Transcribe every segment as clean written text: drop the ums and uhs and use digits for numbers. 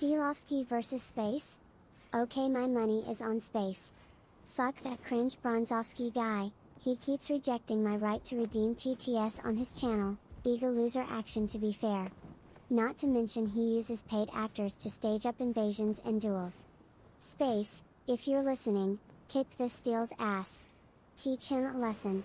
Steelovsky vs Space? Okay, my money is on Space. Fuck that cringe Bronzovsky guy, he keeps rejecting my right to redeem TTS on his channel, ego loser action to be fair. Not to mention he uses paid actors to stage up invasions and duels. Space, if you're listening, kick this Steel's ass. Teach him a lesson.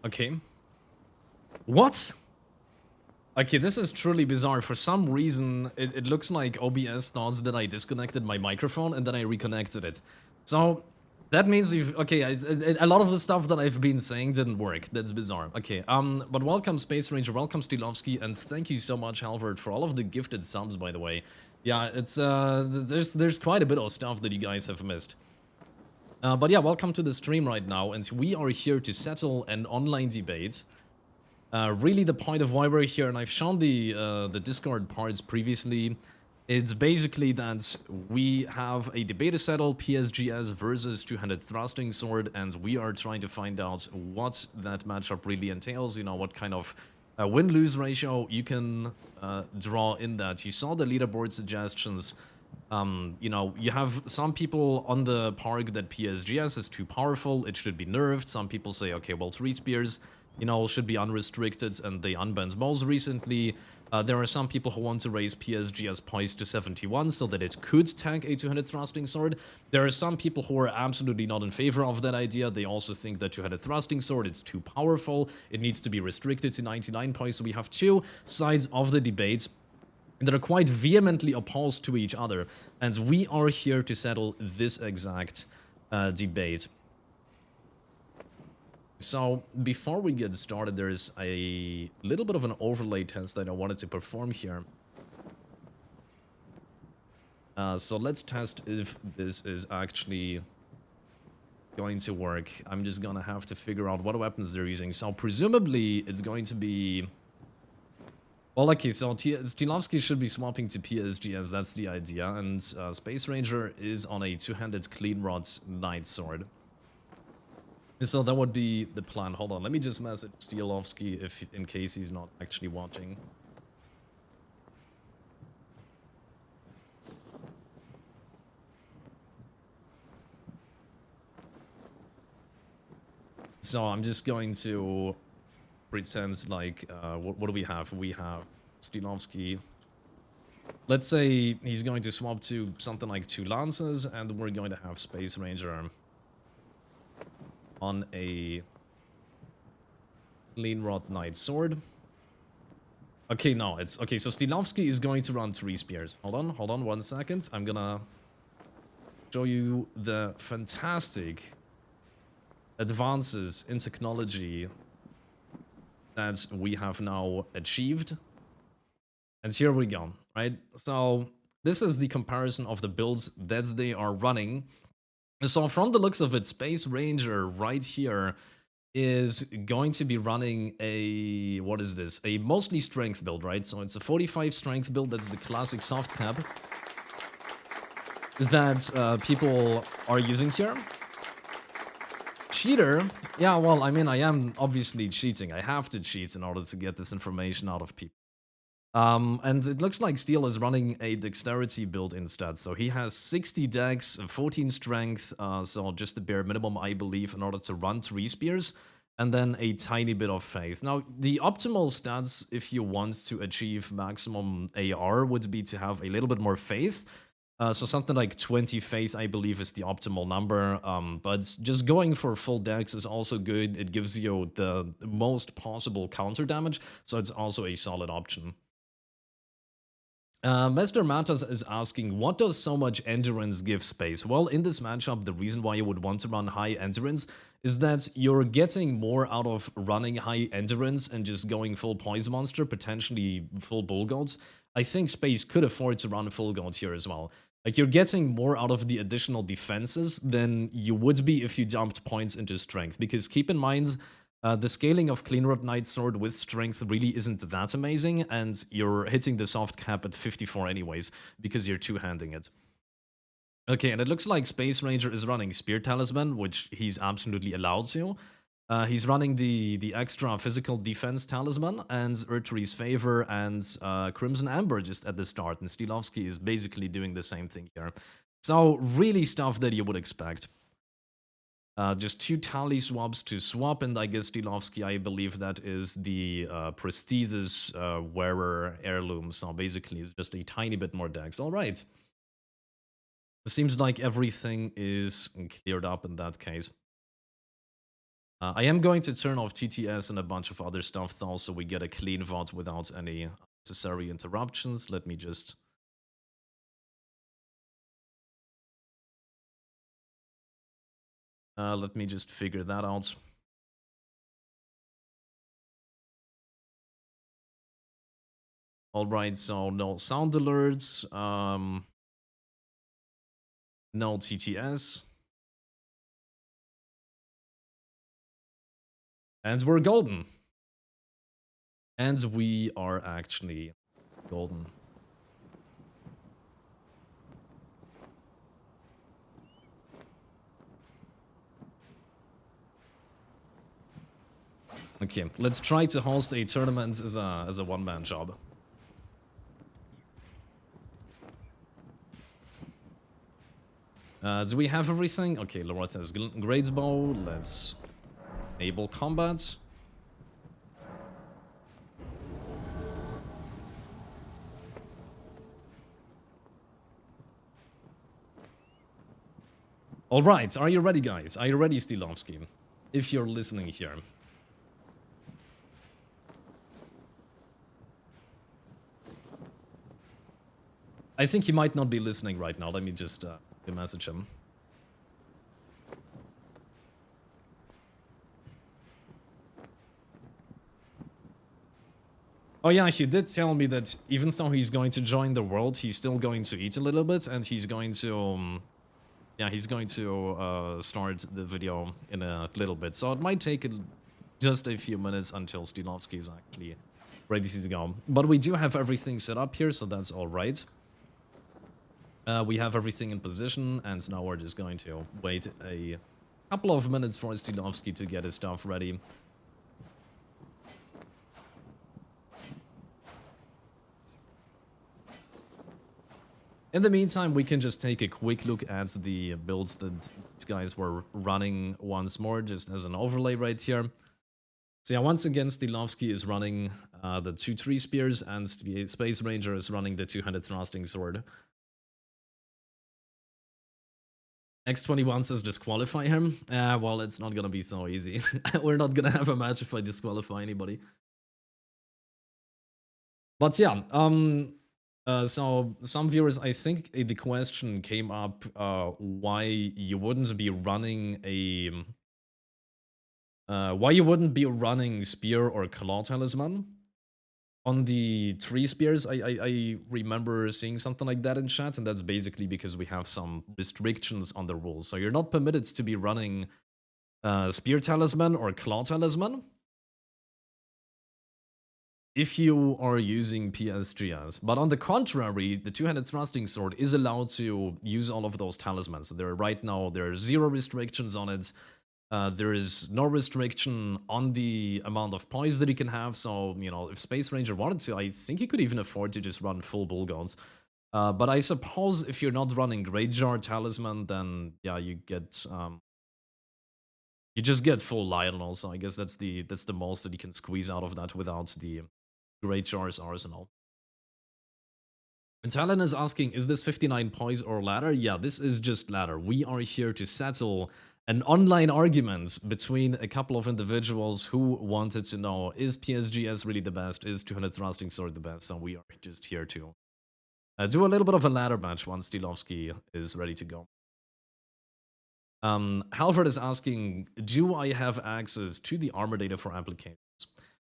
Okay. What? Okay, this is truly bizarre. For some reason, it looks like OBS thought that I disconnected my microphone and then I reconnected it. So that means you've... Okay, a lot of the stuff that I've been saying didn't work. That's bizarre. Okay, but welcome Space Ranger, welcome Steelovsky, and thank you so much, Halvard, for all of the gifted subs, by the way. Yeah, it's, there's quite a bit of stuff that you guys have missed. But yeah, welcome to the stream right now, and we are here to settle an online debate. Really the point of why we're here, and I've shown the Discord parts previously. It's basically that we have a debate to settle, PSGS versus two-handed thrusting sword, and we are trying to find out what that matchup really entails, you know, what kind of win-lose ratio you can draw in that. You saw the leaderboard suggestions. You know, you have some people on the park that PSGS is too powerful, it should be nerfed. Some people say, okay, well, 3 spears, you know, should be unrestricted, and they unbanned most recently. There are some people who want to raise PSGS poise to 71 so that it could tank a two-handed thrusting sword. There are some people who are absolutely not in favor of that idea. They also think that two-handed thrusting sword, it's too powerful. It needs to be restricted to 99 poise. So we have two sides of the debate that are quite vehemently opposed to each other, and we are here to settle this exact debate. So, before we get started, there's a little bit of an overlay test that I wanted to perform here. So let's test if this is actually going to work. I'm just gonna have to figure out what weapons they're using. So presumably, it's going to be... Well, okay, so Steelovsky should be swapping to PSGS, that's the idea, and Space Ranger is on a two-handed Clean Rod Knight Sword. So that would be the plan. Hold on, let me just message Steelovsky in case he's not actually watching. So I'm just going to pretend like, what do we have? We have Steelovsky. Let's say he's going to swap to something like 2 Lances, and we're going to have Space Ranger on a Clean Rod Knight Sword. Okay, no, it's... Okay, so Steelovsky is going to run 3 spears. Hold on 1 second. I'm gonna show you the fantastic advances in technology that we have now achieved. And here we go, right? So this is the comparison of the builds that they are running. So from the looks of it, Space Ranger right here is going to be running a... What is this? A mostly strength build, right? So it's a 45 strength build. That's the classic soft cap that people are using here. Cheater? Yeah, well, I mean, I am obviously cheating. I have to cheat in order to get this information out of people. And it looks like Steel is running a dexterity build instead. So he has 60 dex, 14 strength, so just the bare minimum, I believe, in order to run 3 spears, and then a tiny bit of faith. Now, the optimal stats, if you want to achieve maximum AR, would be to have a little bit more faith. So something like 20 faith, I believe, is the optimal number. But just going for full dex is also good. It gives you the most possible counter damage, so it's also a solid option. Mr. Matas is asking, what does so much endurance give Space? Well, in this matchup, the reason why you would want to run high endurance is that you're getting more out of running high endurance and just going full poise monster, potentially full bull goats. I think Space could afford to run full goat here as well. Like, you're getting more out of the additional defenses than you would be if you dumped points into strength, because keep in mind, the scaling of Clean Rod Knight Sword with strength really isn't that amazing, and you're hitting the soft cap at 54 anyways, because you're two-handing it. Okay, and it looks like Space Ranger is running Spear Talisman, which he's absolutely allowed to. He's running the extra physical defense talisman, and Urtari's Favor, and Crimson Amber just at the start, and Steelovsky is basically doing the same thing here. So, really stuff that you would expect. Just 2 tally swaps to swap, and I guess Steelovsky, I believe that is the prestigious wearer heirloom, so basically it's just a tiny bit more dex. Alright. It seems like everything is cleared up in that case. I am going to turn off TTS and a bunch of other stuff though, so we get a clean VOD without any unnecessary interruptions. Let me just... figure that out. Alright, so no sound alerts, no TTS. And we're golden. And we are actually golden. Okay, let's try to host a tournament as a one-man job. Do we have everything? Okay, Loretta's great bow. Let's enable combat. Alright, are you ready, guys? Are you ready, Steelovsky? If you're listening here. I think he might not be listening right now. Let me just message him. Oh yeah, he did tell me that even though he's going to join the world, he's still going to eat a little bit, and he's going to... yeah, he's going to start the video in a little bit. So it might take just a few minutes until Steelovsky is actually ready to go. But we do have everything set up here, so that's alright. We have everything in position, and now we're just going to wait a couple of minutes for Steelovsky to get his stuff ready. In the meantime, we can just take a quick look at the builds that these guys were running once more, just as an overlay right here. So yeah, once again, Steelovsky is running the 2 tree spears, and the Space Ranger is running the 2-handed thrusting sword. X21 says disqualify him. Well, it's not gonna be so easy. We're not gonna have a match if I disqualify anybody. But yeah, so some viewers, I think the question came up why you wouldn't be running a spear or claw talisman on the 3 spears. I remember seeing something like that in chat, and that's basically because we have some restrictions on the rules. So you're not permitted to be running spear talisman or claw talisman if you are using PSGS. But on the contrary, the 2-handed thrusting sword is allowed to use all of those talismans. So right now, there are 0 restrictions on it. There is no restriction on the amount of poise that you can have. So, you know, if Space Ranger wanted to, I think you could even afford to just run full Bullguns. But I suppose if you're not running Great Jar Talisman, then yeah, you get you just get full Lion also. I guess that's the most that you can squeeze out of that without the Great Jar's arsenal. And Talon is asking, is this 59 poise or ladder? Yeah, this is just ladder. We are here to settle an online argument between a couple of individuals who wanted to know, is PSGS really the best? Is 200 thrusting sword the best? So we are just here to do a little bit of a ladder match once Steelovsky is ready to go. Halford is asking, do I have access to the armor data for applications?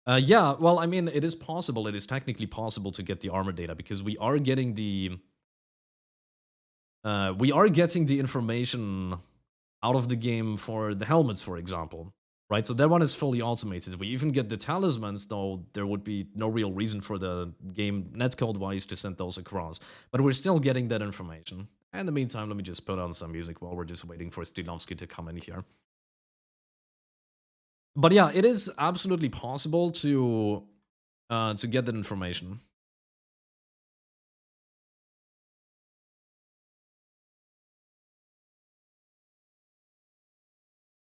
Yeah, well, I mean, it is possible. It is technically possible to get the armor data because we are getting the information out of the game for the helmets, for example, right? So that one is fully automated. We even get the talismans, though there would be no real reason for the game netcode-wise to send those across. But we're still getting that information. In the meantime, let me just put on some music while we're just waiting for Steelovsky to come in here. But yeah, it is absolutely possible to get that information.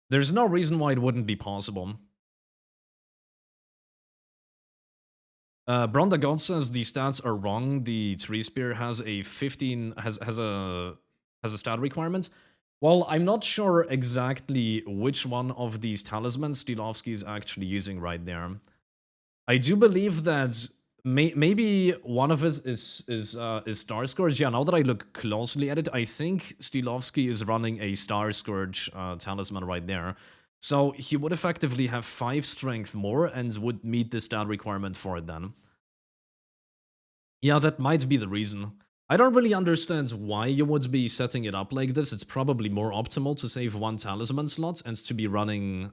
There's no reason why it wouldn't be possible. Bronda God says the stats are wrong. The tree spear has a 15 has a stat requirement. Well, I'm not sure exactly which one of these talismans Steelovsky is actually using right there. I do believe that maybe one of us is Star Scourge. Yeah, now that I look closely at it, I think Steelovsky is running a Star Scourge talisman right there. So he would effectively have 5 strength more and would meet the stat requirement for it then. Yeah, that might be the reason. I don't really understand why you would be setting it up like this. It's probably more optimal to save 1 talisman slot and to be running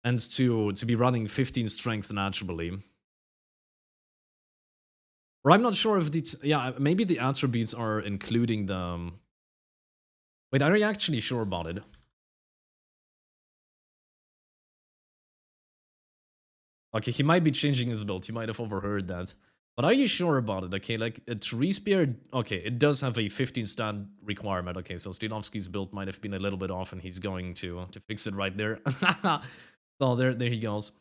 to be running 15 strength naturally. Or I'm not sure if the yeah, maybe the attributes are including the wait, are you actually sure about it? Okay, he might be changing his build. He might have overheard that. But are you sure about it? Okay, like a tree spear, okay, it does have a 15 stat requirement. Okay, so Steelovsky's build might have been a little bit off and he's going to fix it right there. So there he goes.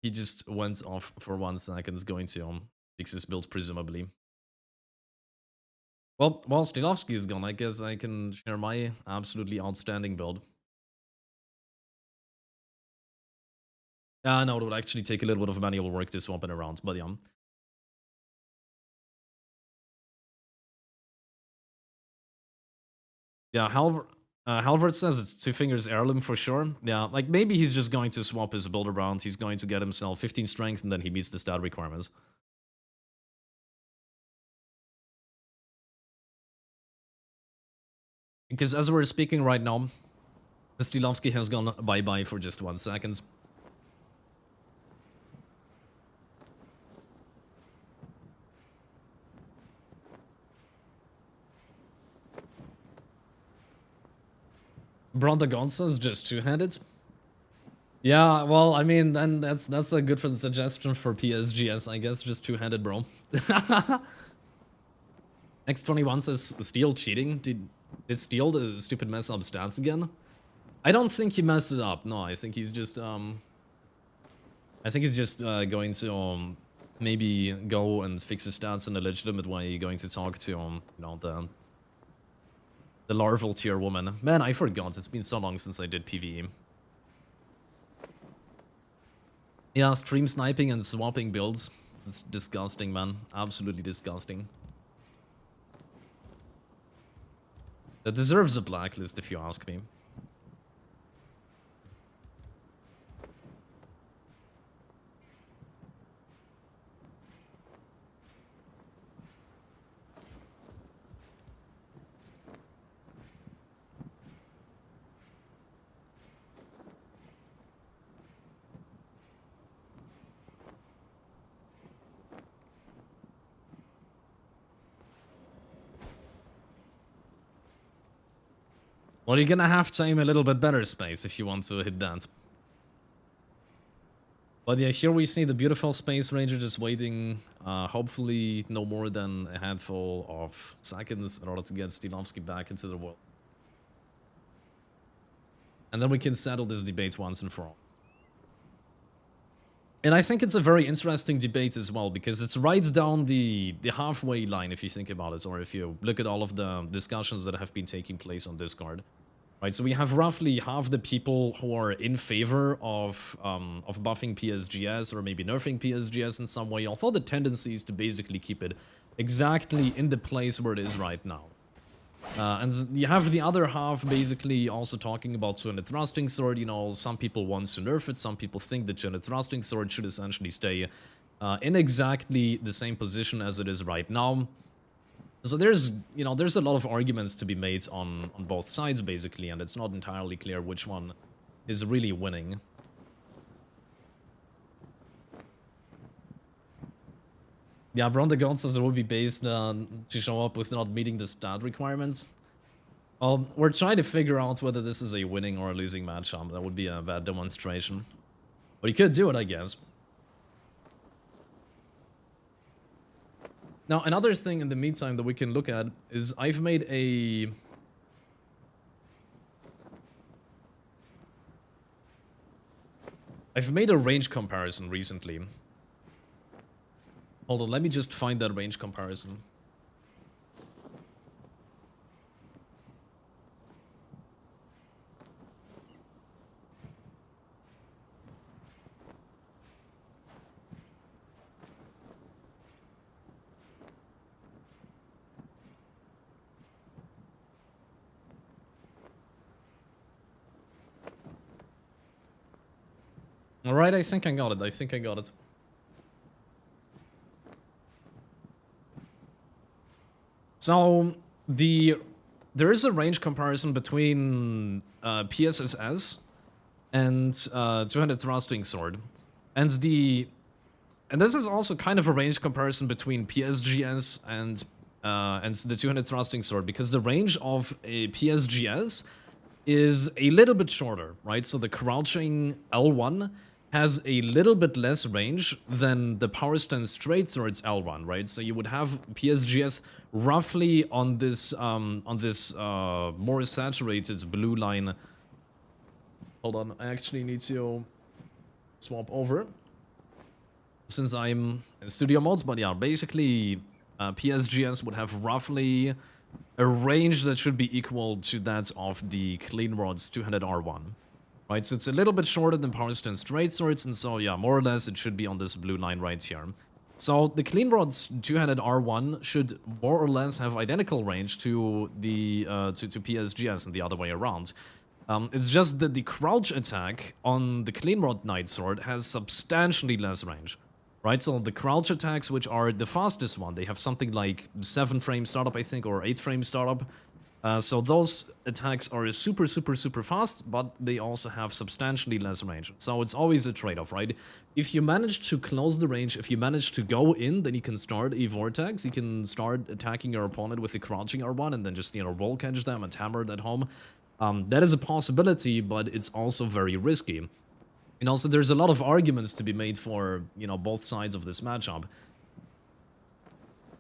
He just went off for 1 second, going to fix his build presumably. Well, while Steelovsky is gone, I guess I can share my absolutely outstanding build. No, it would actually take a little bit of manual work to swap it around, but yeah. Yeah, Halvard says it's 2 fingers heirloom for sure. Yeah, like maybe he's just going to swap his build around. He's going to get himself 15 strength and then he meets the stat requirements. Because as we're speaking right now, Steelovsky has gone bye-bye for just 1 second. Brondagonza is just 2-handed. Yeah, well, I mean, then that's a good suggestion for PSGS, I guess. Just 2-handed, bro. X21 says Steel cheating. Did Steel the stupid mess up stats again? I don't think he messed it up. No, I think he's just going to maybe go and fix his stats in a legitimate way. Going to talk to you know, the larval tier woman. Man, I forgot. It's been so long since I did PvE. Yeah, stream sniping and swapping builds. It's disgusting, man. Absolutely disgusting. That deserves a blacklist, if you ask me. Well, you're gonna have to aim a little bit better, Space, if you want to hit that. But yeah, here we see the beautiful Space Ranger just waiting, hopefully no more than a handful of seconds in order to get Steelovsky back into the world. And then we can settle this debate once and for all. And I think it's a very interesting debate as well, because it's right down the halfway line, if you think about it, or if you look at all of the discussions that have been taking place on Discord. Right, so we have roughly half the people who are in favor of buffing PSGS or maybe nerfing PSGS in some way, although the tendency is to basically keep it exactly in the place where it is right now. And you have the other half basically also talking about 200 thrusting sword. You know, some people want to nerf it, some people think the 200 thrusting sword should essentially stay in exactly the same position as it is right now. So there's a lot of arguments to be made on both sides basically, and it's not entirely clear which one is really winning. Yeah, Bron the God says it would be based to show up with not meeting the stat requirements. Well, we're trying to figure out whether this is a winning or a losing matchup. That would be a bad demonstration. But you could do it, I guess. Now, another thing in the meantime that we can look at is I've made a... range comparison recently. Hold on, let me just find that range comparison. Alright, I think I got it. I think I got it. So, there is a range comparison between PSSS and two-handed thrusting sword. And this is also kind of a range comparison between PSGS and the two-handed thrusting sword, because the range of a PSGS is a little bit shorter, right? So the crouching L1 has a little bit less range than the power stance straight sword's L1, right? So you would have PSGS roughly on this more saturated blue line. Hold on, I actually need to swap over since I'm in studio modes, but yeah, basically PSGS would have roughly a range that should be equal to that of the Clean Rod's two-handed R1. Right, so it's a little bit shorter than power stance straight swords, and so yeah, more or less it should be on this blue line right here. So the Clean Rod's two-handed R1 should more or less have identical range to the to PSGS and the other way around. It's just that the crouch attack on the Clean Rod Knight Sword has substantially less range. Right, so the crouch attacks, which are the fastest one, they have something like 7-frame startup, I think, or 8-frame startup. So those attacks are super, super, super fast, but they also have substantially less range. So it's always a trade-off, right? If you manage to close the range, if you manage to go in, then you can start a vortex. You can start attacking your opponent with the crouching R1 and then just, roll catch them and hammer it at home. That is a possibility, but it's also very risky. And also, there's a lot of arguments to be made for, both sides of this matchup.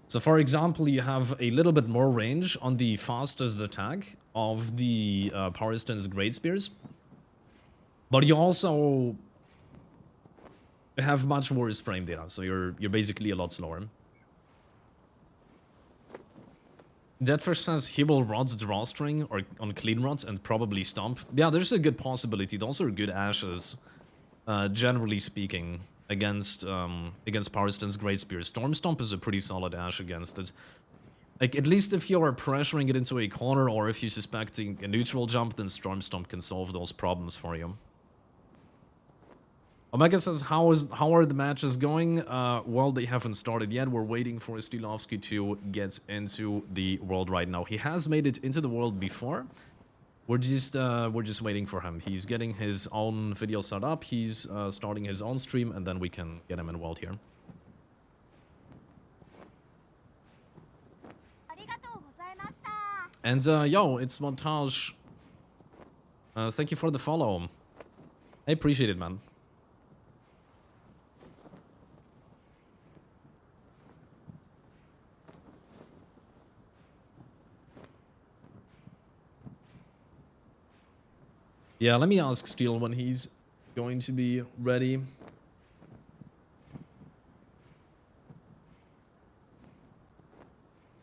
So, for example, you have a little bit more range on the fastest attack of the power stance Great Spears. But you also have much worse frame data, so you're basically a lot slower. That first says he will Rod's drawstring or on Clean Rods and probably Stomp. Yeah, there's a good possibility. Those are good ashes. Generally speaking, against Power Stance Great Spear. Storm Stomp is a pretty solid ash against it. Like, at least if you are pressuring it into a corner, or if you're suspecting a neutral jump, then Storm Stomp can solve those problems for you. Omega says, how are the matches going? Well, they haven't started yet. We're waiting for Steelovsky to get into the world right now. He has made it into the world before. We're just waiting for him. He's getting his own video set up. He's starting his own stream, and then we can get him in world here. And yo, it's Montage. Thank you for the follow. I appreciate it, man. Yeah, let me ask Steel when he's going to be ready.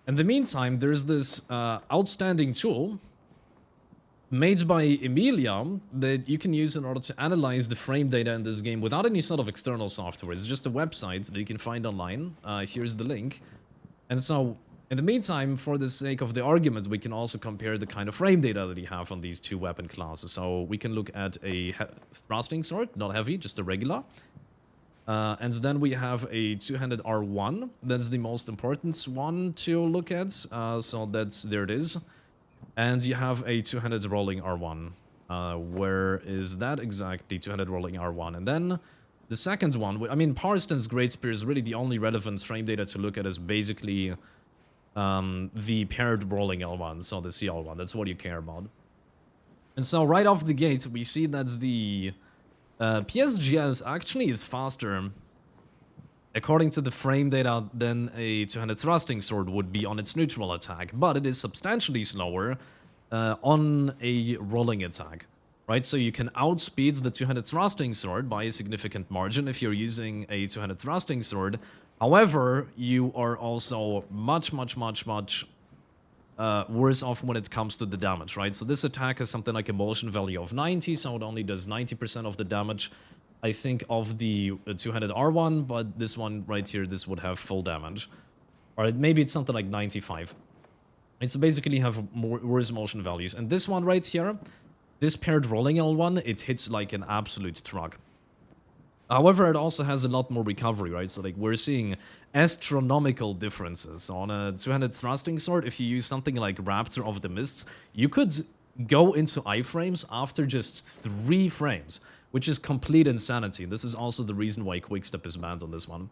In the meantime, there's this outstanding tool made by Emilia that you can use in order to analyze the frame data in this game without any sort of external software. It's just a website that you can find online. Here's the link. And so, in the meantime, for the sake of the argument, we can also compare the kind of frame data that you have on these two weapon classes. So we can look at a thrusting sword, not heavy, just a regular. And then we have a two-handed R1. That's the most important one to look at. So there it is. And you have a two-handed rolling R1. Where is that exactly? Two-handed rolling R1. And then the second one, I mean, Power Stance Great Spear is really the only relevant frame data to look at is basically the paired rolling L1, so the CL1. That's what you care about. And so right off the gate, we see that the PSGS actually is faster, according to the frame data, than a two-handed thrusting sword would be on its neutral attack, but it is substantially slower on a rolling attack. Right, so you can outspeed the two-handed thrusting sword by a significant margin if you're using a two-handed thrusting sword. However, you are also much worse off when it comes to the damage, right? So this attack has something like a motion value of 90, so it only does 90% of the damage, I think, of the two-handed R1, but this one right here, this would have full damage. Or maybe it's something like 95. And so basically have worse motion values. And this one right here, this paired rolling L1, it hits like an absolute truck. However, it also has a lot more recovery, right? So like we're seeing astronomical differences. On a two-handed thrusting sword, if you use something like Raptor of the Mists, you could go into iframes after just 3 frames, which is complete insanity. This is also the reason why Quickstep is banned on this one.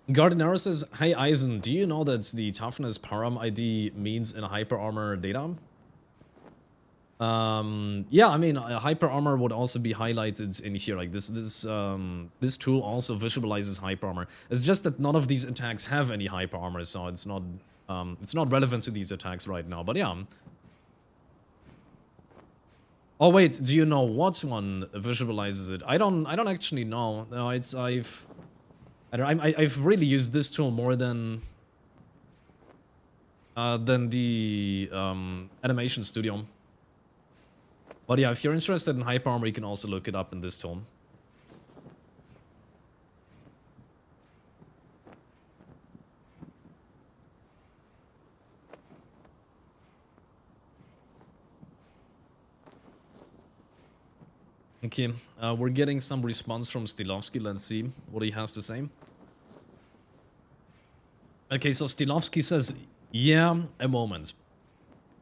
Gardenero says, "Hey Eisen, do you know that the toughness param ID means in hyper armor data?" Yeah, I mean, hyper armor would also be highlighted in here. Like this tool also visualizes hyper armor. It's just that none of these attacks have any hyper armor, so it's not relevant to these attacks right now. But yeah. Oh wait, do you know what one visualizes it? I don't actually know. No, I've really used this tool more than the animation studio. But yeah, if you're interested in hyper armor, you can also look it up in this tool. Okay, we're getting some response from Steelovsky. Let's see what he has to say. Okay, so Steelovsky says, yeah, a moment.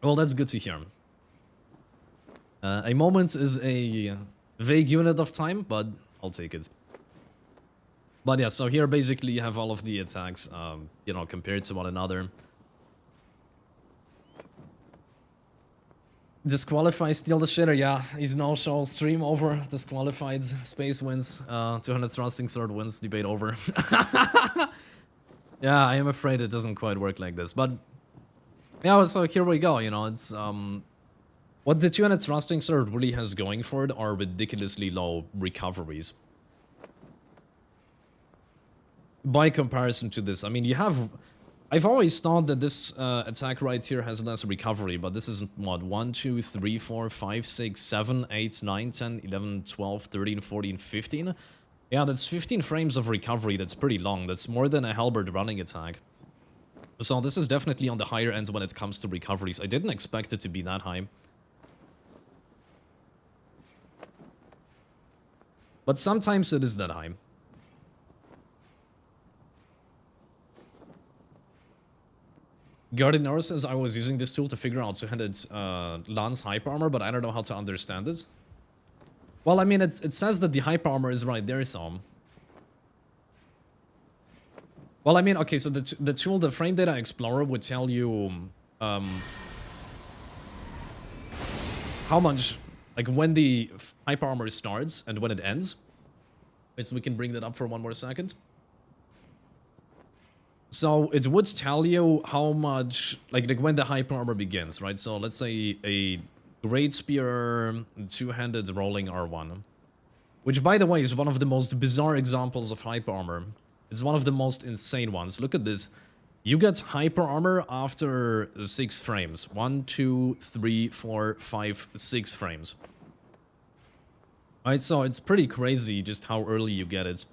Well, that's good to hear. A moment is a vague unit of time, but I'll take it. But yeah, so here basically you have all of the attacks, you know, compared to one another. Disqualify, steal the shitter, yeah. He's no-show, stream over, disqualified, space wins, 200 thrusting sword wins, debate over. Yeah, I am afraid it doesn't quite work like this, but... Yeah, so here we go, you know, it's, what the 200 thrusting sword really has going for it are ridiculously low recoveries. By comparison to this, I mean, you have... I've always thought that this attack right here has less recovery, but this is, what, 1, 2, 3, 4, 5, 6, 7, 8, 9, 10, 11, 12, 13, 14, 15. Yeah, that's 15 frames of recovery. That's pretty long. That's more than a halberd running attack. So this is definitely on the higher end when it comes to recoveries. I didn't expect it to be that high. But sometimes it is that high. Gardenero says, I was using this tool to figure out two-handed Lance hyper armor, but I don't know how to understand it. Well, I mean, it says that the hyper armor is right there, so... Well, I mean, okay, so the tool, the Frame Data Explorer, would tell you how much, like, when the hyper armor starts and when it ends. Wait, so we can bring that up for one more second. So it would tell you how much, like when the hyper armor begins, right? So let's say a Great Spear, two-handed rolling R1. Which, by the way, is one of the most bizarre examples of hyper armor. It's one of the most insane ones. Look at this. You get hyper armor after 6 frames. 1, 2, 3, 4, 5, 6 frames. Alright, so it's pretty crazy just how early you get it.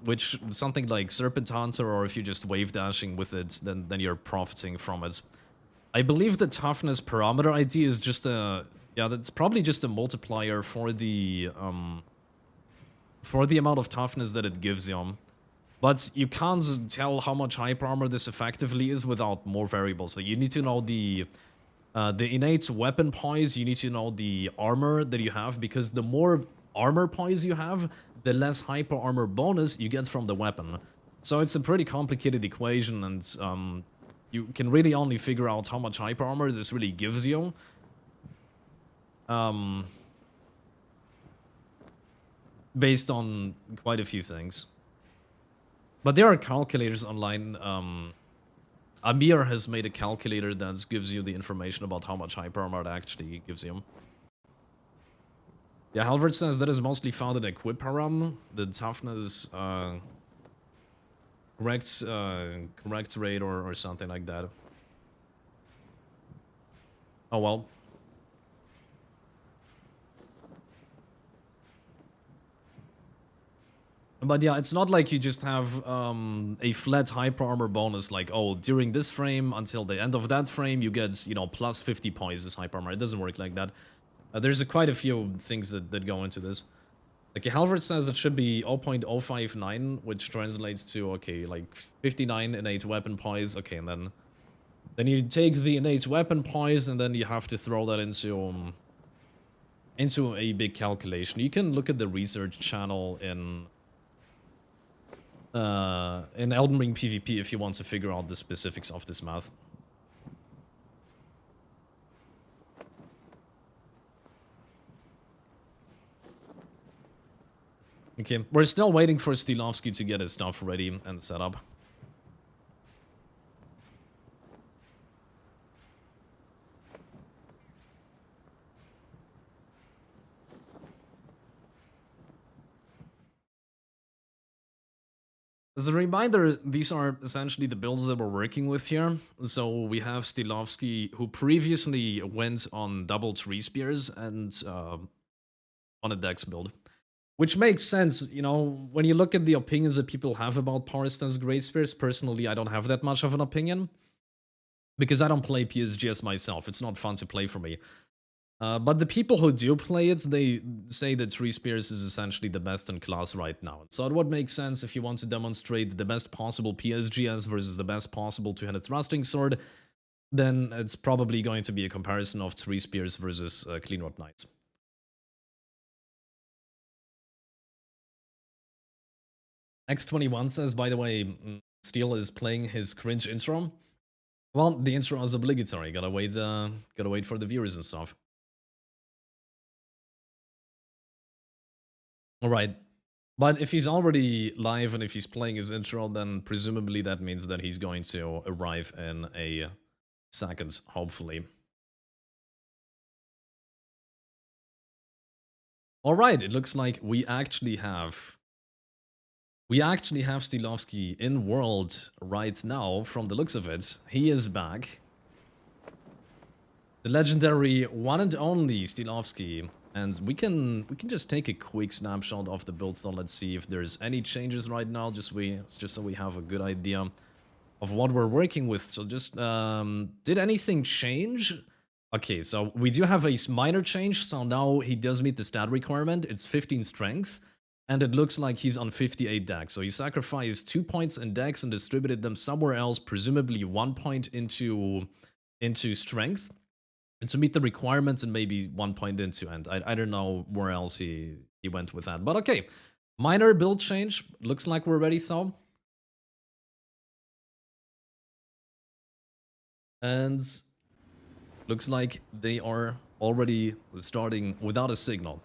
Which something like Serpent Hunter, or if you're just wave dashing with it, then you're profiting from it. I believe the toughness parameter ID is just a... Yeah, that's probably just a multiplier for the amount of toughness that it gives you. But you can't tell how much hyper armor this effectively is without more variables. So you need to know the innate weapon poise, you need to know the armor that you have, because the more armor poise you have, the less hyper armor bonus you get from the weapon. So it's a pretty complicated equation, and you can really only figure out how much hyper armor this really gives you. Based on quite a few things. But there are calculators online. Amir has made a calculator that gives you the information about how much hyper armor it actually gives you. Yeah, Halvard says that is mostly found in equip param. The toughness correct rate or something like that. Oh well. But yeah, it's not like you just have a flat hyper armor bonus, like, oh, during this frame until the end of that frame you get, you know, plus 50 points as hyper armor. It doesn't work like that. There's quite a few things that go into this. Like, Halvard says it should be 0.059, which translates to, okay, like 59 innate weapon poise. Okay, and then you take the innate weapon poise, and then you have to throw that into a big calculation. You can look at the research channel in Elden Ring PvP if you want to figure out the specifics of this math. Okay, we're still waiting for Steelovsky to get his stuff ready and set up. As a reminder, these are essentially the builds that we're working with here. So we have Steelovsky, who previously went on double tree spears and on a dex build. Which makes sense, you know, when you look at the opinions that people have about power stance great spears. Personally, I don't have that much of an opinion. Because I don't play PSGS myself, it's not fun to play for me. But the people who do play it, they say that Tree Spears is essentially the best in class right now. So it would make sense if you want to demonstrate the best possible PSGS versus the best possible two-handed thrusting sword, then it's probably going to be a comparison of Tree Spears versus Clean Rod Knights. X21 says, by the way, Steel is playing his cringe intro. Well, the intro is obligatory. Gotta wait for the viewers and stuff. Alright, but if he's already live and if he's playing his intro, then presumably that means that he's going to arrive in a second, hopefully. Alright, it looks like we actually have Steelovsky in world right now, from the looks of it. He is back. The legendary one and only Steelovsky. And we can just take a quick snapshot of the build, though. Let's see if there's any changes right now, just so we have a good idea of what we're working with. So just, did anything change? Okay, so we do have a minor change, so now he does meet the stat requirement. It's 15 strength, and it looks like he's on 58 dex. So he sacrificed 2 points in dex and distributed them somewhere else, presumably 1 point into strength. And to meet the requirements and maybe 1 point into end. I don't know where else he went with that. But okay, minor build change. Looks like we're ready, though. And looks like they are already starting without a signal.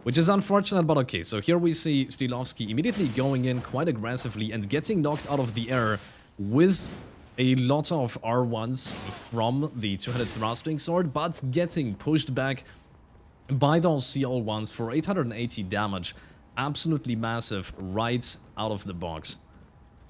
Which is unfortunate, but okay. So here we see Steelovsky immediately going in quite aggressively and getting knocked out of the air with a lot of R1s from the two-handed thrusting sword, but getting pushed back by those CL1s for 880 damage. Absolutely massive right out of the box.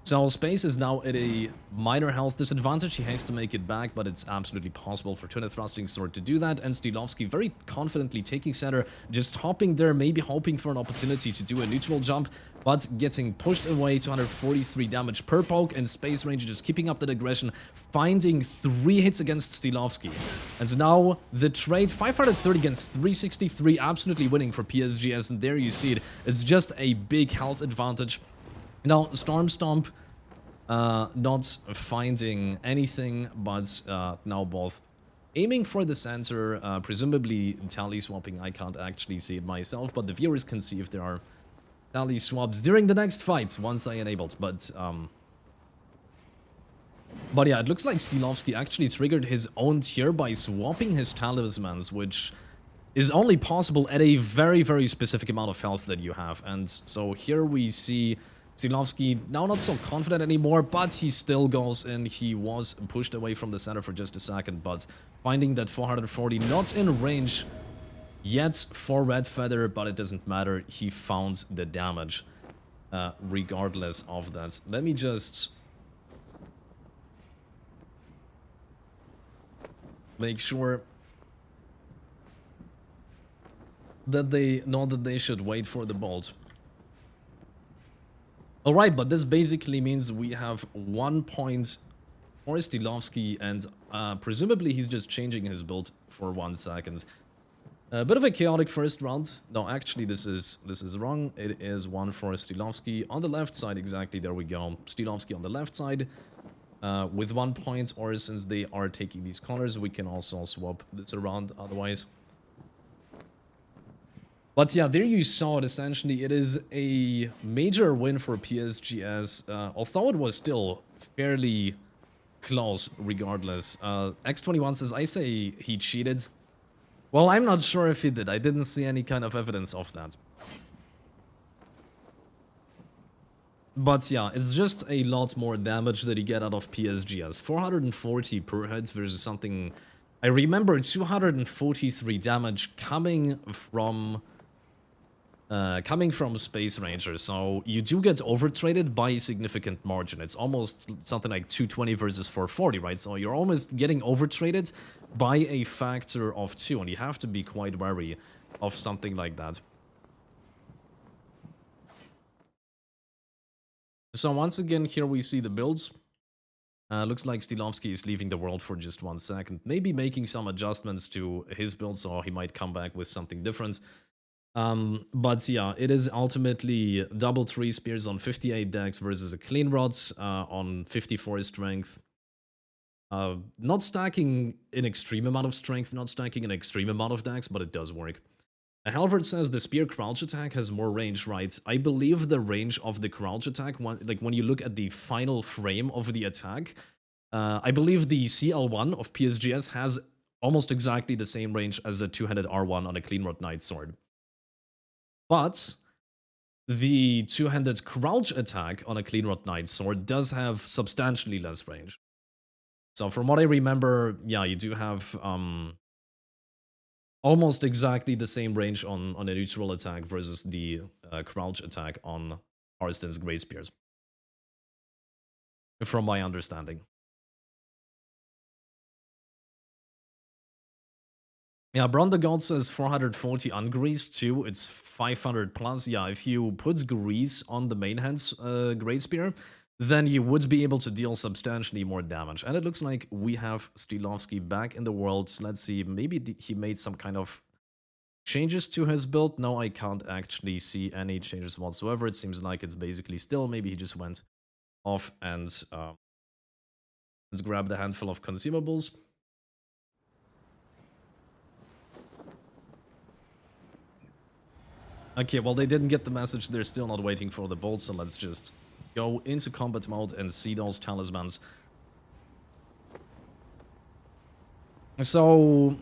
So Space is now at a minor health disadvantage. He has to make it back, but it's absolutely possible for two-handed thrusting sword to do that. And Steelovsky very confidently taking center, just hopping there, maybe hoping for an opportunity to do a neutral jump, but getting pushed away. 243 damage per poke, and Space Ranger just keeping up that aggression, finding 3 hits against Steelovsky. And now the trade, 530 against 363, absolutely winning for PSGS, and there you see it. It's just a big health advantage. Now, Storm Stomp not finding anything, but now both aiming for the center, presumably tally swapping. I can't actually see it myself, but the viewers can see if there are tally swaps during the next fight once I enabled. But yeah, it looks like Steelovsky actually triggered his own tier by swapping his talismans, which is only possible at a very, very specific amount of health that you have. And so here we see Steelovsky now not so confident anymore, but he still goes in. He was pushed away from the center for just a second, but finding that 440 not in range yet for Red Feather, but it doesn't matter. He found the damage regardless of that. Let me just make sure that they know that they should wait for the bolt. Alright, but this basically means we have 1 point for Steelovsky, and presumably he's just changing his build for 1 second. A bit of a chaotic first round. No, actually, this is wrong. It is 1 for Steelovsky on the left side. Exactly, there we go. Steelovsky on the left side with 1 point, or since they are taking these colors, we can also swap this around otherwise. But yeah, there you saw it. Essentially, it is a major win for PSGS, although it was still fairly close regardless. X21 says, I say he cheated. Well, I'm not sure if he did. I didn't see any kind of evidence of that. But yeah, it's just a lot more damage that you get out of PSGS. 440 per hit versus something... I remember 243 damage coming from Space Ranger, so you do get overtraded by a significant margin. It's almost something like 220 versus 440, right? So you're almost getting overtraded by a factor of 2, and you have to be quite wary of something like that. So once again, here we see the builds. Looks like Steelovsky is leaving the world for just 1 second, maybe making some adjustments to his build, so he might come back with something different. But yeah, it is ultimately double 3 spears on 58 dex versus a clean rods on 54 strength. Not stacking an extreme amount of strength, not stacking an extreme amount of dex, but it does work. Halvard says the spear crouch attack has more range, right? I believe the range of the crouch attack, when you look at the final frame of the attack, I believe the CL1 of PSGS has almost exactly the same range as a two-handed R1 on a clean rod knight sword. But the two-handed crouch attack on a clean rod knight sword does have substantially less range. So from what I remember, yeah, you do have almost exactly the same range on a neutral attack versus the crouch attack on Arston's Great Spears. From my understanding. Yeah, Bron the God says 440 ungreased too. It's 500 plus. Yeah, if you put grease on the main hand's Great Spear, then you would be able to deal substantially more damage. And it looks like we have Steelovsky back in the world. Let's see, maybe he made some kind of changes to his build. No, I can't actually see any changes whatsoever. It seems like it's basically still. Maybe he just went off and let's grab the handful of consumables. Okay, well, they didn't get the message. They're still not waiting for the bolt, so let's just go into combat mode and see those talismans. So,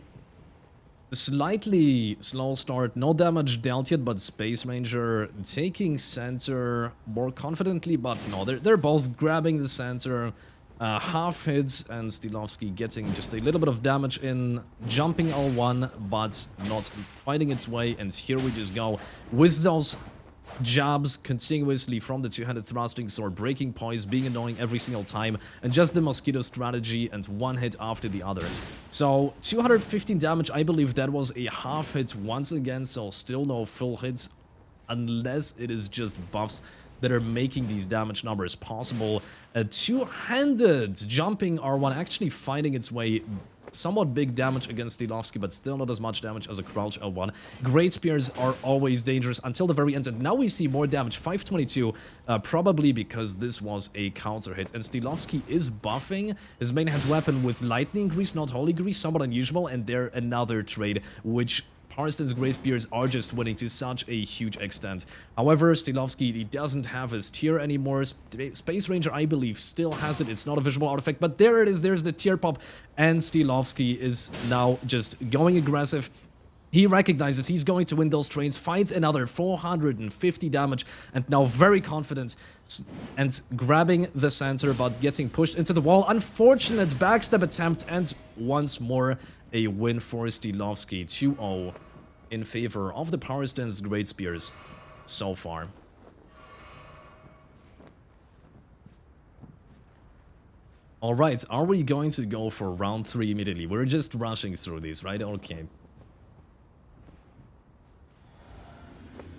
slightly slow start, no damage dealt yet, but Space Ranger taking center more confidently, but no, they're both grabbing the center. Half hits, and Steelovsky getting just a little bit of damage in, jumping L1, but not fighting its way, and here we just go with those jabs continuously from the two-handed thrusting sword, breaking poise, being annoying every single time, and just the mosquito strategy, and one hit after the other. So 215 damage, I believe that was a half hit once again, so still no full hits, unless it is just buffs that are making these damage numbers possible. A two-handed jumping R1 actually finding its way, somewhat big damage against Steelovsky, but still not as much damage as a crouch L1. Great Spears are always dangerous until the very end, and now we see more damage, 522, probably because this was a counter hit, and Steelovsky is buffing his main hand weapon with lightning grease, not holy grease, somewhat unusual, and there another trade, which Arston's Great Spears are just winning to such a huge extent. However, Steelovsky, he doesn't have his tier anymore. Space Ranger, I believe, still has it. It's not a visual artifact, but there it is. There's the tier pop, and Steelovsky is now just going aggressive. He recognizes he's going to win those trains, finds another 450 damage, and now very confident and grabbing the center, but getting pushed into the wall. Unfortunate backstab attempt, and once more a win for Steelovsky, 2-0 in favor of the Power Stance Great Spears so far. Alright, are we going to go for round 3 immediately? We're just rushing through these, right? Okay.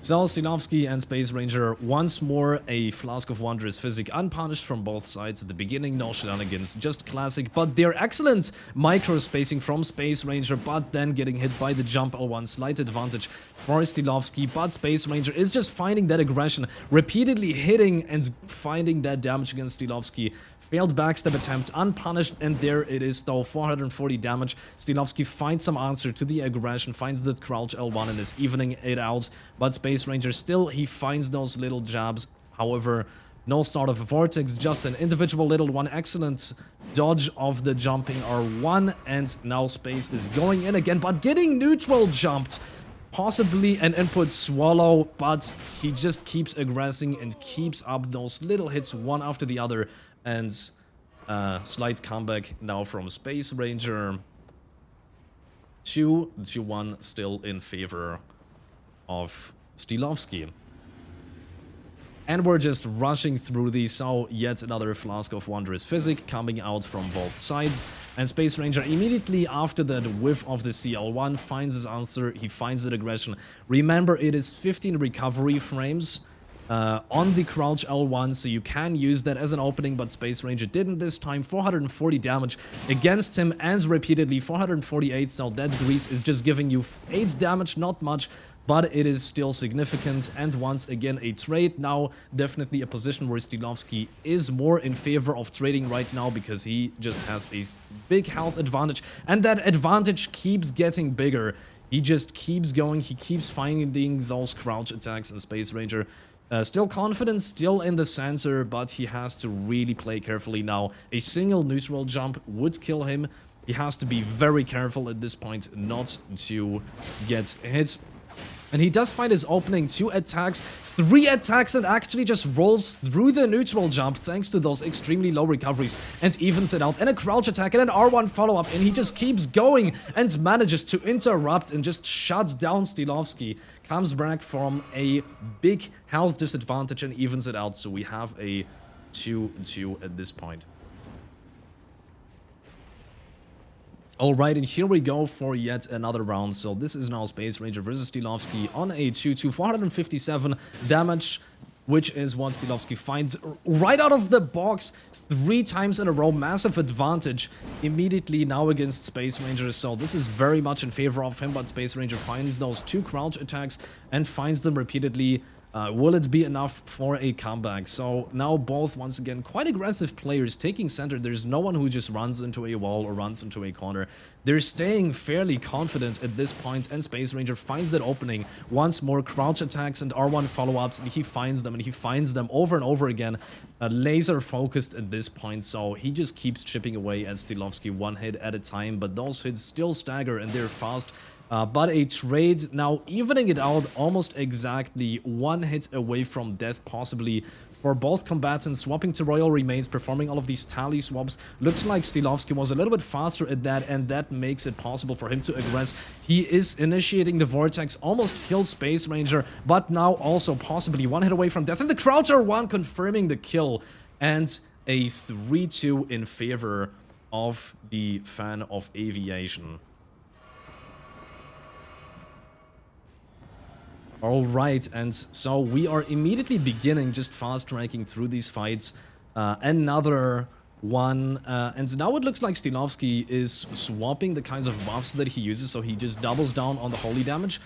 So Steelovsky and Space Ranger once more a Flask of Wondrous Physic unpunished from both sides at the beginning, no shenanigans, just classic, but they're excellent micro spacing from Space Ranger, but then getting hit by the jump L1, slight advantage for Steelovsky, but Space Ranger is just finding that aggression, repeatedly hitting and finding that damage against Steelovsky. Failed backstab attempt, unpunished, and there it is though, 440 damage. Steelovsky finds some answer to the aggression, finds that crouch L1 and is evening it out, but Space Ranger still, he finds those little jabs. However, no start of a vortex, just an individual little one. Excellent dodge of the jumping R1, and now Space is going in again, but getting neutral jumped. Possibly an input swallow, but he just keeps aggressing and keeps up those little hits one after the other. And slight comeback now from Space Ranger. 2-1 still in favor of Steelovsky. And we're just rushing through these, so yet another Flask of Wondrous Physic coming out from both sides. And Space Ranger immediately after that whiff of the CL1 finds his answer, he finds that aggression. Remember, it is 15 recovery frames on the crouch L1, so you can use that as an opening, but Space Ranger didn't this time. 440 damage against him, and repeatedly 448, so that grease is just giving you 8 damage, not much, but it is still significant. And once again a trade, now definitely a position where Steelovsky is more in favor of trading right now, because he just has a big health advantage, and that advantage keeps getting bigger. He just keeps going, he keeps finding those crouch attacks, and Space Ranger still confident, still in the center, but he has to really play carefully now. A single neutral jump would kill him. He has to be very careful at this point not to get hit. And he does find his opening, 2 attacks, 3 attacks, and actually just rolls through the neutral jump thanks to those extremely low recoveries and evens it out. And a crouch attack and an R1 follow-up, and he just keeps going and manages to interrupt and just shuts down Steelovsky. Comes back from a big health disadvantage and evens it out, so we have a 2-2 at this point. Alright, and here we go for yet another round. So this is now Space Ranger versus Steelovsky on a 2-2, 457 damage, which is what Steelovsky finds right out of the box 3 times in a row. Massive advantage immediately now against Space Ranger, so this is very much in favor of him, but Space Ranger finds those 2 crouch attacks and finds them repeatedly. Will it be enough for a comeback? So now both, once again, quite aggressive players taking center. There's no one who just runs into a wall or runs into a corner. They're staying fairly confident at this point, and Space Ranger finds that opening. Once more crouch attacks and R1 follow-ups, and he finds them over and over again. Laser focused at this point, so he just keeps chipping away at Steelovsky 1 hit at a time, but those hits still stagger and they're fast. But a trade now evening it out, almost exactly 1 hit away from death possibly for both combatants. Swapping to Royal Remains, performing all of these tally swaps. Looks like Steelovsky was a little bit faster at that, and that makes it possible for him to aggress. He is initiating the Vortex, almost kills Space Ranger, but now also possibly 1 hit away from death. And the Crouch R1 confirming the kill, and a 3-2 in favor of the fan of aviation. Alright, and so we are immediately beginning just fast-tracking through these fights. Another one, and now it looks like Steelovsky is swapping the kinds of buffs that he uses, so he just doubles down on the holy damage,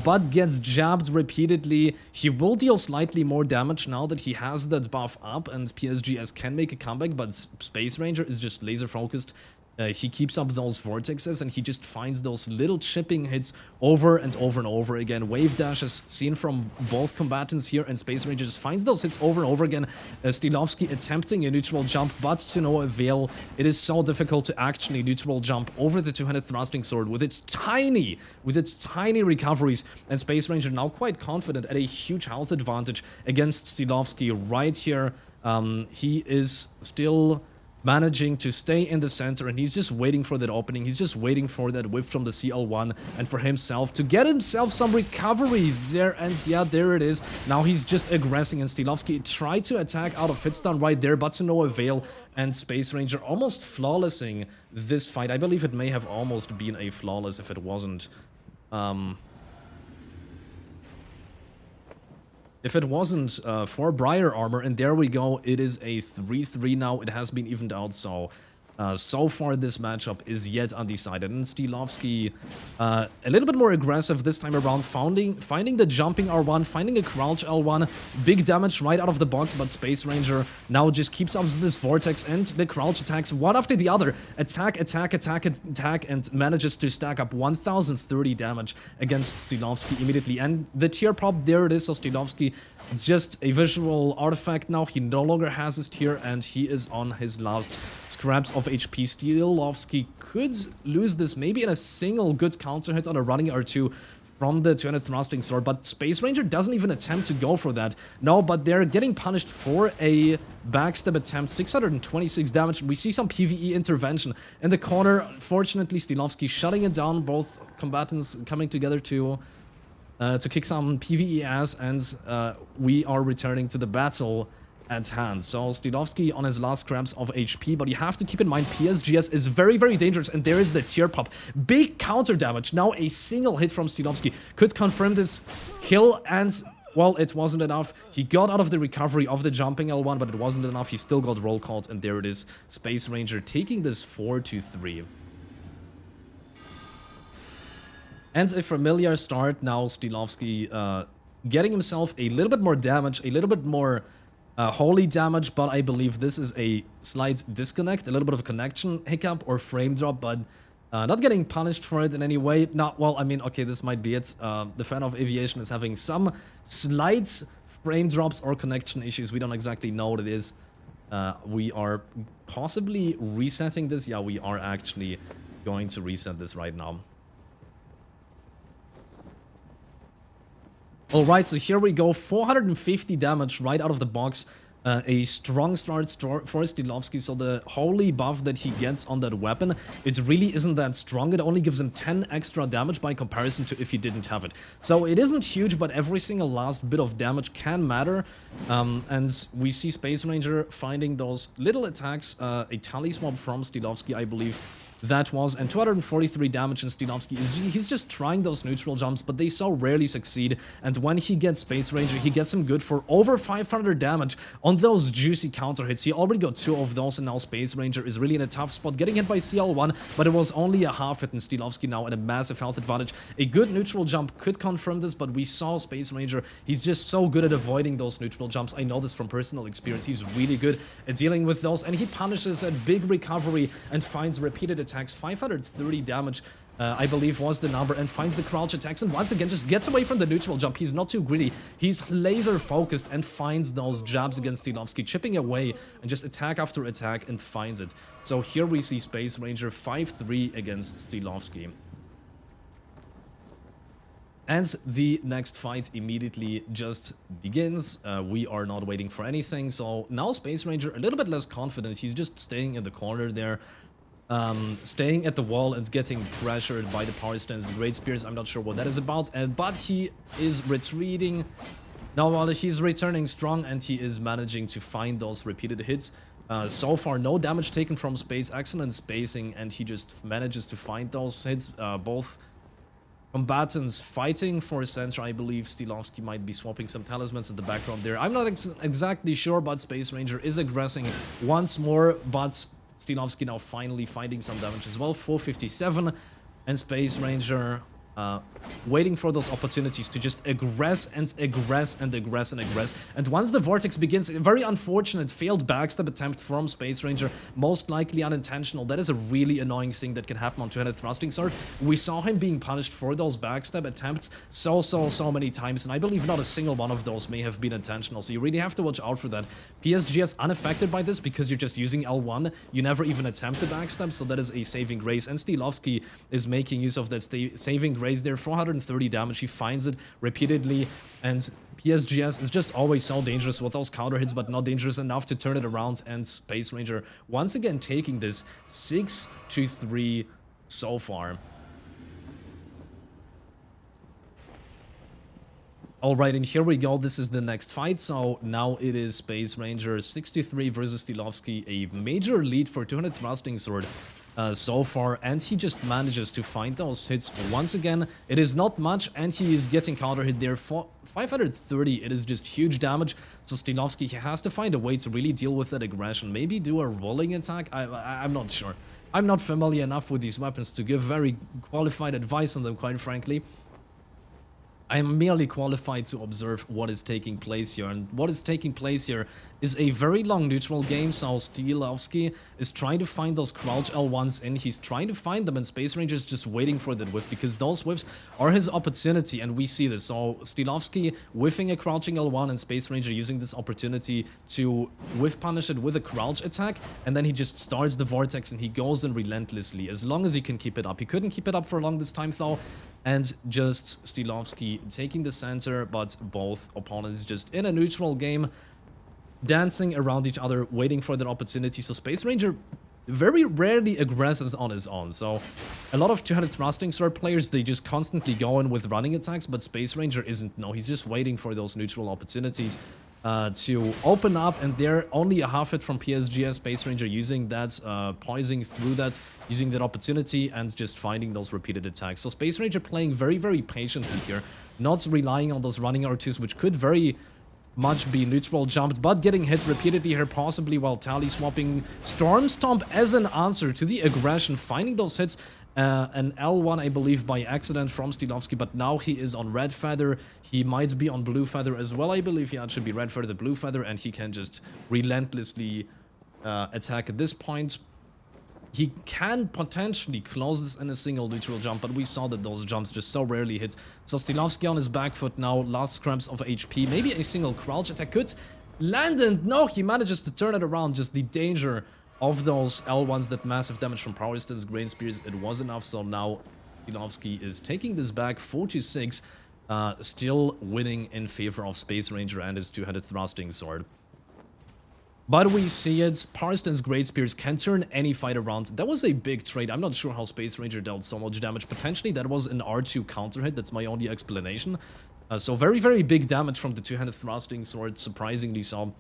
but gets jabbed repeatedly. He will deal slightly more damage now that he has that buff up, and PSGS can make a comeback, but Space Ranger is just laser-focused. He keeps up those vortexes, and he just finds those little chipping hits over and over and over again. Wave dashes seen from both combatants here, and Space Ranger just finds those hits over and over again. Steelovsky attempting a neutral jump, but to no avail. It is so difficult to actually neutral jump over the two-handed thrusting sword with its tiny recoveries. And Space Ranger now quite confident at a huge health advantage against Steelovsky right here. He is still managing to stay in the center, and he's just waiting for that opening. He's just waiting for that whiff from the CL1 and for himself to get himself some recoveries there. And yeah, there it is. Now he's just aggressing, and Steelovsky tried to attack out of hitstun right there, but to no avail. And Space Ranger almost flawlessing this fight. I believe it may have almost been a flawless if it wasn't if it wasn't for Briar Armor, and there we go, it is a 3-3 now. It has been evened out, so far this matchup is yet undecided. And Steelovsky a little bit more aggressive this time around, finding the jumping R1, finding a crouch L1, big damage right out of the box, but Space Ranger now just keeps up this vortex and the crouch attacks one after the other. Attack, attack, attack, attack, and manages to stack up 1030 damage against Steelovsky immediately. And the tier prop, there it is, so Steelovsky, it's just a visual artifact now. He no longer has his tier, and he is on his last scraps of HP. Steelovsky could lose this maybe in a single good counter hit on a running R2 from the 200 thrusting sword, but Space Ranger doesn't even attempt to go for that. No, but they're getting punished for a backstab attempt. 626 damage. We see some PvE intervention in the corner. Fortunately, Steelovsky shutting it down. Both combatants coming together to kick some PvE ass, and we are returning to the battle at hand. So Steelovsky on his last scraps of HP, but you have to keep in mind PSGS is very, very dangerous, and there is the tier pop. Big counter damage. Now a single hit from Steelovsky could confirm this kill, and well, it wasn't enough. He got out of the recovery of the jumping L1, but it wasn't enough. He still got roll called, and there it is. Space Ranger taking this 4-3. And a familiar start now. Steelovsky getting himself a little bit more damage, a little bit more holy damage, but I believe this is a slight disconnect, a little bit of a connection hiccup or frame drop, but not getting punished for it in any way. Not, well, I mean, okay, this might be it. The fan of aviation is having some slight frame drops or connection issues. We don't exactly know what it is. We are possibly resetting this. Yeah, we are actually going to reset this right now. Alright, so here we go, 450 damage right out of the box. A strong start for Steelovsky, so the holy buff that he gets on that weapon, it really isn't that strong. It only gives him 10 extra damage by comparison to if he didn't have it. So it isn't huge, but every single last bit of damage can matter. And we see Space Ranger finding those little attacks, a tally swap from Steelovsky, I believe. That was, and 243 damage, and Steelovsky he's just trying those neutral jumps, but they so rarely succeed. And when he gets Space Ranger, he gets him good for over 500 damage on those juicy counter hits. He already got 2 of those, and now Space Ranger is really in a tough spot, getting hit by CL1, but it was only a half hit, and Steelovsky now at a massive health advantage. A good neutral jump could confirm this, but we saw Space Ranger, he's just so good at avoiding those neutral jumps. I know this from personal experience. He's really good at dealing with those, and he punishes a big recovery and finds repeated attacks. 530 damage, I believe, was the number, and finds the crouch attacks, and once again just gets away from the neutral jump. He's not too greedy. He's laser focused and finds those jabs against Steelovsky, chipping away and just attack after attack, and finds it. So here we see Space Ranger 5-3 against Steelovsky. And the next fight immediately just begins. We are not waiting for anything, so now Space Ranger a little bit less confident. He's just staying in the corner there. Staying at the wall and getting pressured by the power stance. Great Spears, I'm not sure what that is about, but he is retreating. Now, while he's returning strong, and he is managing to find those repeated hits. So far, no damage taken from Space, excellent spacing, and he just manages to find those hits. Both combatants fighting for a center. I believe Steelovsky might be swapping some talismans in the background there. I'm not exactly sure, but Space Ranger is aggressing once more, but Steelovsky now finally finding some damage as well. 457, and Space Ranger waiting for those opportunities to just aggress and aggress and aggress and aggress. And once the vortex begins, a very unfortunate failed backstab attempt from Space Ranger, most likely unintentional. That is a really annoying thing that can happen on 200 thrusting sword. We saw him being punished for those backstab attempts so many times, and I believe not a single one of those may have been intentional, so you really have to watch out for that. PSGS unaffected by this because you're just using L1. You never even attempt the backstab, so that is a saving grace, and Steelovsky is making use of that saving grace there. 430 damage, he finds it repeatedly, and PSGS is just always so dangerous with those counter hits, but not dangerous enough to turn it around, and Space Ranger once again taking this 6-3 so far. Alright, and here we go. This is the next fight. So now it is Space Ranger 63 versus Steelovsky, a major lead for 200 thrusting sword. so far, and he just manages to find those hits once again. It is not much, and he is getting counter hit there for 530. It is just huge damage. So Steelovsky, he has to find a way to really deal with that aggression. Maybe do a rolling attack. I'm not sure. I'm not familiar enough with these weapons to give very qualified advice on them, quite frankly. I am merely qualified to observe what is taking place here, and what is taking place here is a very long neutral game. So Steelovsky is trying to find those crouch L1s in. He's trying to find them, and Space Ranger is just waiting for that whiff, because those whiffs are his opportunity, and we see this. So Steelovsky whiffing a crouching L1, and Space Ranger using this opportunity to whiff punish it with a crouch attack, and then he just starts the vortex, and he goes in relentlessly, as long as he can keep it up. He couldn't keep it up for long this time, though. And just Steelovsky taking the center, but both opponents just in a neutral game, dancing around each other, waiting for their opportunity. So Space Ranger very rarely aggresses on his own. So a lot of two-handed thrusting sword players, they just constantly go in with running attacks, but Space Ranger isn't. No, he's just waiting for those neutral opportunities to open up, and they're only a half hit from PSGS. Space Ranger using that, poising through that, using that opportunity, and just finding those repeated attacks. So Space Ranger playing very, very patiently here, not relying on those running R2s, which could very much be neutral jumped, but getting hit repeatedly here, possibly while tally swapping Storm Stomp as an answer to the aggression, finding those hits. An L1, I believe, by accident from Steelovsky, but now he is on Red Feather. He might be on Blue Feather as well, I believe. Yeah, it should be Red Feather, Blue Feather, and he can just relentlessly attack at this point. He can potentially close this in a single neutral jump, but we saw that those jumps just so rarely hit. So Steelovsky on his back foot now, last scraps of HP. Maybe a single crouch attack could land, and no, he manages to turn it around. Just the danger of those L1s, that massive damage from Power Stance, Grain Spears, it was enough. So now Steelovsky is taking this back 4-6, still winning in favor of Space Ranger and his two-handed thrusting sword. But we see it, Power Stance Great Spears can turn any fight around. That was a big trade. I'm not sure how Space Ranger dealt so much damage. Potentially that was an R2 counter hit, that's my only explanation. So very, very big damage from the two-handed thrusting sword, surprisingly so.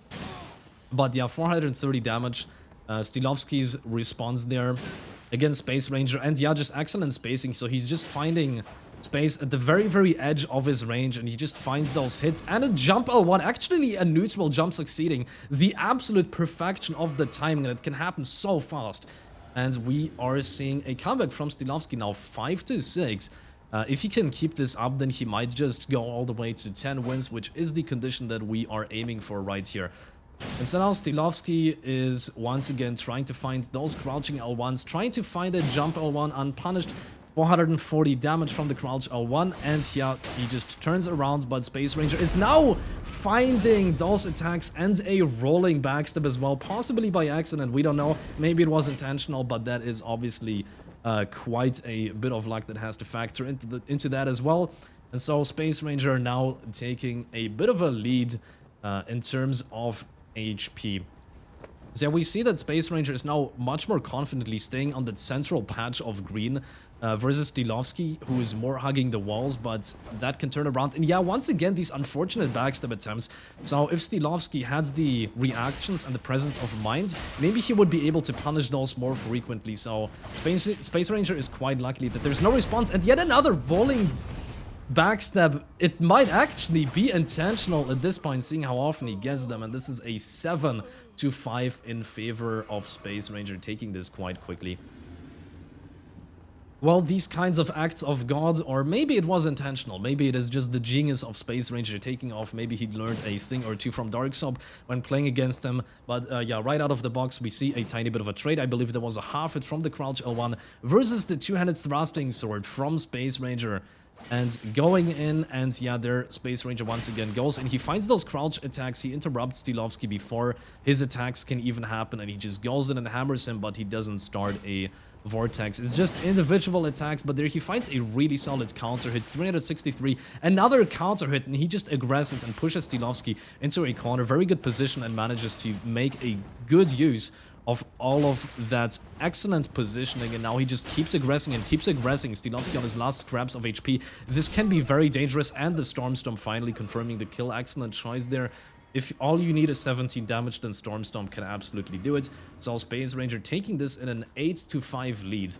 But yeah, 430 damage. Steelovsky's response there against Space Ranger, and yeah, just excellent spacing. So he's just finding space at the very, very edge of his range, and he just finds those hits, and a jump L1, actually a neutral jump succeeding. The absolute perfection of the timing, and it can happen so fast. And we are seeing a comeback from Steelovsky now, 5-6. If he can keep this up, then he might just go all the way to 10 wins, which is the condition that we are aiming for right here. And so now Steelovsky is once again trying to find those crouching L1s, trying to find a jump L1 unpunished. 440 damage from the crouch L1, and yeah, he just turns around, but Space Ranger is now finding those attacks and a rolling backstep as well, possibly by accident, we don't know. Maybe it was intentional, but that is obviously quite a bit of luck that has to factor into that as well. And so Space Ranger now taking a bit of a lead in terms of HP. So yeah, we see that Space Ranger is now much more confidently staying on that central patch of green versus Steelovsky, who is more hugging the walls, but that can turn around. And yeah, once again, these unfortunate backstab attempts. So if Steelovsky had the reactions and the presence of mind, maybe he would be able to punish those more frequently. So Space Ranger is quite lucky that there's no response. And yet another rolling backstab. It might actually be intentional at this point, seeing how often he gets them. And this is a 7-5 in favor of Space Ranger, taking this quite quickly. Well, these kinds of acts of God, or maybe it was intentional, maybe it is just the genius of Space Ranger taking off, maybe he learned a thing or two from Dark Soap when playing against him, but yeah, right out of the box we see a tiny bit of a trade. I believe there was a half hit from the Crouch L1 versus the two-handed thrusting sword from Space Ranger. And going in, and yeah, there Space Ranger once again goes, and he finds those crouch attacks. He interrupts Steelovsky before his attacks can even happen, and he just goes in and hammers him, but he doesn't start a vortex. It's just individual attacks, but there he finds a really solid counter hit, 363, another counter hit, and he just aggresses and pushes Steelovsky into a corner. Very good position, and manages to make a good use of all of that excellent positioning, and now he just keeps aggressing and keeps aggressing. Steelovsky on his last scraps of HP. This can be very dangerous, and the Storm Storm finally confirming the kill. Excellent choice there If all you need is 17 damage, then Stormstorm can absolutely do it. So Space Ranger taking this in an 8-5 lead.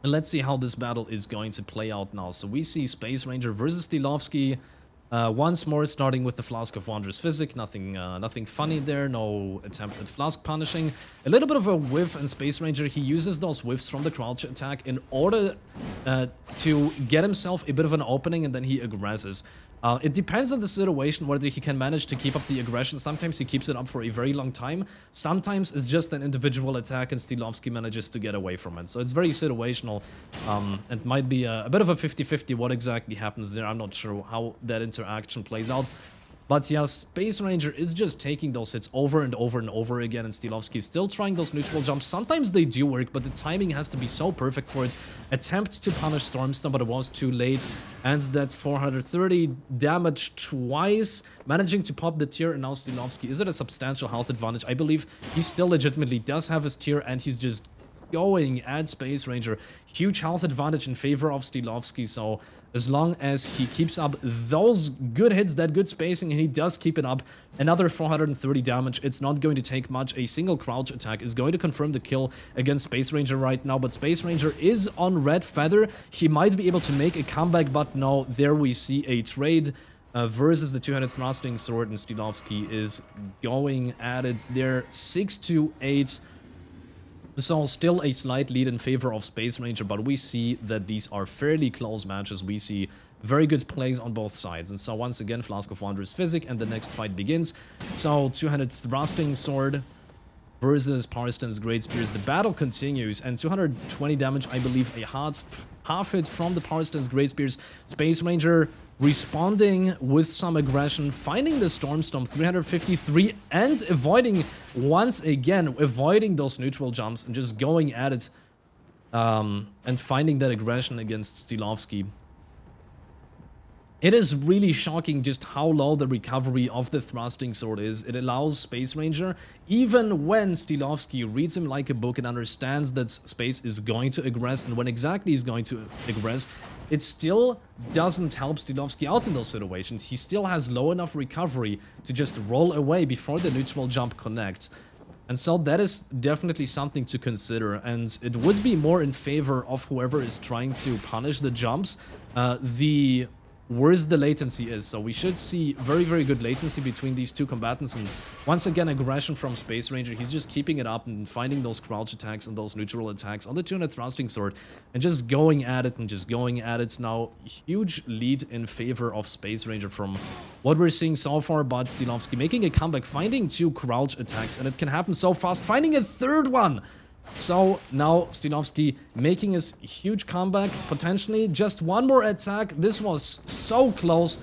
And let's see how this battle is going to play out now. So we see Space Ranger versus Steelovsky. Once more, starting with the Flask of Wondrous Physic. Nothing funny there. No attempt at Flask punishing. A little bit of a whiff, and Space Ranger, he uses those whiffs from the crouch attack in order to get himself a bit of an opening, and then he aggresses. It depends on the situation whether he can manage to keep up the aggression. Sometimes he keeps it up for a very long time. Sometimes it's just an individual attack and Steelovsky manages to get away from it. So it's very situational. It might be a bit of a 50-50 what exactly happens there. I'm not sure how that interaction plays out. But yeah, Space Ranger is just taking those hits over and over and over again, and Steelovsky is still trying those neutral jumps. Sometimes they do work, but the timing has to be so perfect for it. Attempt to punish Stormstorm, but it was too late. And that 430 damage twice, managing to pop the tier, and now Steelovsky is at a substantial health advantage. I believe he still legitimately does have his tier, and he's just going at Space Ranger. Huge health advantage in favor of Steelovsky, so as long as he keeps up those good hits, that good spacing, and he does keep it up, another 430 damage, it's not going to take much. A single crouch attack is going to confirm the kill against Space Ranger right now, but Space Ranger is on Red Feather. He might be able to make a comeback, but no, there we see a trade versus the two-handed thrusting sword, and Steelovsky is going at it there, 6-8. So still a slight lead in favor of Space Ranger, but we see that these are fairly close matches. We see very good plays on both sides. And so once again, Flask of Wondrous Physic, and the next fight begins. So two-handed thrusting sword versus Parston's Great Spears. The battle continues, and 220 damage, I believe, a hard half hit from the Parston's Great Spears. Space Ranger responding with some aggression, finding the Stormstorm 353 and avoiding, once again, avoiding those neutral jumps and just going at it and finding that aggression against Steelovsky. It is really shocking just how low the recovery of the thrusting sword is. It allows Space Ranger, even when Steelovsky reads him like a book and understands that Space is going to aggress and when exactly he's going to aggress, it still doesn't help Steelovsky out in those situations. He still has low enough recovery to just roll away before the neutral jump connects. And so that is definitely something to consider, and it would be more in favor of whoever is trying to punish the jumps. The worse the latency is. So we should see very, very good latency between these two combatants. And once again, aggression from Space Ranger. He's just keeping it up and finding those crouch attacks and those neutral attacks on the two-handed thrusting sword and just going at it and just going at it. Now, huge lead in favor of Space Ranger from what we're seeing so far, but Steelovsky making a comeback, finding two crouch attacks, and it can happen so fast, finding a third one. So now Steelovsky making his huge comeback, potentially just one more attack. This was so close,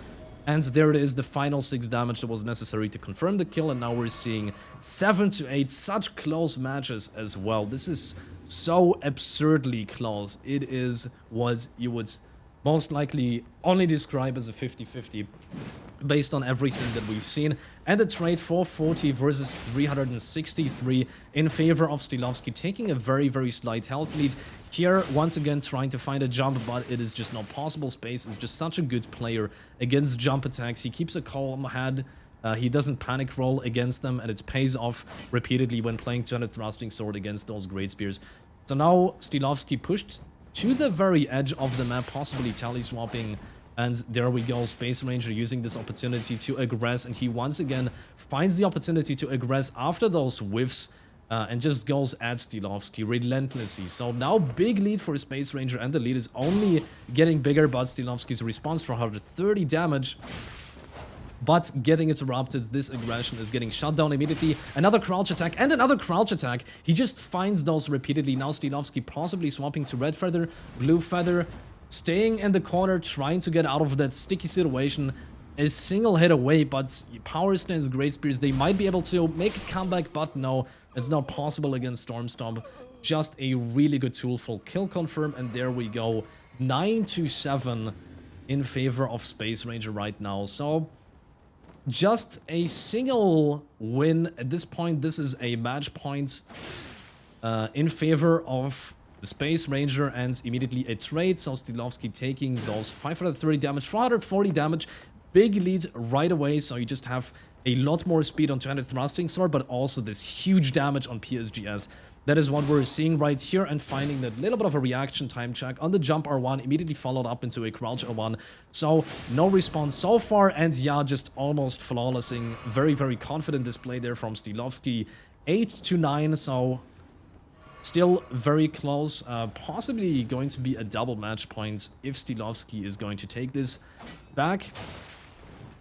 and there it is, the final 6 damage that was necessary to confirm the kill, and now we're seeing 7-8, such close matches as well. This is so absurdly close. It is what you would most likely only describe as a 50-50 based on everything that we've seen. And the trade 440 versus 363 in favor of Steelovsky, taking a very, very slight health lead. Here, once again, trying to find a jump, but it is just not possible. Space is just such a good player against jump attacks. He keeps a calm head. He doesn't panic roll against them, and it pays off repeatedly when playing two-handed thrusting sword against those Great Spears. So now Steelovsky pushed to the very edge of the map, possibly tally-swapping. And there we go, Space Ranger using this opportunity to aggress, and he once again finds the opportunity to aggress after those whiffs and just goes at Steelovsky relentlessly. So now big lead for Space Ranger, and the lead is only getting bigger, but Steelovsky's response for 130 damage. But getting interrupted, this aggression is getting shut down immediately. Another crouch attack and another crouch attack. He just finds those repeatedly. Now Steelovsky possibly swapping to Red Feather, Blue Feather, staying in the corner, trying to get out of that sticky situation. A single hit away, but Power Stance, Great Spears, they might be able to make a comeback, but no, it's not possible against Stormstorm. Just a really good tool for kill confirm, and there we go. 9-7 in favor of Space Ranger right now. So just a single win. At this point, this is a match point in favor of the Space Ranger, and immediately a trade. So Steelovsky taking those 530 damage, 440 damage. big lead right away, so you just have a lot more speed on two-handed thrusting sword, but also this huge damage on PSGS. That is what we're seeing right here, and finding that little bit of a reaction time check on the jump R1, immediately followed up into a crouch R1. So, no response so far, and yeah, just almost flawlessing. Very, very confident display there from Steelovsky. 8-9, so still very close. Possibly going to be a double match point if Steelovsky is going to take this back.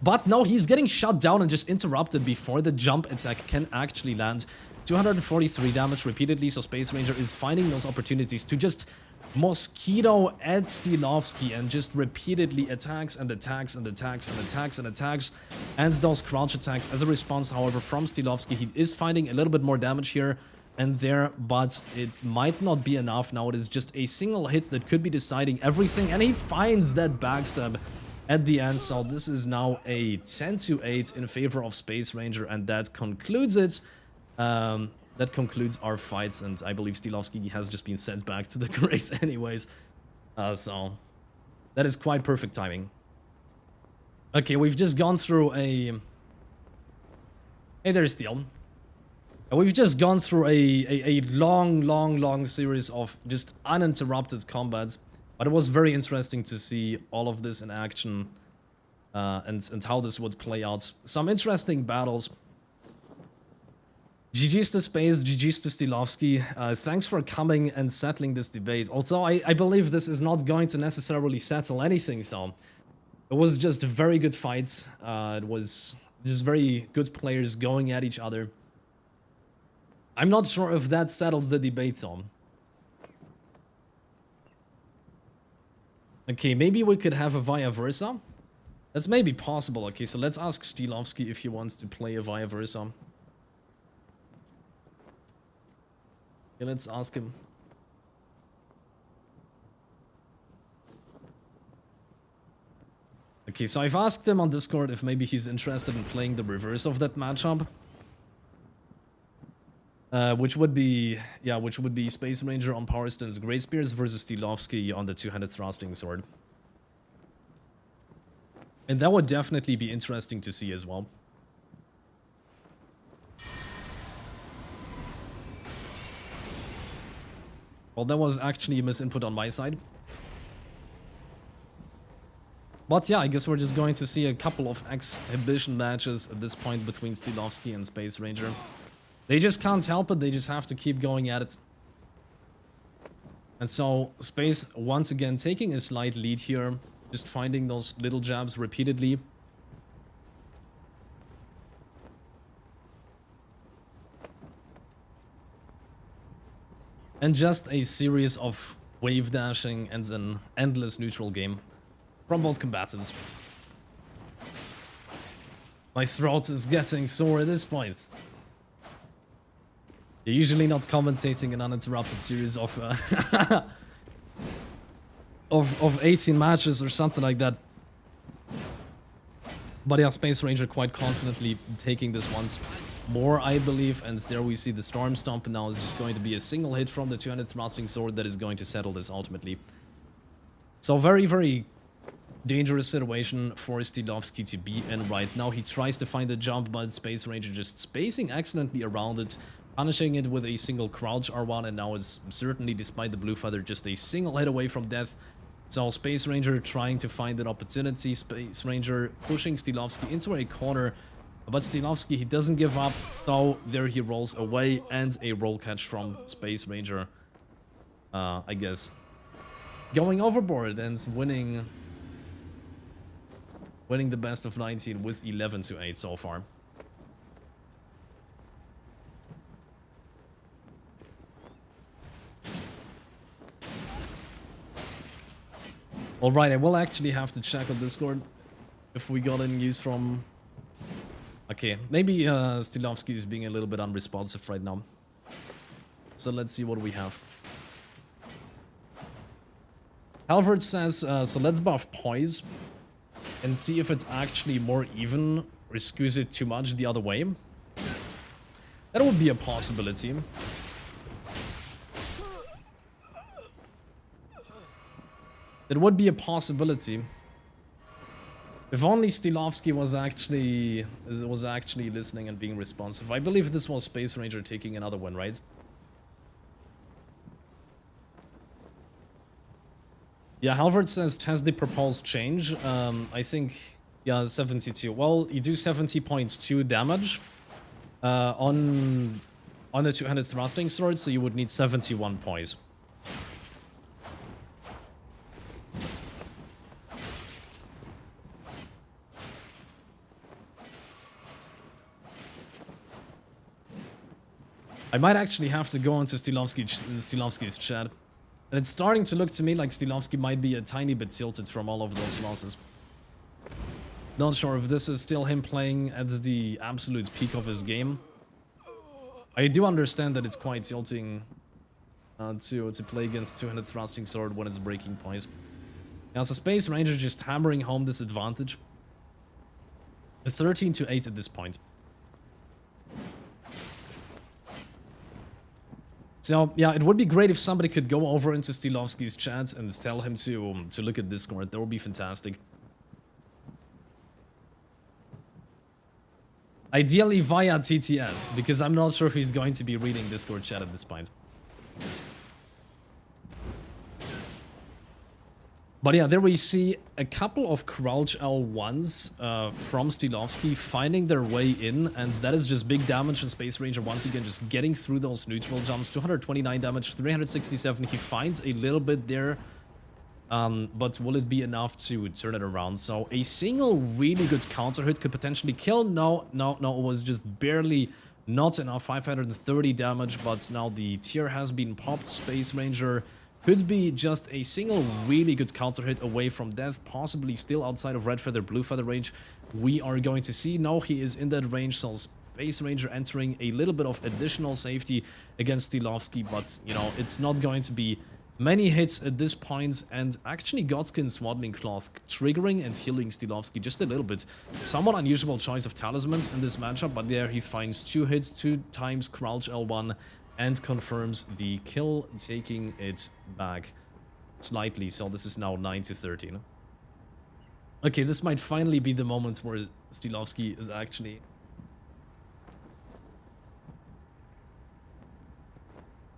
But no, he's getting shut down and just interrupted before the jump attack can actually land. 243 damage repeatedly, so Space Ranger is finding those opportunities to just mosquito at Steelovsky and just repeatedly attacks and attacks and attacks and attacks and attacks. And those crouch attacks as a response, however, from Steelovsky. He is finding a little bit more damage here and there, but it might not be enough. Now it is just a single hit that could be deciding everything, and he finds that backstab at the end. So this is now a 10-8 in favor of Space Ranger, and that concludes it. That concludes our fights, and I believe Steelovsky has just been sent back to the grace anyways. So that is quite perfect timing. Okay, we've just gone through a... Hey, there's Steel. We've just gone through a long series of just uninterrupted combat, but it was very interesting to see all of this in action, and how this would play out. Some interesting battles. GG's to Space, GG's to Steelovsky. Thanks for coming and settling this debate. Although I believe this is not going to necessarily settle anything, so it was just very good fights. It was just very good players going at each other. I'm not sure if that settles the debate, though. Okay, maybe we could have a vice versa. That's maybe possible. Okay, so let's ask Steelovsky if he wants to play a vice versa. Okay, let's ask him. Okay, so I've asked him on Discord if maybe he's interested in playing the reverse of that matchup. Which would be Space Ranger on Power Stone's Great Spears versus Steelovsky on the two-handed thrusting sword. And that would definitely be interesting to see as well. Well, that was actually a misinput on my side. But yeah, I guess we're just going to see a couple of exhibition matches at this point between Steelovsky and Space Ranger. They just can't help it, they just have to keep going at it. And so, Space once again taking a slight lead here, just finding those little jabs repeatedly. And just a series of wave dashing and an endless neutral game from both combatants. My throat is getting sore at this point. You're usually not commentating an uninterrupted series of of 18 matches or something like that. But yeah, Space Ranger quite confidently taking this once more, I believe. And there we see the Storm Stomp, and now it's just going to be a single hit from the two-handed thrusting sword that is going to settle this ultimately. So very, very dangerous situation for Steelovsky to be in right now. He tries to find the jump, but Space Ranger just spacing excellently around it, punishing it with a single crouch R1, and now it's certainly, despite the blue feather, just a single hit away from death. So Space Ranger trying to find an opportunity, Space Ranger pushing Steelovsky into a corner, but Steelovsky, he doesn't give up, though there he rolls away, and a roll catch from Space Ranger, I guess, going overboard and winning the best of 19 with 11-8 so far. Alright, I will actually have to check on Discord if we got any news from... Okay, maybe Steelovsky is being a little bit unresponsive right now. So let's see what we have. Halvard says, so let's buff Poise and see if it's actually more even or skews it too much the other way. That would be a possibility. It would be a possibility. If only Steelovsky was actually listening and being responsive. I believe this was Space Ranger taking another one, right? Yeah, Halvard says test the proposed change. I think, yeah, 72. Well, you do 70.2 damage on the two-handed thrusting sword, so you would need 71 poise. I might actually have to go onto Steelovsky's chat. And it's starting to look to me like Steelovsky might be a tiny bit tilted from all of those losses. Not sure if this is still him playing at the absolute peak of his game. I do understand that it's quite tilting to play against two-handed thrusting sword when it's breaking poise. Now, so Space Ranger just hammering home this advantage. A 13-8 at this point. So, yeah, it would be great if somebody could go over into Steelovsky's chat and tell him to look at Discord. That would be fantastic. Ideally via TTS, because I'm not sure if he's going to be reading Discord chat at this point. But yeah, there we see a couple of Crouch L1s from Steelovsky finding their way in, and that is just big damage, and Space Ranger once again just getting through those neutral jumps. 229 damage, 367. He finds a little bit there, but will it be enough to turn it around? So a single really good counter hit could potentially kill. No, it was just barely not enough. 530 damage, but now the tier has been popped. Space Ranger could be just a single really good counter hit away from death, possibly still outside of red feather, blue feather range. We are going to see. No, he is in that range, so Space Ranger entering a little bit of additional safety against Steelovsky, but, you know, it's not going to be many hits at this point, and actually Godskin Swaddling Cloth triggering and healing Steelovsky just a little bit. Somewhat unusual choice of talismans in this matchup, but there he finds 2 hits, 2 times Crouch L1, and confirms the kill, taking it back slightly. So this is now 9-13. Okay, this might finally be the moment where Steelovsky is actually...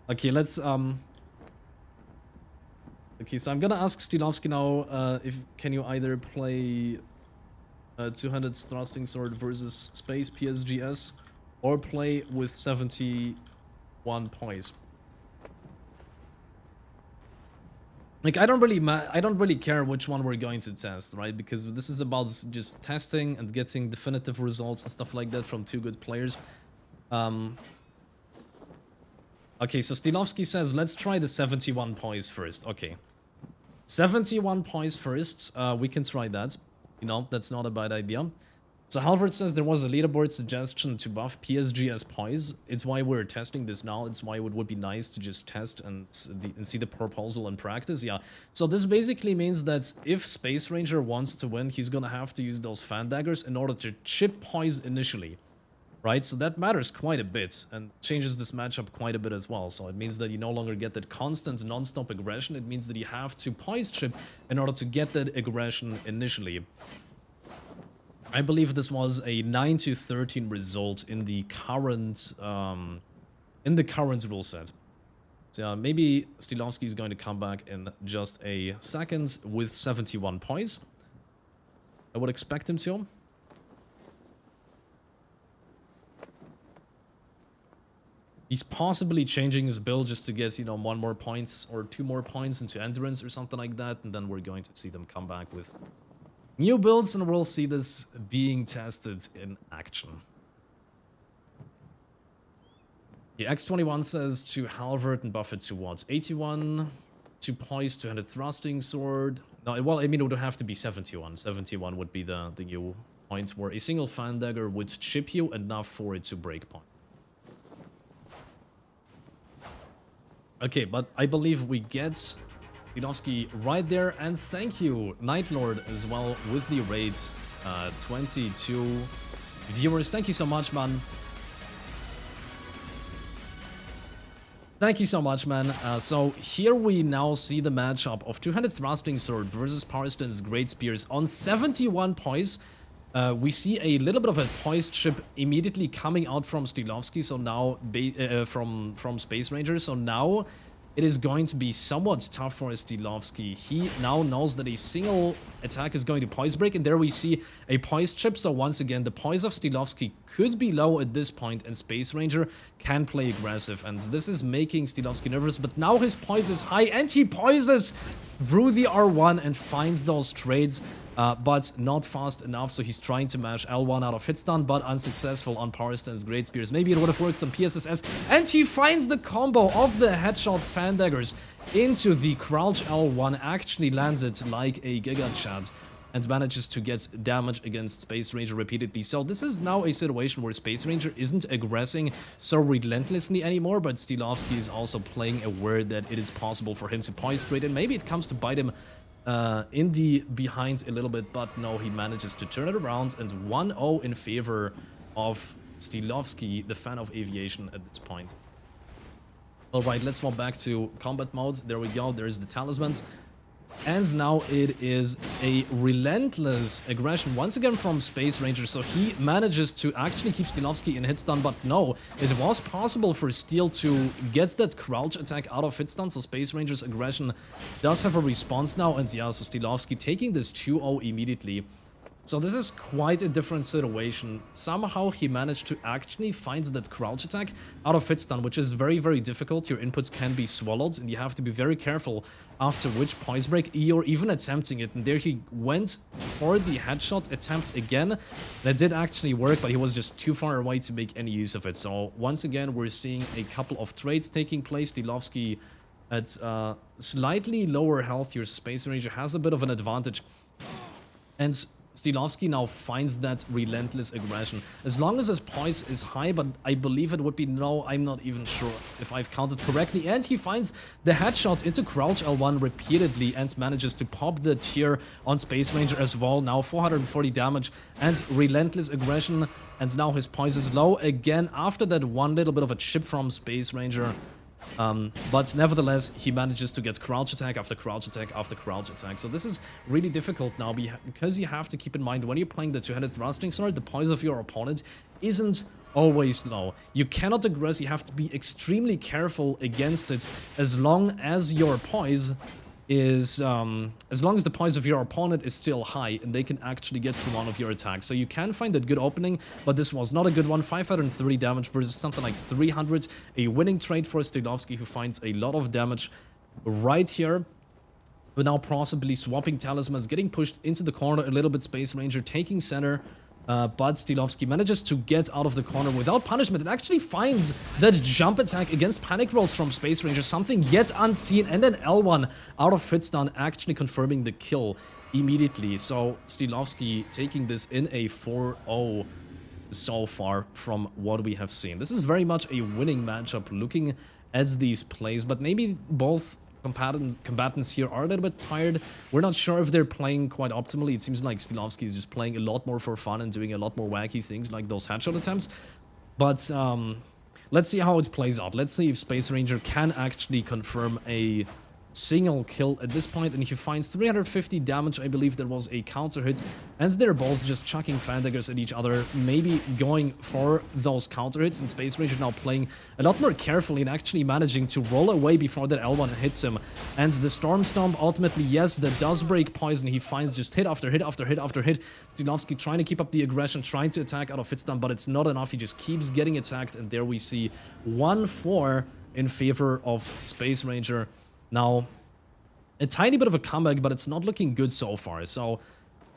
Okay, let's... Okay, so I'm gonna ask Steelovsky now, if can you either play two-handed thrusting sword versus space PSGS, or play with 71 poise. Like, I don't really care which one we're going to test, right? Because this is about just testing and getting definitive results and stuff like that from 2 good players. Okay, so Steelovsky says, let's try the 71 poise first. Okay. 71 poise first. We can try that. You know, that's not a bad idea. So Halvard says there was a leaderboard suggestion to buff PSGS poise. It's why we're testing this now. It's why it would be nice to just test and see the proposal in practice. Yeah. So this basically means that if Space Ranger wants to win, he's gonna have to use those fan daggers in order to chip poise initially. Right, so that matters quite a bit and changes this matchup quite a bit as well. So it means that you no longer get that constant non-stop aggression. It means that you have to poise chip in order to get that aggression initially. I believe this was a 9-13 result in the current rule set. So maybe Steelovsky is going to come back in just a second with 71 poise. I would expect him to. He's possibly changing his build just to get, you know, 1 more points or 2 more points into endurance or something like that, and then we're going to see them come back with new builds, and we'll see this being tested in action. The X21 says to Halvard and buff it to what? 81, to poise, 200 thrusting sword. No, well, I mean, it would have to be 71. 71 would be the new points where a single fan dagger would chip you enough for it to break point. Okay, but I believe we get Steelovsky right there, and thank you, Nightlord, as well, with the raid. 22 viewers. Thank you so much, man. Thank you so much, man. So here we now see the matchup of Two-Handed Thrusting Sword versus Parston's Great Spears on 71 poise. We see a little bit of a poised ship immediately coming out from Steelovsky, so now from Space Ranger. So now it is going to be somewhat tough for Steelovsky. He now knows that a single attack is going to poise break, and there we see a poised ship. So once again, the poise of Steelovsky could be low at this point, and Space Ranger can play aggressive, and this is making Steelovsky nervous. But now his poise is high, and he poises through the R1 and finds those trades. But not fast enough, so he's trying to mash L1 out of hit stun, but unsuccessful on Parston's Great Spears. Maybe it would have worked on PSSS, and he finds the combo of the headshot fan daggers into the crouch L1, actually lands it like a Giga Chat, and manages to get damage against Space Ranger repeatedly. So this is now a situation where Space Ranger isn't aggressing so relentlessly anymore, but Steelovsky is also playing aware that it is possible for him to poise straight, and maybe it comes to bite him in the behind a little bit, but no, he manages to turn it around, and 1-0 in favor of Steelovsky, the fan of aviation at this point. Alright, let's swap back to combat mode. There we go, there's the talismans. And now it is a relentless aggression once again from Space Ranger. So he manages to actually keep Steelovsky in hit stun, but no, it was possible for Steel to get that crouch attack out of hit stun. So Space Ranger's aggression does have a response now, and yeah, so Steelovsky taking this 2-0 immediately. So this is quite a different situation. Somehow he managed to actually find that crouch attack out of hit stun, which is very, very difficult. Your inputs can be swallowed, and you have to be very careful after which poise break you're even attempting it. And there he went for the headshot attempt again. That did actually work, but he was just too far away to make any use of it. So once again, we're seeing a couple of trades taking place. Steelovsky at slightly lower health. Your Space Ranger has a bit of an advantage. And Steelovsky now finds that relentless aggression. As long as his poise is high, but I believe it would be no, I'm not even sure if I've counted correctly. And he finds the headshot into crouch L1 repeatedly and manages to pop the tier on Space Ranger as well. Now 440 damage and relentless aggression. And now his poise is low again after that one little bit of a chip from Space Ranger. But nevertheless, he manages to get crouch attack after crouch attack after crouch attack. So this is really difficult now, because you have to keep in mind when you're playing the two-handed thrusting sword, the poise of your opponent isn't always low. You cannot aggress, you have to be extremely careful against it as long as your poise is as long as the poise of your opponent is still high and they can actually get through one of your attacks. So you can find that good opening, but this was not a good one. 530 damage versus something like 300. A winning trade for Steelovsky, who finds a lot of damage right here. But now possibly swapping talismans, getting pushed into the corner a little bit. Space Ranger taking center. But Steelovsky manages to get out of the corner without punishment and actually finds that jump attack against panic rolls from Space Ranger, something yet unseen, and then L1 out of hit stun, actually confirming the kill immediately. So Steelovsky taking this in a 4-0 so far from what we have seen. This is very much a winning matchup looking at these plays, but maybe both combatants here are a little bit tired. We're not sure if they're playing quite optimally. It seems like Steelovsky is just playing a lot more for fun and doing a lot more wacky things like those headshot attempts. But let's see how it plays out. Let's see if Space Ranger can actually confirm a single kill at this point, and he finds 350 damage. I believe there was a counter hit, and they're both just chucking fan daggers at each other, maybe going for those counter hits, and Space Ranger now playing a lot more carefully and actually managing to roll away before that L1 hits him. And the Storm Stomp, ultimately, yes, that does break poison. He finds just hit after hit after hit after hit. Steelovsky trying to keep up the aggression, trying to attack out of hit stun, but it's not enough. He just keeps getting attacked, and there we see 1-4 in favor of Space Ranger. Now, a tiny bit of a comeback, but it's not looking good so far. So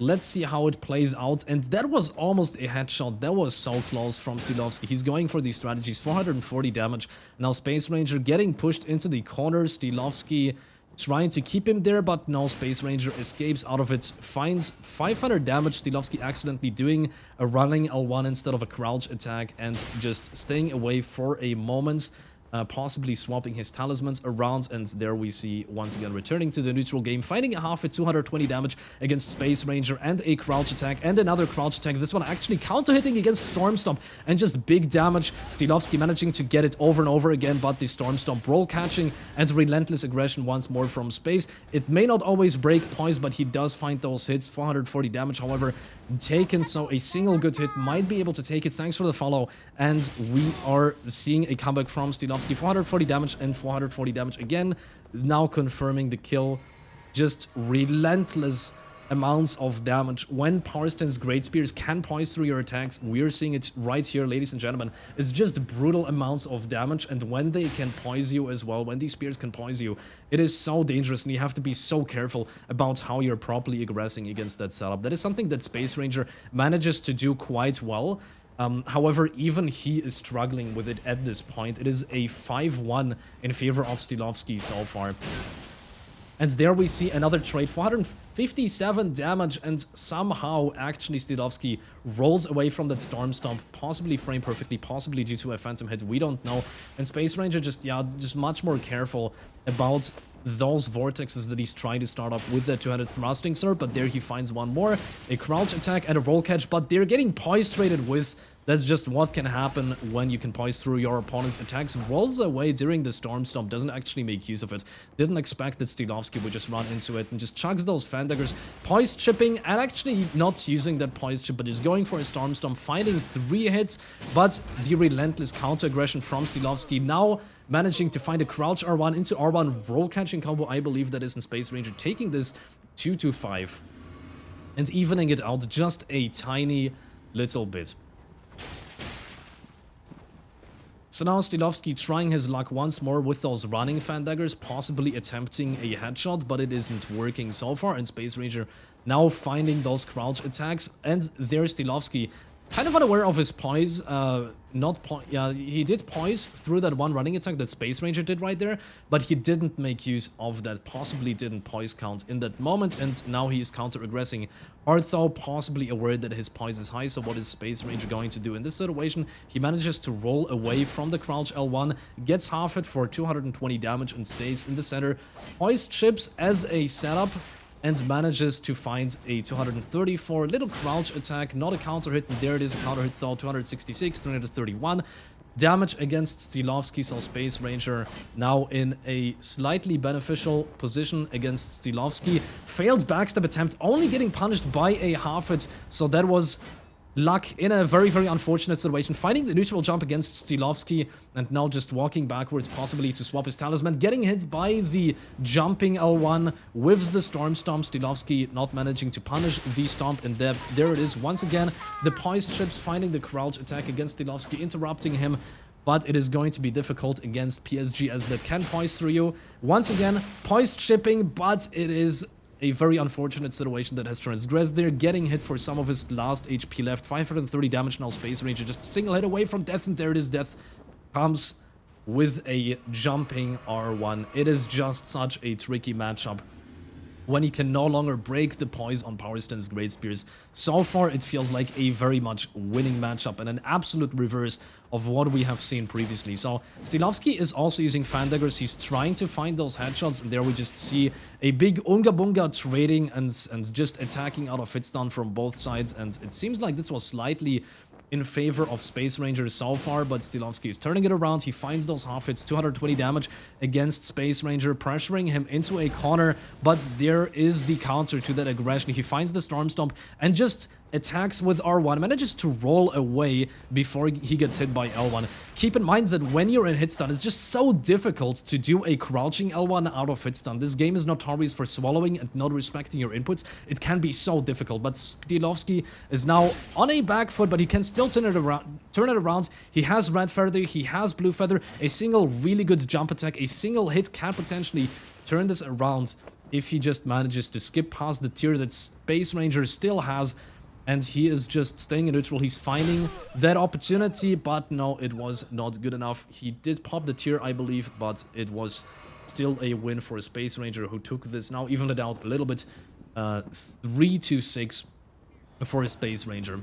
let's see how it plays out. And that was almost a headshot. That was so close from Steelovsky. He's going for these strategies. 440 damage. Now Space Ranger getting pushed into the corner. Steelovsky trying to keep him there, but no, Space Ranger escapes out of it. Finds 500 damage. Steelovsky accidentally doing a running L1 instead of a crouch attack and just staying away for a moment. possibly swapping his talismans around, and there we see once again returning to the neutral game, finding a half at 220 damage against Space Ranger and a crouch attack and another crouch attack. This one actually counter-hitting against Storm Stomp and just big damage. Steelovsky managing to get it over and over again, but the Storm Stomp roll catching and relentless aggression once more from space. It may not always break poise, but he does find those hits. 440 damage, however, taken, so a single good hit might be able to take it. Thanks for the follow, and we are seeing a comeback from Steelovsky. 440 damage and 440 damage again, now confirming the kill. Just relentless amounts of damage. When Power Stance Great Spears can poise through your attacks, we're seeing it right here, ladies and gentlemen. It's just brutal amounts of damage, and when they can poise you as well, when these spears can poise you, it is so dangerous, and you have to be so careful about how you're properly aggressing against that setup. That is something that Space Ranger manages to do quite well. However, even he is struggling with it at this point. It is a 5-1 in favor of Steelovsky so far. And there we see another trade, 457 damage, and somehow actually Steelovsky rolls away from that Storm Stomp, possibly frame perfectly, possibly due to a Phantom hit, we don't know. And Space Ranger just much more careful about those vortexes that he's trying to start off with that two-handed thrusting sword, but there he finds one more, a crouch attack and a roll catch, but they're getting poise traded with. That's just what can happen when you can poise through your opponent's attacks. Rolls away during the Storm Stomp, doesn't actually make use of it. Didn't expect that Steelovsky would just run into it and just chugs those fan daggers. Poise chipping, and actually not using that poise chip, but just going for a Storm Stomp, finding 3 hits, but the relentless counter-aggression from Steelovsky now managing to find a crouch R1 into R1 roll catching combo. I believe that is in Space Ranger, taking this 2-5 and evening it out just a tiny little bit. So now Steelovsky trying his luck once more with those running fan daggers, possibly attempting a headshot, but it isn't working so far, and Space Ranger now finding those crouch attacks, and there's Steelovsky, kind of unaware of his poise. He did poise through that one running attack that Space Ranger did right there, but he didn't make use of that, possibly didn't poise count in that moment, and now he is counter-aggressing. Artho possibly aware that his poise is high, so what is Space Ranger going to do in this situation? He manages to roll away from the crouch L1, gets half it for 220 damage and stays in the center. Poise chips as a setup, and manages to find a 234 little crouch attack, not a counter hit, and there it is, a counter hit though, 266, 331 damage against Steelovsky, so Space Ranger now in a slightly beneficial position against Steelovsky. Failed backstab attempt, only getting punished by a half hit, so that was luck in a very, very unfortunate situation. Finding the neutral jump against Steelovsky, and now just walking backwards, possibly to swap his talisman. Getting hit by the jumping L1, whiffs the Storm Stomp. Steelovsky not managing to punish the stomp, and there it is. Once again, the poise chips finding the crouch attack against Steelovsky, interrupting him. But it is going to be difficult against PSG, as that can poise through you. Once again, poise chipping, but it is a very unfortunate situation that has transgressed there, getting hit for some of his last HP left. 530 damage now, Space Ranger just a single hit away from death, and there it is. Death comes with a jumping R1. It is just such a tricky matchup when he can no longer break the poise on Power Stance Great Spears. So far, it feels like a very much winning matchup and an absolute reverse of what we have seen previously. So Steelovsky is also using fan daggers. He's trying to find those headshots, and there we just see a big Unga Bunga trading and just attacking out of hitstun from both sides, and it seems like this was slightly in favor of Space Ranger so far, but Steelovsky is turning it around. He finds those half hits, 220 damage against Space Ranger, pressuring him into a corner, but there is the counter to that aggression. He finds the Storm Stomp and just attacks with R1, manages to roll away before he gets hit by L1. Keep in mind that when you're in hitstun, it's just so difficult to do a crouching L1 out of hitstun. This game is notorious for swallowing and not respecting your inputs. It can be so difficult, but Steelovsky is now on a back foot, but he can still turn it around. He has red feather, he has blue feather, a single really good jump attack, a single hit can potentially turn this around if he just manages to skip past the tier that Space Ranger still has. And he is just staying in neutral. He's finding that opportunity, but no, it was not good enough. He did pop the tier, I believe, but it was still a win for a Space Ranger, who took this now, evened it out a little bit. 3-6 for a Space Ranger.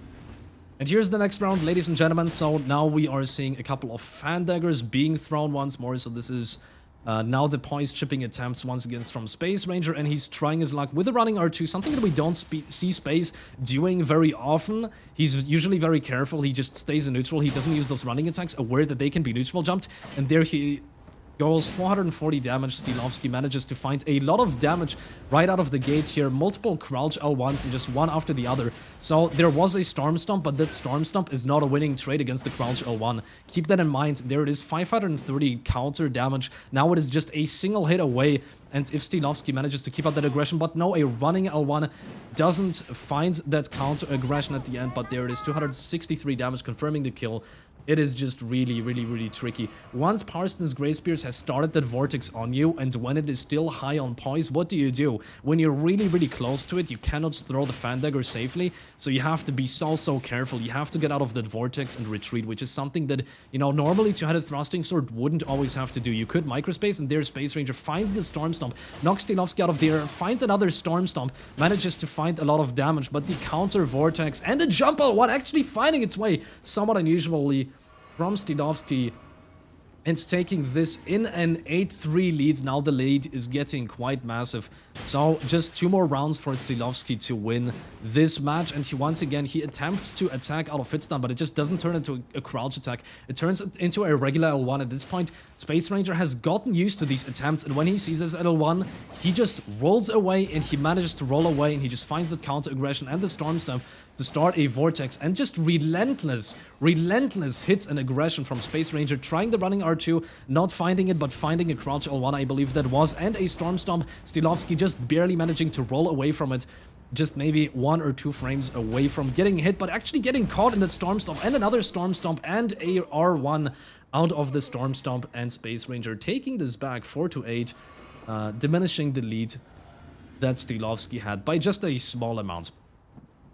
And here's the next round, ladies and gentlemen. So now we are seeing a couple of fan daggers being thrown once more. So this is now the poise chipping attempts once again from Space Ranger, and he's trying his luck with a running R2, something that we don't see Space doing very often. He's usually very careful. He just stays in neutral. He doesn't use those running attacks, aware that they can be neutral jumped. And there he goes, 440 damage. Steelovsky manages to find a lot of damage right out of the gate here. Multiple crouch L1s and just one after the other. So there was a Storm Stomp, but that Storm Stomp is not a winning trade against the crouch L1. Keep that in mind. There it is, 530 counter damage. Now it is just a single hit away. And if Steelovsky manages to keep up that aggression, but no, a running L1 doesn't find that counter aggression at the end. But there it is, 263 damage, confirming the kill. It is just really, really, really tricky. Once Parsons Grey Spears has started that vortex on you, and when it is still high on poise, what do? When you're really, really close to it, you cannot throw the fan dagger safely, so you have to be so careful. You have to get out of that vortex and retreat, which is something that, you know, normally two-headed thrusting sword wouldn't always have to do. You could microspace, and there Space Ranger finds the Storm Stomp, knocks Steelovsky out of the air, finds another Storm Stomp, manages to find a lot of damage, but the counter vortex and the jump L1 actually finding its way somewhat unusually from Steelovsky and taking this in an 8-3 lead. Now the lead is getting quite massive. So just 2 more rounds for Steelovsky to win this match. And once again, he attempts to attack out of hit stun, but it just doesn't turn into a crouch attack. It turns into a regular L1. At this point, Space Ranger has gotten used to these attempts. And when he sees this L1, he just rolls away, and he manages to roll away, and he just finds the counter aggression and the Storm Stomp to start a vortex, and just relentless hits and aggression from Space Ranger, trying the running R2, not finding it, but finding a crouch L1, I believe that was, and a Storm Stomp. Steelovsky just barely managing to roll away from it, just maybe 1 or 2 frames away from getting hit, but actually getting caught in that Storm Stomp, and another Storm Stomp, and a R1 out of the Storm Stomp, and Space Ranger taking this back 4-8, diminishing the lead that Steelovsky had by just a small amount.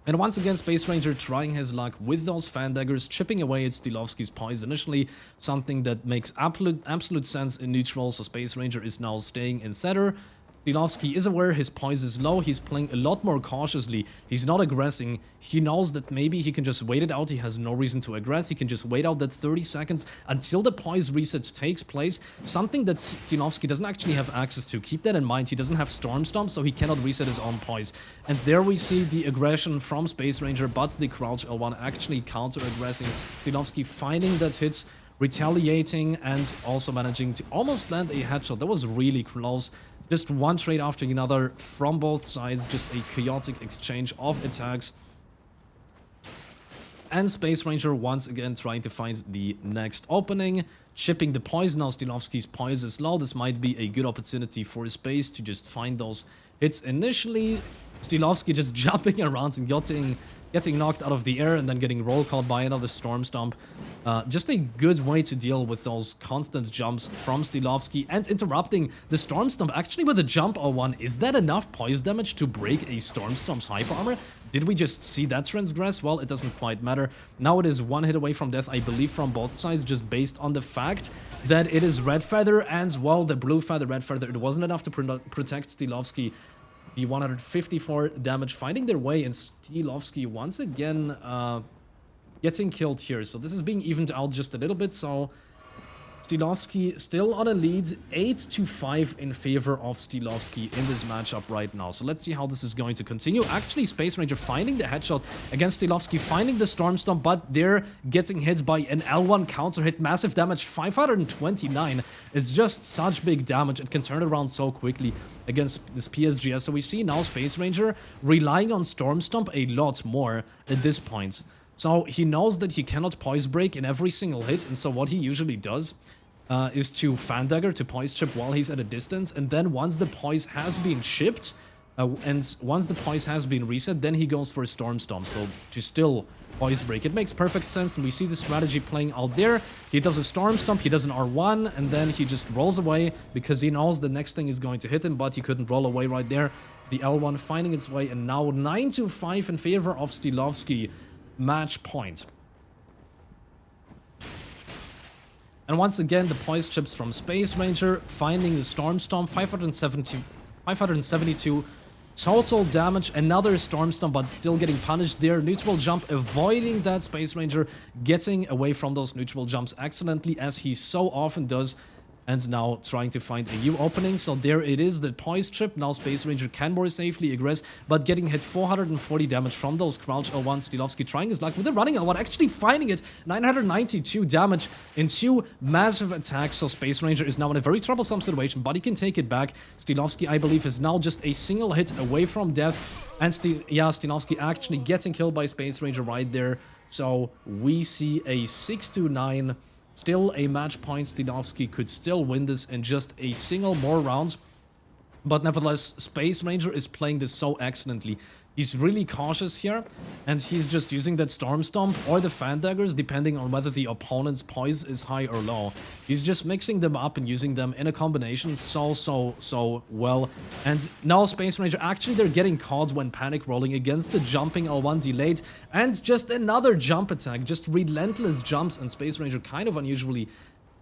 And once again, Space Ranger trying his luck with those fan daggers, chipping away at Steelovsky's poise initially, something that makes absolute sense in neutral, so Space Ranger is now staying in center. Steelovsky is aware his poise is low, he's playing a lot more cautiously, he's not aggressing, he knows that maybe he can just wait it out, he has no reason to aggress, he can just wait out that 30 seconds until the poise reset takes place, something that Steelovsky doesn't actually have access to. Keep that in mind, he doesn't have Storm Stomp, so he cannot reset his own poise. And there we see the aggression from Space Ranger, but the crouch L1 actually counter-aggressing, Steelovsky finding that hits, retaliating, and also managing to almost land a headshot. That was really close. Just one trade after another from both sides, just a chaotic exchange of attacks. And Space Ranger once again trying to find the next opening, chipping the poise. Now Steelovsky's poise is low. This might be a good opportunity for Space to just find those hits initially. Steelovsky just jumping around and getting knocked out of the air and then getting roll called by another Storm Stomp. Just a good way to deal with those constant jumps from Steelovsky and interrupting the Storm Stomp actually with a jump L1. Is that enough poise damage to break a Storm Stomp's hyper armor? Did we just see that transgress? Well, it doesn't quite matter. Now it is 1 hit away from death, I believe, from both sides, just based on the fact that it is Red Feather and, well, the Blue Feather, Red Feather. It wasn't enough to protect Steelovsky. The 154 damage finding their way, and Steelovsky once again getting killed here. So this is being evened out just a little bit. So Steelovsky still on a lead, 8-5 in favor of Steelovsky in this matchup right now. So let's see how this is going to continue. Actually, Space Ranger finding the headshot against Steelovsky, finding the Storm Stomp, but they're getting hit by an L1 counter hit. Massive damage, 529. It's just such big damage. It can turn around so quickly against this PSGS. So we see now Space Ranger relying on Storm Stomp a lot more at this point. So he knows that he cannot poise break in every single hit, and so what he usually does is to fan dagger, to poise chip while he's at a distance, and then once the poise has been chipped, and once the poise has been reset, then he goes for a Storm Stomp, so to still poise break. It makes perfect sense, and we see the strategy playing out there. He does a Storm Stomp, he does an R1, and then he just rolls away, because he knows the next thing is going to hit him, but he couldn't roll away right there. The L1 finding its way, and now 9-5 in favor of Steelovsky. Match point. And once again, the poise chips from Space Ranger, finding the Storm Stomp, 572 total damage. Another Storm Stomp, but still getting punished there. Neutral jump, avoiding that Space Ranger, getting away from those neutral jumps excellently, as he so often does. And now trying to find a new opening. So there it is, the poise trip. Now Space Ranger can more safely aggress, but getting hit 440 damage from those crouch L1. Steelovsky trying his luck with the running L1, actually finding it. 992 damage in 2 massive attacks. So Space Ranger is now in a very troublesome situation, but he can take it back. Steelovsky, I believe, is now just a single hit away from death. And Steelovsky actually getting killed by Space Ranger right there. So we see a 6-9. Still a match point. Steelovsky could still win this in just a single more rounds. But nevertheless, Space Ranger is playing this so excellently. He's really cautious here, and he's just using that Storm Stomp or the Fan Daggers, depending on whether the opponent's poise is high or low. He's just mixing them up and using them in a combination so well. And now Space Ranger, actually they're getting caught when panic rolling against the jumping L1 delayed, and just another jump attack, just relentless jumps, and Space Ranger kind of unusually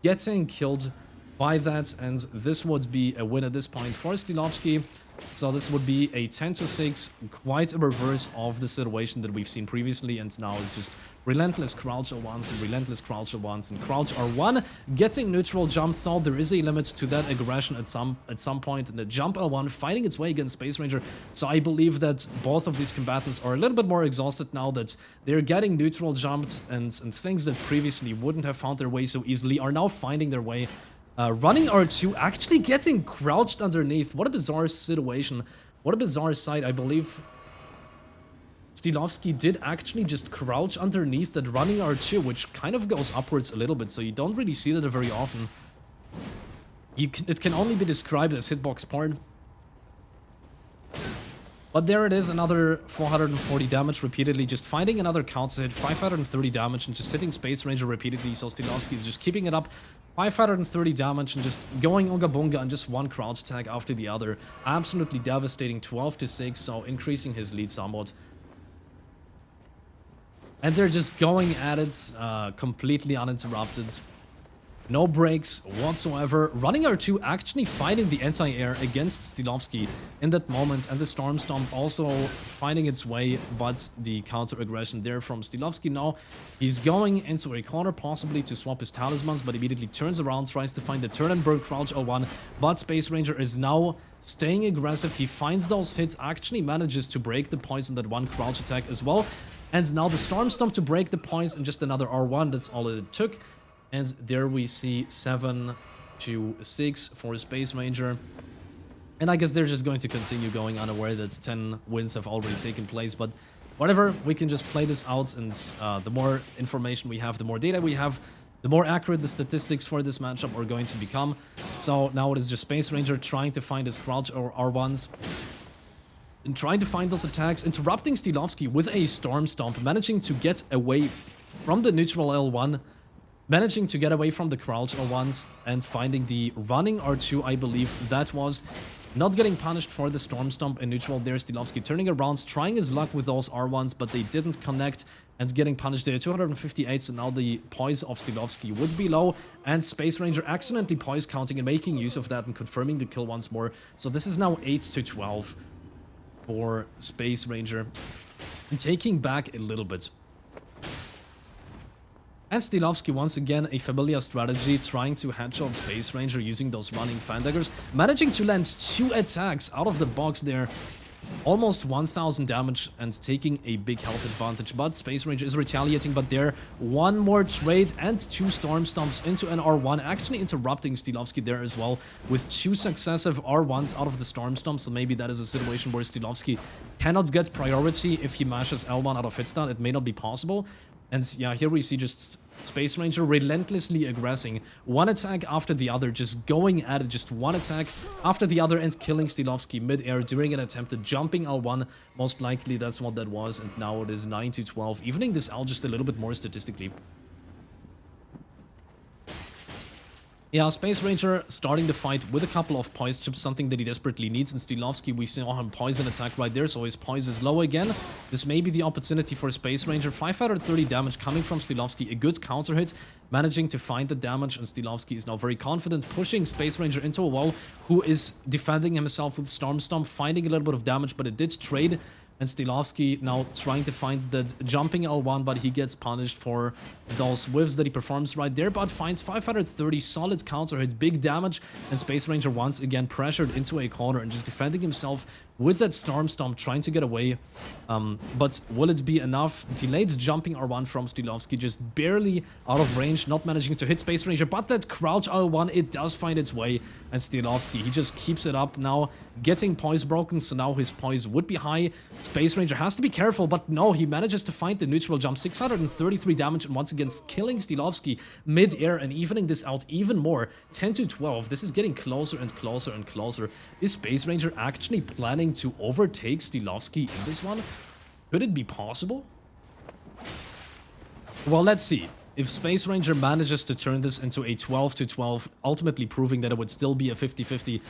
getting killed by that, and this would be a win at this point for Steelovsky. So this would be a 10-6, quite a reverse of the situation that we've seen previously, and now it's just relentless crouch L1s and relentless crouch L1s and crouch R1. Getting neutral jump, though, there is a limit to that aggression at some point, and the jump L1 fighting its way against Space Ranger. So I believe that both of these combatants are a little bit more exhausted now that they're getting neutral jumped, and things that previously wouldn't have found their way so easily are now finding their way. Running R2, actually getting crouched underneath. What a bizarre situation. What a bizarre sight. I believe Steelovsky did actually just crouch underneath that running R2, which kind of goes upwards a little bit, so you don't really see that very often. It can only be described as hitbox porn. But there it is, another 440 damage repeatedly, just finding another counter hit, 530 damage, and just hitting Space Ranger repeatedly. So Steelovsky is just keeping it up, 530 damage, and just going Unga Bunga and just one crouch tag after the other. Absolutely devastating, 12-6, so increasing his lead somewhat. And they're just going at it, completely uninterrupted. No breaks whatsoever. Running R2 actually fighting the anti-air against Steelovsky in that moment, and the Storm Stomp also finding its way, but the counter-aggression there from Steelovsky. Now he's going into a corner, possibly to swap his talismans, but immediately turns around, tries to find the turn and burn crouch L1, but Space Ranger is now staying aggressive. He finds those hits, actually manages to break the poise in that one crouch attack as well, and now the Storm Stomp to break the poise and just another R1. That's all it took. And there we see 7-6 for Space Ranger. And I guess they're just going to continue going, unaware that 10 wins have already taken place. But whatever, we can just play this out, and the more information we have, the more data we have, the more accurate the statistics for this matchup are going to become. So now it is just Space Ranger trying to find his crouch or R1s. And trying to find those attacks, interrupting Steelovsky with a Storm Stomp, managing to get away from the neutral L1, managing to get away from the crouch L1s, and finding the running R2, I believe that was. Not getting punished for the Storm Stomp in neutral there. Steelovsky turning around, trying his luck with those R1s, but they didn't connect, and getting punished there. 258, so now the poise of Steelovsky would be low, and Space Ranger accidentally poise counting and making use of that and confirming the kill once more. So this is now 8-12 for Space Ranger, and taking back a little bit. And Steelovsky, once again, a familiar strategy, trying to headshot Space Ranger using those running Fan Daggers, managing to land 2 attacks out of the box there. Almost 1000 damage and taking a big health advantage, but Space Ranger is retaliating. But there, one more trade and 2 Storm Stomps into an R1, actually interrupting Steelovsky there as well with 2 successive R1s out of the Storm Stomp. So maybe that is a situation where Steelovsky cannot get priority if he mashes L1 out of hitstun. It may not be possible. And yeah, here we see just Space Ranger relentlessly aggressing, one attack after the other, just going at it, just one attack after the other, and killing Steelovsky mid-air during an attempted jumping L1. Most likely that's what that was, and now it is 9-12, evening this out just a little bit more statistically. Yeah, Space Ranger starting the fight with a couple of poise chips, something that he desperately needs. And Steelovsky, we saw him poison attack right there, so his poise is low again. This may be the opportunity for Space Ranger. 530 damage coming from Steelovsky, a good counter hit, managing to find the damage. And Steelovsky is now very confident, pushing Space Ranger into a wall, who is defending himself with Storm Stomp, finding a little bit of damage, but it did trade. And Steelovsky now trying to find that jumping L1, but he gets punished for those whiffs that he performs right there, but finds 530 solid counter hit, big damage, and Space Ranger once again pressured into a corner and just defending himself with that Storm Stomp, trying to get away. But will it be enough? Delayed jumping R1 from Steelovsky, just barely out of range, not managing to hit Space Ranger, but that crouch R1, it does find its way, and Steelovsky, he just keeps it up now, getting poise broken, so now his poise would be high. Space Ranger has to be careful, but no, he manages to find the neutral jump, 633 damage, and once again killing Steelovsky mid-air and evening this out even more. 10 to 12, this is getting closer and closer and closer. Is Space Ranger actually planning to overtake Steelovsky in this one? Could it be possible? Well, let's see. If Space Ranger manages to turn this into a 12 to 12, ultimately proving that it would still be a 50-50.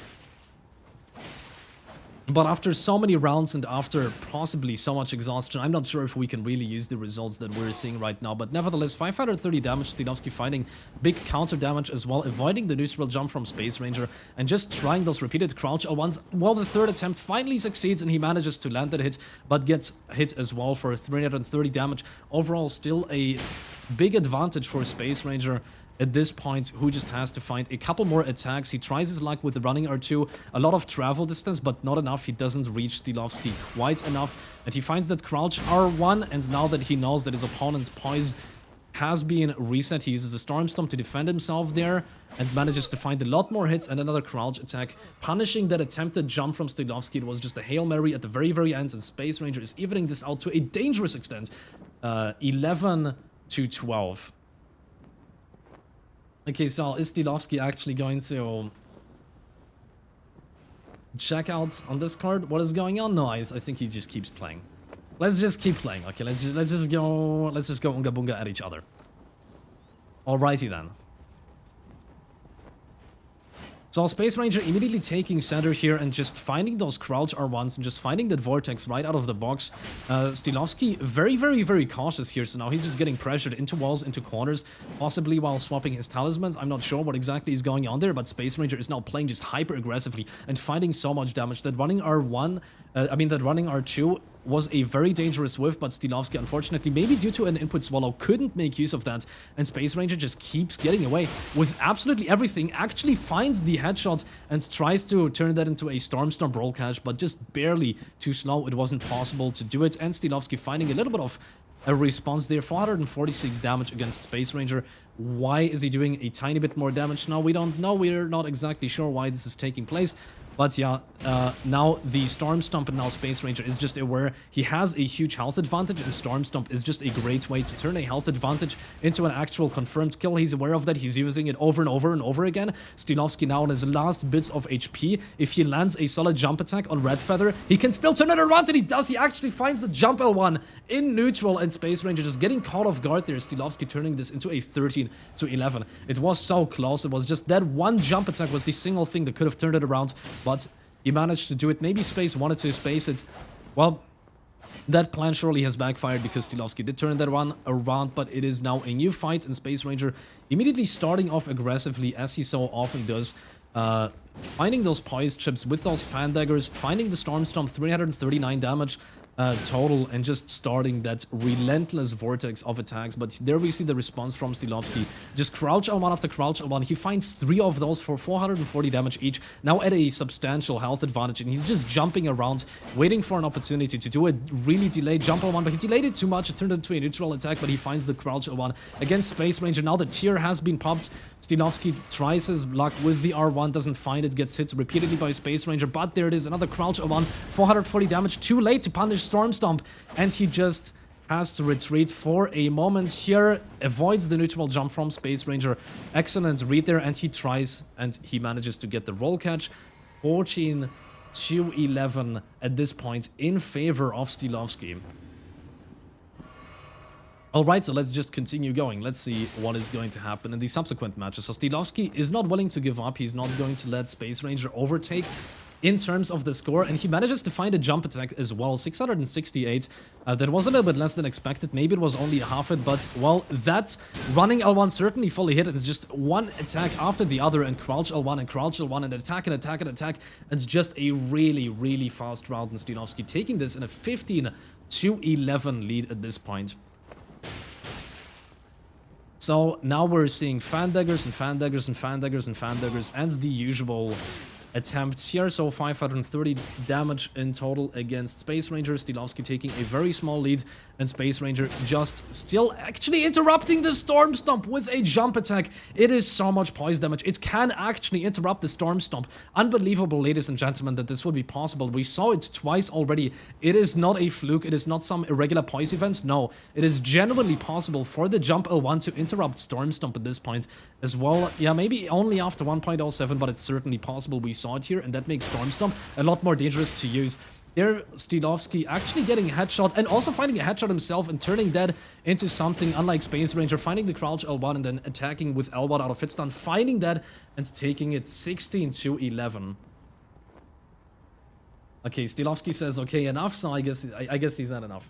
But after so many rounds and after possibly so much exhaustion, I'm not sure if we can really use the results that we're seeing right now. But nevertheless, 530 damage, Steelovsky finding big counter damage as well, avoiding the neutral jump from Space Ranger and just trying those repeated crouch L1s. Well, the third attempt finally succeeds and he manages to land that hit, but gets hit as well for 330 damage. Overall, still a big advantage for Space Ranger at this point, who just has to find a couple more attacks. He tries his luck with the running R2, a lot of travel distance, but not enough. He doesn't reach Steelovsky quite enough, and he finds that crouch R1, and now that he knows that his opponent's poise has been reset, he uses a Storm Stomp to defend himself there, and manages to find a lot more hits and another crouch attack, punishing that attempted jump from Steelovsky. It was just a Hail Mary at the very, very end, and Space Ranger is evening this out to a dangerous extent. 11 to 12. Okay, so is Steelovsky actually going to check out on this card what is going on? No, I think he just keeps playing. Let's just keep playing. Okay, let's just go Unga Bunga at each other. Alrighty then. So Space Ranger immediately taking center here and just finding those crouch R1s and just finding that vortex right out of the box. Steelovsky very, very, very cautious here. So now he's just getting pressured into walls, into corners, possibly while swapping his talismans. I'm not sure what exactly is going on there, but Space Ranger is now playing just hyper aggressively and finding so much damage. That running R1, that running R2 was a very dangerous whiff, but Steelovsky, unfortunately, maybe due to an input swallow, couldn't make use of that, and Space Ranger just keeps getting away with absolutely everything, actually finds the headshot and tries to turn that into a Storm Stomp roll catch, but just barely too slow. It wasn't possible to do it, and Steelovsky finding a little bit of a response there. 446 damage against Space Ranger. Why is he doing a tiny bit more damage now? We don't know. We're not exactly sure why this is taking place. But yeah, now the Storm Stomp and now Space Ranger is just aware he has a huge health advantage, and Storm Stomp is just a great way to turn a health advantage into an actual confirmed kill. He's aware of that. He's using it over and over and over again. Steelovsky now on his last bits of HP. If he lands a solid jump attack on Red Feather, he can still turn it around, and he does. He actually finds the jump L1 in neutral, and Space Ranger just getting caught off guard there. Steelovsky turning this into a 13 to 11. It was so close. It was just that one jump attack was the single thing that could have turned it around. But he managed to do it. Maybe Space wanted to space it. Well, that plan surely has backfired because Steelovsky did turn that one around, but it is now a new fight, and Space Ranger immediately starting off aggressively, as he so often does. Finding those poise chips with those fan daggers, finding the Storm Stomp, 339 damage total, and just starting that relentless vortex of attacks. But there we see the response from Steelovsky. Just crouch L1 after crouch L1. He finds 3 of those for 440 damage each, now at a substantial health advantage, and he's just jumping around, waiting for an opportunity to do a really delayed jump L1, but he delayed it too much. It turned into a neutral attack, but he finds the crouch L1 against Space Ranger. Now the tier has been popped. Steelovsky tries his luck with the R1, doesn't find it, gets hit repeatedly by Space Ranger, but there it is, another crouch L1, 440 damage, too late to punish Storm Stomp, and he just has to retreat for a moment here, avoids the neutral jump from Space Ranger. Excellent read there, and he tries, and he manages to get the roll catch. 14 to 11 at this point in favor of Steelovsky. Alright, so let's just continue going. Let's see what is going to happen in the subsequent matches. So Steelovsky is not willing to give up. He's not going to let Space Ranger overtake in terms of the score, and he manages to find a jump attack as well. 668. That was a little bit less than expected. Maybe it was only half it, but, well, that running L1 certainly fully hit. It's just one attack after the other, and crouch L1 and crouch L1 and attack and attack and attack. It's just a really, really fast round, and Steelovsky taking this in a 15-11 lead at this point. So now we're seeing fan daggers and fan daggers and fan daggers and fan daggers and the usual attempts here. So 530 damage in total against Space Ranger. Steelovsky taking a very small lead, and Space Ranger just still actually interrupting the Storm Stomp with a jump attack. It is so much poise damage. It can actually interrupt the Storm Stomp. Unbelievable, ladies and gentlemen, that this would be possible. We saw it twice already. It is not a fluke. It is not some irregular poise event. No, it is genuinely possible for the jump L1 to interrupt Storm Stomp at this point as well. Yeah, maybe only after 1.07, but it's certainly possible. We saw it here, and that makes Storm Stomp a lot more dangerous to use. There, Steelovsky actually getting a headshot and also finding a headshot himself and turning that into something unlike Space Ranger, finding the crouch L1 and then attacking with L1 out of hit stun, finding that and taking it 16-11. Okay, Steelovsky says, okay, enough, so I guess he's not enough.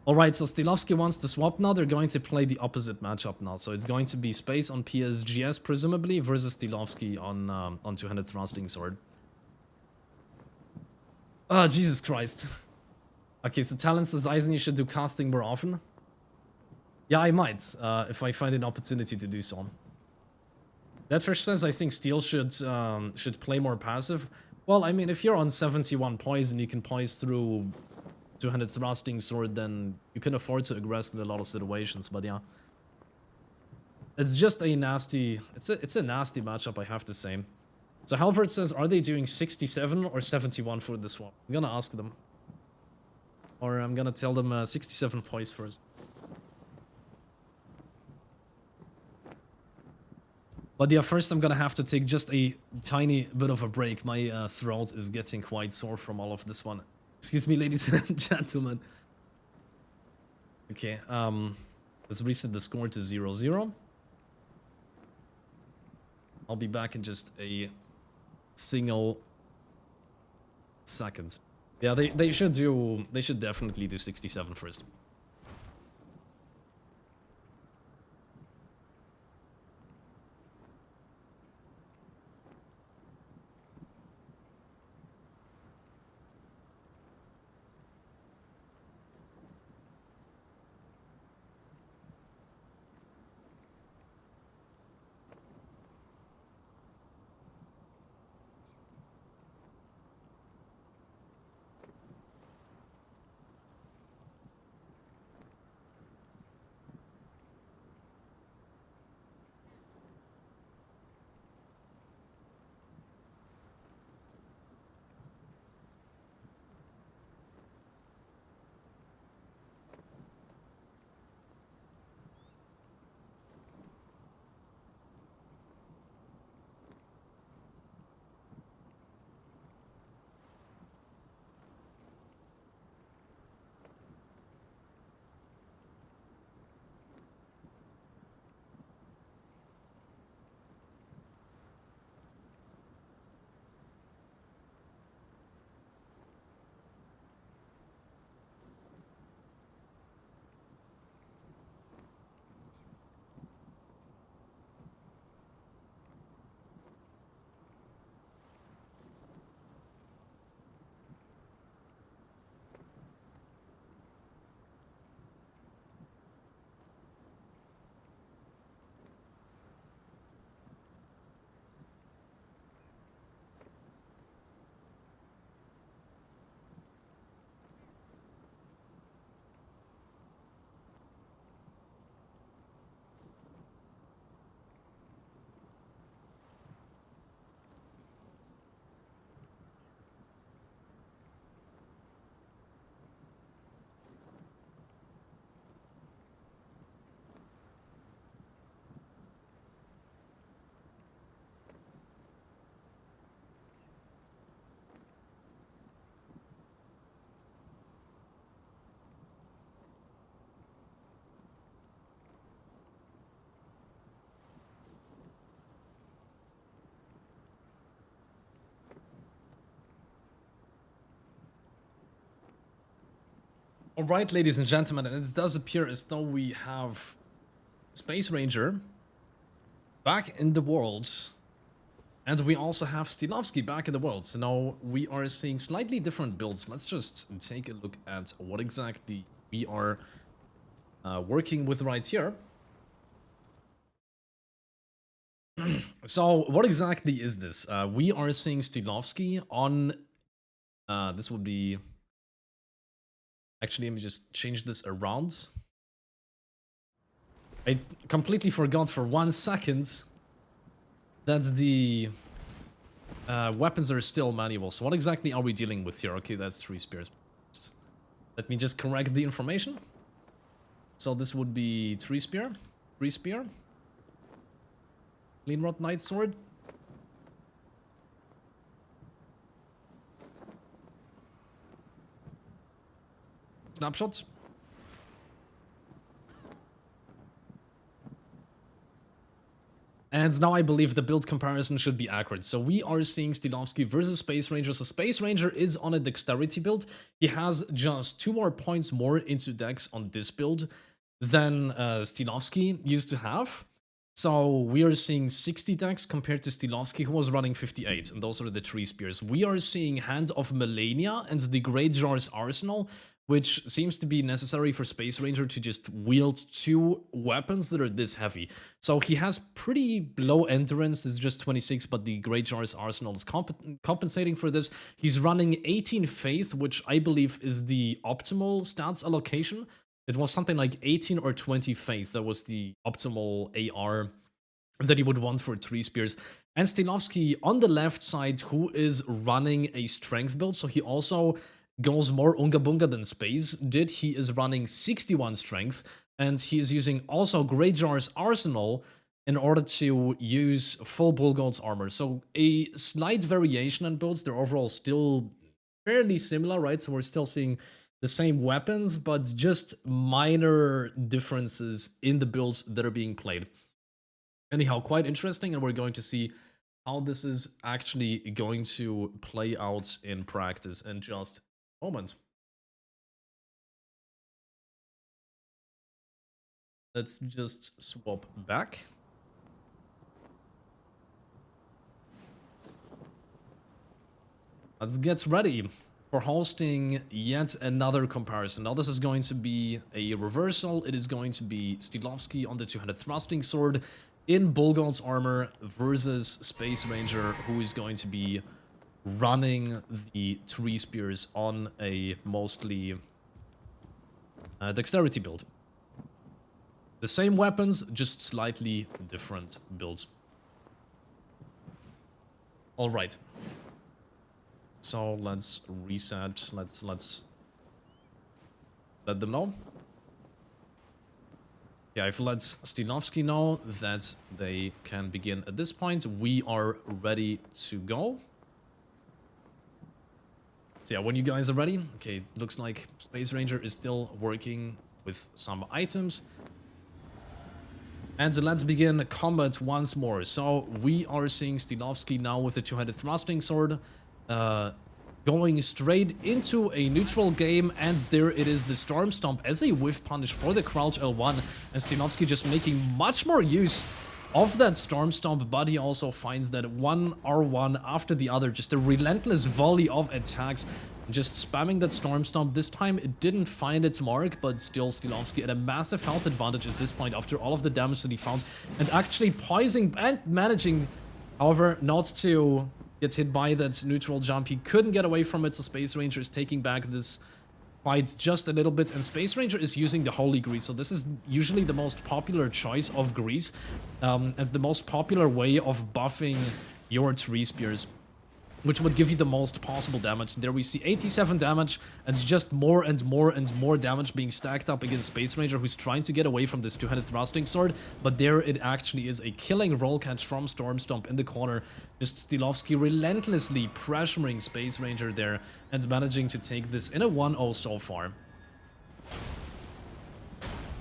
Alright, so Steelovsky wants to swap now. They're going to play the opposite matchup now. So it's going to be Space on PSGS, presumably, versus Steelovsky on two-handed thrusting sword. Oh, Jesus Christ. Okay, so Talon says Eisen, you should do casting more often. Yeah, I might, if I find an opportunity to do so. Deadfish says, I think Steel should play more passive. Well, I mean, if you're on 71 poise and you can poise through two-handed thrusting sword, then you can afford to aggress in a lot of situations. But yeah, it's just a nasty, it's a nasty matchup, I have to say. So Halford says, are they doing 67 or 71 for this one? I'm gonna ask them, or I'm gonna tell them 67 poise first. But yeah, first I'm gonna have to take just a tiny bit of a break. My throat is getting quite sore from all of this one. Excuse me, ladies and gentlemen. Okay, let's reset the score to 0-0. I'll be back in just a single second. Yeah, they should definitely do 67 first. Alright, ladies and gentlemen, and it does appear as though we have Space Ranger back in the world. And we also have Steelovsky back in the world. So now we are seeing slightly different builds. Let's just take a look at what exactly we are working with right here. So what exactly is this? We are seeing Steelovsky on... this would be... Actually, let me just change this around. I completely forgot for 1 second that the weapons are still manual. So what exactly are we dealing with here? Okay, that's 3 spears. Let me just correct the information. So this would be 3 spear, 3 spear. Lean Rod Knight Sword. Snapshots. And now I believe the build comparison should be accurate. So we are seeing Steelovsky versus Space Ranger. So Space Ranger is on a dexterity build. He has just 2 more points more into dex on this build than Steelovsky used to have. So we are seeing 60 dex compared to Steelovsky, who was running 58. And those are the 3 spears. We are seeing Hand of Melania and the Great Jar's Arsenal, which seems to be necessary for Space Ranger to just wield 2 weapons that are this heavy. So he has pretty low endurance, it's just 26, but the Great Jar's Arsenal is compensating for this. He's running 18 Faith, which I believe is the optimal stats allocation. It was something like 18 or 20 Faith, that was the optimal AR that he would want for 3 spears. And Steelovsky on the left side, who is running a strength build, so he also goes more Unga Bunga than Space did. He is running 61 strength, and he is using also Great Jar's Arsenal in order to use full Bullgoat's armor. So a slight variation in builds. They're overall still fairly similar, right? So we're still seeing the same weapons, but just minor differences in the builds that are being played. Anyhow, quite interesting, and we're going to see how this is actually going to play out in practice in just moment. Let's just swap back. Let's get ready for hosting yet another comparison. Now this is going to be a reversal. It is going to be Steelovsky on the 200 thrusting sword in Bullgoat's armor versus Space Ranger, who is going to be running the 3 spears on a mostly dexterity build. The same weapons, just slightly different builds. All right. So let's reset. Let's let them know. Yeah, I've let Steelovsky know that they can begin at this point. We are ready to go. So yeah, when you guys are ready, okay, looks like Space Ranger is still working with some items. And so let's begin combat once more. So we are seeing Steelovsky now with the 2-handed thrusting sword, going straight into a neutral game, and there it is, the Storm Stomp as a whiff punish for the Crouch L1, and Steelovsky just making much more use of that Storm Stomp, but he also finds that one R1 after the other, just a relentless volley of attacks, just spamming that Storm Stomp. This time it didn't find its mark, but still Steelovsky at a massive health advantage at this point after all of the damage that he found, and actually poising and managing, however, not to get hit by that neutral jump. He couldn't get away from it, so Space Ranger is taking back this fight just a little bit, and Space Ranger is using the Holy Grease. So this is usually the most popular choice of Grease, as the most popular way of buffing your 3 spears, which would give you the most possible damage. There we see 87 damage, and just more and more and more damage being stacked up against Space Ranger, who's trying to get away from this 2-handed thrusting sword, but there it actually is a killing roll catch from Storm Stomp in the corner. Just Steelovsky relentlessly pressuring Space Ranger there and managing to take this in a 1-0 so far.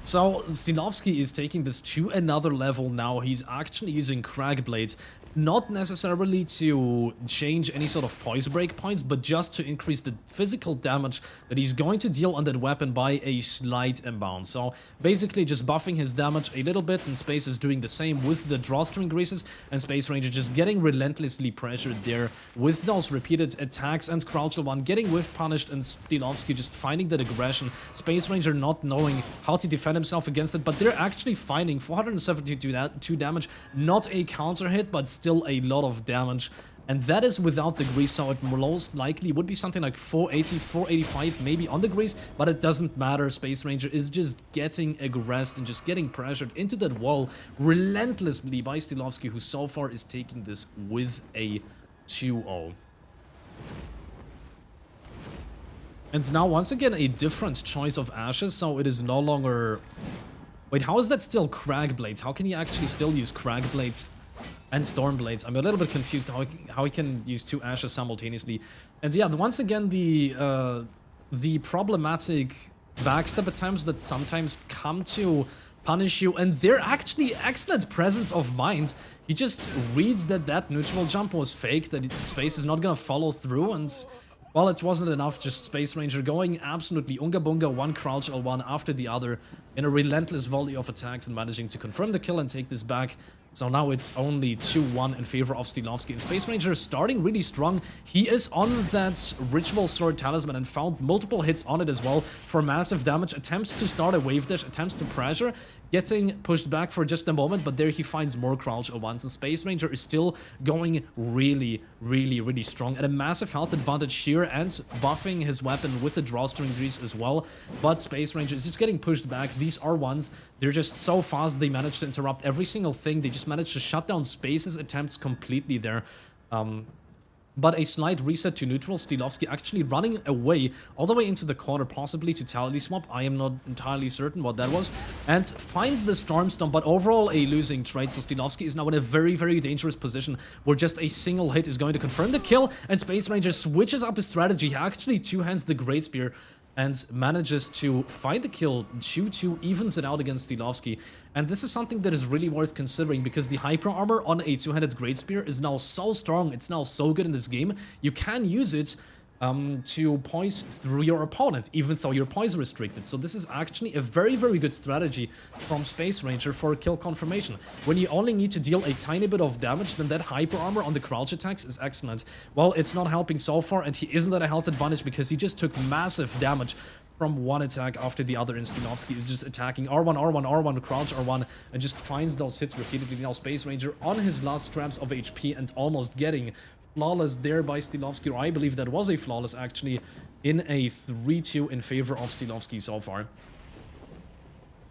So Steelovsky is taking this to another level now. He's actually using Crag Blades. not necessarily to change any sort of poise break points, but just to increase the physical damage that he's going to deal on that weapon by a slight amount. So basically just buffing his damage a little bit, and Space is doing the same with the drawstring greases, and Space Ranger just getting relentlessly pressured there with those repeated attacks, and Crouch L1 getting whiff punished, and Steelovsky just finding that aggression. Space Ranger not knowing how to defend himself against it, but they're actually finding 472 damage, not a counter hit, but still a lot of damage, and that is without the grease, so it most likely would be something like 480, 485 maybe on the grease, but it doesn't matter. Space Ranger is just getting aggressed and just getting pressured into that wall relentlessly by Steelovsky, who so far is taking this with a 2-0. And now once again a different choice of ashes, so it is no longer... Wait, how is that still Crag Blades? How can he actually still use Crag Blades and Storm Blades? I'm a little bit confused how he can use 2 ashes simultaneously. And yeah, once again, the problematic backstab attempts that sometimes come to punish you, and they're actually excellent presence of mind. He just reads that that neutral jump was fake, that Space is not gonna follow through, and... well, it wasn't enough, just Space Ranger going absolutely unga bunga, one crouch L1 after the other in a relentless volley of attacks and managing to confirm the kill and take this back. So now it's only 2-1 in favor of Steelovsky, and Space Ranger starting really strong. He is on that Ritual Sword Talisman and found multiple hits on it as well for massive damage. Attempts to start a wave dash, attempts to pressure, getting pushed back for just a moment, but there he finds more crouch L1s, and Space Ranger is still going really strong at a massive health advantage here, and buffing his weapon with the drawstring grease as well. But Space Ranger is just getting pushed back. These R1s, they're just so fast, they manage to interrupt every single thing. They just manage to shut down Space's attempts completely there. But a slight reset to neutral, Steelovsky actually running away all the way into the corner, possibly to Totality Swap. I am not entirely certain what that was. And finds the Storm Stomp, but overall a losing trade. So Steelovsky is now in a very dangerous position where just a single hit is going to confirm the kill. And Space Ranger switches up his strategy. He actually two-hands the Great Spear and manages to find the kill. 2-2 evens it out against Steelovsky. And this is something that is really worth considering, because the Hyper Armor on a two-handed Great Spear is now so strong, it's now so good in this game. You can use it to poise through your opponent, even though you're poise restricted. So this is actually a very good strategy from Space Ranger for kill confirmation. When you only need to deal a tiny bit of damage, then that Hyper Armor on the crouch attacks is excellent. Well, it's not helping so far, and he isn't at a health advantage because he just took massive damage from one attack after the other, and Steelovsky is just attacking R1, R1, R1, crouch R1, and just finds those hits repeatedly. Now Space Ranger on his last scraps of HP and almost getting flawless there by Steelovsky, or I believe that was a flawless actually, in a 3-2 in favor of Steelovsky so far.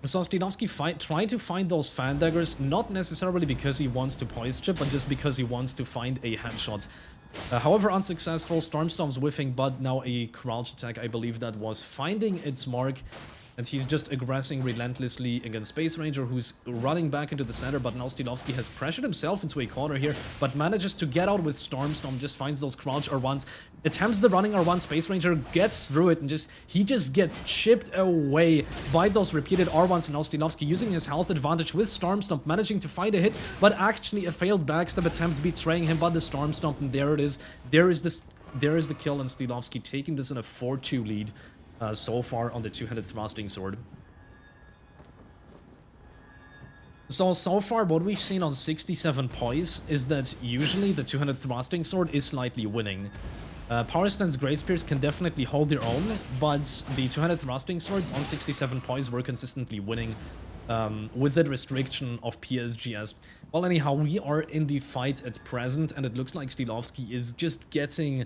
So Steelovsky trying to find those fan daggers, not necessarily because he wants to poise chip, but just because he wants to find a headshot. However, unsuccessful. Storm Stomp's whiffing, but now a crouch attack, I believe that was finding its mark. And he's just aggressing relentlessly against Space Ranger, who's running back into the center, but now Steelovsky has pressured himself into a corner here, but manages to get out with Storm Stomp, just finds those crouch R1s, attempts the running R1, Space Ranger gets through it, and he just gets chipped away by those repeated R1s, and now Steelovsky using his health advantage with Storm Stomp, managing to find a hit, but actually a failed backstab attempt betraying him by the Storm Stomp, and there it is. There is the kill, and Steelovsky taking this in a 4-2 lead. So far on the two-handed thrusting sword. So far what we've seen on 67 poise is that usually the two-handed thrusting sword is slightly winning. Power stance Great Spears can definitely hold their own, but the two-handed thrusting swords on 67 poise were consistently winning with that restriction of PSGS. Well, anyhow, we are in the fight at present, and it looks like Steelovsky is just getting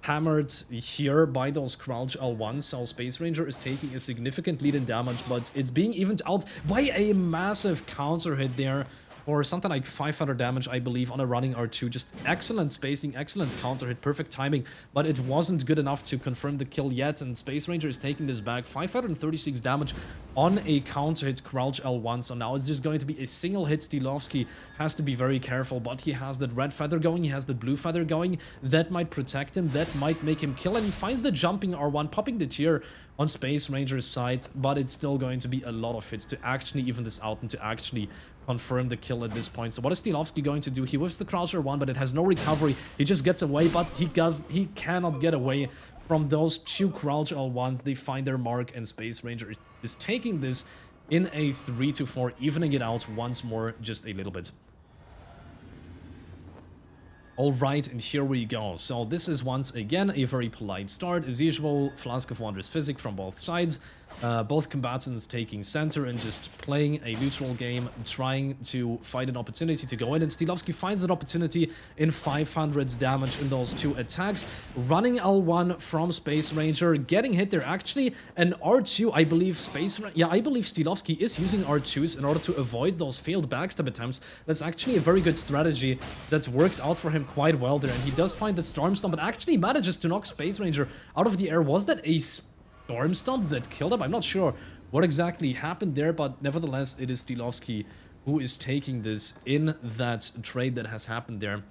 hammered here by those crouch L1s, so Space Ranger is taking a significant lead in damage, but it's being evened out by a massive counter hit there for something like 500 damage, I believe, on a running R2. Just excellent spacing, excellent counter hit, perfect timing, but it wasn't good enough to confirm the kill yet, and Space Ranger is taking this back. 536 damage on a counter hit crouch L1, so now it's just going to be a single hit. Steelovsky has to be very careful, but he has that red feather going, he has the blue feather going, that might protect him, that might make him kill, and he finds the jumping R1, popping the tier on Space Ranger's side, but it's still going to be a lot of hits to actually even this out and to actually confirm the kill at this point. So what is Steelovsky going to do? He whiffs the Croucher 1, but it has no recovery. He just gets away, but he cannot get away from those 2 Crouch L1s. They find their mark, and Space Ranger is taking this in a 3-4, evening it out once more, just a little bit. Alright, and here we go. So this is once again a very polite start. As usual, Flask of Wondrous Physic from both sides. Both combatants taking center and just playing a neutral game, trying to find an opportunity to go in. And Steelovsky finds that opportunity in 500 damage in those 2 attacks. Running L1 from Space Ranger, getting hit there. Actually, an R2, I believe I believe Steelovsky is using R2s in order to avoid those failed backstab attempts. That's actually a very good strategy that worked out for him quite well there. And he does find the Storm Stomp, but actually manages to knock Space Ranger out of the air. Was that a Storm Stomp that killed him? I'm not sure what exactly happened there, but nevertheless, it is Steelovsky who is taking this in that trade that has happened there.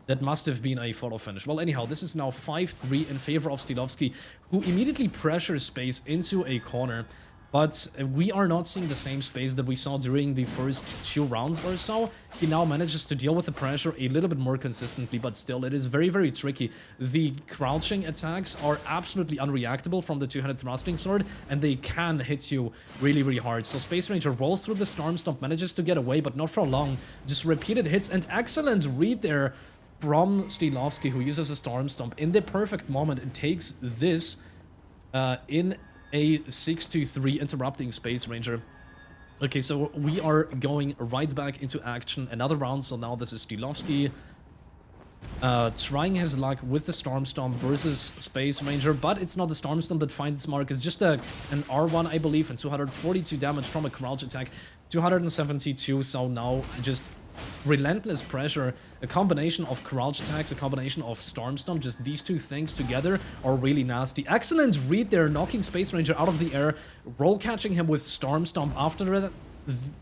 That must have been a photo finish. Well, anyhow, this is now 5-3 in favor of Steelovsky, who immediately pressures Space into a corner. But we are not seeing the same Space that we saw during the first 2 rounds or so. He now manages to deal with the pressure a little bit more consistently, but still, it is very, very tricky. The crouching attacks are absolutely unreactable from the 2-handed thrusting sword, and they can hit you really, really hard. So Space Ranger rolls through the Storm Stomp, manages to get away, but not for long. Just repeated hits, and excellent read there from Steelovsky, who uses a Storm Stomp in the perfect moment and takes this in a 6-3, interrupting Space Ranger. Okay, so we are going right back into action. Another round, so now this is Steelovsky trying his luck with the Storm Stomp versus Space Ranger, but it's not the Storm Stomp that finds its mark. It's just an R1, I believe, and 242 damage from a crouch attack, 272, so now just relentless pressure, a combination of crouch attacks, a combination of Storm Stomp, just these 2 things together are really nasty. Excellent read there, knocking Space Ranger out of the air, roll catching him with Storm Stomp after that,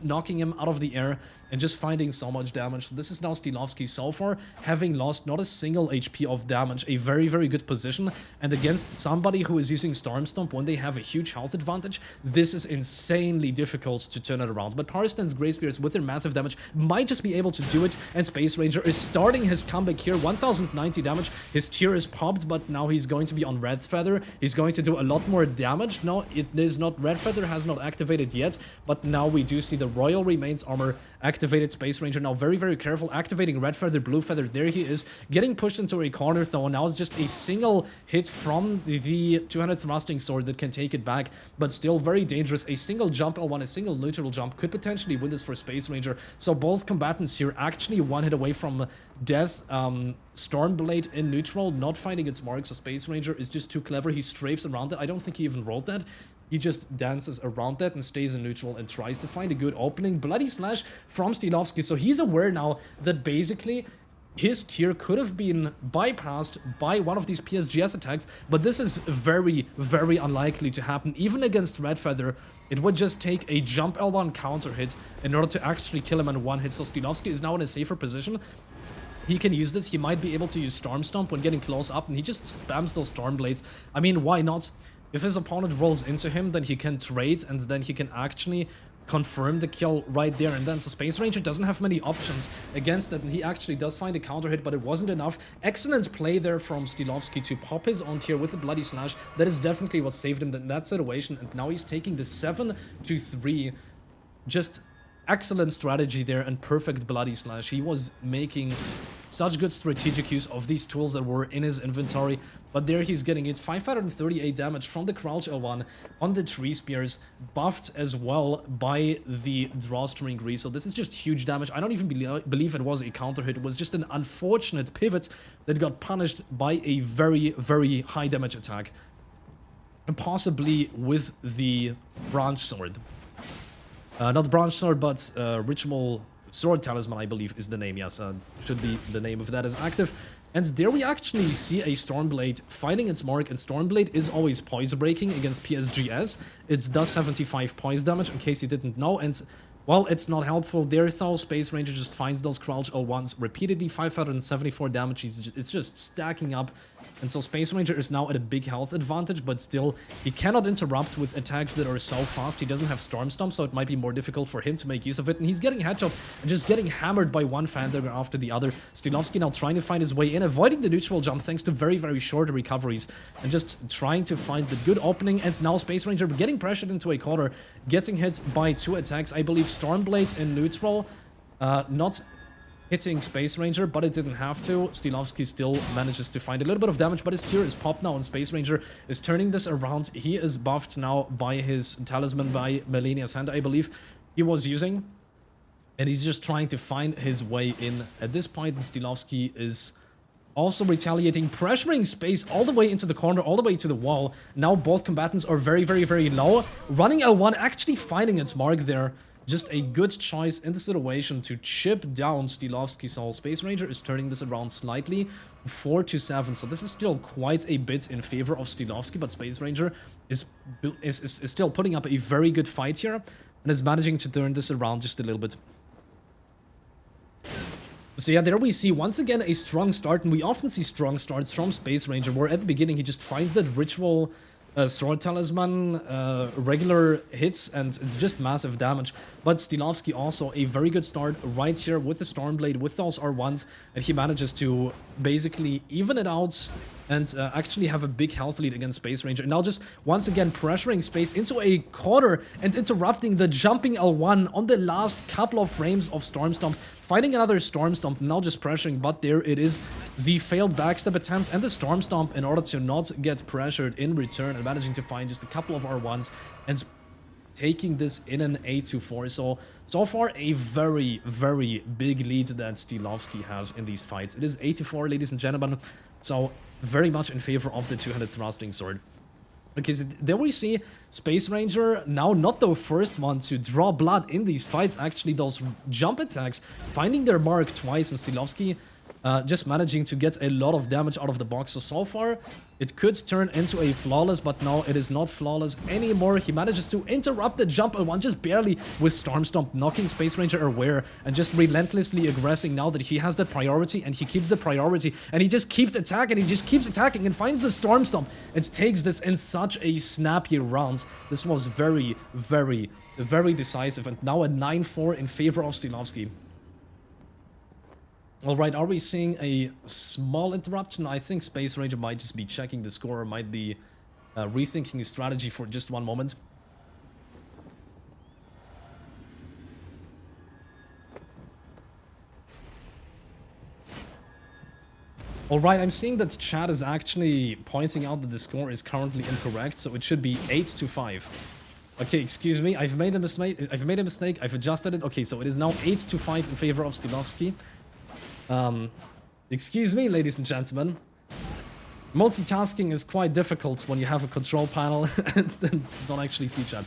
knocking him out of the air, and just finding so much damage. So this is now Steelovsky so far, having lost not a single HP of damage, a very, very good position, and against somebody who is using Storm Stomp when they have a huge health advantage, this is insanely difficult to turn it around. But Parstan's Grey Spears with their massive damage might just be able to do it, and Space Ranger is starting his comeback here, 1090 damage, his tier is popped, but now he's going to be on Red Feather, he's going to do a lot more damage. No, it is not, Red Feather has not activated yet, but now we do see the Royal Remains armor activated. Space Ranger now very, very careful, activating Red Feather, Blue Feather, there he is, getting pushed into a corner though. Now it's just a single hit from the 200 thrusting sword that can take it back, but still very dangerous. A single jump L1, a single neutral jump could potentially win this for Space Ranger. So both combatants here actually 1 hit away from death. Stormblade in neutral, not finding its mark, so Space Ranger is just too clever. He strafes around it. I don't think he even rolled that. He just dances around that and stays in neutral and tries to find a good opening. Bloody Slash from Steelovsky. So he's aware now that basically his tier could have been bypassed by one of these PSGS attacks, but this is very, very unlikely to happen. Even against Red Feather, it would just take a jump L1 counter hit in order to actually kill him in 1 hit. So Steelovsky is now in a safer position. He can use this. He might be able to use Storm Stomp when getting close up, and he just spams those Storm Blades. I mean, why not? If his opponent rolls into him, then he can trade, and then he can actually confirm the kill right there and then. So Space Ranger doesn't have many options against that, and he actually does find a counter hit, but it wasn't enough. Excellent play there from Steelovsky to pop his own tier with a Bloody Slash. That is definitely what saved him in that situation, and now he's taking the 7-3. Just excellent strategy there and perfect Bloody Slash. He was making such good strategic use of these tools that were in his inventory, but there he's getting it. 538 damage from the Crouch L1 on the Tree Spears, buffed as well by the Drawstring Grease. So this is just huge damage. I don't even believe it was a counter hit. It was just an unfortunate pivot that got punished by a very, very high damage attack, and possibly with the Branch Sword. Not Branch Sword, but Ritual Sword Talisman, I believe, is the name. Yes, should be the name if that is active. And there we actually see a Stormblade finding its mark, and Stormblade is always poise breaking against PSGS. It does 75 poise damage, in case you didn't know, and Well, it's not helpful there, though. Space Ranger just finds those crouch L1s repeatedly. 574 damage. It's just stacking up. And so Space Ranger is now at a big health advantage, but still, he cannot interrupt with attacks that are so fast. He doesn't have Storm Stomp, so it might be more difficult for him to make use of it. And he's getting headshot and just getting hammered by one Fandogger after the other. Steelovsky now trying to find his way in, avoiding the neutral jump thanks to very, very short recoveries. And just trying to find the good opening. And now Space Ranger getting pressured into a corner, getting hit by 2 attacks. I believe Stormblade in neutral, not hitting Space Ranger, but it didn't have to. Steelovsky still manages to find a little bit of damage, but his tier is popped now, and Space Ranger is turning this around. He is buffed now by his talisman, by Melania's hand, I believe he was using. And he's just trying to find his way in. At this point, Steelovsky is also retaliating, pressuring Space all the way into the corner, all the way to the wall. Now both combatants are very, very, very low. Running L1, actually finding its mark there. Just a good choice in the situation to chip down Steelovsky. So Space Ranger is turning this around slightly, 4-7. So this is still quite a bit in favor of Steelovsky, but Space Ranger is still putting up a very good fight here and is managing to turn this around just a little bit. So yeah, there we see once again a strong start, and we often see strong starts from Space Ranger, where at the beginning he just finds that ritual sword talisman, regular hits, and it's just massive damage. But Steelovsky also a very good start right here with the Stormblade, with those R1s, and he manages to basically even it out and actually have a big health lead against Space Ranger. And now just once again pressuring Space into a corner and interrupting the jumping L1 on the last couple of frames of Storm Stomp. Finding another Storm Stomp, now just pressuring, but there it is. The failed backstab attempt and the Storm Stomp in order to not get pressured in return, and managing to find just a couple of R1s and taking this in an 8-4. So far a very, very big lead that Steelovsky has in these fights. It is 8-4, ladies and gentlemen. So very much in favor of the two-handed thrusting sword. Okay, so there we see Space Ranger now not the first one to draw blood in these fights. Actually, those jump attacks finding their mark twice, and Steelovsky just managing to get a lot of damage out of the box. So far, it could turn into a flawless, but no, it is not flawless anymore. He manages to interrupt the jump L1 just barely with Storm Stomp, knocking Space Ranger aware and just relentlessly aggressing now that he has that priority, and he keeps the priority, and he just keeps attacking, and finds the Storm Stomp and takes this in such a snappy round. This was very, very, very decisive, and now a 9-4 in favor of Steelovsky. Alright, are we seeing a small interruption? I think Space Ranger might just be checking the score, or might be rethinking his strategy for just one moment. Alright, I'm seeing that chat is actually pointing out that the score is currently incorrect, so it should be 8-5. Okay, excuse me, I've made a mistake, I've adjusted it. Okay, so it is now 8-5 in favor of Steelovsky. Excuse me, ladies and gentlemen. Multitasking is quite difficult when you have a control panel and then don't actually see chat.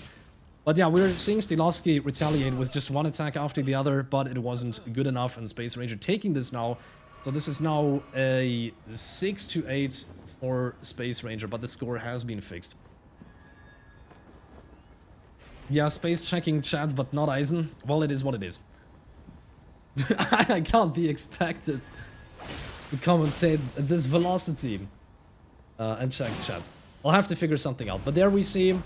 But yeah, we're seeing Steelovsky retaliate with just one attack after the other, but it wasn't good enough, and Space Ranger taking this now. So this is now a 6-8 for Space Ranger, but the score has been fixed. Yeah, Space checking chat, but not Eisen. Well, it is what it is. I can't be expected to commentate at this velocity and check chat. I'll have to figure something out. But there we see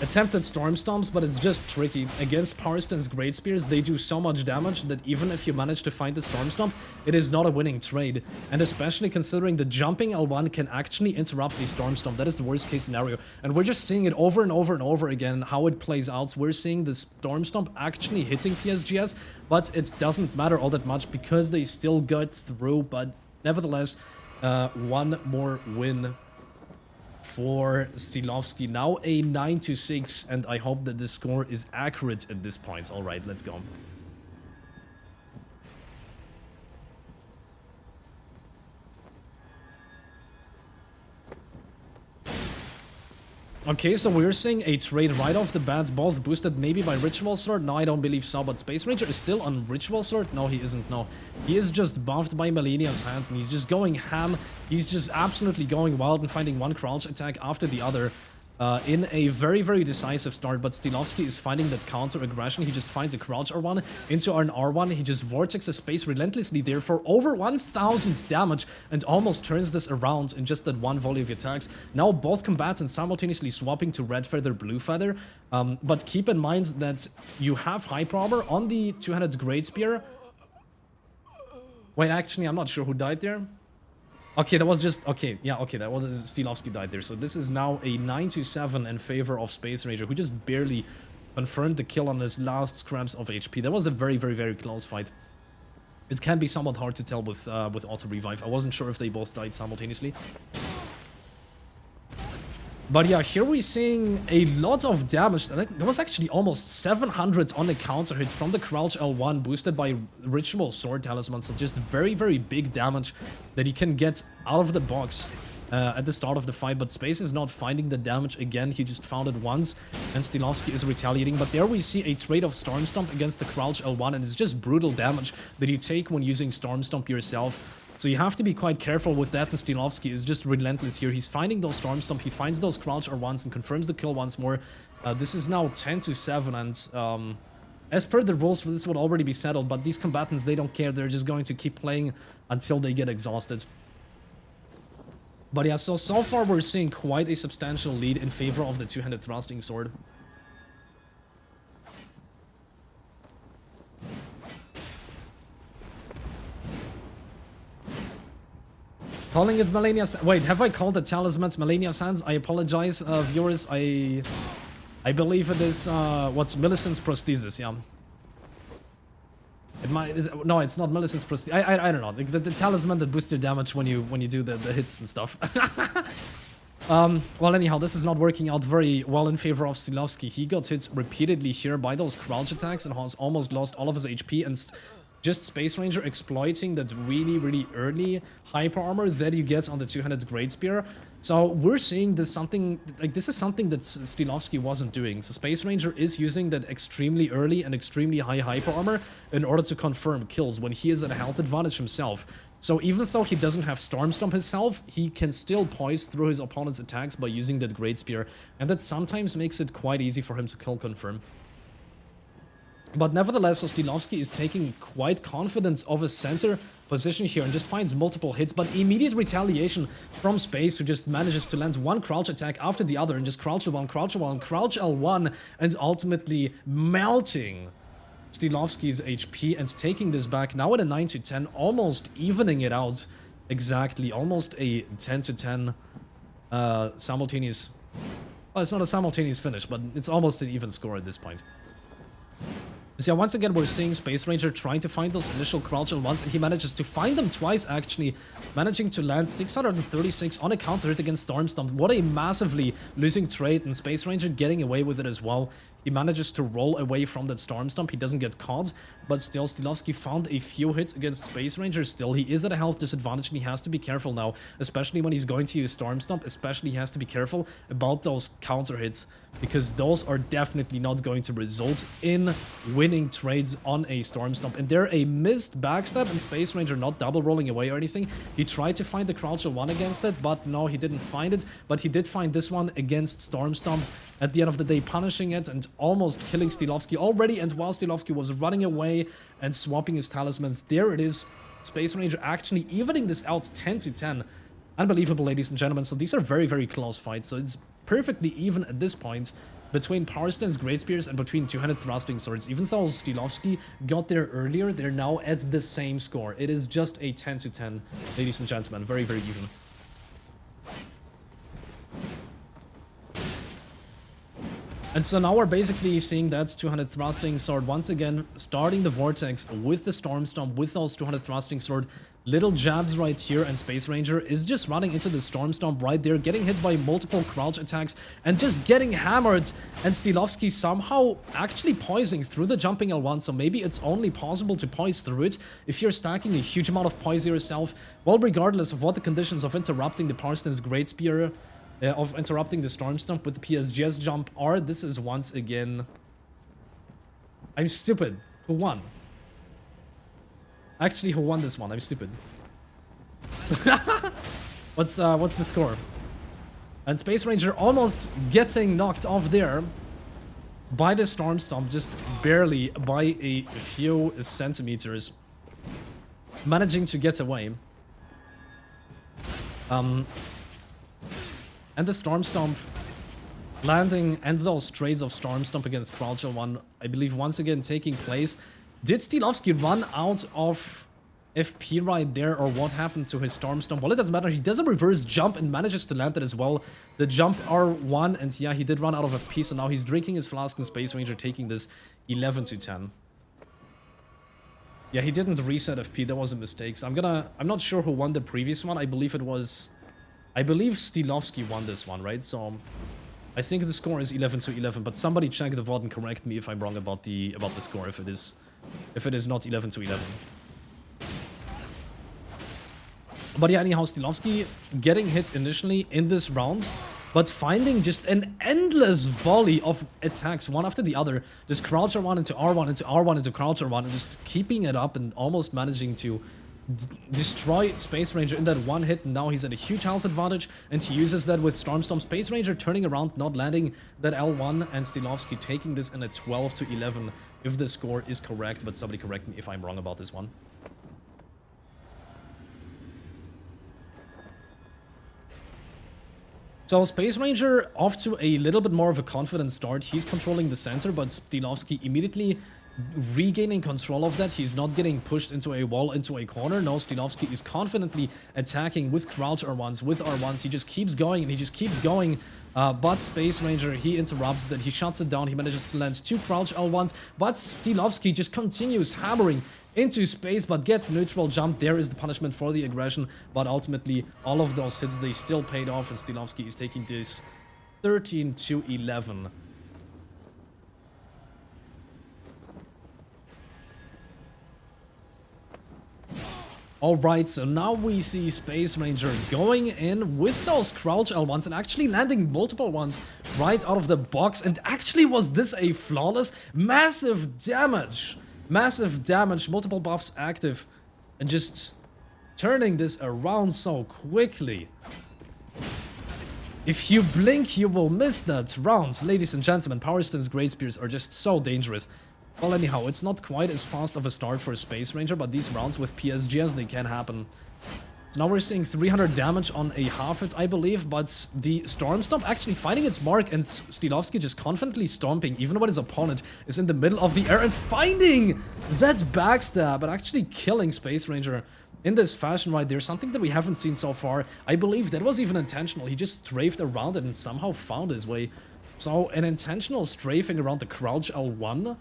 attempted Storm Stomps, but it's just tricky. Against Power Stance Great Spears, they do so much damage that even if you manage to find the Storm Stomp, it is not a winning trade. And especially considering the jumping L1 can actually interrupt the Storm Stomp. That is the worst case scenario. And we're just seeing it over and over and over again, how it plays out. We're seeing the Storm Stomp actually hitting PSGS, but it doesn't matter all that much because they still got through. But nevertheless, one more win for Steelovsky. Now a 9-6, and I hope that the score is accurate at this point. Alright, let's go. Okay, so we're seeing a trade right off the bat, both boosted maybe by Ritual Sword. No, I don't believe so, but Space Ranger is still on Ritual Sword. No, he isn't, no. He is just buffed by Melania's hands, and he's just going ham. He's just absolutely going wild and finding one crouch attack after the other. in a very, very decisive start, but Steelovsky is finding that counter-aggression. He just finds a crouch R1 into an R1. He just vortexes space relentlessly there for over 1000 damage and almost turns this around in just that one volley of attacks. Now both combatants simultaneously swapping to red feather, blue feather, but keep in mind that you have hyper armor on the two-handed great spear. Wait, actually, I'm not sure who died there. Okay, that was just... Okay, yeah, okay, that was... Steelovsky died there. So this is now a 9-7 in favor of Space Ranger, who just barely confirmed the kill on his last scraps of HP. That was a very, very, very close fight. It can be somewhat hard to tell with auto-revive. I wasn't sure if they both died simultaneously. But yeah, here we're seeing a lot of damage. There was actually almost 700 on the counter hit from the Crouch L1 boosted by Ritual Sword Talisman. So just very, very big damage that he can get out of the box at the start of the fight. But Space is not finding the damage again. He just found it once and Steelovsky is retaliating. But there we see a trade of Storm Stomp against the Crouch L1 and it's just brutal damage that you take when using Storm Stomp yourself. So you have to be quite careful with that, and Steelovsky is just relentless here. He's finding those Storm Stomp, he finds those Crouch R1s and confirms the kill once more. This is now 10-7, and as per the rules, this would already be settled, but these combatants, they don't care. They're just going to keep playing until they get exhausted. But yeah, so far we're seeing quite a substantial lead in favor of the two-handed thrusting sword. Calling it Melania... Wait, have I called the talismans Melania Sands? I apologize, viewers. I believe it is, what's Millicent's prosthesis, yeah. It might... No, it's not Millicent's prosthesis. I don't know. The talisman that boosts your damage when you do the hits and stuff. Well, anyhow, this is not working out very well in favor of Steelovsky. He got hit repeatedly here by those crouch attacks and has almost lost all of his HP and... Just Space Ranger exploiting that really, really early hyper armor that you get on the two-handed Great Spear. So we're seeing this something, like this is something that Steelovsky wasn't doing. So Space Ranger is using that extremely early and extremely high hyper armor in order to confirm kills when he is at a health advantage himself. So even though he doesn't have Storm Stomp himself, he can still poise through his opponent's attacks by using that Great Spear. And that sometimes makes it quite easy for him to kill confirm. But nevertheless, so Steelovsky is taking quite confidence of his center position here and just finds multiple hits, but immediate retaliation from Space, who just manages to land one crouch attack after the other and just crouch L1, crouch L1, crouch L1, and ultimately melting Steelovsky's HP and taking this back now at a 9-10, almost evening it out exactly, almost a 10-10 simultaneous... Well, it's not a simultaneous finish, but it's almost an even score at this point. So yeah, once again, we're seeing Space Ranger trying to find those initial crouch L1s, and he manages to find them twice, actually, managing to land 636 on a counter hit against Storm Stomp. What a massively losing trade, and Space Ranger getting away with it as well. He manages to roll away from that Storm Stomp. He doesn't get caught, but still, Steelovsky found a few hits against Space Ranger still. He is at a health disadvantage, and he has to be careful now, especially when he's going to use Storm Stomp. Especially, he has to be careful about those counter hits, because those are definitely not going to result in winning trades on a Storm Stomp. And they're a missed backstab, and Space Ranger not double rolling away or anything. He tried to find the crouch L1 against it, but no, he didn't find it. But he did find this one against Storm Stomp. At the end of the day, punishing it and almost killing Steelovsky already. And while Steelovsky was running away and swapping his talismans, there it is. Space Ranger actually evening this out 10-10. Unbelievable, ladies and gentlemen. So these are very, very close fights. So it's perfectly even at this point between Power Stance Great Spears and between two-handed thrusting swords. Even though Steelovsky got there earlier, they're now at the same score. It is just a 10-10, ladies and gentlemen. Very, very even. And so now we're basically seeing that 200 thrusting sword once again starting the vortex with the Storm Stomp, with those 200 thrusting sword. Little jabs right here, and Space Ranger is just running into the Storm Stomp right there, getting hit by multiple crouch attacks and just getting hammered. And Steelovsky somehow actually poising through the jumping L1, so maybe it's only possible to poise through it if you're stacking a huge amount of poise yourself. Well, regardless of what the conditions of interrupting the Power Stance Great Spear, of interrupting the Storm Stomp with the PSGS jump are, this is once again... I'm stupid. Who won? Actually, who won this one? I'm stupid. What's the score? And Space Ranger almost getting knocked off there by the Storm Stomp, just barely by a few centimeters. Managing to get away. And the Storm Stomp landing, and those trades of Storm Stomp against Crouch L1, I believe once again taking place. Did Steelovsky run out of FP right there, or what happened to his Storm Stomp? Well, it doesn't matter. He does a reverse jump and manages to land it as well. The jump R1, and yeah, he did run out of FP, so now he's drinking his flask, and Space Ranger taking this 11-10. Yeah, he didn't reset FP. That was a mistake. So I'm not sure who won the previous one. I believe Steelovsky won this one, right? So I think the score is 11-11, but somebody check the VOD and correct me if I'm wrong about the score, if it is not 11-11. But yeah, anyhow, Steelovsky getting hit initially in this round, but finding just an endless volley of attacks, one after the other. Just Crouch R1 into R1 into R1 into Crouch R1, and just keeping it up and almost managing to destroy Space Ranger in that one hit. And now he's at a huge health advantage, and he uses that with Storm Stomp. Space Ranger turning around, not landing that L1, and Steelovsky taking this in a 12-11 if the score is correct, but somebody correct me if I'm wrong about this one. So Space Ranger off to a little bit more of a confident start. He's controlling the center, but Steelovsky immediately regaining control of that. He's not getting pushed into a wall, into a corner. No, Steelovsky is confidently attacking with Crouch R1s, with R1s. He just keeps going, and he just keeps going. But Space Ranger, he interrupts that. He shuts it down. He manages to land 2 Crouch L1s, but Steelovsky just continues hammering into space, but gets neutral jump. There is the punishment for the aggression, but ultimately all of those hits, they still paid off, and Steelovsky is taking this 13-11. Alright, so now we see Space Ranger going in with those Crouch L1s and actually landing multiple ones right out of the box. And actually, was this a flawless? Massive damage! Massive damage, multiple buffs active, and just turning this around so quickly. If you blink, you will miss that round. Ladies and gentlemen, Power Stance Great Spears are just so dangerous. Well, anyhow, it's not quite as fast of a start for Space Ranger, but these rounds with PSGs, they can happen. So now we're seeing 300 damage on a half hit, I believe, but the Storm Stomp actually finding its mark, and Steelovsky just confidently stomping, even when his opponent is in the middle of the air, and finding that backstab, and actually killing Space Ranger in this fashion right there. Something that we haven't seen so far. I believe that was even intentional. He just strafed around it and somehow found his way. So an intentional strafing around the Crouch L1,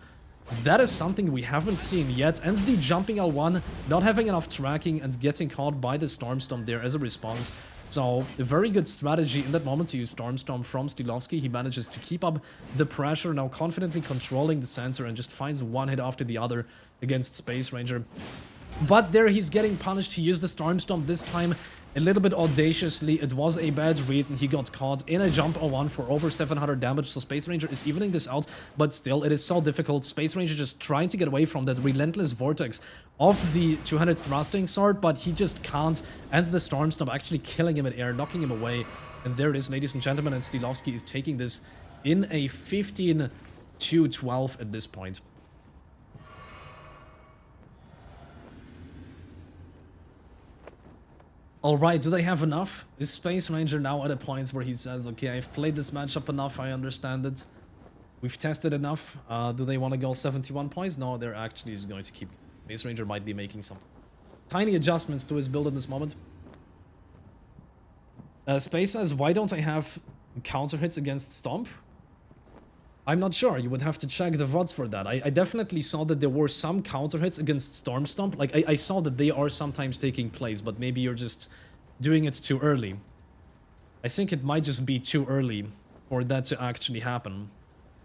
that is something we haven't seen yet. And the jumping L1 not having enough tracking and getting caught by the Storm Stomp there as a response. So a very good strategy in that moment to use Storm Stomp from Steelovsky. He manages to keep up the pressure, now confidently controlling the center, and just finds one hit after the other against Space Ranger. But there he's getting punished. He used the Storm Stomp this time a little bit audaciously. It was a bad read, and he got caught in a jump L1 for over 700 damage. So Space Ranger is evening this out, but still it is so difficult. Space Ranger just trying to get away from that relentless vortex of the 200 thrusting sword, but he just can't. And the Storm Stomp actually killing him in air, knocking him away. And there it is, ladies and gentlemen, and Steelovsky is taking this in a 15-12 at this point. Alright, do they have enough? Is Space Ranger now at a point where he says, okay, I've played this matchup enough, I understand it. We've tested enough. Do they want to go 71 points? No, they're actually just going to keep... Space Ranger might be making some tiny adjustments to his build in this moment. Space says, why don't I have counter hits against Stomp? I'm not sure. You would have to check the VODs for that. I definitely saw that there were some counter hits against Storm Stomp. Like, I saw that they are sometimes taking place, but maybe you're just doing it too early. I think it might just be too early for that to actually happen.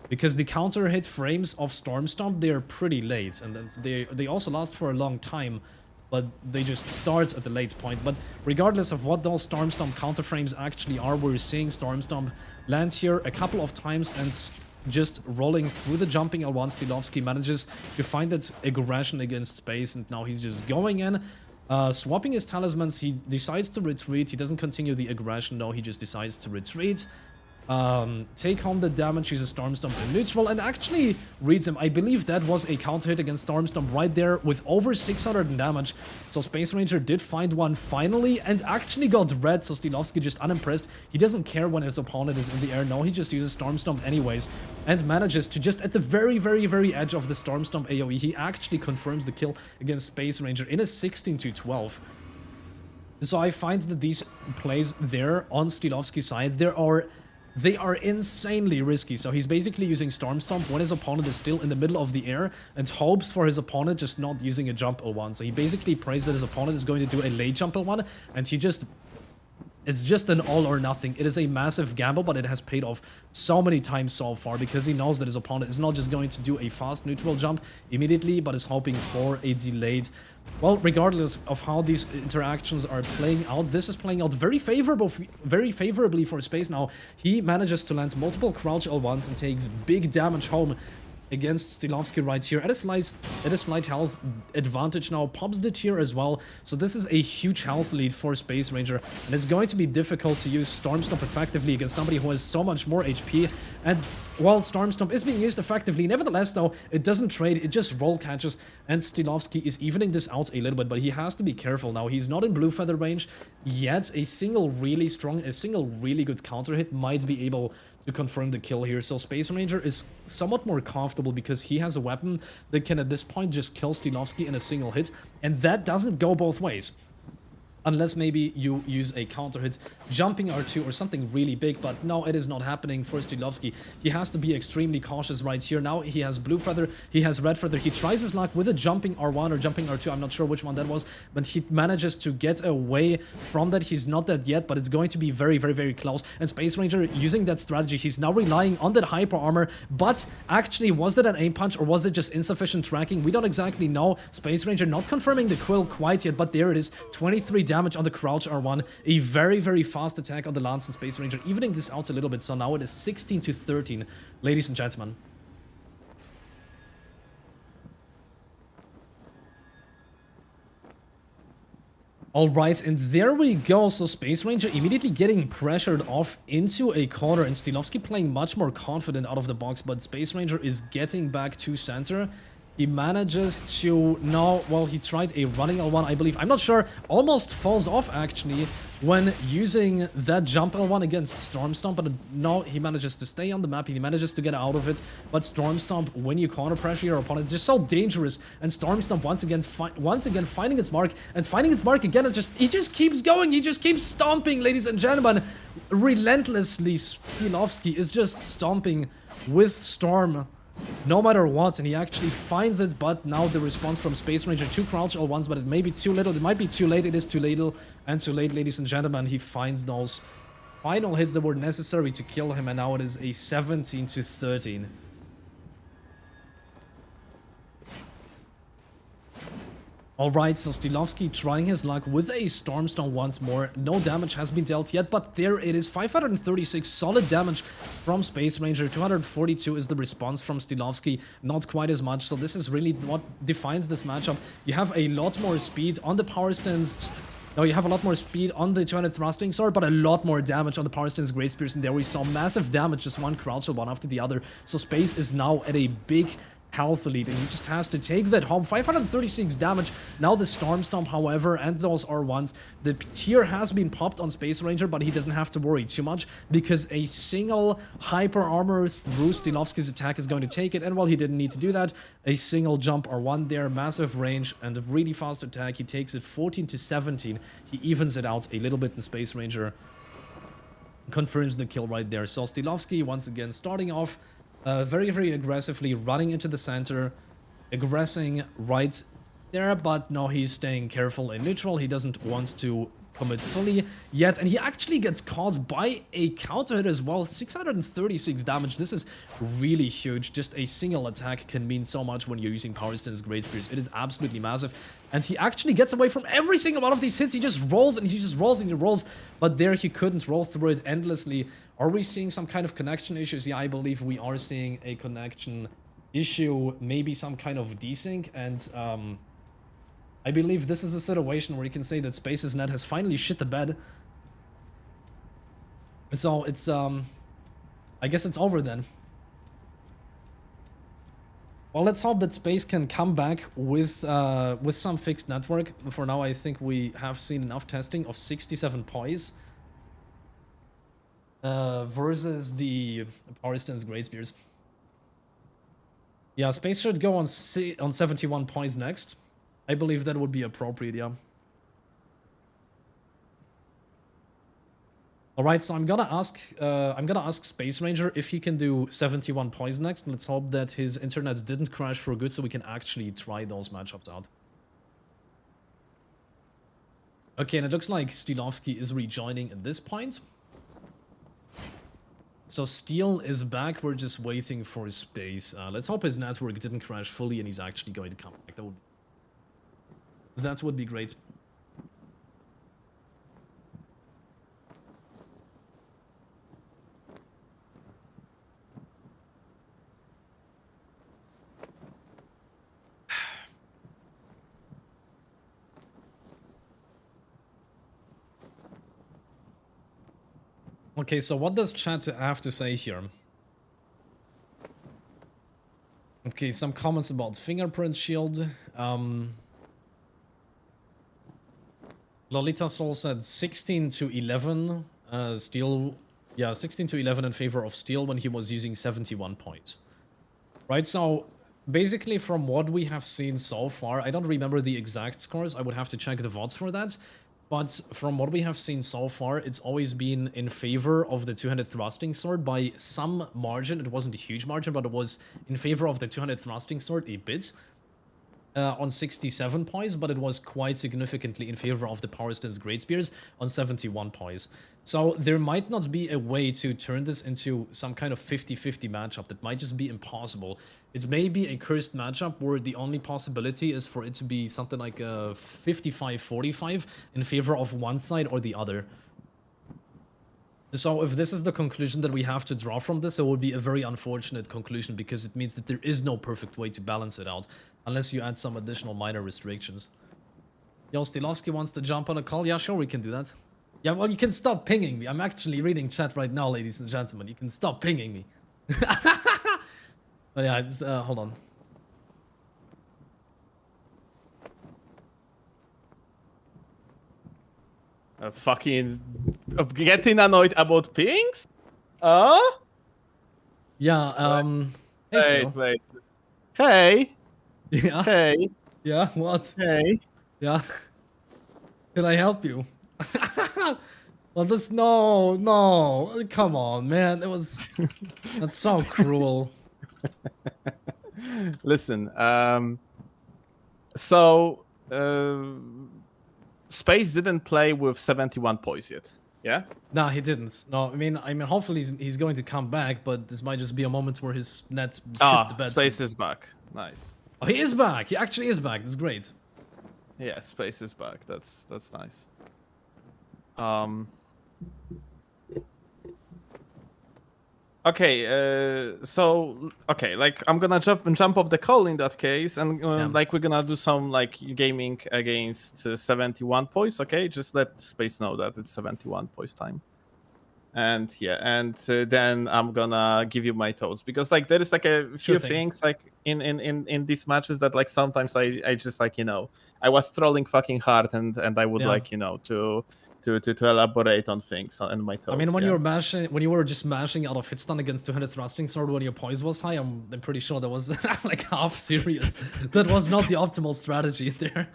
Because the counter hit frames of Storm Stomp, they're pretty late. And they also last for a long time, but they just start at the late point. But regardless of what those Storm Stomp counter frames actually are, we're seeing Storm Stomp land here a couple of times and just rolling through the jumping L1. Steelovsky manages to find that aggression against space, and now he's just going in Swapping his talismans, he decides to retreat. He doesn't continue the aggression, no, he just decides to retreat. Take home the damage, uses Storm Stomp in neutral, and actually reads him. I believe that was a counter hit against Storm Stomp right there with over 600 in damage. So Space Ranger did find one finally and actually got red, so Steelovsky just unimpressed. He doesn't care when his opponent is in the air. No, he just uses Storm Stomp anyways and manages to just at the very edge of the Storm Stomp AoE, he actually confirms the kill against Space Ranger in a 16-12. So I find that these plays there on Steelovsky's side, they are insanely risky. So he's basically using Storm Stomp when his opponent is still in the middle of the air and hopes for his opponent just not using a jump L1. So he basically prays that his opponent is going to do a late jump L1 and it's just an all or nothing. It is a massive gamble, but it has paid off so many times so far because he knows that his opponent is not just going to do a fast neutral jump immediately, but is hoping for a delayed. Well, regardless of how these interactions are playing out, this is playing out very favorably for Space now. He manages to land multiple crouch L1s and takes big damage home against Steelovsky right here at a slight health advantage now, pops the tier as well, so this is a huge health lead for Space Ranger, and it's going to be difficult to use Storm Stomp effectively against somebody who has so much more HP, and while Storm Stomp is being used effectively, nevertheless though, it doesn't trade, it just roll catches, and Steelovsky is evening this out a little bit, but he has to be careful now. He's not in blue feather range yet. A single really good counter hit might be able to confirm the kill here. So Space Ranger is somewhat more comfortable because he has a weapon that can at this point just kill Steelovsky in a single hit, and that doesn't go both ways. Unless maybe you use a counter hit, jumping R2 or something really big, but no, it is not happening for Steelovsky. He has to be extremely cautious right here. Now he has blue feather, he has red feather. He tries his luck with a jumping R1 or jumping R2. I'm not sure which one that was, but he manages to get away from that. He's not dead yet, but it's going to be very close. And Space Ranger using that strategy, he's now relying on that hyper armor, but actually, was that an aim punch or was it just insufficient tracking? We don't exactly know. Space Ranger not confirming the quill quite yet, but there it is. 23 damage on the crouch R1, a very fast attack on the lance and Space Ranger, evening this out a little bit, so now it is 16-13, ladies and gentlemen. Alright, and there we go. So Space Ranger immediately getting pressured off into a corner, and Steelovsky playing much more confident out of the box, but Space Ranger is getting back to center. He manages to, no, well, he tried a running L1, I believe. I'm not sure. Almost falls off, actually, when using that jump L1 against Storm Stomp. But no, he manages to stay on the map. He manages to get out of it. But Storm Stomp, when you counter pressure your opponent, it's just so dangerous. And Storm Stomp once again finding its mark. And finding its mark again, he just keeps going. He just keeps stomping, ladies and gentlemen. Relentlessly, Steelovsky is just stomping with Storm no matter what, and he actually finds it. But now the response from Space Ranger, 2 crouch L1s, but it may be too little, it might be too late, it is too little and too late, ladies and gentlemen. He finds those final hits that were necessary to kill him, and now it is a 17-13. Alright, so Steelovsky trying his luck with a Storm Stomp once more. No damage has been dealt yet, but there it is. 536 solid damage from Space Ranger. 242 is the response from Steelovsky. Not quite as much, so this is really what defines this matchup. You have a lot more speed on the power stance. No, you have a lot more speed on the 200 thrusting sword, but a lot more damage on the power stance Great Spears. And there we saw massive damage, just one crouch one after the other. So Space is now at a big health lead, and he just has to take that home. 536 damage. Now the Storm Stomp, however, and those R1s, the tier has been popped on Space Ranger, but he doesn't have to worry too much because a single hyper armor through Steelovsky's attack is going to take it. And while he didn't need to do that, a single jump R1 there, massive range and a really fast attack. He takes it 14-17. He evens it out a little bit in Space Ranger. Confirms the kill right there. So Steelovsky once again starting off very aggressively, running into the center, aggressing right there, but no, he's staying careful in neutral. He doesn't want to commit fully yet, and he actually gets caught by a counter hit as well. 636 damage. This is really huge. Just a single attack can mean so much when you're using Power Stance Great Spears. It is absolutely massive, and he actually gets away from every single one of these hits. He just rolls and he just rolls and he rolls, but there he couldn't roll through it endlessly. Are we seeing some kind of connection issues? Yeah, I believe we are seeing a connection issue, maybe some kind of desync, and I believe this is a situation where you can say that Space's net has finally shit the bed. So it's, I guess it's over then. Well, let's hope that Space can come back with some fixed network. For now, I think we have seen enough testing of 67 poise versus the Power Stance Great Spears. Yeah, Space should go on 71 poise next. I believe that would be appropriate, yeah. Alright, so I'm gonna ask Space Ranger if he can do 71 points next. Let's hope that his internet didn't crash for good so we can actually try those matchups out. Okay, and it looks like Steelovsky is rejoining at this point. So Steel is back, we're just waiting for Space. Let's hope his network didn't crash fully and he's actually going to come back. That would be great. Okay, so what does chat have to say here? Okay, some comments about fingerprint shield. Lolita Soul said 16 to 11. Steel, yeah, 16 to 11 in favor of Steel when he was using 71 points. Right, so basically from what we have seen so far, I don't remember the exact scores. I would have to check the VODs for that. But from what we have seen so far, it's always been in favor of the two-handed thrusting sword by some margin. It wasn't a huge margin, but it was in favor of the two-handed thrusting sword a bit. On 67 poise, but it was quite significantly in favor of the Power Stance Great Spears on 71 poise. So there might not be a way to turn this into some kind of 50-50 matchup. That might just be impossible. It may be a cursed matchup where the only possibility is for it to be something like a 55-45 in favor of one side or the other. So if this is the conclusion that we have to draw from this, it would be a very unfortunate conclusion because it means that there is no perfect way to balance it out, unless you add some additional minor restrictions. Yo, Steelovsky wants to jump on a call? Yeah, sure, we can do that. Yeah, well, you can stop pinging me. I'm actually reading chat right now, ladies and gentlemen. You can stop pinging me. But yeah, it's, hold on. Fucking getting annoyed about pings? Yeah, hey, wait. Hey. Yeah. Hey. Yeah, what? Hey. Yeah. Can I help you? Well, this, no. Come on, man. That's so cruel. Listen, Space didn't play with 71 poise yet, yeah? No, he didn't. No, I mean, hopefully he's going to come back, but this might just be a moment where his net shit the bed. Space is back. Nice. Oh, he is back. He actually is back. That's great. Yeah, Space is back. That's nice. Okay, like I'm gonna jump off the call in that case, and like we're gonna do some like gaming against 71 poise. Okay, just let Space know that it's 71 poise time. And yeah, and then I'm gonna give you my thoughts because like there is like a few things like in these matches that like sometimes I just like I was trolling fucking hard and I would like to elaborate on things and my thoughts. I mean, when you were just mashing out of hit stun against two-handed thrusting sword when your poise was high, I'm pretty sure that was like half serious. That was not the optimal strategy there.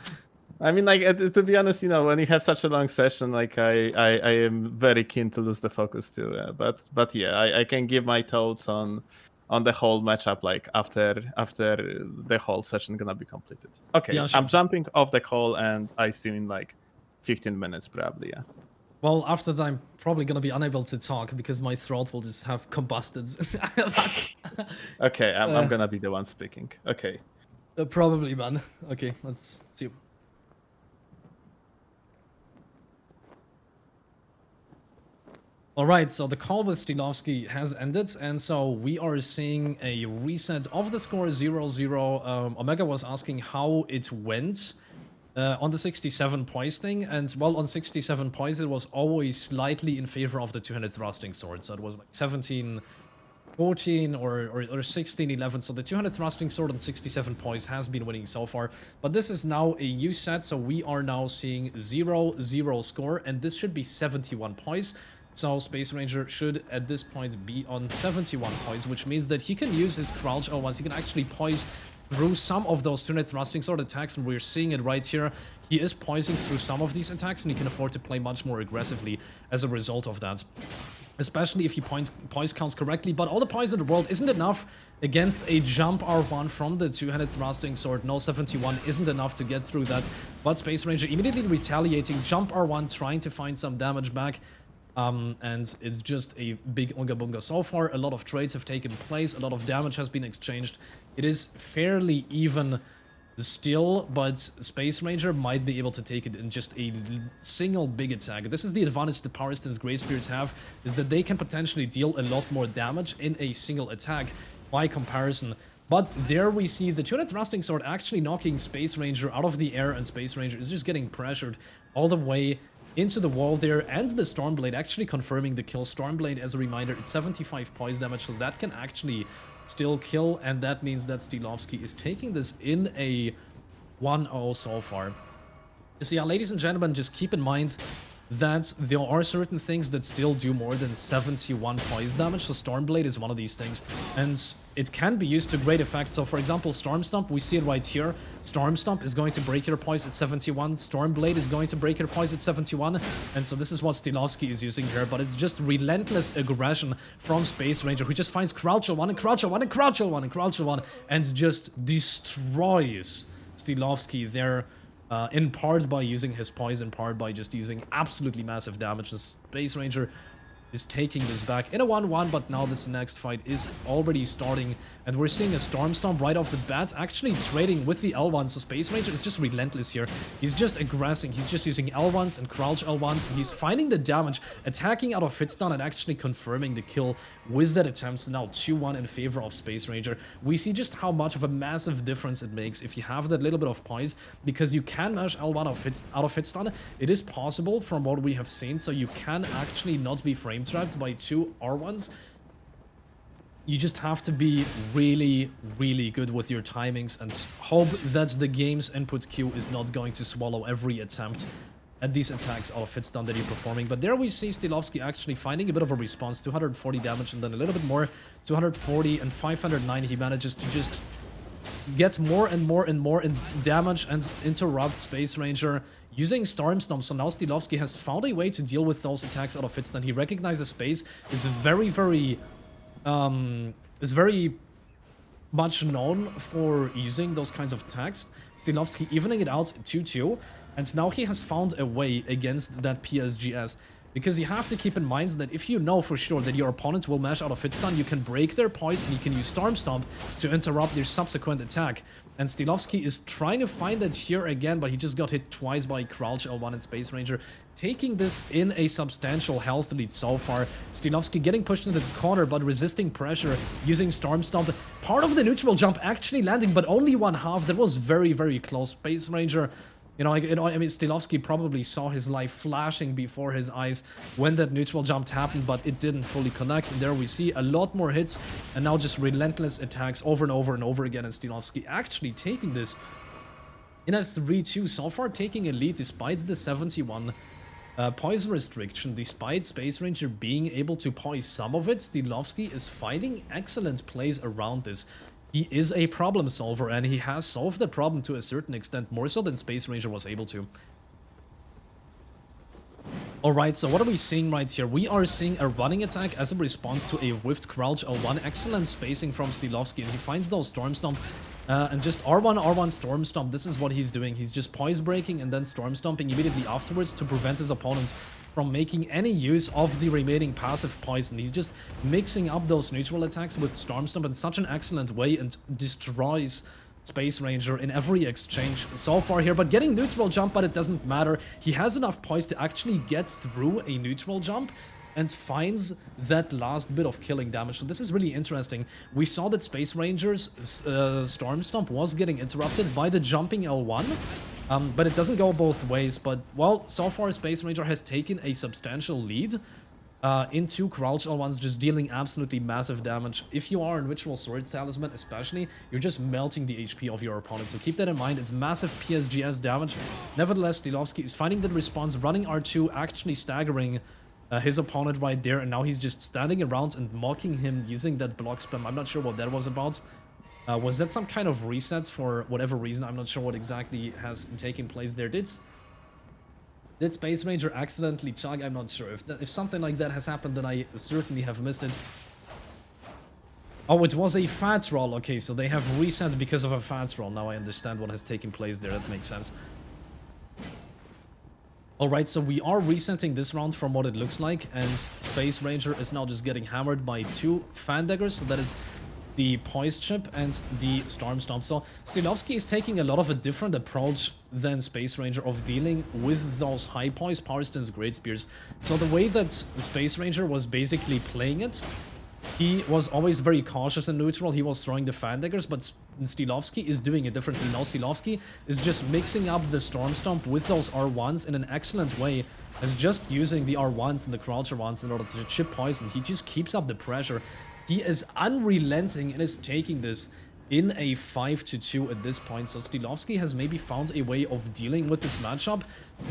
I mean, like to be honest, when you have such a long session, like I am very keen to lose the focus too. But yeah, I can give my thoughts on the whole matchup like after the whole session gonna be completed. Okay, yeah, sure. I'm jumping off the call and I see you in like 15 minutes probably, yeah. Well, after that, I'm probably gonna be unable to talk because my throat will just have combusted. Okay, I'm gonna be the one speaking. Okay. Probably, man. Okay, let's see. Alright, so the call with Steelovsky has ended, and so we are seeing a reset of the score 0-0. Omega was asking how it went. on the 67 poise thing, and well, on 67 poise it was always slightly in favor of the two-handed thrusting sword, so it was like 17 14 or 16 11, so the two-handed thrusting sword on 67 poise has been winning so far, but this is now a new set, so we are now seeing 0-0 score, and this should be 71 poise. So Space Ranger should at this point be on 71 poise, which means that he can use his crouch L1s. He can actually poise through some of those two-handed thrusting sword attacks, and we're seeing it right here. He is poising through some of these attacks, and he can afford to play much more aggressively as a result of that. Especially if he poise counts correctly, but all the poise in the world isn't enough against a jump R1 from the two-handed thrusting sword. No 71 isn't enough to get through that, but Space Ranger immediately retaliating, jump R1, trying to find some damage back. And it's just a big Unga Bunga so far. A lot of trades have taken place, a lot of damage has been exchanged. It is fairly even still, but Space Ranger might be able to take it in just a single big attack. This is the advantage the Power Stance Grey Spears have, is that they can potentially deal a lot more damage in a single attack by comparison. But there we see the two-handed thrusting sword actually knocking Space Ranger out of the air, and Space Ranger is just getting pressured all the way into the wall there, and the Stormblade actually confirming the kill. Stormblade, as a reminder, it's 75 poise damage, so that can actually still kill, and that means that Steelovsky is taking this in a 1-0 so far. So yeah, ladies and gentlemen, just keep in mind that there are certain things that still do more than 71 poise damage, so Stormblade is one of these things, and it can be used to great effect. So for example, Storm Stomp, we see it right here. Storm Stomp is going to break your poise at 71, Stormblade is going to break your poise at 71, and so this is what Steelovsky is using here, but it's just relentless aggression from Space Ranger, who just finds Crouch L1 and Crouch L1 and Crouch L1 and Crouch L1, and just destroys Steelovsky there. In part by using his poise, in part by just using absolutely massive damage. The Space Ranger is taking this back in a 1-1, but now this next fight is already starting, and we're seeing a Storm Stomp right off the bat, actually trading with the L1, so Space Ranger is just relentless here. He's just aggressing, he's just using L1s and crouch L1s, and he's finding the damage, attacking out of hitstun, and actually confirming the kill with that attempt. So now 2-1 in favor of Space Ranger. We see just how much of a massive difference it makes if you have that little bit of poise, because you can mash L1 out of hitstun. It is possible from what we have seen, so you can actually not be frame trapped by two R1s. You just have to be really, really good with your timings and hope that the game's input queue is not going to swallow every attempt at these attacks out of hitstun that you're performing. But there we see Steelovsky actually finding a bit of a response, 240 damage and then a little bit more, 240 and 509. He manages to just get more and more and more in damage and interrupt Space Ranger using Storm Stomp. So now Steelovsky has found a way to deal with those attacks out of hitstun. He recognizes space, is very much known for using those kinds of attacks. Steelovsky evening it out 2-2, and now he has found a way against that PSGS. Because you have to keep in mind that if you know for sure that your opponent will mash out of hitstun, you can break their poise and you can use Storm Stomp to interrupt their subsequent attack. And Steelovsky is trying to find that here again, but he just got hit twice by Crouch L1 and Space Ranger, taking this in a substantial health lead so far. Steelovsky getting pushed into the corner, but resisting pressure, using Storm Stomp. Part of the neutral jump actually landing, but only one half. That was very, very close. Space Ranger, I mean, Steelovsky probably saw his life flashing before his eyes when that neutral jump happened, but it didn't fully connect. And there we see a lot more hits, and now just relentless attacks over and over and over again. And Steelovsky actually taking this in a 3-2 so far, taking a lead despite the 71 poise restriction. Despite Space Ranger being able to poise some of it, Steelovsky is finding excellent plays around this. He is a problem solver, and he has solved the problem to a certain extent, more so than Space Ranger was able to. Alright, so what are we seeing right here? We are seeing a running attack as a response to a whiffed Crouch L1. Excellent spacing from Steelovsky, and he finds those Storm Stomp. And just R1 Storm Stomp, this is what he's doing. He's just poise breaking and then Storm Stomping immediately afterwards to prevent his opponent from making any use of the remaining passive poison. He's just mixing up those neutral attacks with Storm Stomp in such an excellent way and destroys Space Ranger in every exchange so far here. But getting neutral jump, but it doesn't matter. He has enough poise to actually get through a neutral jump and finds that last bit of killing damage. So this is really interesting. We saw that Space Ranger's Storm Stomp was getting interrupted by the jumping L1, But it doesn't go both ways. But, well, so far Space Ranger has taken a substantial lead into Crouch L1s, just dealing absolutely massive damage. If you are in Ritual Sword Talisman especially, you're just melting the HP of your opponent. So keep that in mind. It's massive PSGS damage. Nevertheless, Steelovsky is finding the response, running R2, actually staggering his opponent right there. And now he's just standing around and mocking him using that block spam. I'm not sure what that was about. Was that some kind of reset for whatever reason? I'm not sure what exactly has taken place there. Did Space Ranger accidentally chug? I'm not sure. If something like that has happened, then I certainly have missed it. Oh, it was a fat roll. Okay, so they have reset because of a fat roll. Now I understand what has taken place there. That makes sense. Alright, so we are resetting this round from what it looks like. And Space Ranger is now just getting hammered by 2 fan daggers. So that is the Poised Chip and the Storm Stomp. So Steelovsky is taking a lot of a different approach than Space Ranger of dealing with those high poise Power Stance Great Spears. So the way that the Space Ranger was basically playing it, he was always very cautious and neutral. He was throwing the fan daggers, but Steelovsky is doing it differently. Now Steelovsky is just mixing up the Storm Stomp with those R1s in an excellent way. Is just using the R1s and the Crouch R1s in order to chip poison. He just keeps up the pressure. He is unrelenting and is taking this in a 5-2 at this point. So Steelovsky has maybe found a way of dealing with this matchup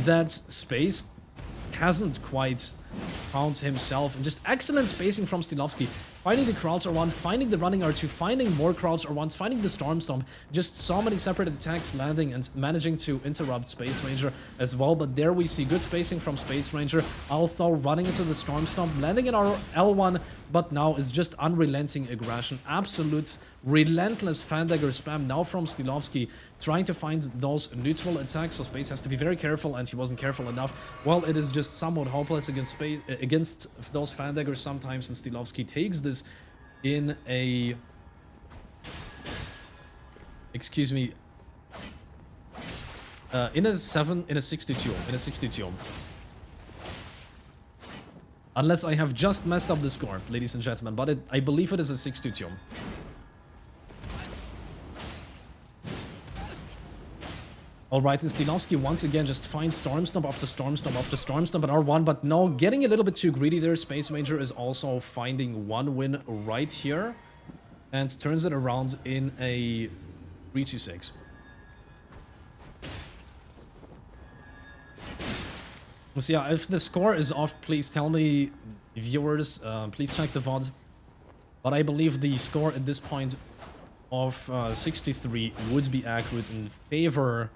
that Space hasn't quite found himself. And just excellent spacing from Steelovsky. Finding the Crouch R1, finding the running R2, finding more Crouch R1s, finding the Storm Stomp. Just so many separate attacks landing and managing to interrupt Space Ranger as well. But there we see good spacing from Space Ranger. Although running into the Storm Stomp, landing in our L1, but now is just unrelenting aggression. Absolute relentless fan dagger spam now from Steelovsky, trying to find those neutral attacks. So Space has to be very careful, and he wasn't careful enough. Well, it is just somewhat hopeless against those fan daggers sometimes, and Steelovsky takes this in a... Excuse me. In a 62. Unless I have just messed up the score, ladies and gentlemen, but I believe it is a 6-2. Alright, and Steelovsky once again just finds Storm Stomp after Storm Stomp after Storm Stomp at R1, but no, getting a little bit too greedy there. Space Ranger is also finding one win right here and turns it around in a 3-6. So yeah, if the score is off, please tell me, viewers, please check the VOD. But I believe the score at this point of 63 would be accurate in favor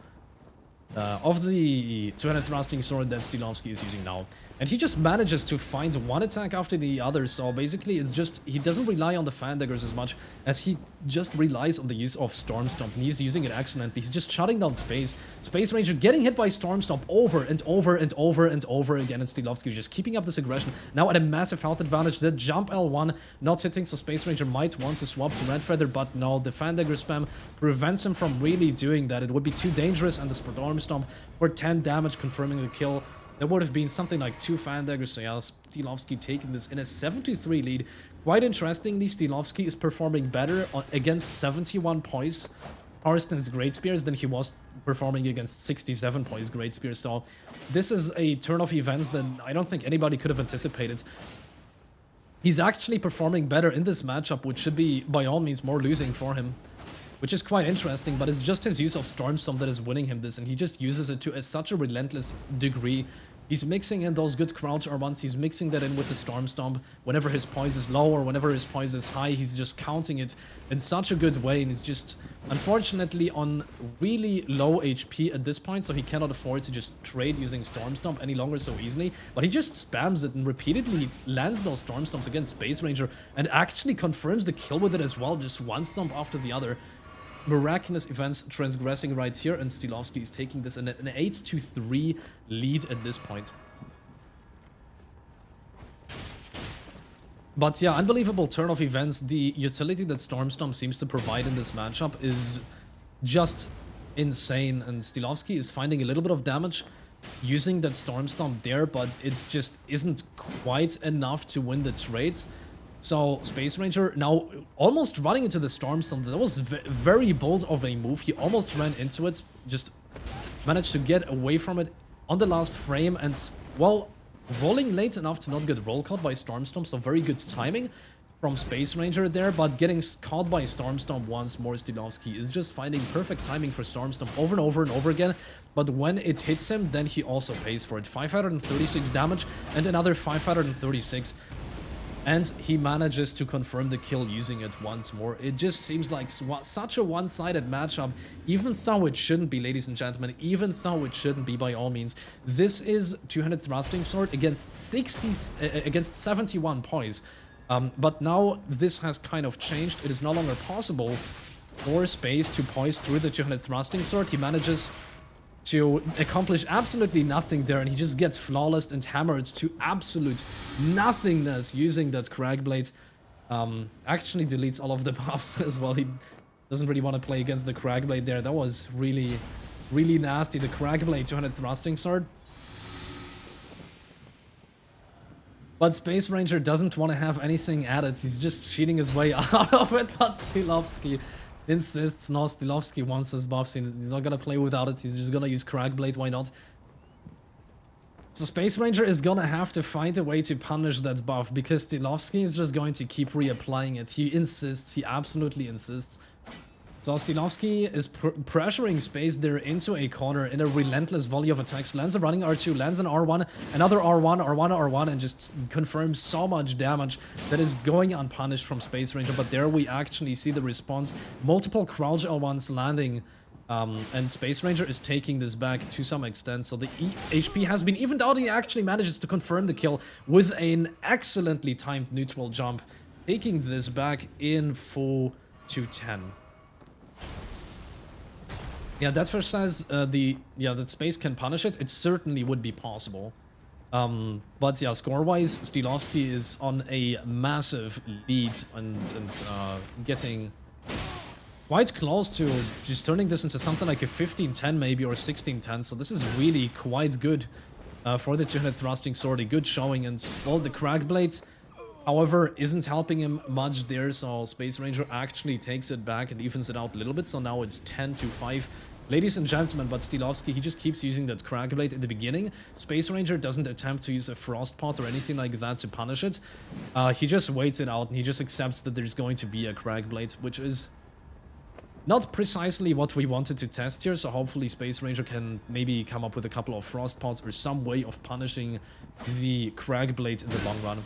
of the 200 thrusting sword that Steelovsky is using now. And he just manages to find one attack after the other, so basically it's just, he doesn't rely on the fan daggers as much as he just relies on the use of Storm Stomp, and he's using it excellently. He's just shutting down Space. Space Ranger getting hit by Storm Stomp over and over and over and over again, and Steelovsky just keeping up this aggression. Now at a massive health advantage, the jump L1 not hitting, so Space Ranger might want to swap to Red Feather, but no, the fan dagger spam prevents him from really doing that. It would be too dangerous, and the Storm Stomp for 10 damage confirming the kill. There would have been something like 2 fan daggers, so yeah, Steelovsky taking this in a 7-3 lead. Quite interestingly, Steelovsky is performing better against 71 poise Power Stance Great Spears than he was performing against 67 poise Great Spears. So this is a turn of events that I don't think anybody could have anticipated. He's actually performing better in this matchup, which should be by all means more losing for him. Which is quite interesting, but it's just his use of Storm Stomp that is winning him this, and he just uses it to such a relentless degree. He's mixing in those good Crouch R1s, he's mixing that in with the Storm Stomp. Whenever his poise is low or whenever his poise is high, he's just counting it in such a good way, and he's just, unfortunately, on really low HP at this point, so he cannot afford to just trade using Storm Stomp any longer so easily, but he just spams it and repeatedly lands those Storm Stomps against Space Ranger, and actually confirms the kill with it as well, just one stomp after the other. Miraculous events transgressing right here, and Steelovsky is taking this in an 8-3 lead at this point. But yeah, unbelievable turn of events. The utility that Storm Stomp seems to provide in this matchup is just insane, and Steelovsky is finding a little bit of damage using that Storm Stomp there, but it just isn't quite enough to win the trades. So Space Ranger now almost running into the Storm Stomp. That was very bold of a move. He almost ran into it, just managed to get away from it on the last frame and, well, rolling late enough to not get roll caught by Stormstorm, so very good timing from Space Ranger there, but getting caught by Stormstorm once more. Steelovsky is just finding perfect timing for Stormstorm over and over and over again, but when it hits him, then he also pays for it. 536 damage and another 536, and he manages to confirm the kill using it once more. It just seems like such a one-sided matchup, even though it shouldn't be, ladies and gentlemen, even though it shouldn't be by all means. This is 200 Thrusting Sword against 71 poise. But now this has kind of changed. It is no longer possible for Space to poise through the 200 Thrusting Sword. He manages to accomplish absolutely nothing there, and he just gets flawless and hammered to absolute nothingness using that Cragblade. Actually deletes all of the buffs as well. He doesn't really want to play against the Cragblade there. That was really, really nasty. The Cragblade 200 Thrusting Sword. But Space Ranger doesn't want to have anything added. He's just cheating his way out of it. But Steelovsky insists. No, Steelovsky wants his buffs. He's not gonna play without it. He's just gonna use Cragblade. Why not? So Space Ranger is gonna have to find a way to punish that buff, because Steelovsky is just going to keep reapplying it. He insists. He absolutely insists. So Steelovsky is pressuring Space there into a corner in a relentless volley of attacks. Lands a running R2, lands an R1, another R1, R1, R1, and just confirms so much damage that is going unpunished from Space Ranger. But there we actually see the response. Multiple crouch L1s landing, and Space Ranger is taking this back to some extent. So the HP has been evened out. He actually manages to confirm the kill with an excellently timed neutral jump, taking this back in 4-10. Yeah, that first says that Space can punish it. It certainly would be possible. But yeah, score-wise, Steelovsky is on a massive lead and getting quite close to just turning this into something like a 15-10 maybe, or 16-10. So this is really quite good for the 200 Thrusting Sword. A good showing, and well, the Cragblade, however, isn't helping him much there. So Space Ranger actually takes it back and evens it out a little bit. So now it's 10-5. Ladies and gentlemen, but Steelovsky, he just keeps using that Cragblade in the beginning. Space Ranger doesn't attempt to use a Frost Pot or anything like that to punish it. He just waits it out, and he just accepts that there's going to be a Cragblade, which is not precisely what we wanted to test here. So hopefully Space Ranger can maybe come up with a couple of Frost Pots or some way of punishing the Cragblade in the long run.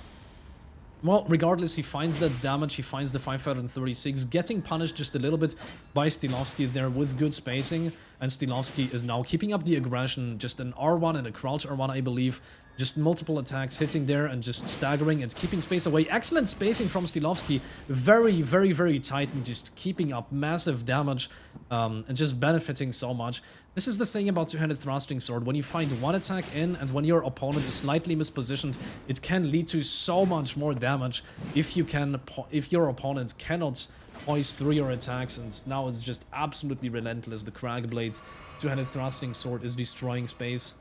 Well, regardless, he finds that damage, he finds the 536, getting punished just a little bit by Steelovsky there with good spacing, and Steelovsky is now keeping up the aggression, just an R1 and a crouch R1, I believe, just multiple attacks hitting there and just staggering and keeping Space away. Excellent spacing from Steelovsky, very, very, very tight, and just keeping up massive damage and just benefiting so much. This is the thing about two-handed Thrusting Sword. When you find one attack in and when your opponent is slightly mispositioned, it can lead to so much more damage if your opponent cannot poise through your attacks. And now it's just absolutely relentless. The Cragblade two-handed Thrusting Sword is destroying Space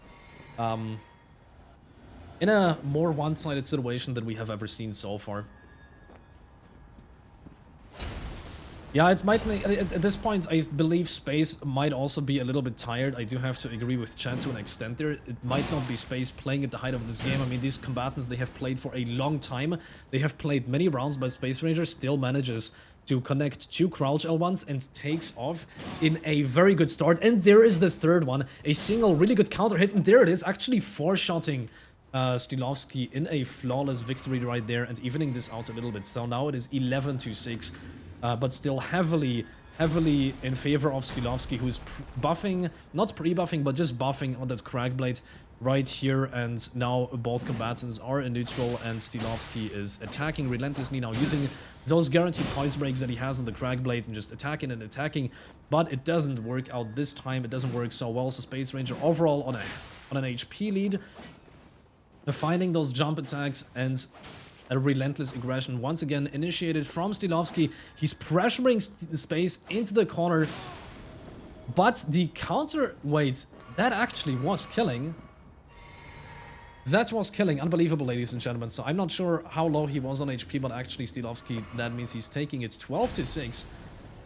in a more one-sided situation than we have ever seen so far. Yeah, it might make, at this point, I believe Space might also be a little bit tired. I do have to agree with Chan to an extent there. It might not be Space playing at the height of this game. I mean, these combatants, they have played for a long time. They have played many rounds, but Space Ranger still manages to connect two crouch L1s and takes off in a very good start. And there is the third one, a single really good counter hit, and there it is, actually four-shotting Steelovsky in a flawless victory right there and evening this out a little bit. So now it is 11-6. But still heavily in favor of Steelovsky, who's buffing, not pre-buffing, but just buffing on that Cragblade right here. And now both combatants are in neutral, and Steelovsky is attacking relentlessly now, using those guaranteed poise breaks that he has on the Cragblades and just attacking and attacking. But it doesn't work out this time. It doesn't work so well. So Space Ranger overall on an HP lead, finding those jump attacks and a relentless aggression once again initiated from Steelovsky. He's pressuring Space into the corner, but the counterweight, that actually was killing. That was killing. Unbelievable, ladies and gentlemen. So I'm not sure how low he was on HP, but actually Steelovsky, that means he's taking it 12-6.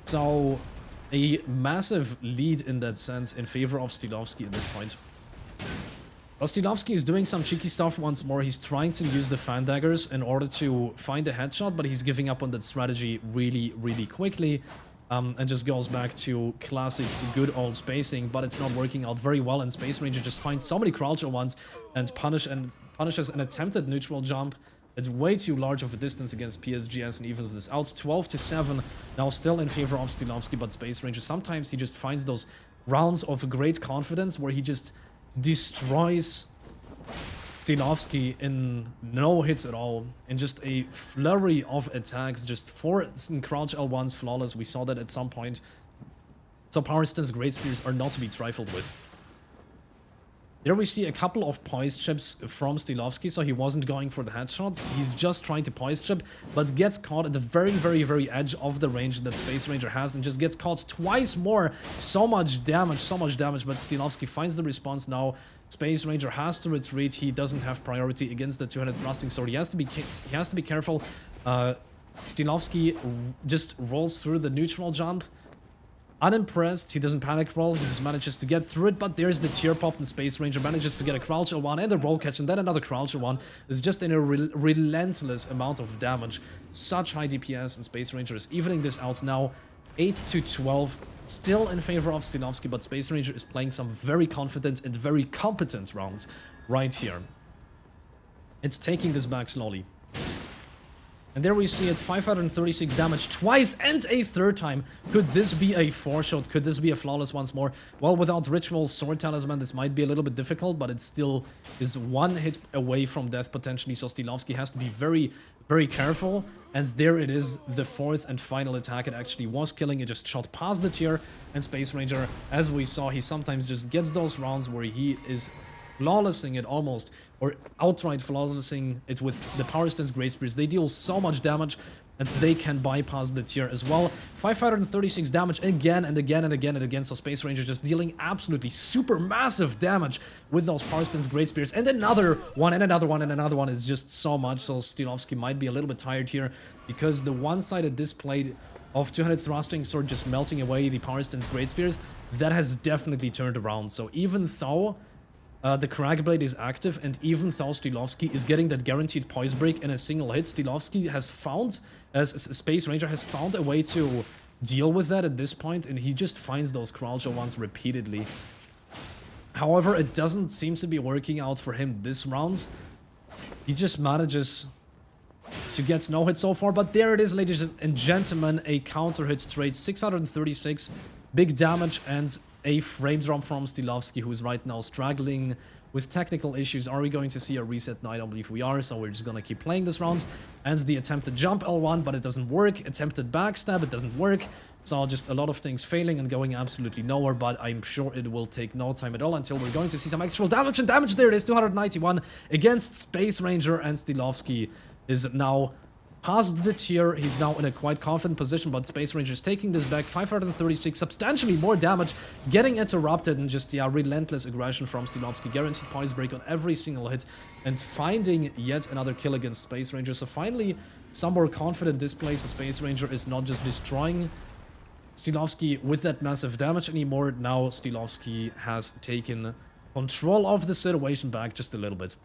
So a massive lead in that sense in favor of Steelovsky at this point. Well, Steelovsky is doing some cheeky stuff once more. He's trying to use the fan daggers in order to find a headshot, but he's giving up on that strategy really, really quickly. And just goes back to classic good old spacing, but it's not working out very well, and Space Ranger just finds so many crouch L1s and punishes an attempted neutral jump at way too large of a distance against PSGS and evens this out. 12-7, now still in favor of Steelovsky, but Space Ranger, sometimes he just finds those rounds of great confidence where he just destroys Steelovsky in no hits at all, in just a flurry of attacks, just 4 crouch L1s flawless. We saw that at some point. So Power Stance Great Spears are not to be trifled with. There we see a couple of poise chips from Steelovsky, so he wasn't going for the headshots. He's just trying to poise chip, but gets caught at the very, very, very edge of the range that Space Ranger has, and just gets caught twice more. So much damage, but Steelovsky finds the response now. Space Ranger has to retreat. He doesn't have priority against the 200 thrusting sword. He has to be careful. Steelovsky just rolls through the neutral jump. Unimpressed, he doesn't panic roll, he just manages to get through it, but there's the tier pop, and Space Ranger manages to get a crouch L1 and a roll catch, and then another crouch L1. It's just in a relentless amount of damage. Such high DPS, and Space Ranger is evening this out now. 8-12, still in favor of Steelovsky, but Space Ranger is playing some very confident and very competent rounds right here. It's taking this back slowly. And there we see it, 536 damage twice and a third time. Could this be a 4-shot? Could this be a flawless once more? Well, without Ritual Sword Talisman, this might be a little bit difficult, but it still is 1 hit away from death potentially, so Steelovsky has to be very, very careful. And there it is, the 4th and final attack. It actually was killing, it just shot past the tier, and Space Ranger, as we saw, he sometimes just gets those rounds where he is flawlessing it almost, or outright flawlessing it with the Power Stance Great Spears. They deal so much damage that they can bypass the tier as well. 536 damage again and again and again and again, so Space Ranger just dealing absolutely super massive damage with those Power Stance Great Spears, and another one and another one and another one is just so much, so Steelovsky might be a little bit tired here, because the one-sided display of 200 thrusting sword just melting away the Power Stance Great Spears, that has definitely turned around. So even though the Crackblade is active, and even though Steelovsky is getting that guaranteed poise break in a single hit, Steelovsky has found, as Space Ranger has found a way to deal with that at this point, and he just finds those crouch L1s repeatedly. However, it doesn't seem to be working out for him this round. He just manages to get no hit so far, but there it is, ladies and gentlemen, a counter hit straight, 636, big damage, and a frame drop from Steelovsky, who's right now struggling with technical issues. Are we going to see a reset? No, I don't believe we are, so we're just gonna keep playing this round. And the attempted jump L1, but it doesn't work. Attempted backstab, it doesn't work. So just a lot of things failing and going absolutely nowhere, but I'm sure it will take no time at all until we're going to see some actual damage. And damage, there it is, 291 against Space Ranger, and Steelovsky is now past the tier. He's now in a quite confident position, but Space Ranger is taking this back. 536, substantially more damage, getting interrupted, and just, yeah, relentless aggression from Steelovsky. Guaranteed poise break on every single hit, and finding yet another kill against Space Ranger. So finally, some more confident display, so Space Ranger is not just destroying Steelovsky with that massive damage anymore. Now Steelovsky has taken control of the situation back just a little bit.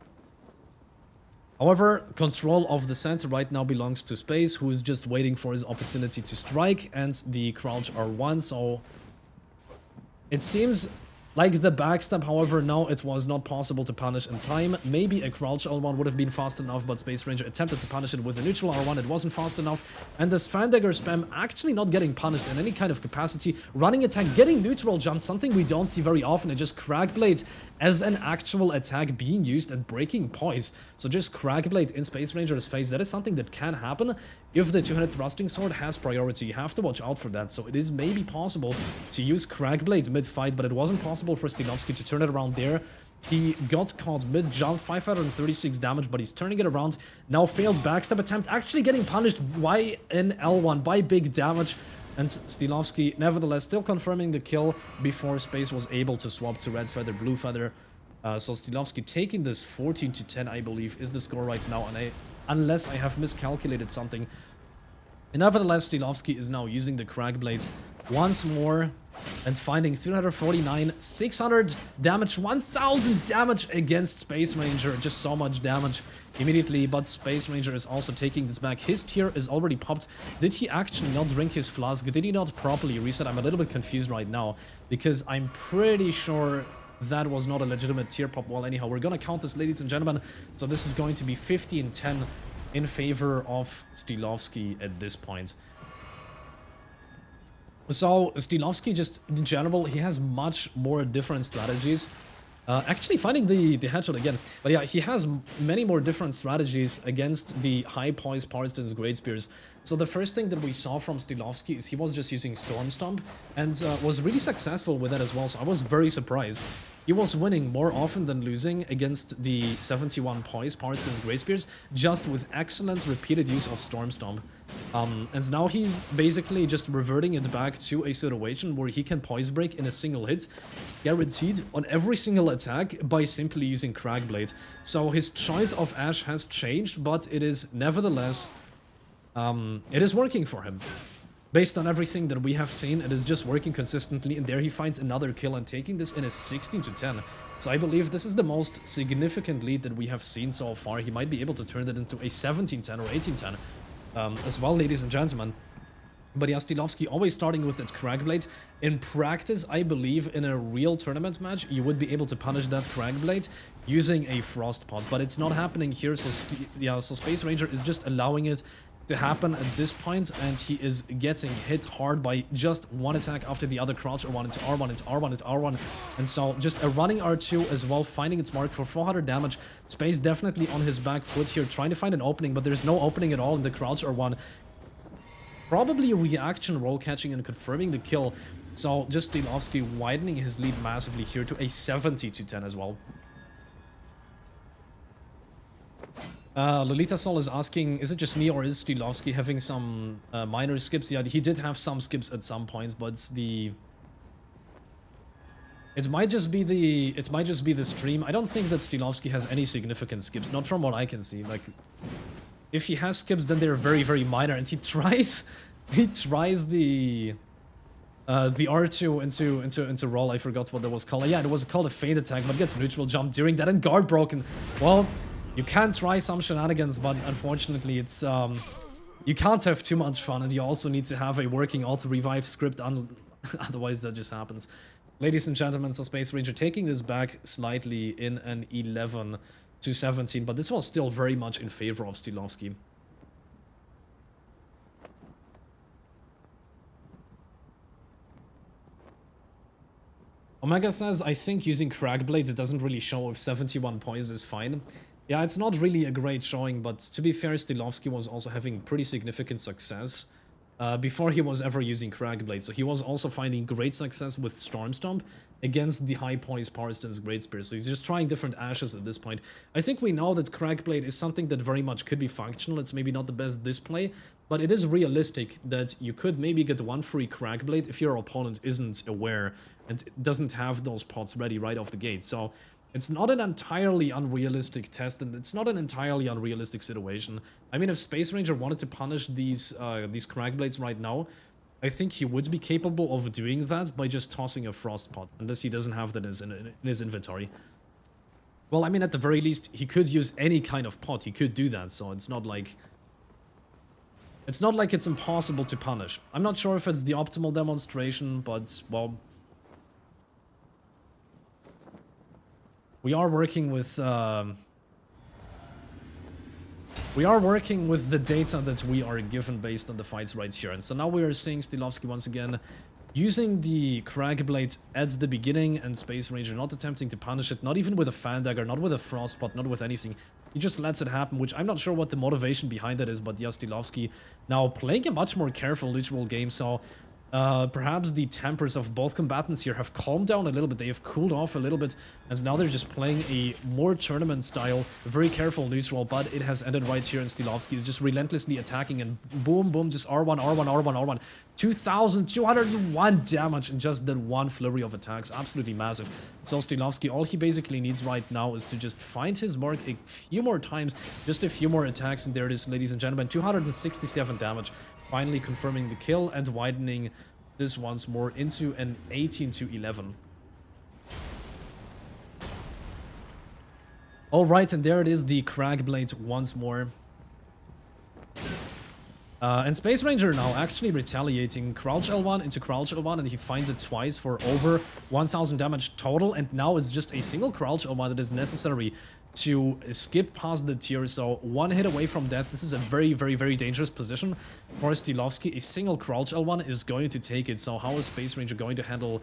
However, control of the center right now belongs to Space, who is just waiting for his opportunity to strike, and the crouch R1, so it seems like the backstab. However, no, it was not possible to punish in time. Maybe a crouch L1 would have been fast enough, but Space Ranger attempted to punish it with a neutral R1. It wasn't fast enough, and this fan dagger spam actually not getting punished in any kind of capacity. Running attack, getting neutral jump, something we don't see very often. It just Crackblade as an actual attack being used and breaking poise. So just Crackblade in Space Ranger's face. That is something that can happen if the 200 thrusting sword has priority. You have to watch out for that. So it is maybe possible to use Crackblade mid-fight, but it wasn't possible for Steelovsky to turn it around there. He got caught mid-jump, 536 damage, but he's turning it around. Now failed backstab attempt, actually getting punished by an L1, by big damage. And Steelovsky, nevertheless, still confirming the kill before Space was able to swap to red feather, blue feather. So Steelovsky taking this 14-10, I believe, is the score right now, and unless I have miscalculated something. And nevertheless, Steelovsky is now using the Crackblades once more and finding 349, 600 damage, 1000 damage against Space Ranger. Just so much damage immediately, but Space Ranger is also taking this back. His tier is already popped. Did he actually not drink his flask? Did he not properly reset? I'm a little bit confused right now because I'm pretty sure that was not a legitimate tier pop. Well, anyhow, we're gonna count this, ladies and gentlemen. So this is going to be 50-10 in favor of Steelovsky at this point. So Steelovsky, just in general, he has much more different strategies. Actually finding the headshot again. But yeah, he has many more different strategies against the high poise Parsons Great Spears. So the first thing that we saw from Steelovsky is he was just using Storm Stomp and was really successful with that as well. So I was very surprised. He was winning more often than losing against the 71 poise Parsons Great Spears just with excellent repeated use of Storm Stomp. And now he's basically just reverting it back to a situation where he can poise break in a single hit, guaranteed on every single attack by simply using Crackblade. So his choice of Ash has changed, but it is nevertheless, it is working for him. Based on everything that we have seen, it is just working consistently, and there he finds another kill and taking this in a 16-10. So I believe this is the most significant lead that we have seen so far. He might be able to turn that into a 17-10 or 18-10 as well, ladies and gentlemen. But yeah, Steelovsky always starting with that Crackblade. In practice, I believe in a real tournament match, you would be able to punish that Crackblade using a Frost Pot, but it's not happening here. So so Space Ranger is just allowing it to happen at this point, and he is getting hit hard by just one attack after the other. Crouch R1 into R1 into R1 into R1, and so just a running R2 as well, finding its mark for 400 damage. Space definitely on his back foot here, trying to find an opening, but there's no opening at all in the Crouch R1. Probably reaction roll catching and confirming the kill. So just Steelovsky widening his lead massively here to a 70-10 as well. Lolita Sol is asking, is it just me or is Steelovsky having some minor skips? Yeah, he did have some skips at some points, but it might just be the stream. I don't think that Steelovsky has any significant skips, not from what I can see. Like, if he has skips, then they're very, very minor, and he tries the R2 into roll. I forgot what that was called. Yeah, it was called a feint attack, but gets neutral jump during that and guard broken. Well, you can try some shenanigans, but unfortunately it's you can't have too much fun, and you also need to have a working auto revive script, otherwise that just happens. Ladies and gentlemen, so Space Ranger taking this back slightly in an 11-17, but this was still very much in favor of Steelovsky. Omega says, I think using Crackblade, it doesn't really show if 71 poise is fine. Yeah, it's not really a great showing, but to be fair, Steelovsky was also having pretty significant success before he was ever using Crackblade. So he was also finding great success with Storm Stomp against the high poise Parsons Great Spear. So he's just trying different ashes at this point. I think we know that Crackblade is something that very much could be functional. It's maybe not the best display, but it is realistic that you could maybe get one free Crackblade if your opponent isn't aware and doesn't have those pots ready right off the gate. So it's not an entirely unrealistic test, and it's not an entirely unrealistic situation. I mean, if Space Ranger wanted to punish these Crackblades right now, I think he would be capable of doing that by just tossing a Frost Pot, unless he doesn't have that in his inventory. Well, I mean, at the very least, he could use any kind of pot. He could do that, so it's not like it's impossible to punish. I'm not sure if it's the optimal demonstration, but, well, we are working with the data that we are given based on the fights right here. And so now we are seeing Steelovsky once again using the Crackblade at the beginning, and Space Ranger not attempting to punish it, not even with a Fan Dagger, not with a Frostpot, not with anything. He just lets it happen, which I'm not sure what the motivation behind that is, but yeah, Steelovsky now playing a much more careful neutral game, so perhaps the tempers of both combatants here have calmed down a little bit. They have cooled off a little bit, as now they're just playing a more tournament style, very careful neutral, but it has ended right here, and Steelovsky is just relentlessly attacking, and boom, boom, just R1, R1, R1, R1. 2,201 damage in just that one flurry of attacks. Absolutely massive. So Steelovsky, all he basically needs right now is to just find his mark a few more times, just a few more attacks, and there it is, ladies and gentlemen, 267 damage. Finally confirming the kill and widening this once more into an 18-11. Alright, and there it is, the Cragblade once more. And Space Ranger now actually retaliating Crouch L1 into Crouch L1, and he finds it twice for over 1000 damage total, and now it's just a single Crouch L1 that is necessary to skip past the tier. So one hit away from death. This is a very, very, very dangerous position for Steelovsky. A single Crouch L1 is going to take it. So how is Space Ranger going to handle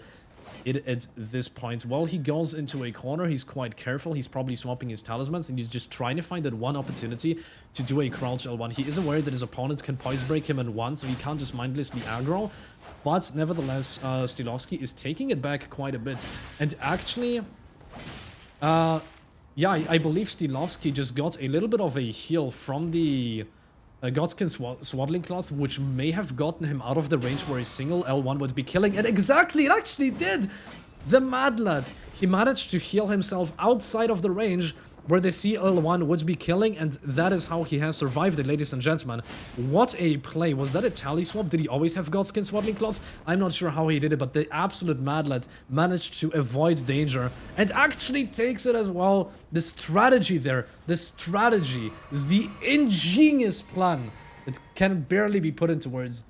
it at this point? Well, he goes into a corner. He's quite careful. He's probably swapping his talismans, and he's just trying to find that one opportunity to do a Crouch L1. He is aware that his opponent can poise break him in one, so he can't just mindlessly aggro. But nevertheless, Steelovsky is taking it back quite a bit. And actually, yeah, I believe Steelovsky just got a little bit of a heal from the Godskin Swaddling Cloth, which may have gotten him out of the range where a single L1 would be killing. And exactly, it actually did! The Mad Lad, he managed to heal himself outside of the range where the CL1 would be killing, and that is how he has survived it, ladies and gentlemen. What a play. Was that a tally swap? Did he always have Godskin Swaddling Cloth? I'm not sure how he did it, but the absolute Mad Lad managed to avoid danger and actually takes it as well. The strategy there, the strategy, the ingenious plan. It can barely be put into words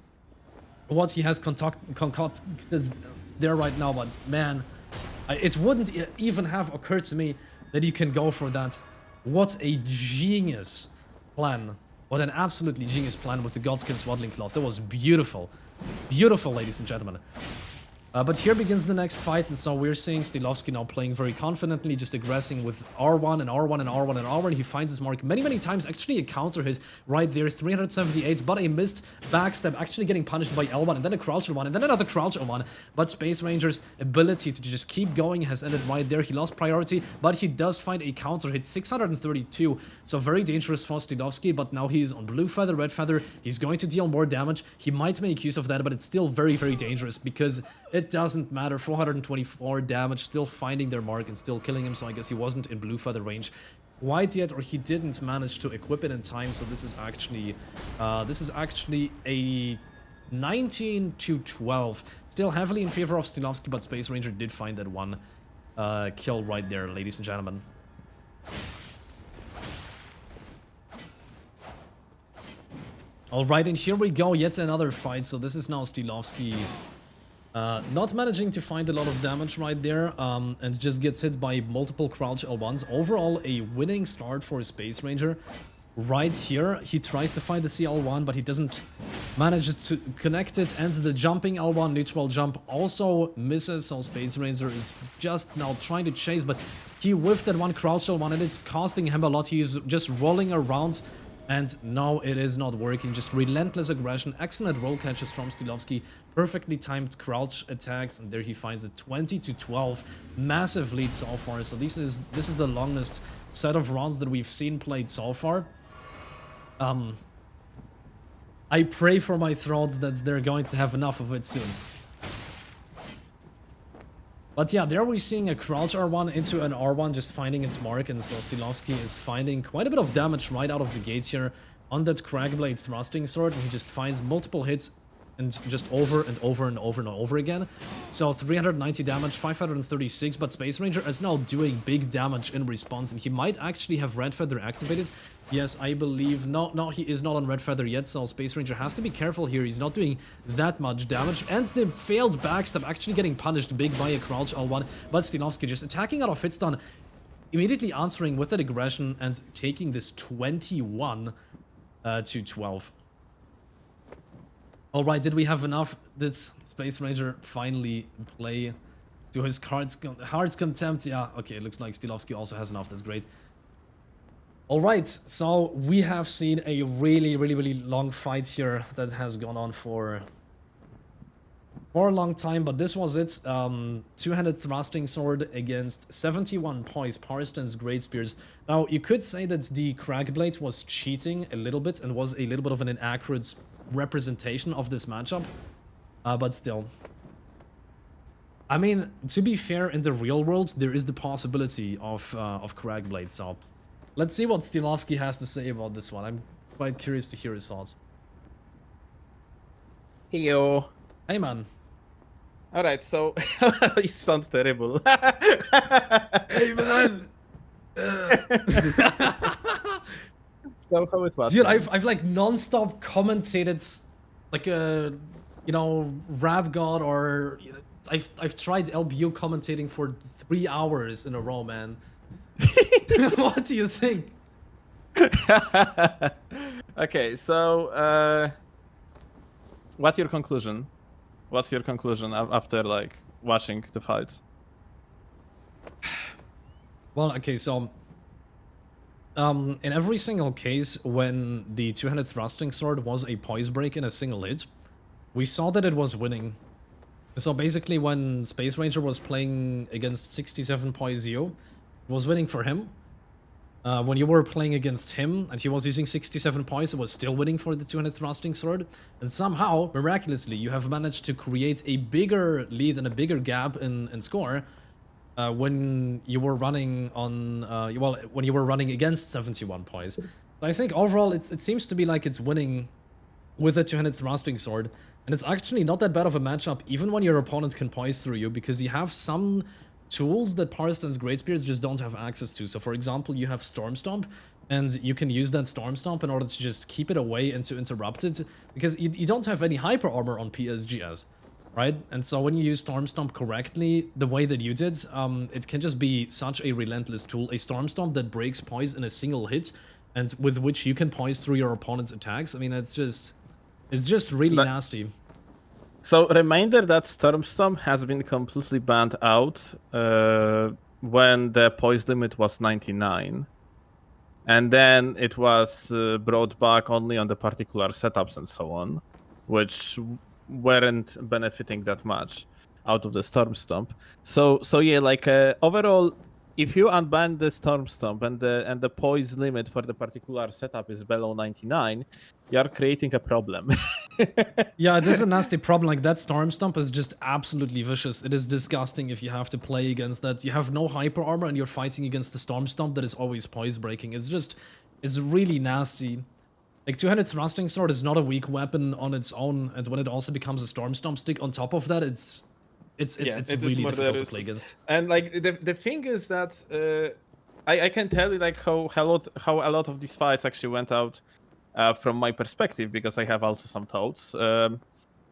what he has concocted there right now, but man, it wouldn't even have occurred to me that you can go for that. What a genius plan. What an absolutely genius plan with the Godskin Swaddling Cloth. That was beautiful. Beautiful, ladies and gentlemen. But here begins the next fight, and so we're seeing Steelovsky now playing very confidently, just aggressing with R1 and R1 and R1 and R1. He finds his mark many, many times. Actually, a counter hit right there, 378, but a missed backstab, actually getting punished by L1, and then a Crouch L1, and then another Crouch L1. But Space Ranger's ability to just keep going has ended right there. He lost priority, but he does find a counter hit, 632. So very dangerous for Steelovsky, but now he's on Blue Feather, Red Feather. He's going to deal more damage. He might make use of that, but it's still very, very dangerous because it doesn't matter. 424 damage, still finding their mark and still killing him, so I guess he wasn't in Blue Feather range quite yet, or he didn't manage to equip it in time, so this is actually a 19-12. Still heavily in favor of Steelovsky, but Space Ranger did find that one kill right there, ladies and gentlemen. Alright, and here we go, yet another fight. So this is now Steelovsky not managing to find a lot of damage right there, and just gets hit by multiple Crouch L1s. Overall, a winning start for Space Ranger. Right here, he tries to find the CL1, but he doesn't manage to connect it, and the jumping L1 neutral jump also misses, so Space Ranger is just now trying to chase, but he whiffed that one Crouch L1, and it's costing him a lot. He's just rolling around, and no, it is not working. Just relentless aggression, excellent roll catches from Steelovsky, perfectly timed crouch attacks, and there he finds a 20-12 massive lead so far. So this is the longest set of rounds that we've seen played so far. I pray for my throat that they're going to have enough of it soon. But yeah, there we're seeing a Crouch R1 into an R1 just finding its mark, and so Steelovsky is finding quite a bit of damage right out of the gate here on that Cragblade thrusting sword, and he just finds multiple hits and just over and over and over and over again. So 390 damage, 536, but Space Ranger is now doing big damage in response, and he might actually have Red Feather activated. Yes, I believe. No, he is not on Red Feather yet, so Space Ranger has to be careful here. He's not doing that much damage, and the failed backstab actually getting punished big by a Crouch L1, but Steelovsky just attacking out of hitstun, immediately answering with that aggression and taking this 21 to 12. Alright, did we have enough? Did Space Ranger finally play to his heart's contempt? Yeah, okay, it looks like Steelovsky also has enough. That's great. Alright, so we have seen a really, really, really long fight here that has gone on for a long time, but this was it. Two-handed thrusting sword against 71 poise, Parsten's Great Spears. Now, you could say that the Cragblade was cheating a little bit and was a little bit of an inaccurate representation of this matchup, but still. I mean, to be fair, in the real world, there is the possibility of Cragblade, so let's see what Steelovsky has to say about this one. I'm quite curious to hear his thoughts. Heyo. Hey, man. All right, so you sound terrible. Hey man. So how it was? Dude, Man? I've like non-stop commentated like a rap god, or I've tried LBU commentating for 3 hours in a row, man. What do you think? Okay, so what's your conclusion? What's your conclusion after like watching the fights? Well, okay, so in every single case when the two-handed thrusting sword was a poise break in a single hit, we saw that it was winning. So basically when Space Ranger was playing against 67 Poise Yo, it was winning for him. When you were playing against him and he was using 67 poise, it was still winning for the two-handed thrusting sword. And somehow, miraculously, you have managed to create a bigger lead and a bigger gap in score when you were running on, when you were running against 71 poise. I think overall it seems to be like it's winning with a two-handed thrusting sword. And it's actually not that bad of a matchup, even when your opponent can poise through you, because you have some tools that Parstan's Great Spears just don't have access to. So for example, you have Storm Stomp, and you can use that Storm Stomp in order to just keep it away and to interrupt it, because you don't have any hyper armor on PSGS, right? And so when you use Storm Stomp correctly, the way that you did, it can just be such a relentless tool. A Storm Stomp that breaks poise in a single hit, and with which you can poise through your opponent's attacks. I mean, it's just really nasty. So reminder that Storm Stomp has been completely banned out when the poise limit was 99. And then it was brought back only on the particular setups and so on, which weren't benefiting that much out of the Storm Stomp. So yeah, like overall, if you unban the Storm Stomp and the poise limit for the particular setup is below 99, you are creating a problem. Yeah, it is a nasty problem. Like, that Storm Stomp is just absolutely vicious. It is disgusting if you have to play against that. You have no hyper armor and you're fighting against the Storm Stomp that is always poise breaking. It's really nasty. Like, two-handed thrusting sword is not a weak weapon on its own, and when it also becomes a Storm Stomp stick on top of that, it's really difficult to play against. And like the thing is that I can tell you like how a lot of these fights actually went out from my perspective, because I have also some thoughts.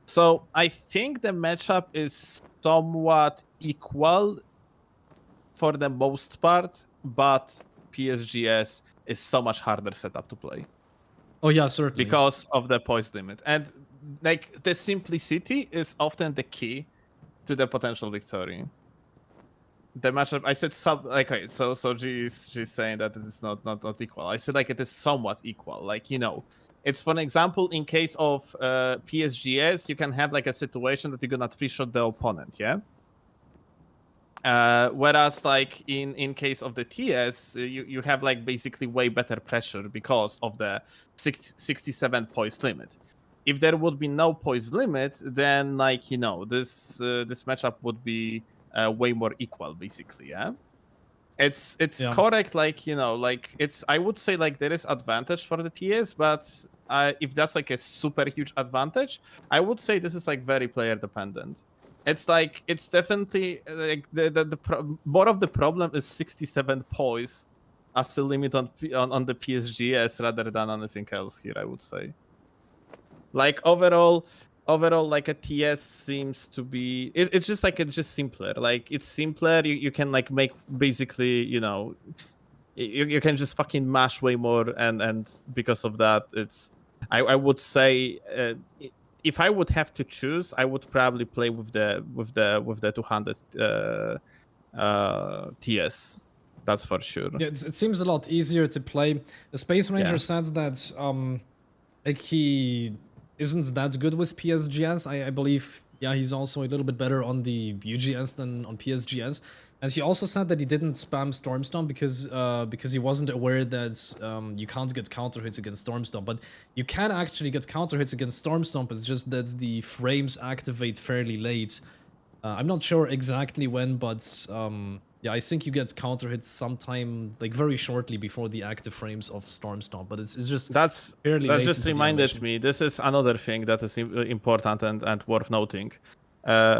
So I think the matchup is somewhat equal for the most part, but PSGS is so much harder setup to play. Oh yeah, certainly. Because of the poise limit. And like the simplicity is often the key to the potential victory. The matchup, I said okay, so G is saying that it is not equal. I said like it is somewhat equal. Like, you know, it's for an example, in case of PSGS, you can have like a situation that you're gonna 3-shot the opponent, yeah? Whereas like in case of the TS, you have like basically way better pressure because of the 67 poise limit. If there would be no poise limit, then like, you know, this matchup would be way more equal, basically. Yeah, it's correct. Like, you know, like I would say like there is advantage for the TS, but if that's like a super huge advantage, I would say this is like very player dependent. It's like it's definitely like more of the problem is 67 poise as the limit on the PSGS rather than anything else here, I would say. Like overall, like a TS seems to be it's just simpler. Like it's simpler. You can like make basically, you know, you can just fucking mash way more, and because of that, it's I would say if I would have to choose, I would probably play with the 200 TS. That's for sure. Yeah, it seems a lot easier to play. The Space Ranger says that like he isn't that good with PSGS. I believe, yeah, he's also a little bit better on the UGS than on PSGS. And he also said that he didn't spam Storm Stomp because he wasn't aware that you can't get counter hits against Storm Stomp. But you can actually get counter hits against Storm Stomp. It's just that the frames activate fairly late. I'm not sure exactly when, but yeah, I think you get counter hits sometime, like very shortly before the active frames of Storm Stomp. But it's just that fairly late. Just reminded me. This is another thing that is important and worth noting.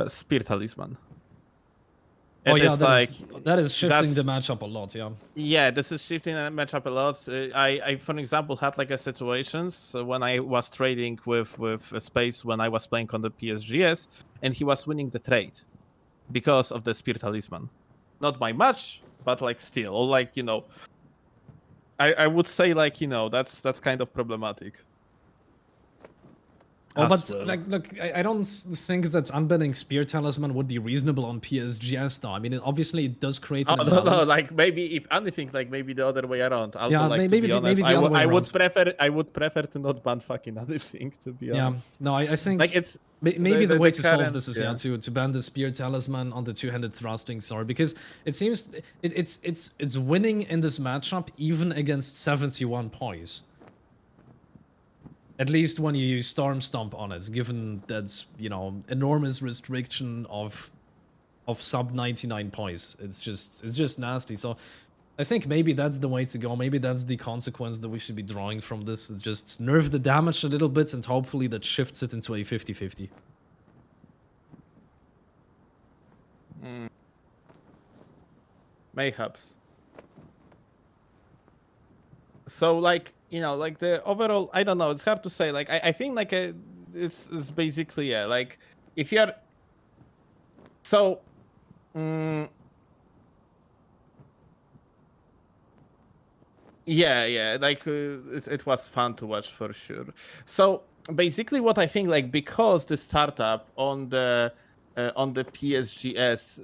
Spear Talisman. Oh It yeah, is like that is shifting the that's matchup a lot. Yeah. yeah, this is shifting the matchup a lot. I for example had like a situations when I was trading with Space when I was playing on the PSGS, and he was winning the trade because of the Spear Talisman. Not by much, but like still, like I would say like that's kind of problematic. Oh, As but well. like, look, I don't think that unbanning Spear Talisman would be reasonable on PSGS though. I mean, obviously it does create an No, imbalance. like maybe if anything, like maybe the other way around. Also, Yeah, like maybe to be honest, maybe the other way I would around. prefer to not ban fucking anything. To be Yeah, honest, no, I think like it's maybe the way the to solve current, this is yeah. to ban the Spear Talisman on the two-handed thrusting sword, because it seems it's winning in this matchup even against 71 poise. At least when you use Storm Stomp on it, given that's enormous restriction of sub 99 poise. It's just nasty. So I think maybe that's the way to go. Maybe that's the consequence that we should be drawing from this. Is just nerf the damage a little bit, and hopefully that shifts it into a 50-50. Mayhaps. So like like the overall, I don't know. It's hard to say. Like I think like it's basically like if you're so. Yeah, like it was fun to watch for sure. So basically, what I think, like, because the startup on the PSGS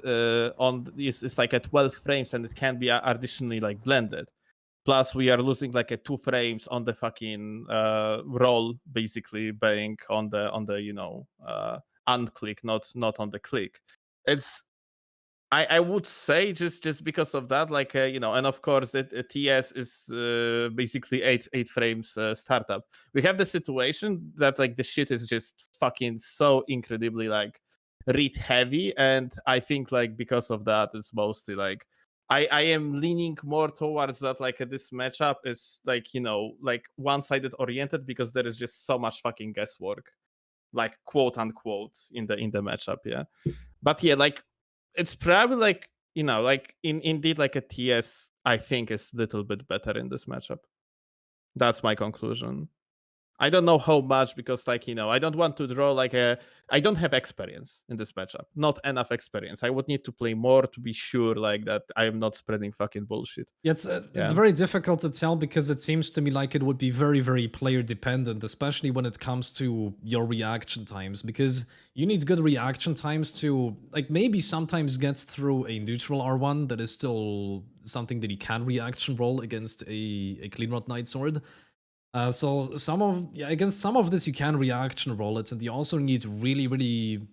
is like at 12 frames, and it can be additionally like blended. Plus, we are losing like a 2 frames on the fucking roll, basically being on the unclick, not on the click. It's I would say just because of that, like and of course the TS is basically eight frames startup. We have the situation that like the shit is just fucking so incredibly like read heavy, and I think like because of that, it's mostly like I am leaning more towards that. Like this matchup is like like one-sided oriented because there is just so much fucking guesswork, like quote unquote in the matchup. Yeah, but yeah, like it's probably like like indeed like a TS I think is a little bit better in this matchup. That's my conclusion. I don't know how much because like I don't want to draw like I don't have experience in this matchup. Not enough experience. I would need to play more to be sure like that I am not spreading fucking bullshit. Yeah, it's very difficult to tell because it seems to me like it would be very, very player dependent, especially when it comes to your reaction times, because you need good reaction times to like maybe sometimes get through a neutral R1 that is still something that you can reaction roll against a Clean Rod Knight sword. So against some of this you can reaction roll it, and you also need really, really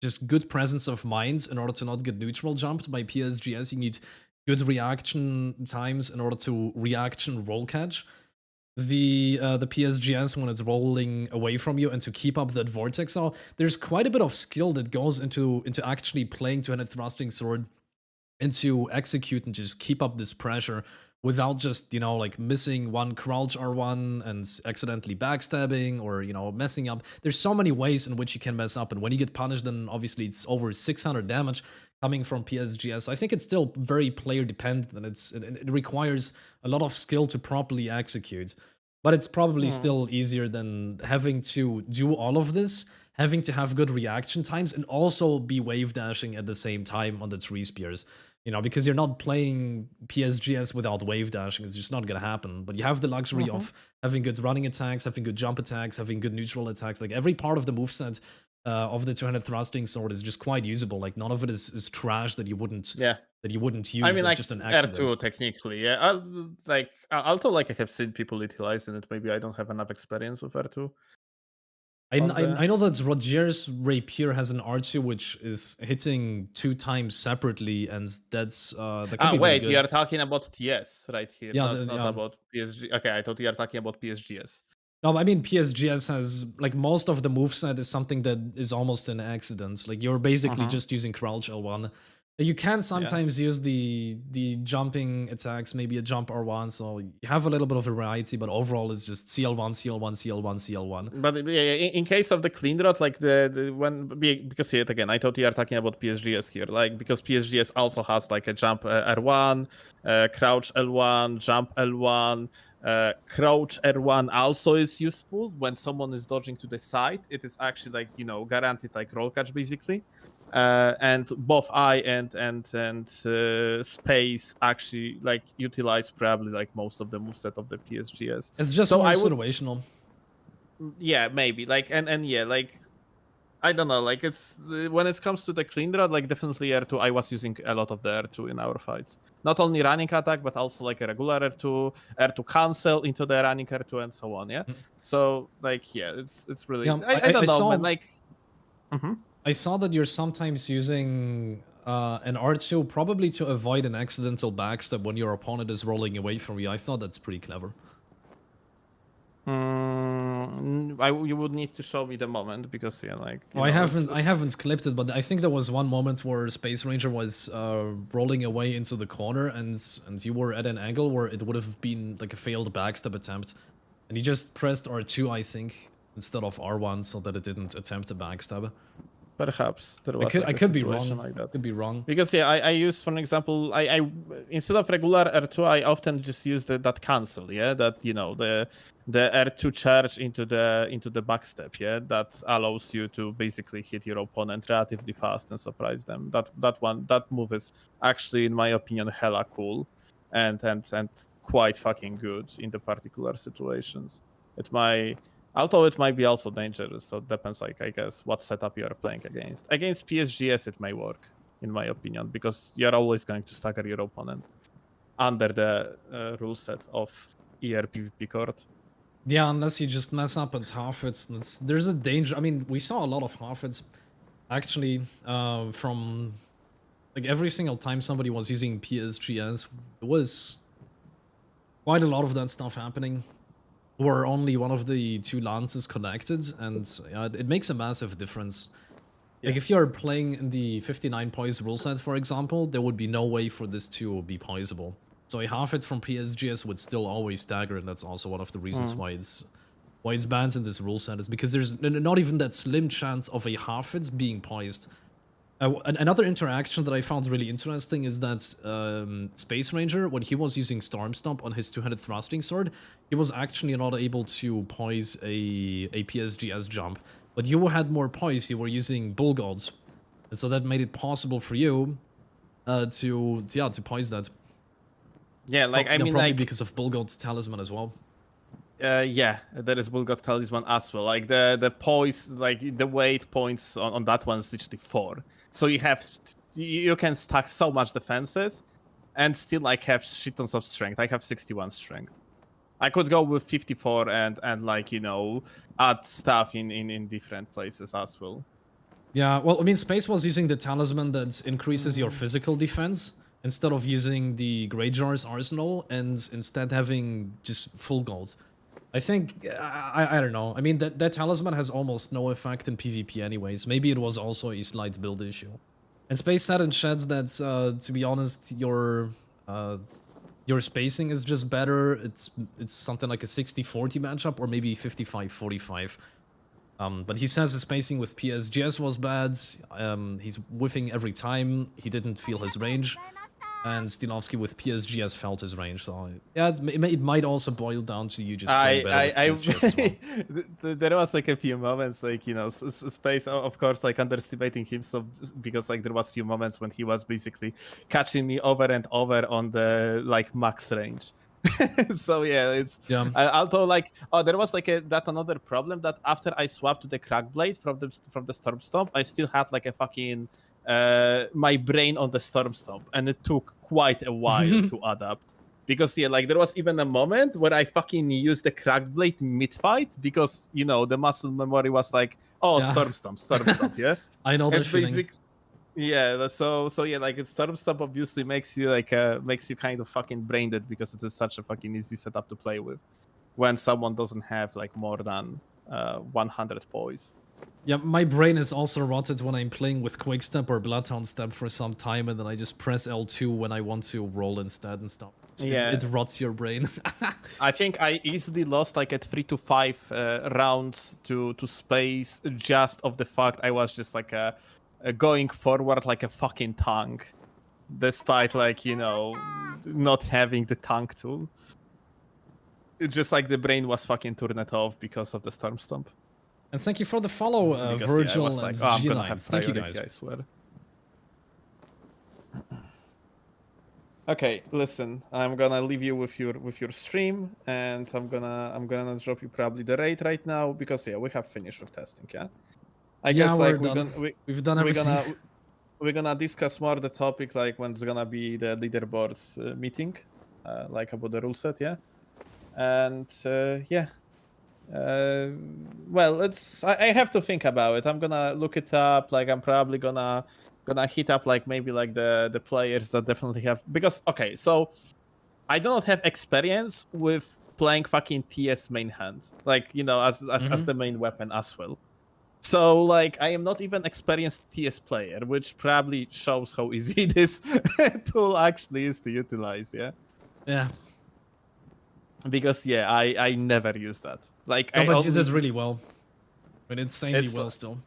just good presence of mind in order to not get neutral jumped by PSGS. You need good reaction times in order to reaction roll catch the PSGS when it's rolling away from you and to keep up that vortex. So there's quite a bit of skill that goes into actually playing two-handed thrusting sword and to execute and just keep up this pressure without just like missing one crouch R1 and accidentally backstabbing or messing up. There's so many ways in which you can mess up, and when you get punished, then obviously it's over 600 damage coming from PSGS. So I think it's still very player dependent, and it requires a lot of skill to properly execute. But it's probably still easier than having to do all of this, having to have good reaction times, and also be wave dashing at the same time on the 3 spears. Because you're not playing PSGS without wave dashing. It's just not going to happen. But you have the luxury of having good running attacks, having good jump attacks, having good neutral attacks. Like every part of the moveset of the two-handed thrusting sword is just quite usable. Like none of it is trash that you wouldn't use. I mean, like just an accident. R2 technically, yeah. Also like I have seen people utilizing it. Maybe I don't have enough experience with R2. I know that Roger's Rapier has an R2 which is hitting 2 times separately, and that's that could be wait, good. you are talking about TS right here, Yeah, not about PSG. Okay, I thought you are talking about PSGS. No, I mean PSGS has like most of the moveset is something that is almost an accident. Like you're basically just using crouch L1 You can sometimes use the jumping attacks, maybe a jump R1, so you have a little bit of variety, but overall it's just CL1, CL1, CL1, CL1. But in case of the clean rot, like because yet again, I thought you are talking about PSGS here, like because PSGS also has like a jump R1, crouch L1, jump L1, crouch R1 also is useful when someone is dodging to the side. It is actually like, you know, guaranteed like roll catch basically. And both I and space actually like utilize probably like most of the moveset of the PSGS. It's just so more I would, situational. yeah, maybe like and yeah, like I don't know, like it's when it comes to the clean rod, like definitely R2. I was using a lot of the R2 in our fights. Not only running attack, but also like a regular R2, R2 cancel into the running R2, and so on. Yeah. So like yeah, it's really. Yeah, I don't know, saw, man. Like. I saw that you're sometimes using an R2 probably to avoid an accidental backstab when your opponent is rolling away from you. I thought that's pretty clever. You would need to show me the moment because yeah, like. I haven't clipped it, but I think there was one moment where Space Ranger was rolling away into the corner, and you were at an angle where it would have been like a failed backstab attempt, and you just pressed R2, I think, instead of R1, so that it didn't attempt a backstab. Perhaps there was. I could be wrong. Like that. Could be wrong. Because yeah, I use, for example, I instead of regular R2, I often just use that cancel. Yeah, that, you know, the R2 charge into the backstep. Yeah, that allows you to basically hit your opponent relatively fast and surprise them. That move is actually, in my opinion, hella cool, and quite fucking good in the particular situations. Although it might be also dangerous, so it depends, like, I guess, what setup you are playing against. Against PSGS, it may work, in my opinion, because you're always going to stagger your opponent under the rule set of ER PvP court. Yeah, unless you just mess up and half it. There's a danger. I mean, we saw a lot of half it's actually from like every single time somebody was using PSGS, there was quite a lot of that stuff happening. Where only one of the two lances connected, and it makes a massive difference. Yeah. Like if you're playing in the 59 poise rule set, for example, there would be no way for this to be poisable. So a half it from PSGS would still always stagger, and that's also one of the reasons why it's banned in this rule set, is because there's not even that slim chance of a half it being poised. Another interaction that I found really interesting is that Space Ranger, when he was using Storm Stomp on his two-handed thrusting sword, he was actually not able to poise a PSGS jump. But you had more poise, you were using Bull Gods. And so that made it possible for you to poise that. Yeah, like, I mean, probably like, because of Bull God's talisman as well. Yeah, there is Bull God talisman as well. Like the poise, like the weight points on that one is literally 4. So you can stack so much defenses and still like have shit tons of strength. I have 61 strength. I could go with 54 and like, you know, add stuff in different places as well. Yeah, well, I mean, Space was using the talisman that increases your physical defense instead of using the Greyjar's arsenal, and instead having just full gold. I think, I don't know. I mean, that talisman has almost no effect in PvP anyways. Maybe it was also a slight build issue. And Space said in chats that, to be honest, your spacing is just better. It's something like a 60-40 matchup, or maybe 55-45. But he says the spacing with PSGS was bad. He's whiffing every time. He didn't feel his range. And Steelovsky with PSGS felt his range, so yeah, it might also boil down to you just playing better with PSGS as well. There was like a few moments, like, you know, Space, of course, like underestimating him, so because like there was few moments when he was basically catching me over and over on the like max range. So yeah, although like there was like another problem that after I swapped to the crack blade from the Storm Stomp, I still had like a fucking my brain on the Storm Stomp, and it took quite a while to adapt. Because yeah, like there was even a moment where I fucking used the crack blade mid-fight because, you know, the muscle memory was like, oh, yeah. Storm Stomp, yeah. I know that feeling. Yeah, so yeah, like Storm Stomp obviously makes you like makes you kind of fucking brain dead because it is such a fucking easy setup to play with when someone doesn't have like more than 100 poise. Yeah, my brain is also rotted when I'm playing with Quickstep or Bloodhound Step for some time, and then I just press L2 when I want to roll instead and stuff. Yeah. It rots your brain. I think I easily lost like at 3 to 5 rounds to space just of the fact I was just like going forward like a fucking tank, despite like, you know, not having the tank tool. It's just like the brain was fucking turned off because of the Storm Stomp. And thank you for the follow, Because, Virgil yeah, and like, I'm gonna have G9. Thank you priority, guys. I swear. Okay, listen. I'm gonna leave you with your stream, and I'm gonna drop you probably the raid right now because yeah, we have finished with testing. Yeah, I guess like we've done everything. We're gonna discuss more the topic like when it's gonna be the leaderboards meeting, like about the rule set. Yeah, and yeah. Well, I have to think about it. I'm gonna look it up. Like I'm probably gonna hit up like maybe like the players that definitely have, because okay, so I do not have experience with playing fucking TS main hand, like, you know, as the main weapon as well. So like I am not even experienced TS player, which probably shows how easy this tool actually is to utilize. Yeah. Because yeah, I never use that. Like no, but you did really well. But insanely well still.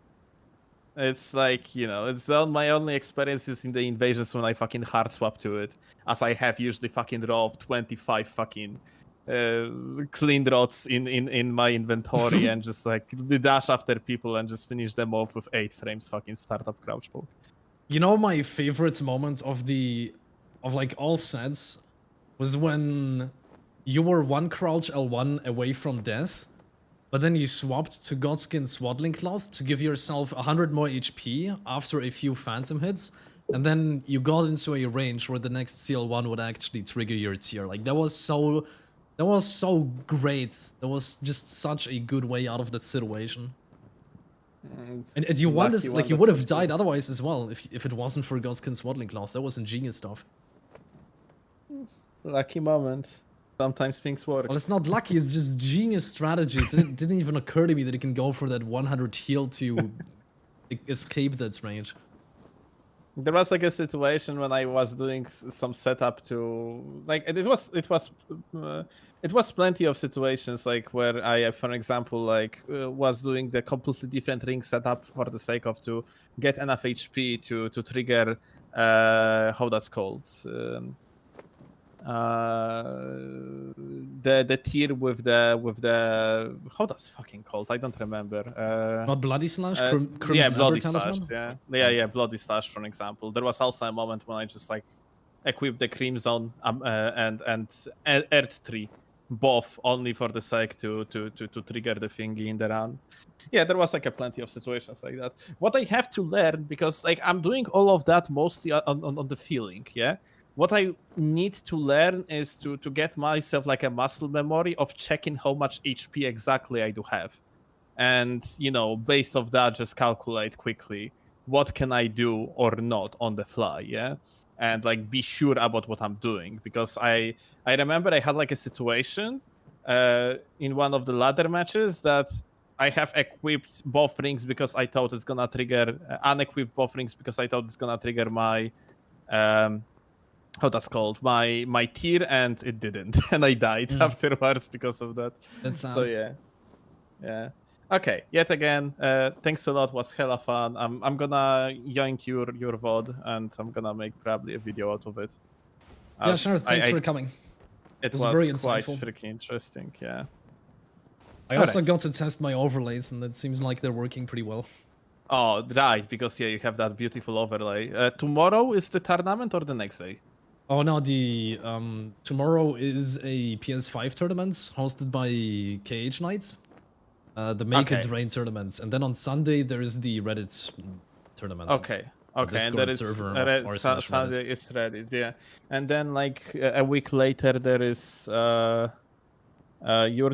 It's like, you know, my only experiences in the invasions when I fucking hard swap to it, as I have usually fucking raw of 25 fucking clean rods in my inventory and just like the dash after people and just finish them off with 8 frames fucking startup crouch poke. You know, my favorite moment of like all sets was when you were 1 crouch L1 away from death, but then you swapped to Godskin Swaddling Cloth to give yourself 100 more HP after a few phantom hits, and then you got into a range where the next CL1 would actually trigger your tier. Like that was so great. That was just such a good way out of that situation. And you won this, like you would have died otherwise as well if it wasn't for Godskin Swaddling Cloth. That was ingenious stuff. Lucky moment. Sometimes things work. Well, it's not lucky, it's just genius strategy. It didn't even occur to me that it can go for that 100 heal to escape that range. There was like a situation when I was doing some setup to like it was plenty of situations like where I, for example, like was doing the completely different ring setup for the sake of to get enough HP to trigger how that's called. The tier with the how that's fucking called, I don't remember. Not Bloody Slash? Yeah, Bloody Slash. Yeah, Bloody Slash, for example. There was also a moment when I just like equipped the Crimson and Earth Tree, both only for the sake to trigger the thingy in the round. Yeah, there was like a plenty of situations like that. What I have to learn, because like I'm doing all of that mostly on the feeling, yeah. What I need to learn is to get myself like a muscle memory of checking how much HP exactly I do have. And, you know, based off that, just calculate quickly what can I do or not on the fly, yeah? And like be sure about what I'm doing. Because I remember I had like a situation in one of the ladder matches that I have equipped both rings because I thought it's gonna trigger, unequipped both rings because I thought it's gonna trigger my how that's called, my tier, and it didn't, and I died afterwards because of that. That's sad. So yeah. Okay, yet again, thanks a lot, was hella fun. I'm gonna yoink your VOD, and I'm gonna make probably a video out of it. Yeah, sure, thanks for coming. It was very quite freaking interesting, yeah. I also got to test my overlays, and it seems like they're working pretty well. Oh, right, because yeah, you have that beautiful overlay. Tomorrow is the tournament or the next day? Oh no, the tomorrow is a PS5 tournament hosted by KH Knights. The Make It Rain tournaments, and then on Sunday there is the Reddit tournament. Okay, and there is Sunday is Reddit, yeah. And then like a week later there is your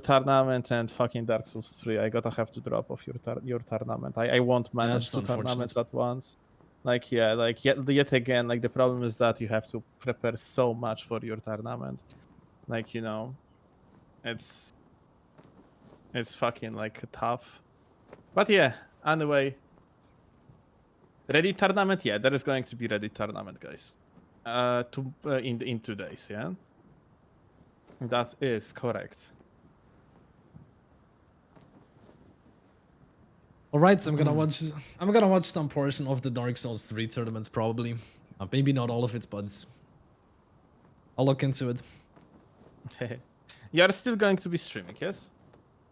tournament and fucking Dark Souls 3. I gotta have to drop off your tournament. I won't manage 2 tournaments at once. Like yet again, like the problem is that you have to prepare so much for your tournament. Like, you know, it's fucking like tough. But yeah, Anyway, ready tournament? Yeah, there is going to be ready tournament, guys. In 2 days, yeah. That is correct. All right, I'm gonna watch some portion of the Dark Souls 3 tournaments probably. Maybe not all of it, but I'll look into it. You are still going to be streaming, yes?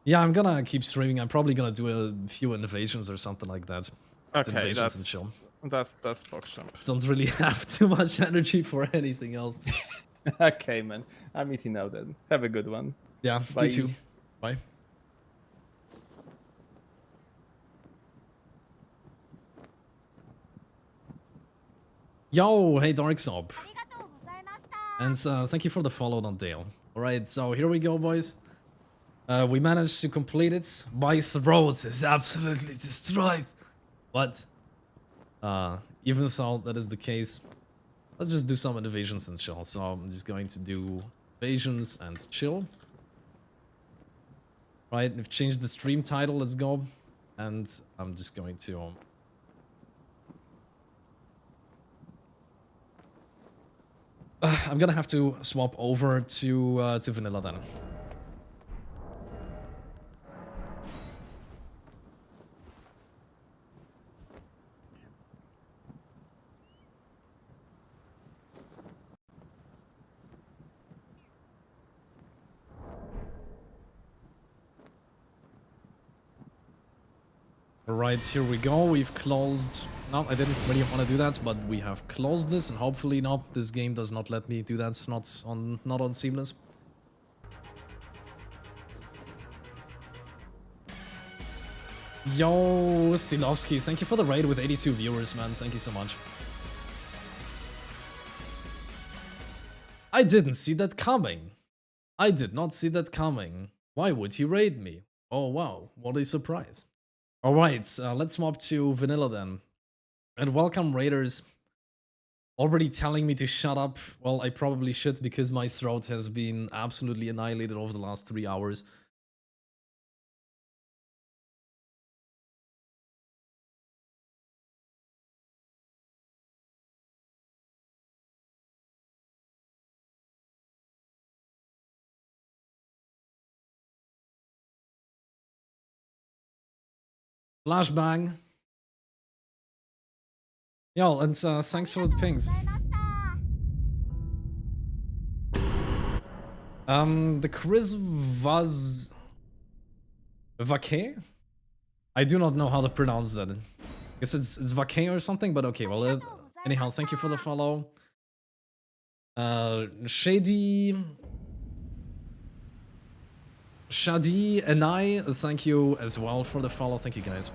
Yeah, I'm gonna keep streaming. I'm probably gonna do a few innovations or something like that. Just Okay, innovations and chill. that's PogChamp. Don't really have too much energy for anything else. Okay, man. I'm eating now then. Have a good one. Yeah, Bye. you too. Bye. Yo, hey Darksob. And thank you for the follow on Dale. Alright, so here we go, boys. We managed to complete it. My throat is absolutely destroyed. But, even though that is the case, let's just do some innovations and chill. So I'm just going to do invasions and chill. Right, we've changed the stream title, let's go. And I'm just going to... I'm gonna have to swap over to vanilla then. Alright, here we go. We've closed... No, I didn't really want to do that, but we have closed this, and hopefully no, this game does not let me do that. It's not on Seamless. Yo, Steelovsky, thank you for the raid with 82 viewers, man. Thank you so much. I didn't see that coming. I did not see that coming. Why would he raid me? Oh wow, what a surprise. Alright, let's move to vanilla then. And welcome raiders. Already telling me to shut up. Well, I probably should because my throat has been absolutely annihilated over the last 3 hours. Flashbang. Yo, and thanks for the pings. The Chris was... Vaquet? I do not know how to pronounce that. I guess it's Vaquet or something, but okay, well, anyhow, thank you for the follow. Shady and I, thank you as well for the follow. Thank you, guys.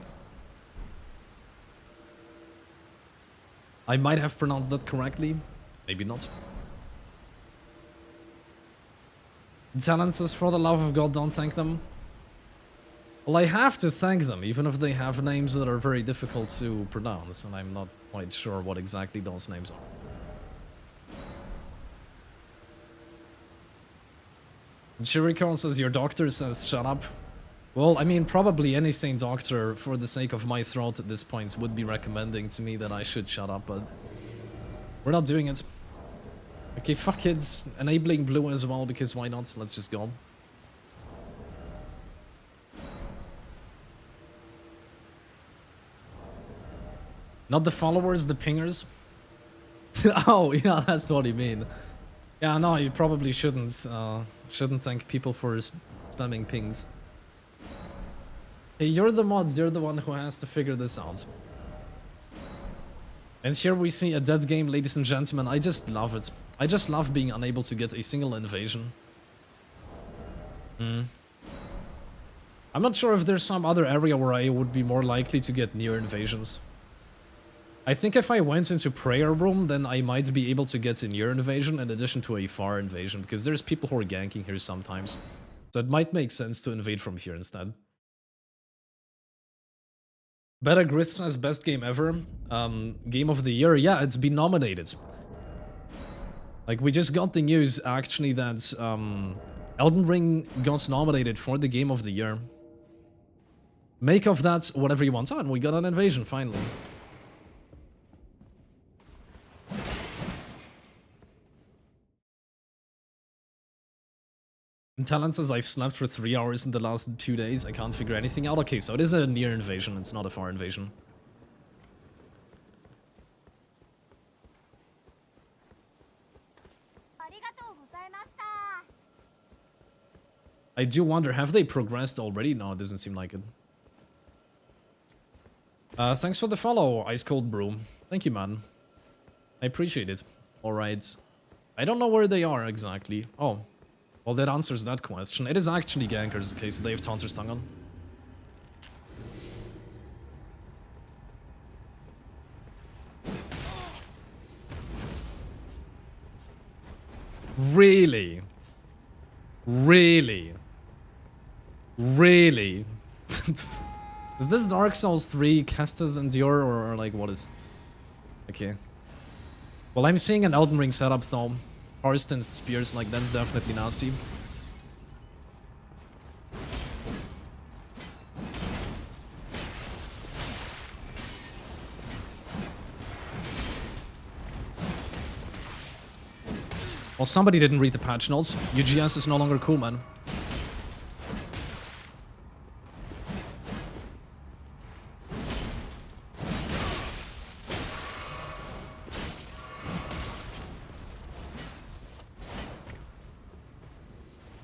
I might have pronounced that correctly, maybe not. Talent says, for the love of God, don't thank them. Well, I have to thank them, even if they have names that are very difficult to pronounce, and I'm not quite sure what exactly those names are. Chiriko says, your doctor says, shut up. Well, I mean, probably any sane doctor, for the sake of my throat at this point, would be recommending to me that I should shut up, but we're not doing it. Okay, fuck it. Enabling blue as well, because why not? Let's just go. Not the followers, the pingers. Oh, yeah, that's what you mean. Yeah, no, you probably shouldn't thank people for spamming pings. Hey, you're the mods, you're the one who has to figure this out. And here we see a dead game, ladies and gentlemen. I just love it. I just love being unable to get a single invasion. I'm not sure if there's some other area where I would be more likely to get near invasions. I think if I went into prayer room, then I might be able to get a near invasion in addition to a far invasion, because there's people who are ganking here sometimes. So it might make sense to invade from here instead. Better Grith says best game ever. Game of the year, yeah, it's been nominated. Like, we just got the news, actually, that Elden Ring got nominated for the game of the year. Make of that whatever you want. Oh, and we got an invasion, finally. And Talent says, I've slept for 3 hours in the last 2 days. I can't figure anything out. Okay, so it is a near invasion. It's not a far invasion. I do wonder, have they progressed already? No, it doesn't seem like it. Thanks for the follow, Ice Cold Brew. Thank you, man. I appreciate it. Alright. I don't know where they are exactly. Oh. Well, that answers that question. It is actually gankers, okay, so they have Taunter Stung on. Really? Really? Really? Is this Dark Souls 3 Kestis Endure or like what is? Okay. Well, I'm seeing an Elden Ring setup though. Karsten's spears, like that's definitely nasty. Well, somebody didn't read the patch notes. UGS is no longer cool, man.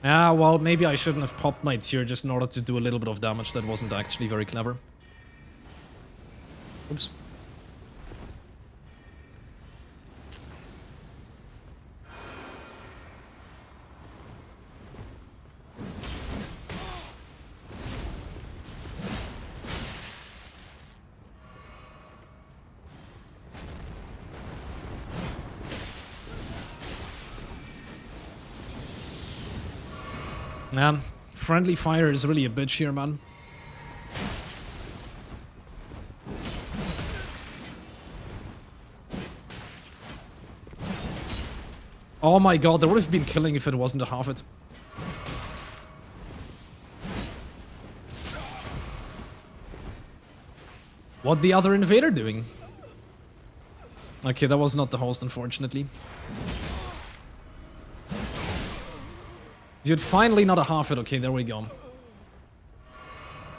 Ah, well, maybe I shouldn't have popped my tier just in order to do a little bit of damage. That wasn't actually very clever. Oops. Friendly fire is really a bitch here, man. Oh my god, that would have been killing if it wasn't a half it. What the other invader doing? Okay, that was not the host, unfortunately. Dude, finally not a half it. Okay, there we go.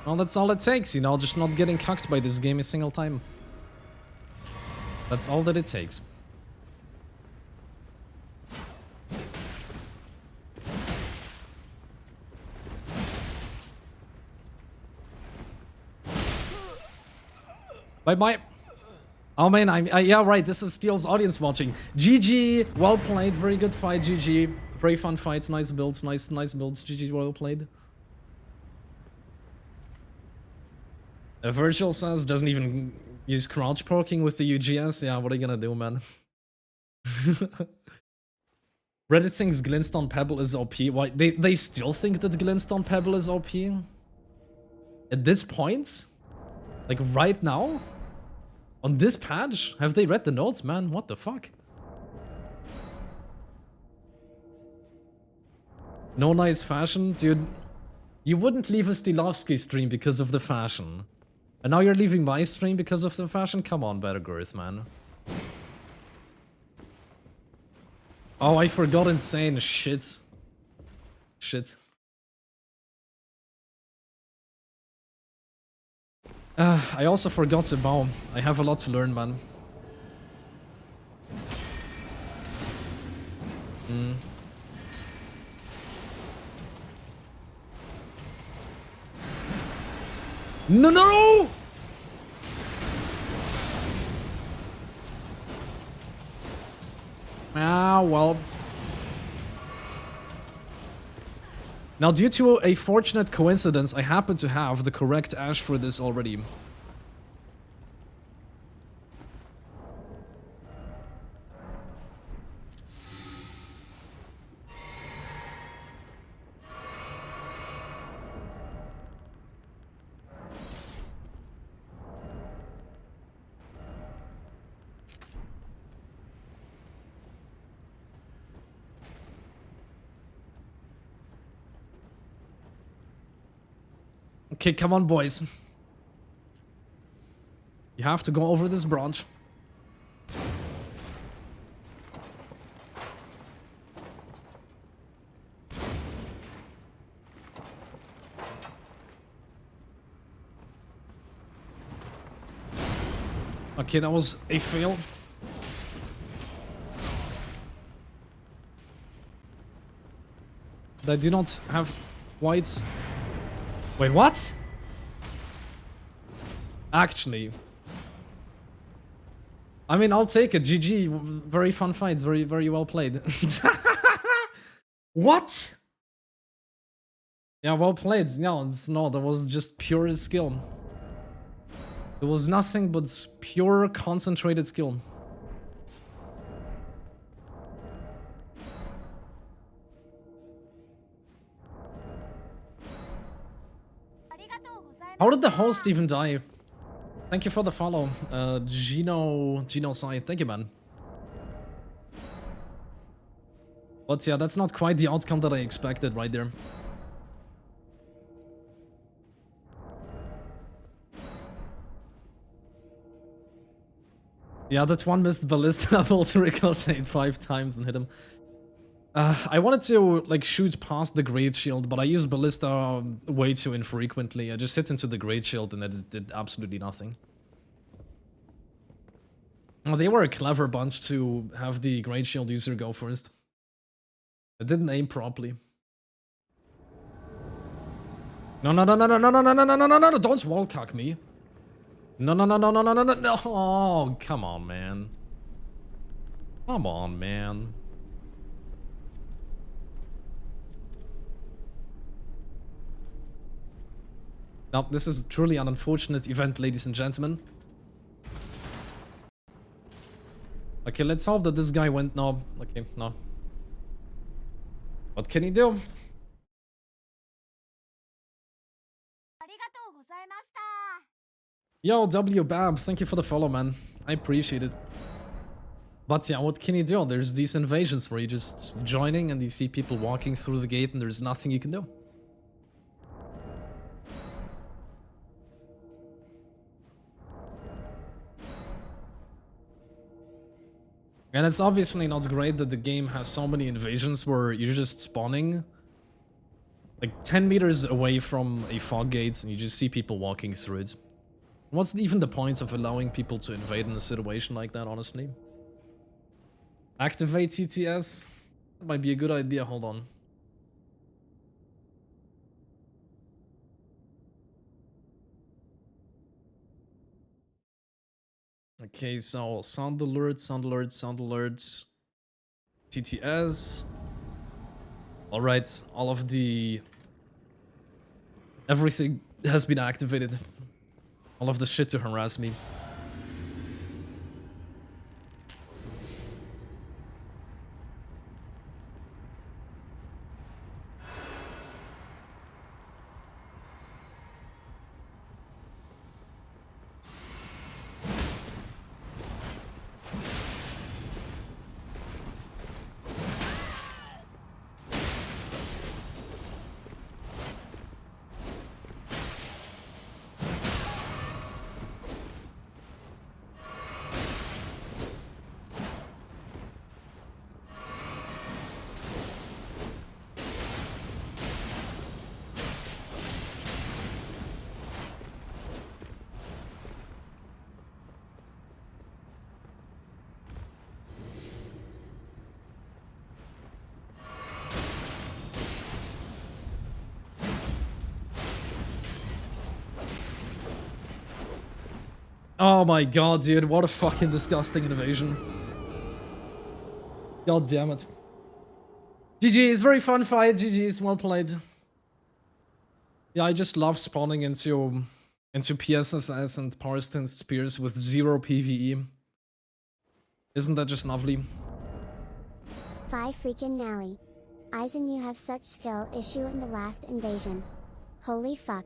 Well, that's all it takes, you know, just not getting cucked by this game a single time. That's all that it takes. Bye-bye. Oh man, yeah, right, this is Steel's audience watching. GG, well played, very good fight, GG. Very fun fights, nice builds, nice builds, GG, well played. Virgil says, doesn't even use crouch poking with the UGS. Yeah, what are you gonna do, man? Reddit thinks Glintstone Pebble is OP. Why? They still think that Glintstone Pebble is OP? At this point? Like right now? On this patch? Have they read the notes, man? What the fuck? No nice fashion? Dude, you wouldn't leave a Steelovsky stream because of the fashion. And now you're leaving my stream because of the fashion? Come on, Better Girth, man. Oh, I forgot Insane. Shit. Shit. I also forgot to bow. I have a lot to learn, man. No, no! Ah, well. Now, due to a fortunate coincidence, I happen to have the correct Ash for this already. Okay, come on, boys. You have to go over this branch. Okay, that was a fail. They do not have whites. Wait, what? Actually. I mean, I'll take it. GG. Very fun fights. Very, very well played. What? Yeah, well played. No, it's not. That was just pure skill. It was nothing but pure concentrated skill. How did the host even die? Thank you for the follow, Gino Sai. Thank you, man. But yeah, that's not quite the outcome that I expected right there. Yeah, that one missed Ballista bolt ricocheted 5 times and hit him. I wanted to like shoot past the Great Shield, but I used Ballista way too infrequently. I just hit into the Great Shield and it did absolutely nothing. Well, they were a clever bunch to have the Great Shield user go first. I didn't aim properly. No, no, no, no, no, no, no, no, no, no, no, no, no, don't wallcock me. No, no, no, no, no, no, no, no, no. Oh, come on, man. Come on, man. Now, this is truly an unfortunate event, ladies and gentlemen. Okay, let's hope that this guy went... No. Okay, no. What can he do? Yo, WBAB, thank you for the follow, man. I appreciate it. But yeah, what can you do? There's these invasions where you're just joining and you see people walking through the gate and there's nothing you can do. And it's obviously not great that the game has so many invasions where you're just spawning like 10 meters away from a fog gate and you just see people walking through it. What's even the point of allowing people to invade in a situation like that, honestly? Activate TTS? That might be a good idea, hold on. Okay, so sound alerts, sound alerts, sound alerts. TTS. Alright, all of the... everything has been activated. All of the shit to harass me. Oh my god, dude, what a fucking disgusting invasion. God damn it. GG's, very fun fight, GG's, well played. Yeah, I just love spawning into PSSS and Power Stance Spears with 0 PvE. Isn't that just lovely? 5 freaking Nally. Eisen, you have such skill issue in the last invasion. Holy fuck.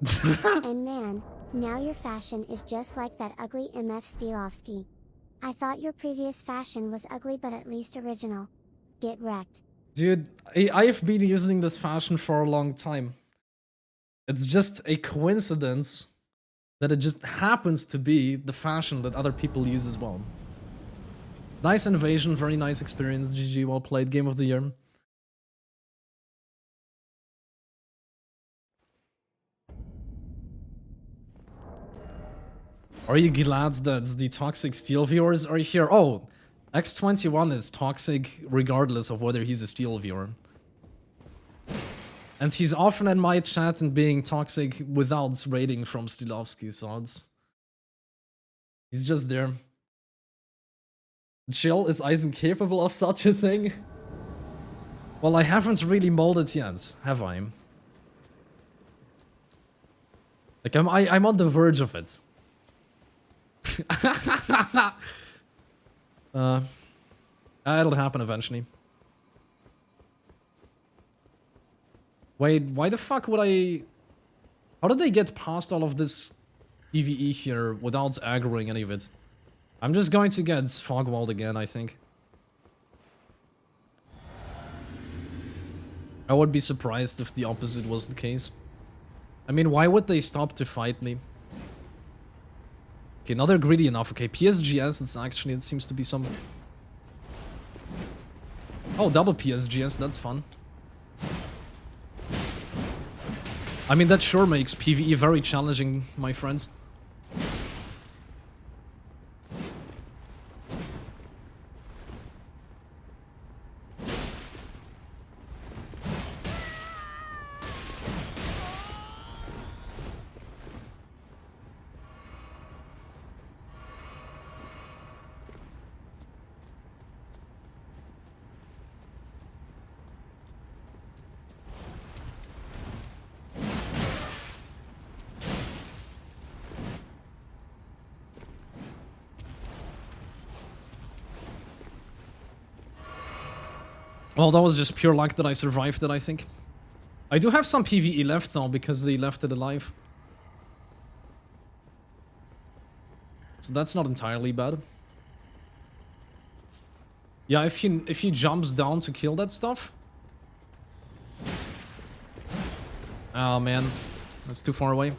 And man, now your fashion is just like that ugly MF Steelovsky. I thought your previous fashion was ugly but at least original. Get wrecked. Dude, I've been using this fashion for a long time. It's just a coincidence that it just happens to be the fashion that other people use as well. Nice innovation, very nice experience. GG, well played. Game of the year. Are you glad that the toxic Steel viewers are here? Oh, X21 is toxic regardless of whether he's a Steel viewer. And he's often in my chat and being toxic without rating from Steelovsky, so he's just there. Chill, is Eisen capable of such a thing? Well, I haven't really molded yet, have I? Like, I'm on the verge of it. It'll happen eventually. Wait, why the fuck would I... How did they get past all of this PvE here without aggroing any of it? I'm just going to get Fogwalled again, I think. I would be surprised if the opposite was the case. I mean, why would they stop to fight me? Okay, now they're greedy enough. Okay, PSGS, it seems to be some... Oh, double PSGS, that's fun. I mean, that sure makes PvE very challenging, my friends. Well, that was just pure luck that I survived it, I think. I do have some PvE left, though, because they left it alive. So that's not entirely bad. Yeah, if he jumps down to kill that stuff... Oh, man. That's too far away.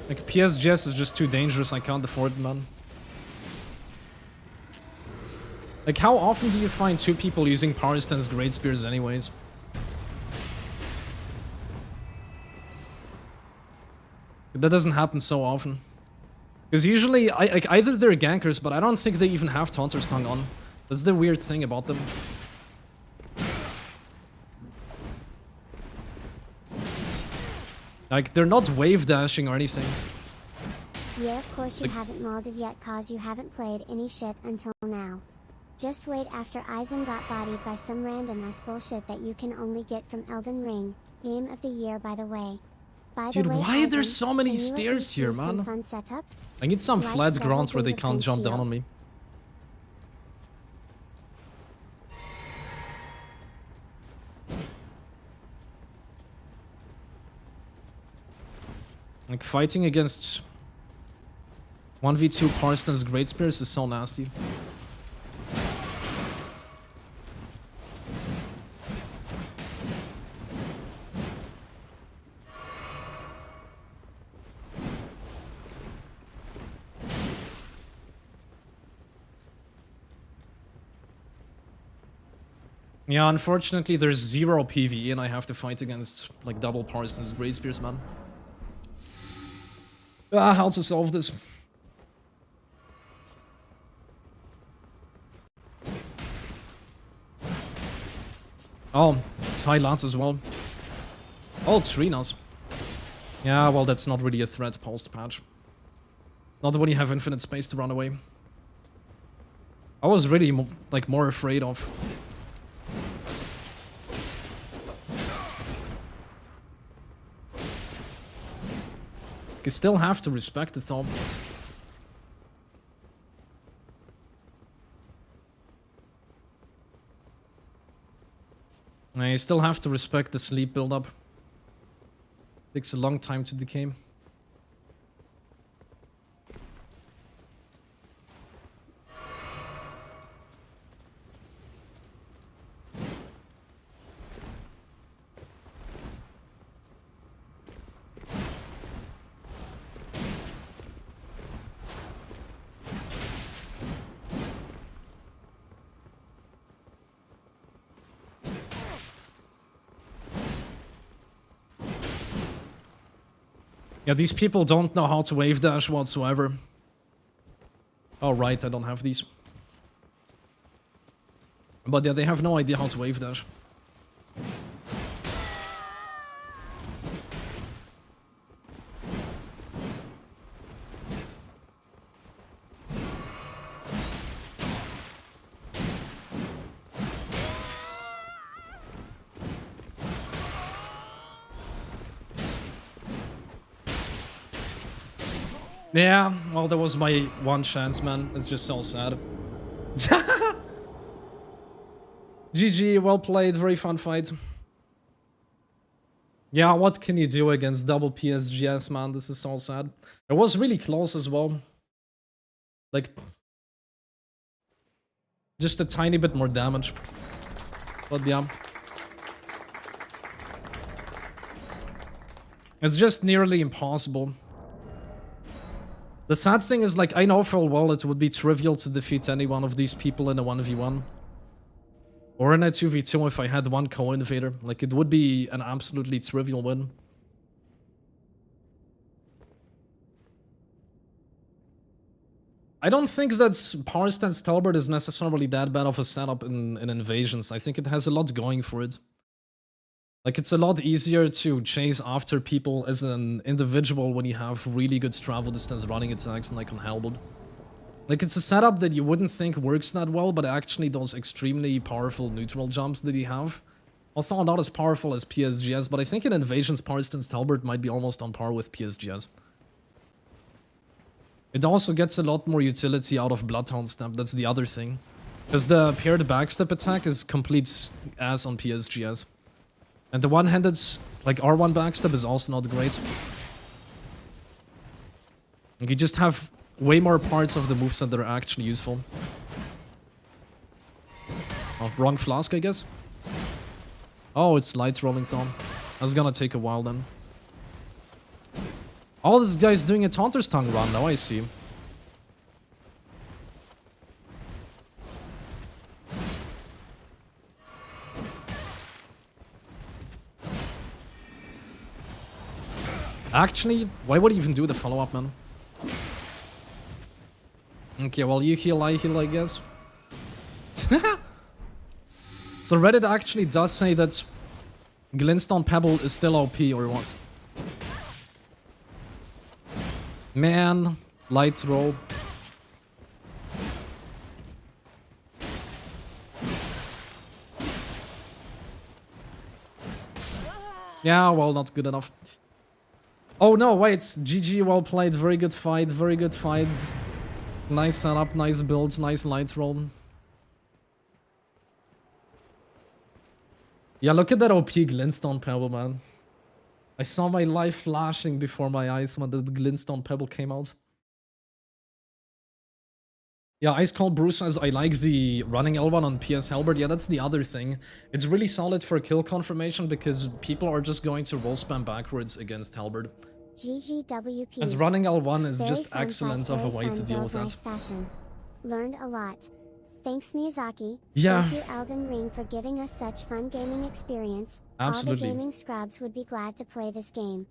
Like, PSGS is just too dangerous, I can't afford it, man. Like, how often do you find two people using Power Stance Great Spears anyways? That doesn't happen so often. Because usually, like, either they're gankers, but I don't think they even have Taunter's Tongue on. That's the weird thing about them. Like, they're not wave dashing or anything. Yeah, of course you haven't molded yet cause you haven't played any shit until now. Just wait after Eisen got bodied by some random ass bullshit that you can only get from Elden Ring. Game of the year, by the way. Dude, why are there so many stairs here, man? Fun setups? I need some flat grounds where they can't jump down on me. Like, fighting against 1v2 Power Stance Great Spears is so nasty. Yeah, unfortunately there's zero PvE and I have to fight against, like, double Power Stance Great Spears, man. How to solve this? Oh, it's high lance as well. Oh, it's Trinas. Yeah, well, that's not really a threat post-patch. Not when you have infinite space to run away. I was really, like, more afraid of. You still have to respect it, though. You still have to respect the sleep build-up. Takes a long time to decay. Yeah, these people don't know how to wave dash whatsoever. Oh, right, I don't have these. But yeah, they have no idea how to wave dash. Yeah, well, that was my one chance, man. It's just so sad. GG, well played, very fun fight. Yeah, what can you do against double PSGS, man? This is so sad. It was really close as well. Like, just a tiny bit more damage. But yeah. It's just nearly impossible. The sad thing is, like, I know full well it would be trivial to defeat any one of these people in a 1v1. Or in a 2v2 if I had one co-invader. Like, it would be an absolutely trivial win. I don't think that Power Stance Talbot is necessarily that bad of a setup in Invasions. I think it has a lot going for it. Like, it's a lot easier to chase after people as an individual when you have really good travel distance running attacks like on Halberd. Like, it's a setup that you wouldn't think works that well, but actually those extremely powerful neutral jumps that you have. Although not as powerful as PSGS, but I think in Invasions, Power Stance Talbot might be almost on par with PSGS. It also gets a lot more utility out of Bloodhound Step, that's the other thing. Because the paired backstep attack is complete ass on PSGS. And the one-handed, like, R1 backstep is also not great. Like, you just have way more parts of the moveset that are actually useful. Oh, wrong flask, I guess. Oh, it's light rolling thorn. That's gonna take a while then. Oh, this guy's doing a Taunter's Tongue run now, I see. Actually, why would he even do the follow-up, man? Okay, well, you heal, I heal, I guess. So Reddit actually does say that Glintstone Pebble is still OP, or what? Man, light roll. Yeah, well, not good enough. Oh no, wait, GG, well played, very good fight, very good fights. Nice setup, nice builds, nice light roll. Yeah, look at that OP Glintstone Pebble, man. I saw my life flashing before my eyes when the Glintstone Pebble came out. Yeah, Ice Cold Brew says, I like the running L1 on PS Halberd. Yeah, that's the other thing. It's really solid for kill confirmation because people are just going to roll spam backwards against Halberd. GGWP. And running L1 is Very just fun excellent fight, of a very way fun to deal build, with that. nice fashion. Learned a lot. Thanks Miyazaki. Yeah. Thank you Elden Ring for giving us such fun gaming experience. Absolutely. All the gaming scrubs would be glad to play this game.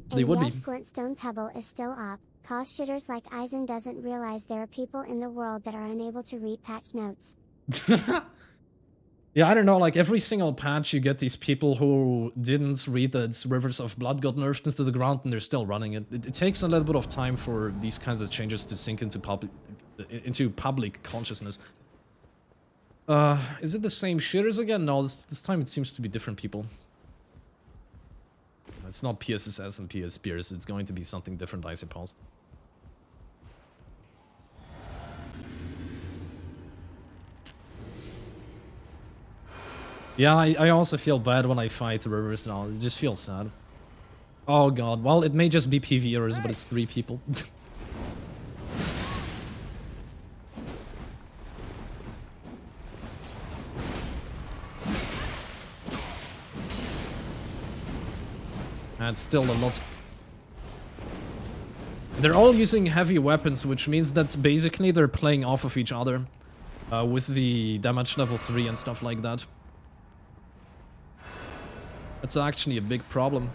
They And would yes, be. Glintstone Pebble is still up. Cause shitters like Eisen doesn't realize there are people in the world that are unable to read patch notes. Yeah, I don't know, like every single patch you get these people who didn't read that Rivers of Blood got nerfed into the ground and they're still running it. It takes a little bit of time for these kinds of changes to sink into public consciousness. Is it the same shitters again? No, this time it seems to be different people. It's not PSSS and PS Spears, it's going to be something different, I suppose. Yeah, I also feel bad when I fight Rivers now. It just feels sad. Oh god, well, it may just be PvEers, but it's 3 people. That's still a lot. They're all using heavy weapons, which means that basically they're playing off of each other. With the damage level 3 and stuff like that. That's actually a big problem.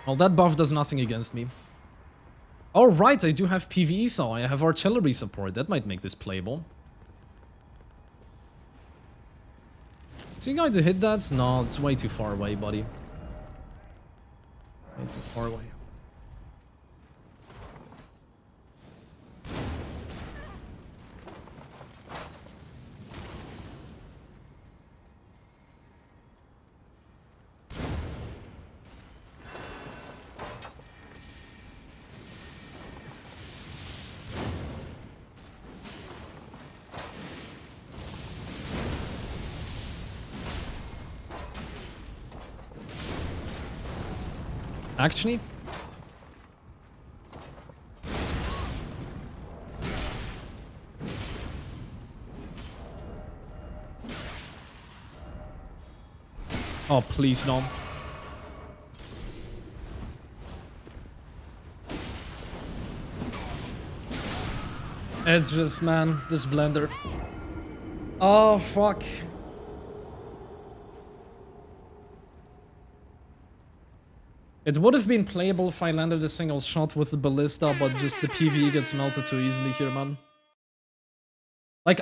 Well, that buff does nothing against me. Oh, right, I do have PvE, so I have artillery support. That might make this playable. Is he going to hit that? No, it's way too far away, buddy. Way too far away. Actually, oh, please no. It's just, man, this blender. Oh, fuck. It would have been playable if I landed a single shot with the ballista, but just the PvE gets melted too easily here, man. Like,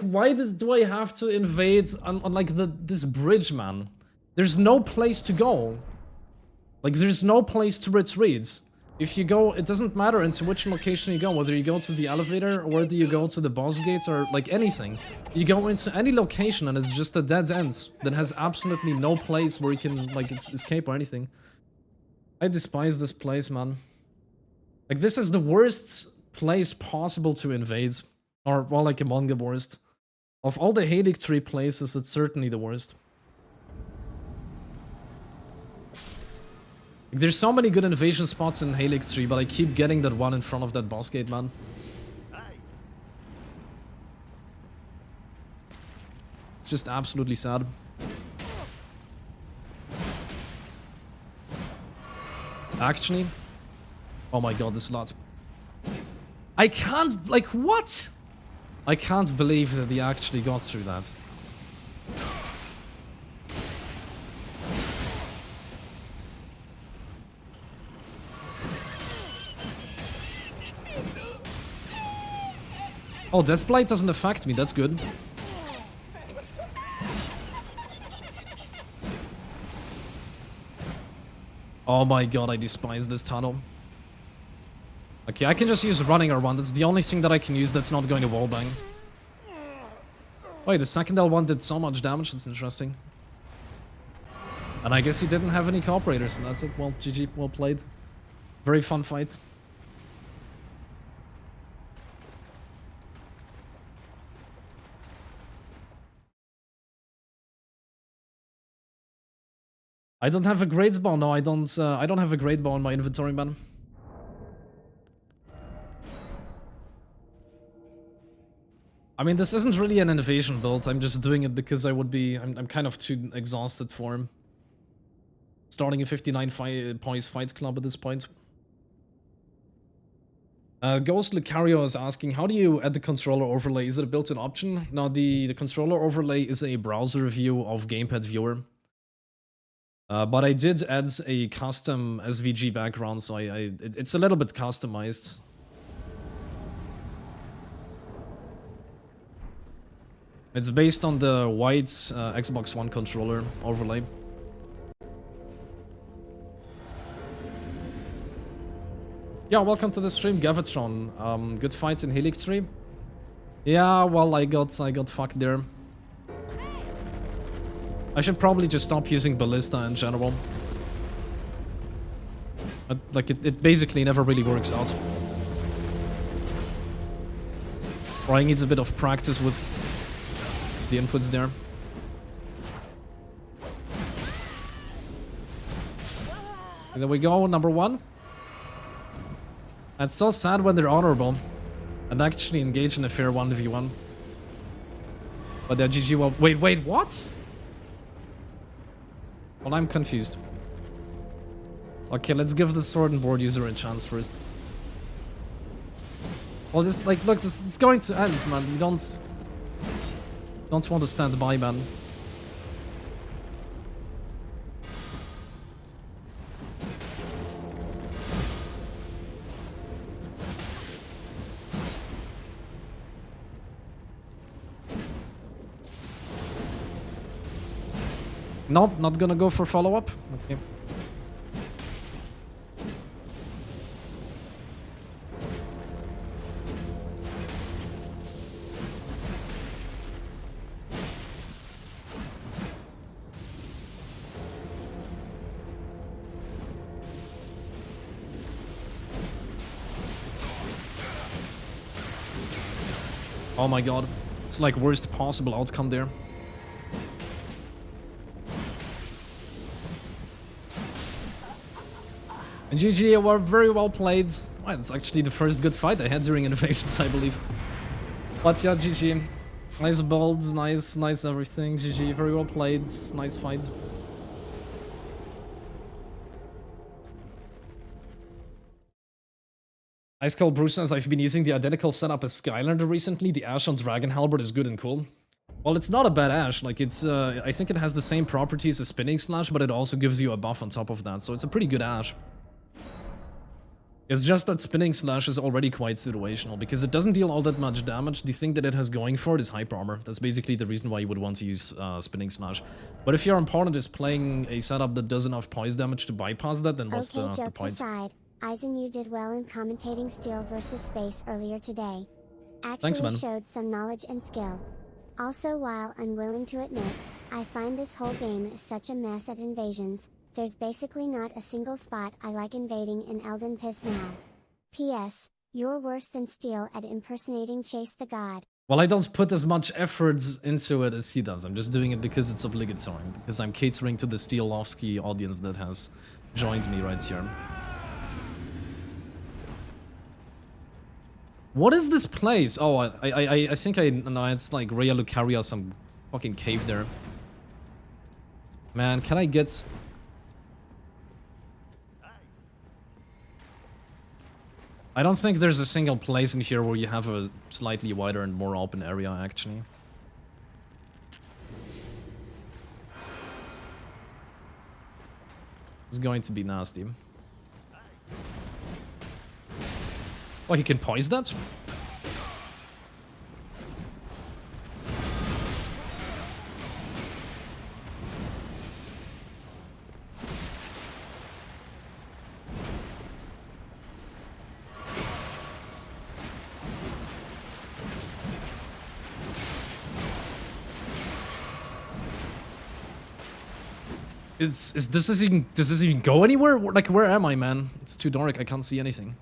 why do I have to invade on like this bridge, man? There's no place to go. Like, there's no place to retreat. If you go, it doesn't matter into which location you go, whether you go to the elevator or whether you go to the boss gate or like anything. You go into any location and it's just a dead end that has absolutely no place where you can like escape or anything. I despise this place, man. Like, this is the worst place possible to invade. Or, well, like among the worst. Of all the Helix Tree places, it's certainly the worst. Like, there's so many good invasion spots in Helix Tree, but I keep getting that one in front of that boss gate, man. It's just absolutely sad. Actually, oh my god, this lot. I can't, like, what? I can't believe that he actually got through that. Oh, Deathblight doesn't affect me, that's good. Oh my god, I despise this tunnel. Okay, I can just use running R1. That's the only thing that I can use that's not going to wallbang. Wait, the second L1 did so much damage, that's interesting. And I guess he didn't have any cooperators, and that's it. Well, GG, well played. Very fun fight. I don't have a great bow. No, I don't have a great bow in my inventory, man. I mean, this isn't really an invasion build. I'm just doing it because I would be... I'm kind of too exhausted for him. Starting a 59 points fight club at this point. Ghost Lucario is asking, how do you add the controller overlay? Is it a built-in option? No, the controller overlay is a browser view of Gamepad Viewer. But I did add a custom SVG background, so it's a little bit customized. It's based on the white Xbox One controller overlay. Yeah, welcome to the stream, Gavatron. Good fight in Helix Tree. Yeah, well, I got fucked there. I should probably just stop using Ballista in general. Like, it basically never really works out. Or I need a bit of practice with the inputs there. And there we go, number one. It's so sad when they're honorable and actually engage in a fair 1v1. But they're GG well. Wait, what? Well, I'm confused. Okay, let's give the sword and board user a chance first. Well, this, like, look, this is going to end, man. You don't want to stand by, man. Nope, not gonna go for follow-up. Okay. Oh my god. It's like worst possible outcome there. And GG were very well played. Well, it's actually the first good fight I had during Innovations, I believe. But yeah, GG. Nice builds, nice everything. GG, very well played. Nice fight. Ice Cold Bruce says, I've been using the identical setup as Skylander recently. The Ash on Dragon Halberd is good and cool. Well, it's not a bad Ash. Like, it's, I think it has the same properties as Spinning Slash, but it also gives you a buff on top of that. So it's a pretty good Ash. It's just that Spinning Slash is already quite situational, because it doesn't deal all that much damage. The thing that it has going for it is Hyper Armor. That's basically the reason why you would want to use Spinning Slash. But if your opponent is playing a setup that does enough poise damage to bypass that, then what's the point? Aside, Eisen, you did well in commentating Steel versus Space earlier today. Thanks, man. Showed some knowledge and skill. Also, while unwilling to admit, I find this whole game is such a mess at invasions. There's basically not a single spot I like invading in Elden Piss now. P.S. You're worse than Steel at impersonating Chase the God. Well, I don't put as much effort into it as he does. I'm just doing it because it's obligatory. Because I'm catering to the Steelovsky audience that has joined me right here. What is this place? Oh, I think I know. It's like Rhea Lucaria, some fucking cave there. Man, can I get... I don't think there's a single place in here where you have a slightly wider and more open area, actually. It's going to be nasty. Oh, he can poise that? Does this even go anywhere? Like, where am I, man? It's too dark, I can't see anything.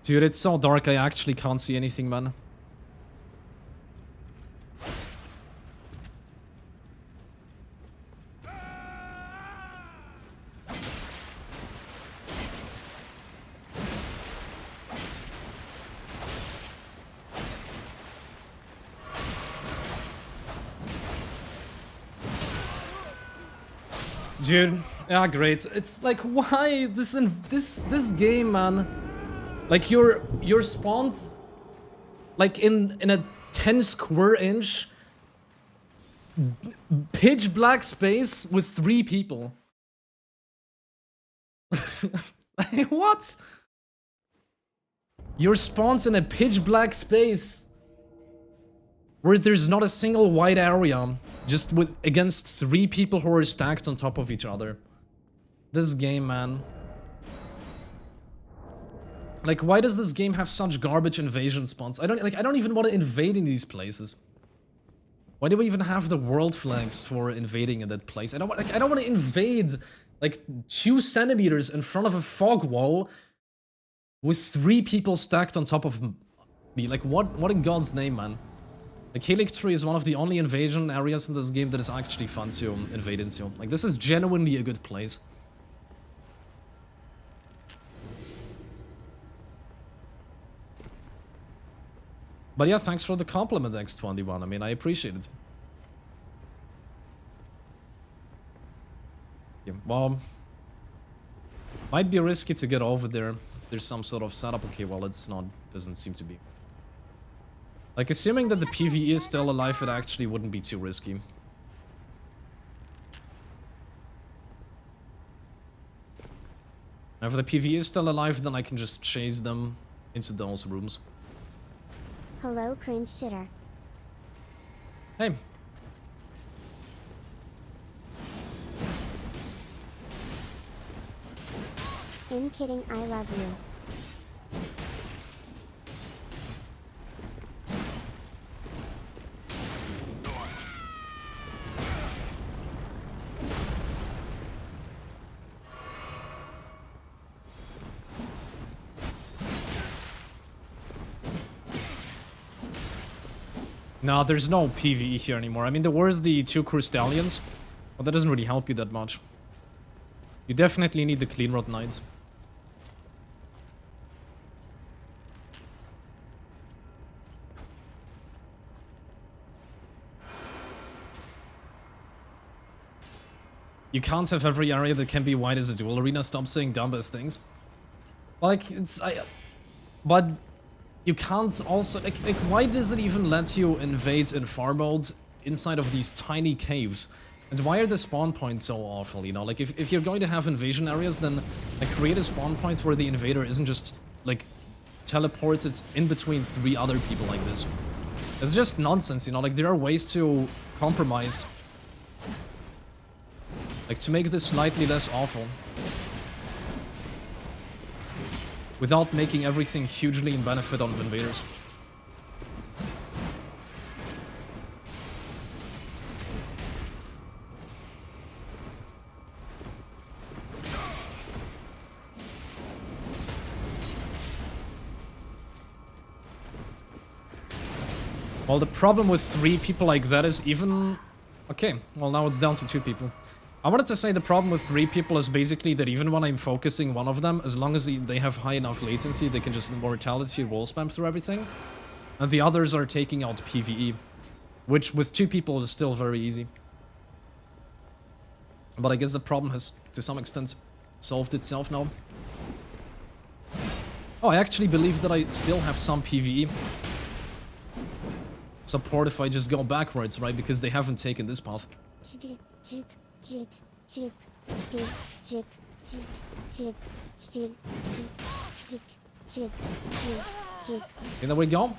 Dude, it's so dark, I actually can't see anything, man. Dude, yeah, great. It's like, why this game, man? Like your spawns, like in a 10 square inch pitch black space with 3 people. Like, what? Your spawns in a pitch black space where there's not a single white area, just with against 3 people who are stacked on top of each other. This game, man. Like, why does this game have such garbage invasion spawns? I don't even want to invade in these places. Why do we even have the world flags for invading in that place? I don't want to invade like 2 centimeters in front of a fog wall with 3 people stacked on top of me. Like, what in God's name, man? Like, Helix Tree is one of the only invasion areas in this game that is actually fun to invade into. Like, this is genuinely a good place. But yeah, thanks for the compliment, X21. I mean, I appreciate it. Yeah, well, might be risky to get over there. There's some sort of setup. Okay, well, it's not. Doesn't seem to be. Like, assuming that the PvE is still alive, it actually wouldn't be too risky. If the PvE is still alive, then I can just chase them into those rooms. Hello, cringe shitter. Hey. Kidding, I love you. No, there's no PvE here anymore. I mean, there was the 2 Crystallions, but that doesn't really help you that much. You definitely need the Clean Rot Knights. You can't have every area that can be wide as a duel arena. Stop saying dumbass things. Like, but you can't also... Like, why does it even let you invade in farm mode inside of these tiny caves? And why are the spawn points so awful, you know? Like, if you're going to have invasion areas, then like, create a spawn point where the invader isn't just, like, teleported in between 3 other people like this. It's just nonsense, you know? Like, there are ways to compromise. Like, to make this slightly less awful. Without making everything hugely in benefit of invaders. Well, the problem with 3 people like that is even... Okay, well now it's down to 2 people. I wanted to say the problem with 3 people is basically that even when I'm focusing one of them, as long as they have high enough latency, they can just mortality wall spam through everything. And the others are taking out PvE, which with 2 people is still very easy. But I guess the problem has, to some extent, solved itself now. Oh, I actually believe that I still have some PvE support if I just go backwards, right? Because they haven't taken this path. Okay, there we go.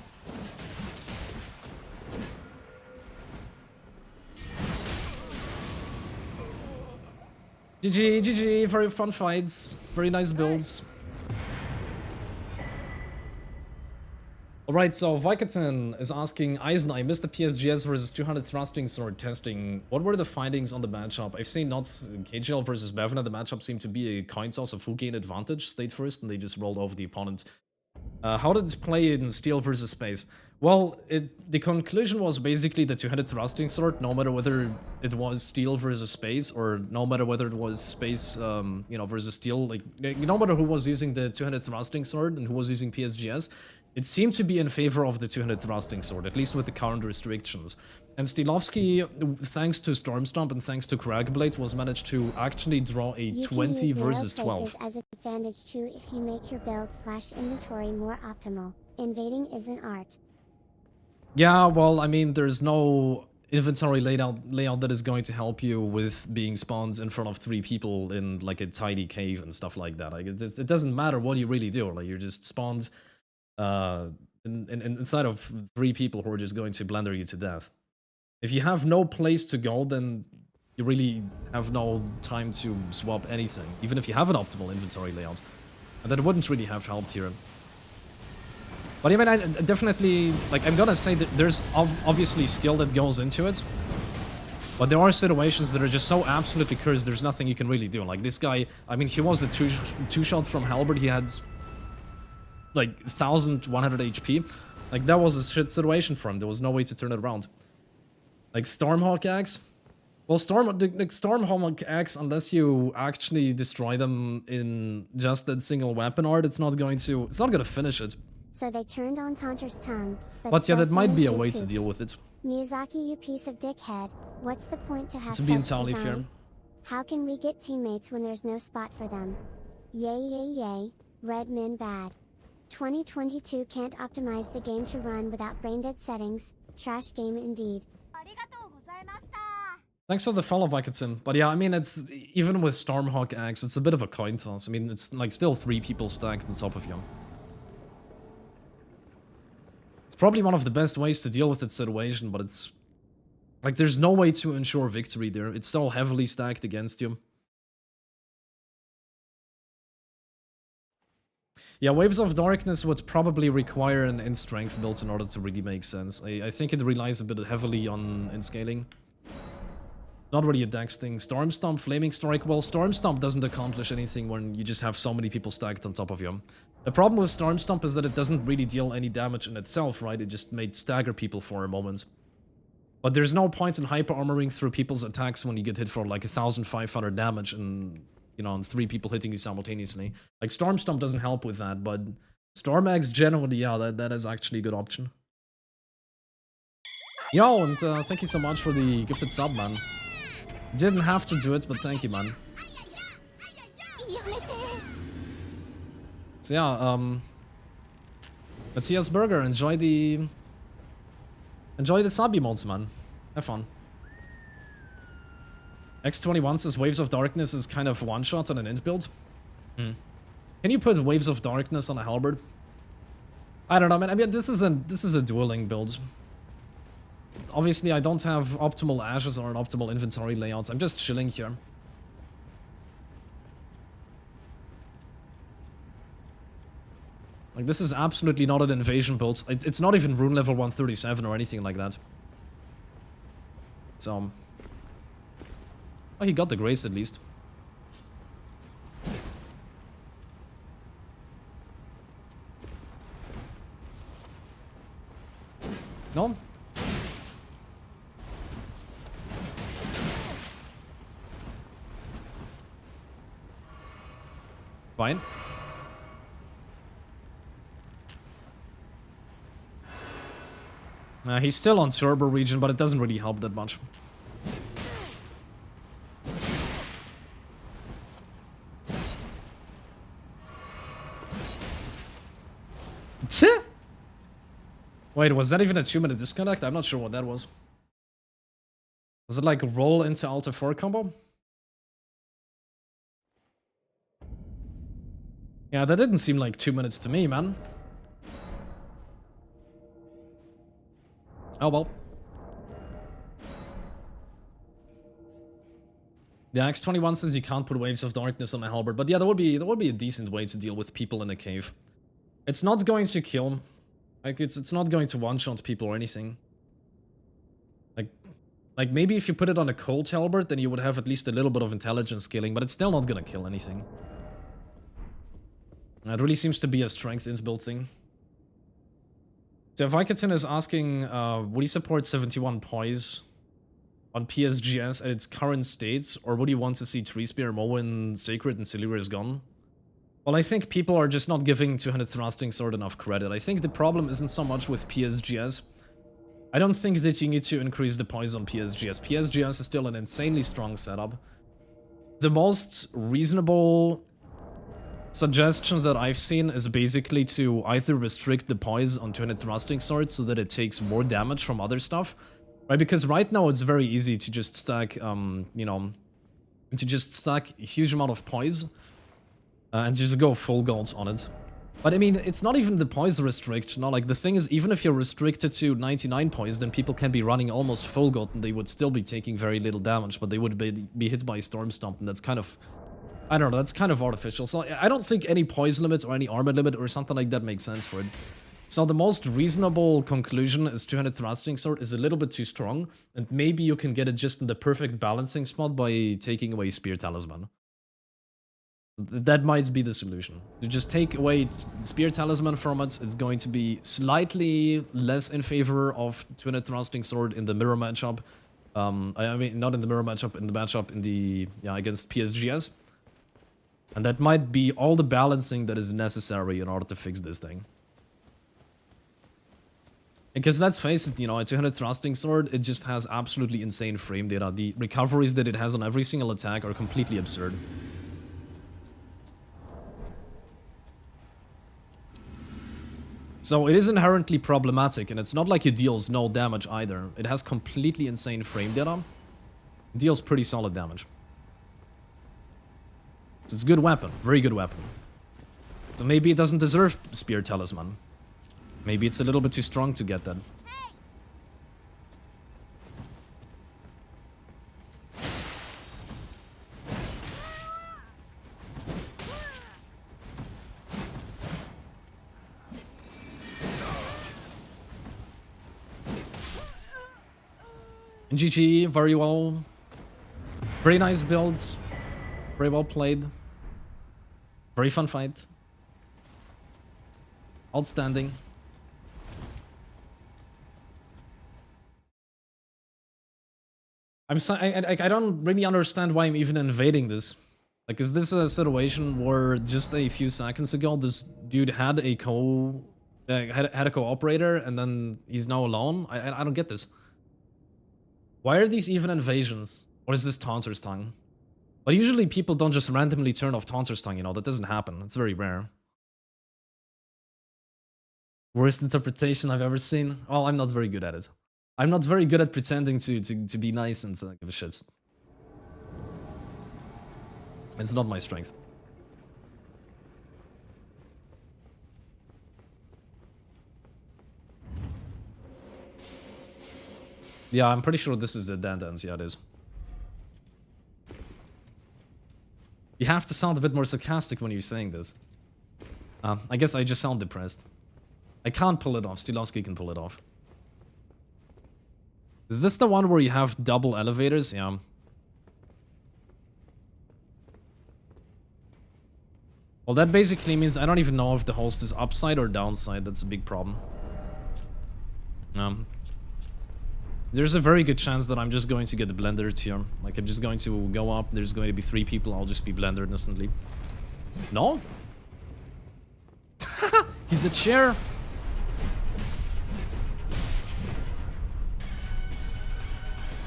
GG, GG, very fun fights, very nice builds. Alright, so Vikatan is asking, Eisen, I missed the PSGS versus 200 thrusting sword testing. What were the findings on the matchup? I've seen not KGL versus Bevna. The matchup seemed to be a coin toss of who gained advantage, stayed first, and they just rolled over the opponent. How did it play in Steel versus Space? Well, the conclusion was basically the 200 thrusting sword, no matter whether it was Steel versus Space, or no matter whether it was Space, you know, versus Steel, like, no matter who was using the 200 thrusting sword and who was using PSGS, it seemed to be in favor of the 200 thrusting sword, at least with the current restrictions. And Steelovsky, thanks to Stormstomp and thanks to Cragblade, was managed to actually draw a 20 versus 12. As an advantage too if you make your build/inventory more optimal. Invading is an art. Yeah, well, I mean, there's no inventory layout that is going to help you with being spawned in front of 3 people in like a tiny cave and stuff like that. Like, it doesn't matter what you really do. Like, you're just spawned inside of 3 people who are just going to blender you to death. If you have no place to go, then you really have no time to swap anything, even if you have an optimal inventory layout. And that wouldn't really have helped here. But I mean, I definitely, like, I'm gonna say that there's obviously skill that goes into it. But there are situations that are just so absolutely cursed, there's nothing you can really do. Like, this guy, I mean, he was a two-shot from Halberd, he had like 1100 HP. Like, that was a shit situation for him. There was no way to turn it around. Like, Stormhawk Axe? Well, Stormhawk Axe, unless you actually destroy them in just that single weapon art, it's not gonna finish it. So they turned on Taunter's tongue, but yeah, that might be a way to deal with it. Miyazaki, you piece of dickhead. What's the point to have To be entirely fair. How can we get teammates when there's no spot for them? Yay yay yay, red min bad. 2022 can't optimize the game to run without brain-dead settings. Trash game indeed. Thanks for the follow, Vikatin. But yeah, I mean, it's even with Stormhawk Axe, it's a bit of a coin toss. I mean, it's like still 3 people stacked on top of you. It's probably one of the best ways to deal with that situation, but it's like there's no way to ensure victory there. It's so heavily stacked against you. Yeah, Waves of Darkness would probably require an in-strength build in order to really make sense. I think it relies a bit heavily on in-scaling. Not really a dex thing. Storm Stomp, Flaming Strike. Well, Storm Stomp doesn't accomplish anything when you just have so many people stacked on top of you. The problem with Storm Stomp is that it doesn't really deal any damage in itself, right? It just made stagger people for a moment. But there's no point in hyper-armoring through people's attacks when you get hit for like 1,500 damage and, you know, and 3 people hitting you simultaneously. Like, Storm Stomp doesn't help with that, but Storm Axe generally, yeah, that is actually a good option. Yo, and thank you so much for the gifted sub, man. Didn't have to do it, but thank you, man. So yeah, Matthias Burger, enjoy the sub emotes, man. Have fun. X21 says Waves of Darkness is kind of one-shot on an int build. Can you put Waves of Darkness on a halberd? I don't know, man. I mean, this is a dueling build. Obviously, I don't have optimal ashes or an optimal inventory layout. I'm just chilling here. Like, this is absolutely not an invasion build. It's not even rune level 137 or anything like that. So... oh, he got the grace at least. No? Fine. He's still on turbo region, but it doesn't really help that much. Wait, was that even a 2-minute disconnect? I'm not sure what that was. Was it like roll into Alt F4 combo? Yeah, that didn't seem like 2 minutes to me, man. Oh well. Yeah, X21 says you can't put Waves of Darkness on a halberd, but yeah, that would be a decent way to deal with people in a cave. It's not going to kill. Like, it's not going to one-shot people or anything. Like, maybe if you put it on a cold halberd, then you would have at least a little bit of intelligence scaling, but it's still not gonna kill anything. It really seems to be a strength ins-built thing. So Vikatin is asking, would you support 71 poise on PSGS at its current state, or would you want to see Tree Spear, Morrowind, Sacred, and Silurius gone? Well, I think people are just not giving 200 Thrusting Sword enough credit. I think the problem isn't so much with PSGS. I don't think that you need to increase the poise on PSGS. PSGS is still an insanely strong setup. The most reasonable suggestions that I've seen is basically to either restrict the poise on 200 Thrusting Sword so that it takes more damage from other stuff. Right, because right now it's very easy to just stack, you know, to just stack a huge amount of poise and just go full gold on it. But I mean, it's not even the poise restriction. No, like the thing is, even if you're restricted to 99 poise, then people can be running almost full gold and they would still be taking very little damage, but they would be hit by Storm Stomp, and that's kind of, I don't know, that's kind of artificial. So I don't think any poise limit or any armor limit or something like that makes sense for it. So the most reasonable conclusion is 200 Thrusting Sword is a little bit too strong, and maybe you can get it just in the perfect balancing spot by taking away Spear Talisman. That might be the solution. You just take away Spear Talisman from it, it's going to be slightly less in favor of 200 Thrusting Sword in the mirror matchup. I mean, not in the mirror matchup, in the matchup in the, yeah, against PSGS. And that might be all the balancing that is necessary in order to fix this thing. Because let's face it, you know, a 200 Thrusting Sword, it just has absolutely insane frame data. The recoveries that it has on every single attack are completely absurd. So it is inherently problematic, and it's not like it deals no damage either. It has completely insane frame data. It deals pretty solid damage. So it's a good weapon. Very good weapon. So maybe it doesn't deserve Spear Talisman. Maybe it's a little bit too strong to get that. GG, very well. Very nice builds. Very well played. Very fun fight. Outstanding. I don't really understand why I'm even invading this. Like, is this a situation where just a few seconds ago this dude had a co-operator and then he's now alone? I don't get this. Why are these even invasions? Or is this Taunter's Tongue? But usually people don't just randomly turn off Taunter's Tongue, you know, that doesn't happen. It's very rare. Worst interpretation I've ever seen? Well, I'm not very good at it. I'm not very good at pretending to be nice and give a shit. It's not my strength. Yeah, I'm pretty sure this is the Dandans. Yeah, it is. You have to sound a bit more sarcastic when you're saying this. I guess I just sound depressed. I can't pull it off. Steelovsky can pull it off. Is this the one where you have double elevators? Yeah. Well, that basically means I don't even know if the host is upside or downside. That's a big problem. There's a very good chance that I'm just going to get the blendered here. Like, I'm just going to go up. There's going to be 3 people. I'll just be blendered instantly. No? He's a chair.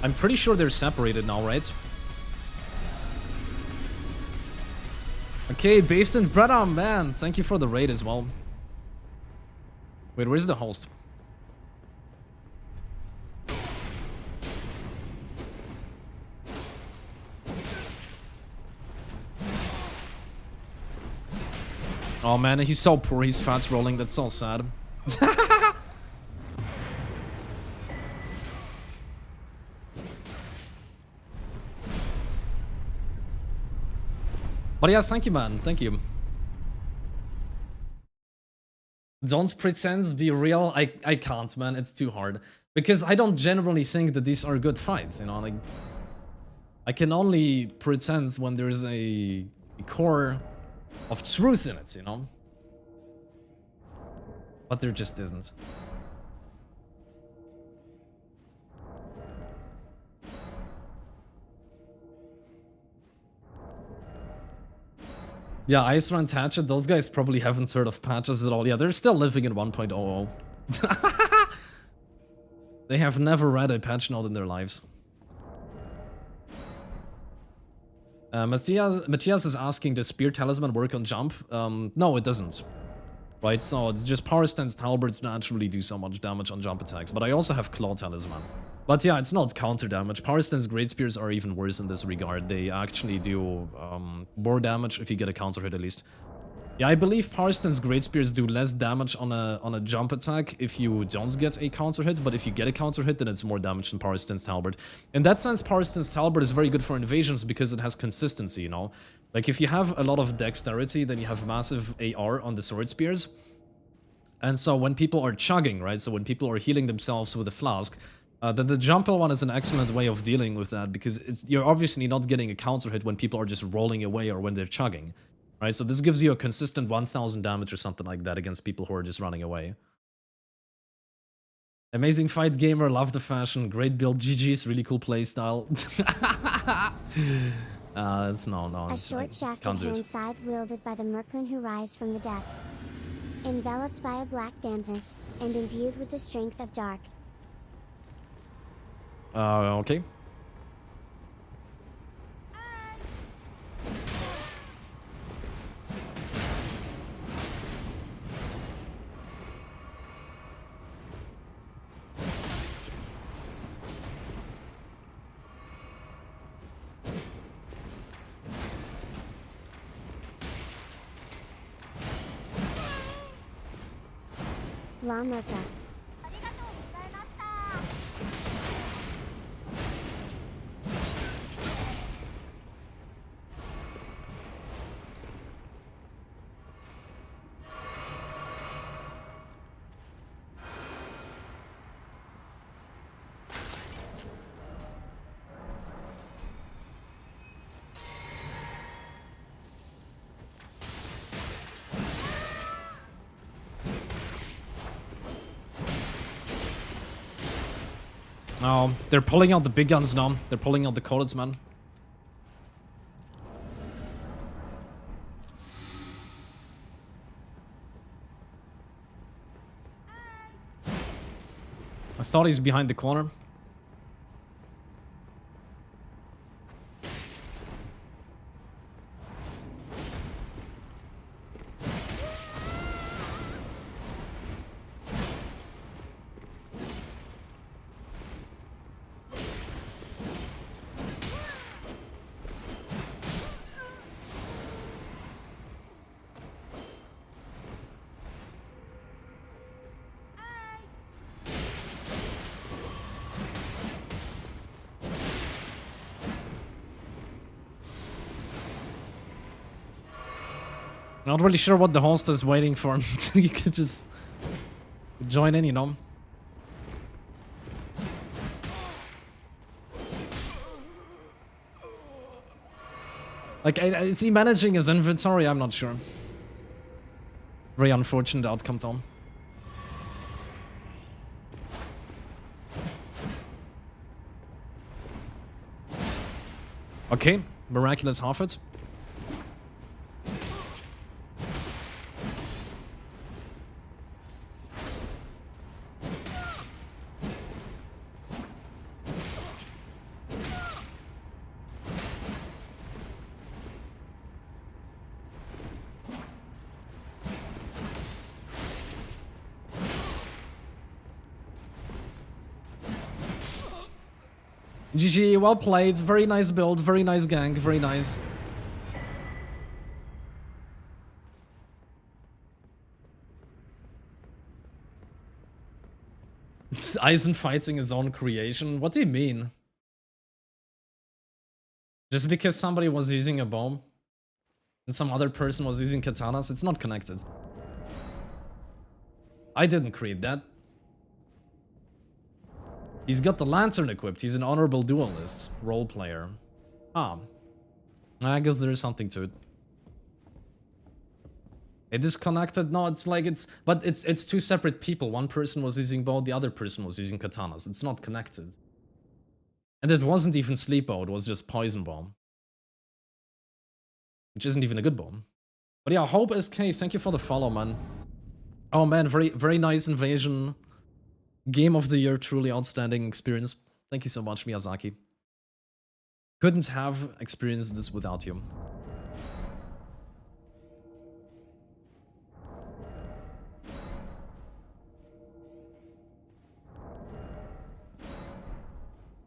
I'm pretty sure they're separated now, right? Okay, Based in Breda, man. Thank you for the raid as well. Wait, where's the host? Oh man, he's so poor, he's fast rolling, that's so sad. But yeah, thank you, man, thank you. Don't pretend, be real. I can't, man, it's too hard. Because I don't generally think that these are good fights, you know, like... I can only pretend when there's a core of truth in it, you know? But there just isn't. Yeah, Ice Run Hatchet, those guys probably haven't heard of patches at all. Yeah, they're still living in 1.00. They have never read a patch note in their lives. Matthias is asking, does Spear Talisman work on jump? No, it doesn't. Right, so it's just Power Stance Halberds naturally do so much damage on jump attacks, but I also have Claw Talisman. But yeah, it's not counter damage. Power Stance Great Spears are even worse in this regard. They actually do more damage if you get a counter hit at least. Yeah, I believe Power Stance Great Spears do less damage on a jump attack if you don't get a counter hit, but if you get a counter hit, then it's more damage than Power Stance Halberd. In that sense, Power Stance Halberd is very good for invasions because it has consistency, you know? Like, if you have a lot of dexterity, then you have massive AR on the sword spears. And so when people are chugging, right, so when people are healing themselves with a flask, then the jumper one is an excellent way of dealing with that, because you're obviously not getting a counter hit when people are just rolling away or when they're chugging. Right, so this gives you a consistent 1000 damage or something like that against people who are just running away. Amazing fight, gamer, love the fashion, great build, GG's, really cool playstyle. It's no. A short shafted hand scythe wielded by the Merkman who rise from the depths. Enveloped by a black dampness, and imbued with the strength of dark. Okay. La Merca. Oh, they're pulling out the big guns now. They're pulling out the cordeds, man. I thought he's behind the corner. Not really sure what the host is waiting for. You could just join in, you know. Like, is he managing his inventory? I'm not sure. Very unfortunate outcome, though. Okay, miraculous half it. GG, well played. Very nice build, very nice gang, very nice. Eisen fighting his own creation? What do you mean? Just because somebody was using a bomb and some other person was using katanas, it's not connected. I didn't create that. He's got the lantern equipped. He's an honorable duelist. Role player. Ah. I guess there is something to it. It is connected? No, it's like it's... But it's two separate people. One person was using bow, the other person was using katanas. It's not connected. And it wasn't even sleep bow, it was just poison bomb. Which isn't even a good bomb. But yeah, Hope SK, thank you for the follow, man. Oh man, very nice invasion. Game of the year, truly outstanding experience. Thank you so much, Miyazaki. Couldn't have experienced this without you.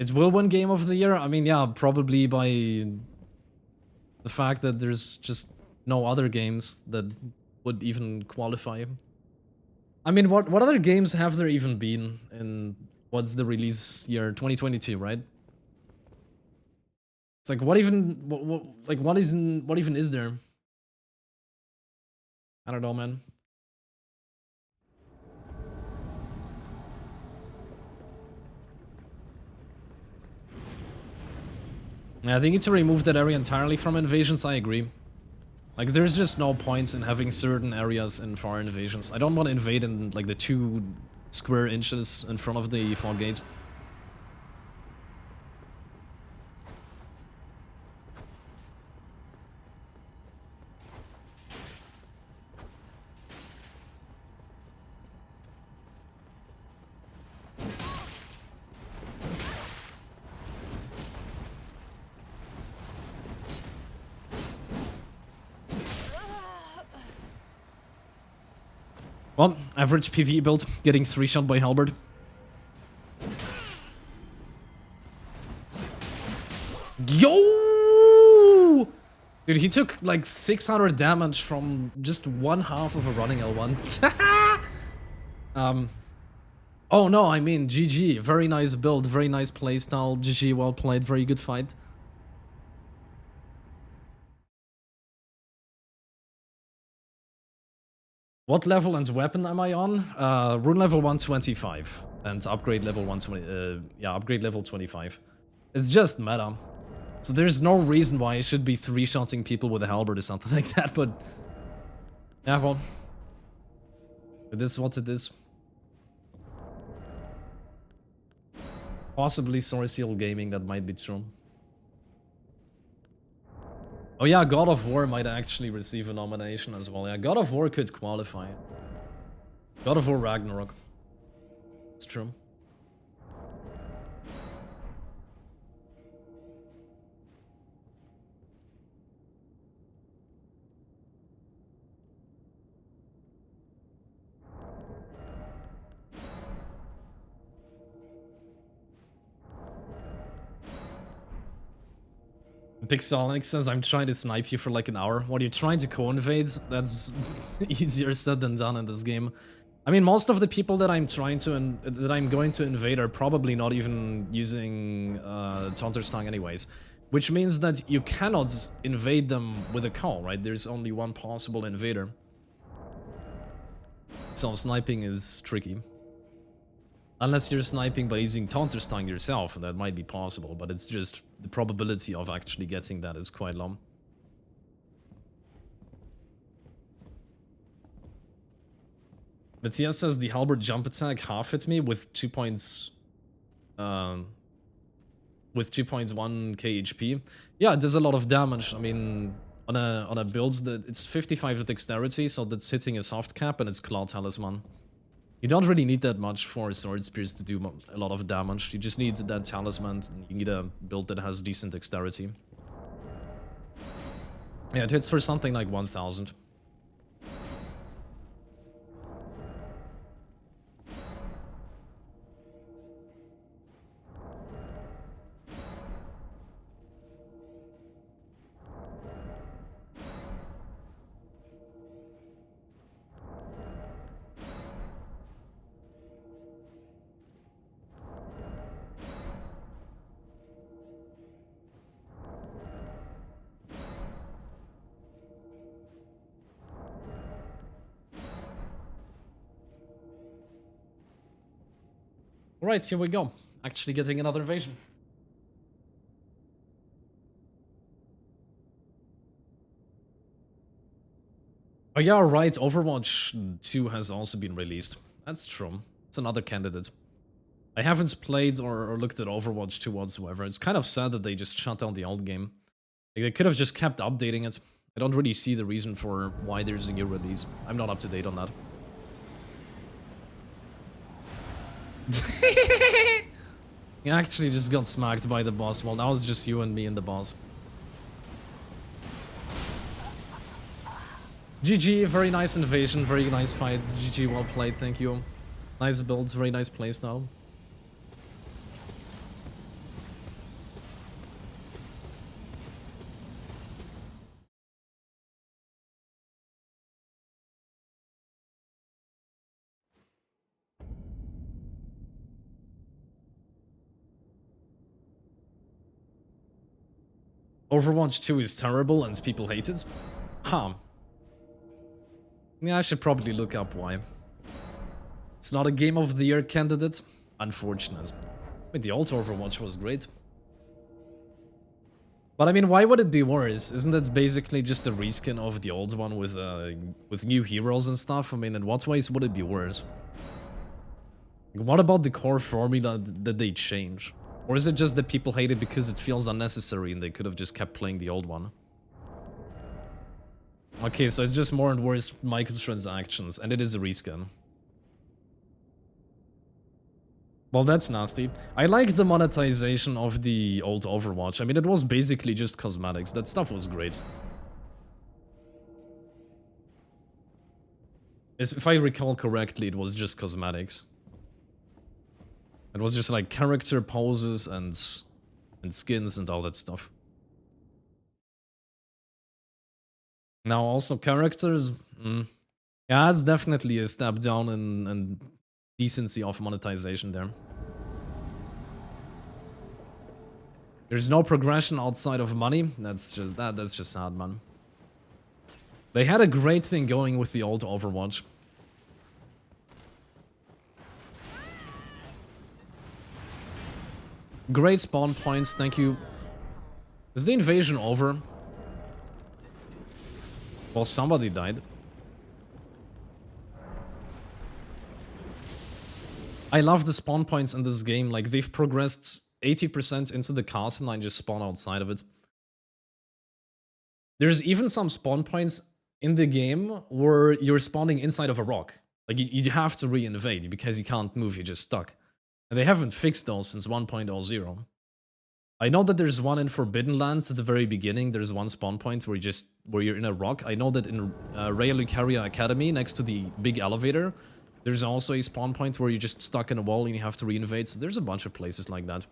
It will win Game of the Year? I mean, yeah, probably by the fact that there's just no other games that would even qualify. I mean, what other games have there even been in what's the release year? 2022, right? It's like what even what even is there? I don't know, man. Yeah, I think to remove that area entirely from invasions, I agree. Like, there's just no points in having certain areas in foreign invasions. I don't want to invade in, like, the 2 square inches in front of the fort gate. Well, average PvE build, getting 3-shot by Halberd. Yo! Dude, he took like 600 damage from just one half of a running L1. Oh no, I mean GG. Very nice build, very nice playstyle. GG, well played, very good fight. What level and weapon am I on? Rune level 125 and upgrade level 120. Yeah, upgrade level 25. It's just meta. So there's no reason why I should be three-shotting people with a halberd or something like that, but yeah, well, it is what it is. Possibly Sorcial Gaming, that might be true. Oh yeah, God of War might actually receive a nomination as well. Yeah, God of War could qualify. God of War Ragnarok. It's true. Pixonic says, I'm trying to snipe you for like an hour. What, are you trying to co-invade? That's easier said than done in this game. I mean, most of the people that I'm trying to that I'm going to invade are probably not even using Taunterstang anyways. Which means that you cannot invade them with a call, right? There's only one possible invader. So sniping is tricky. Unless you're sniping by using Taunterstang yourself, that might be possible, but it's just the probability of actually getting that is quite low. Matthias says the halberd jump attack half hit me with 2 points, with 2.1k HP. Yeah, it does a lot of damage. I mean, on a build that it's 55 dexterity, so that's hitting a soft cap and it's Claw Talisman. You don't really need that much for Sword Spears to do a lot of damage. You just need that talisman. You need a build that has decent dexterity. Yeah, it hits for something like 1000. Right, here we go. Actually getting another invasion. Oh yeah, right, Overwatch 2 has also been released. That's true. It's another candidate. I haven't played or looked at Overwatch 2 whatsoever. It's kind of sad that they just shut down the old game. Like, they could have just kept updating it. I don't really see the reason for why there's a new release. I'm not up to date on that. You actually just got smacked by the boss. Well, now it's just you and me and the boss. GG, very nice invasion, very nice fights. GG, well played, thank you. Nice builds, very nice playstyle. Overwatch 2 is terrible and people hate it? Huh. Yeah, I should probably look up why. It's not a Game of the Year candidate? Unfortunate. I mean, the old Overwatch was great. But I mean, why would it be worse? Isn't that basically just a reskin of the old one with new heroes and stuff? I mean, in what ways would it be worse? What about the core formula that they change? Or is it just that people hate it because it feels unnecessary and they could have just kept playing the old one? Okay, so it's just more and worse microtransactions, and it is a reskin. Well, that's nasty. I like the monetization of the old Overwatch. I mean, it was basically just cosmetics. That stuff was great. If I recall correctly, it was just cosmetics. It was just like character poses and skins and all that stuff. Now also characters, yeah, it's definitely a step down in decency of monetization there. There's no progression outside of money. That's just sad, man. They had a great thing going with the old Overwatch. Great spawn points, thank you. Is the invasion over? Well, somebody died. I love the spawn points in this game. Like, they've progressed 80% into the castle and I just spawn outside of it. There's even some spawn points in the game where you're spawning inside of a rock. Like, you have to re-invade because you can't move, you're just stuck. And they haven't fixed those since 1.00. I know that there's one in Forbidden Lands at the very beginning. There's one spawn point where you're in a rock. I know that in Raya Lucaria Academy, next to the big elevator, there's also a spawn point where you're just stuck in a wall and you have to re-invade. So there's a bunch of places like that.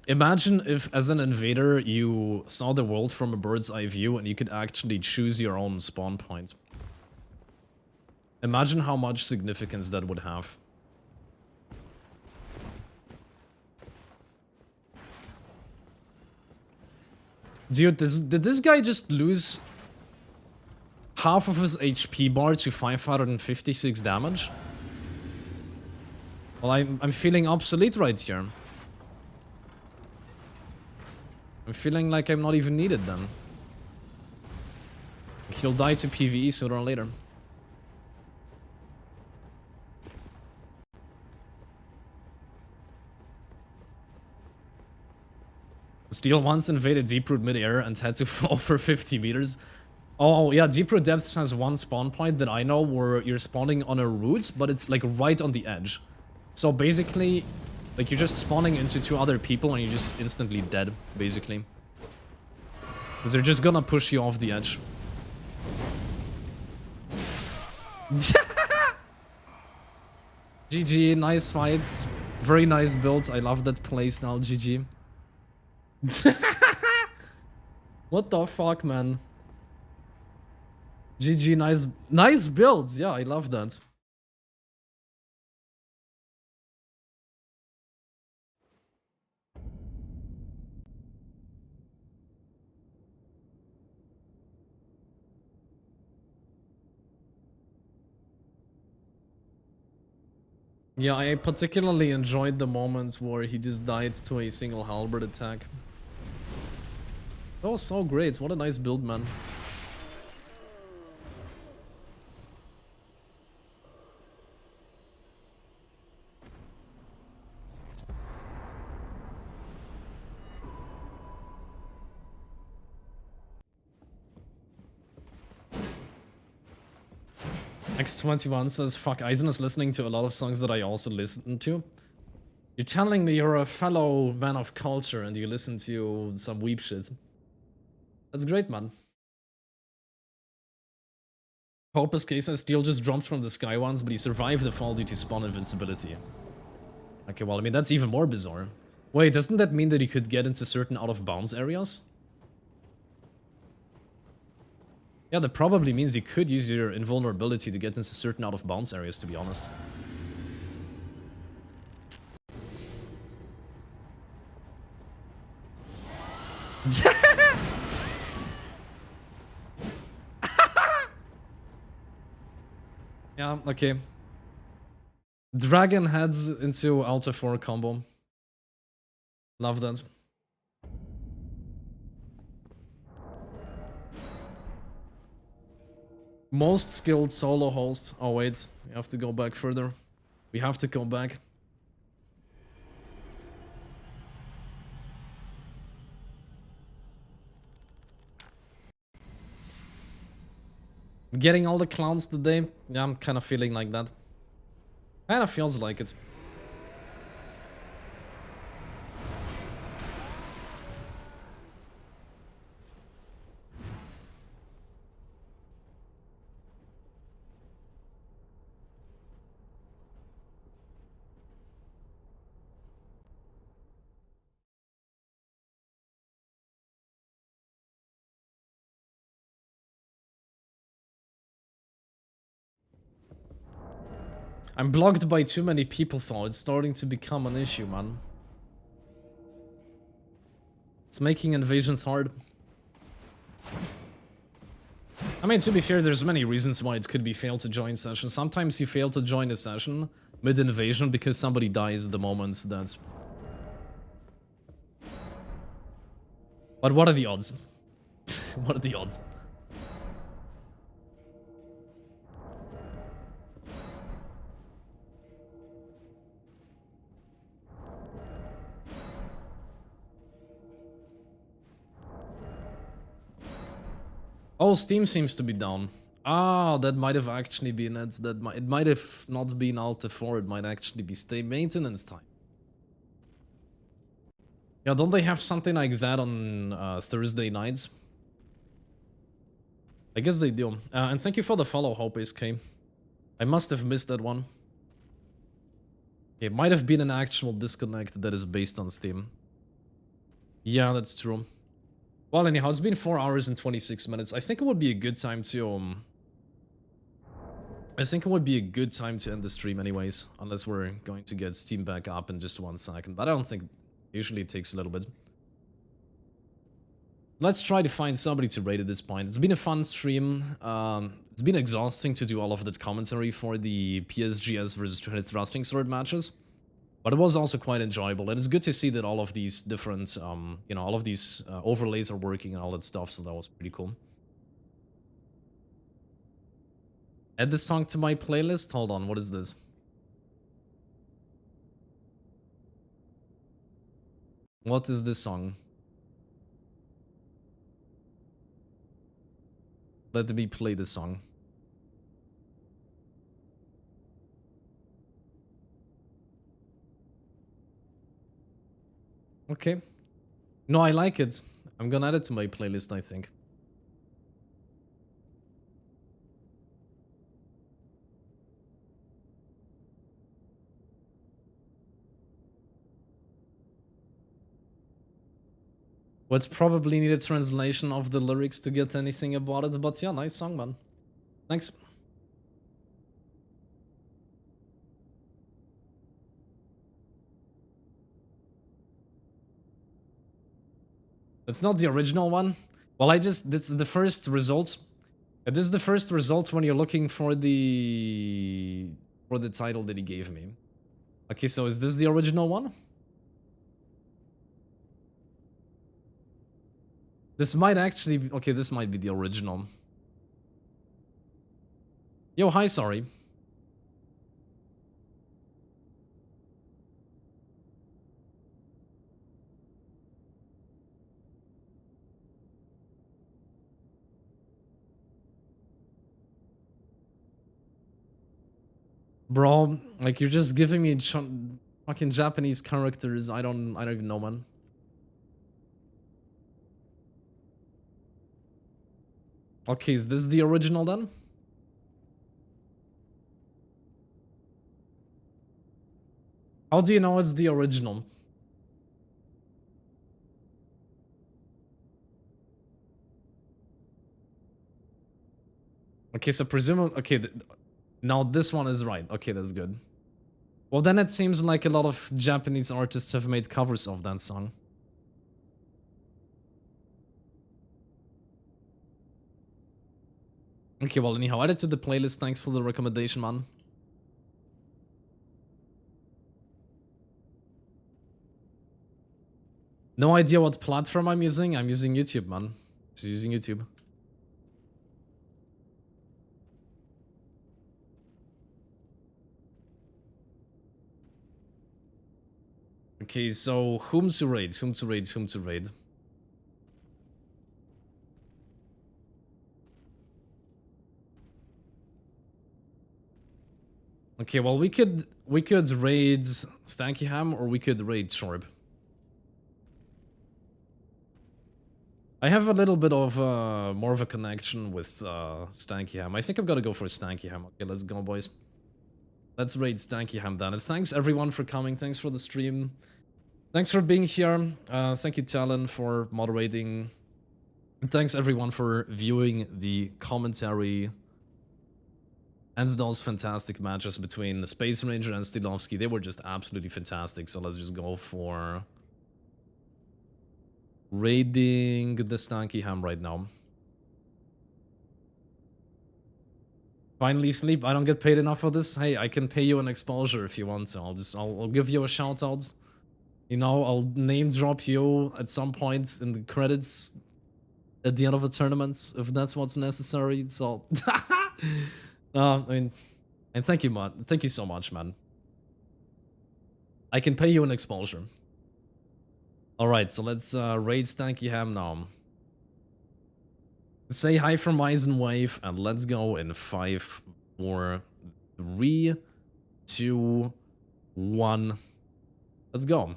Imagine if, as an invader, you saw the world from a bird's eye view and you could actually choose your own spawn point. Imagine how much significance that would have. Dude, did this guy just lose half of his HP bar to 556 damage? Well, I'm feeling obsolete right here. I'm feeling like I'm not even needed then. He'll die to PvE sooner or later. Steel once invaded Deeproot mid-air and had to fall for 50 meters. Oh yeah, Deeproot Depths has one spawn point that I know where you're spawning on a route, but it's like right on the edge. So basically, like, you're just spawning into two other people and you're just instantly dead, basically. Because they're just gonna push you off the edge. GG, nice fights. Very nice build. I love that place now, GG. What the fuck, man? GG, nice builds. Yeah, I love that. Yeah, I particularly enjoyed the moments where he just died to a single halberd attack. That was so great. What a nice build, man. X21 says, fuck, Eisen is listening to a lot of songs that I also listen to. You're telling me you're a fellow man of culture and you listen to some weep shit. That's great, man. Hopeless Case says, Steel just jumped from the sky once, but he survived the fall due to spawn invincibility. Okay, well, I mean, that's even more bizarre. Wait, doesn't that mean that he could get into certain out-of-bounds areas? Yeah, that probably means you could use your invulnerability to get into certain out-of-bounds areas, to be honest. Yeah, okay. Dragon heads into Alta 4 combo. Love that. Most skilled solo host. Oh wait, we have to go back further. We have to go back. Getting all the clowns today? Yeah, I'm kind of feeling like that. Kind of feels like it. I'm blocked by too many people though. It's starting to become an issue, man. It's making invasions hard. I mean, to be fair, there's many reasons why it could be fail to join session. Sometimes you fail to join a session mid-invasion because somebody dies the moment that's... But what are the odds? What are the odds? Oh, Steam seems to be down. Ah, that might have actually been it. It might have not been Alt F4. It might actually be stay maintenance time. Yeah, don't they have something like that on Thursday nights? I guess they do. And thank you for the follow, Hope SK. I must have missed that one. It might have been an actual disconnect that is based on Steam. Yeah, that's true. Well, anyhow, it's been 4 hours and 26 minutes. I think it would be a good time to I think it would be a good time to end the stream anyways, unless we're going to get Steam back up in just 1 second. But I don't think, usually it takes a little bit. Let's try to find somebody to raid at this point. It's been a fun stream. It's been exhausting to do all of that commentary for the PSGS versus 200 Thrusting Sword matches. But it was also quite enjoyable, and it's good to see that all of these different, you know, all of these overlays are working and all that stuff, so that was pretty cool. Add this song to my playlist? Hold on, what is this? What is this song? Let me play this song. Okay. No, I like it. I'm gonna add it to my playlist, I think. What's probably need a translation of the lyrics to get anything about it, but yeah, nice song, man. Thanks. It's not the original one. Well, this is the first results. This is the first results when you're looking for the title that he gave me. Okay, so is this the original one? This might actually be, okay, this might be the original. Yo, hi, sorry. Bro, like you're just giving me fucking Japanese characters. I don't even know, man. Okay, is this the original then? How do you know it's the original? Okay, so presumably, okay, now this one is right. Okay, that's good. Well, then it seems like a lot of Japanese artists have made covers of that song. Okay, well, anyhow, add it to the playlist. Thanks for the recommendation, man. No idea what platform I'm using. I'm using YouTube, man. Just using YouTube. Okay, so whom to raid? Whom to raid? Whom to raid? Okay, well, we could raid Stankyham or we could raid Shorb. I have a little bit of more of a connection with Stankyham. I think I'm gonna go for Stankyham. Okay, let's go, boys. Let's raid Stankyham then. And thanks everyone for coming. Thanks for the stream. Thanks for being here. Thank you, Talon, for moderating. And thanks everyone for viewing the commentary. And those fantastic matches between the Space Ranger and Steelovsky, they were just absolutely fantastic. So let's just go for raiding the Stanky Ham right now. Finally sleep. I don't get paid enough for this. Hey, I can pay you an exposure if you want to. I'll give you a shout out. You know, I'll name drop you at some point in the credits at the end of the tournament if that's what's necessary. So, I mean, and thank you, man. Thank you so much, man. I can pay you an exposure. All right, so let's raid Stanky Ham now. Say hi from Eisenwave, and let's go in 5, 4, 3, 2, 1. Let's go.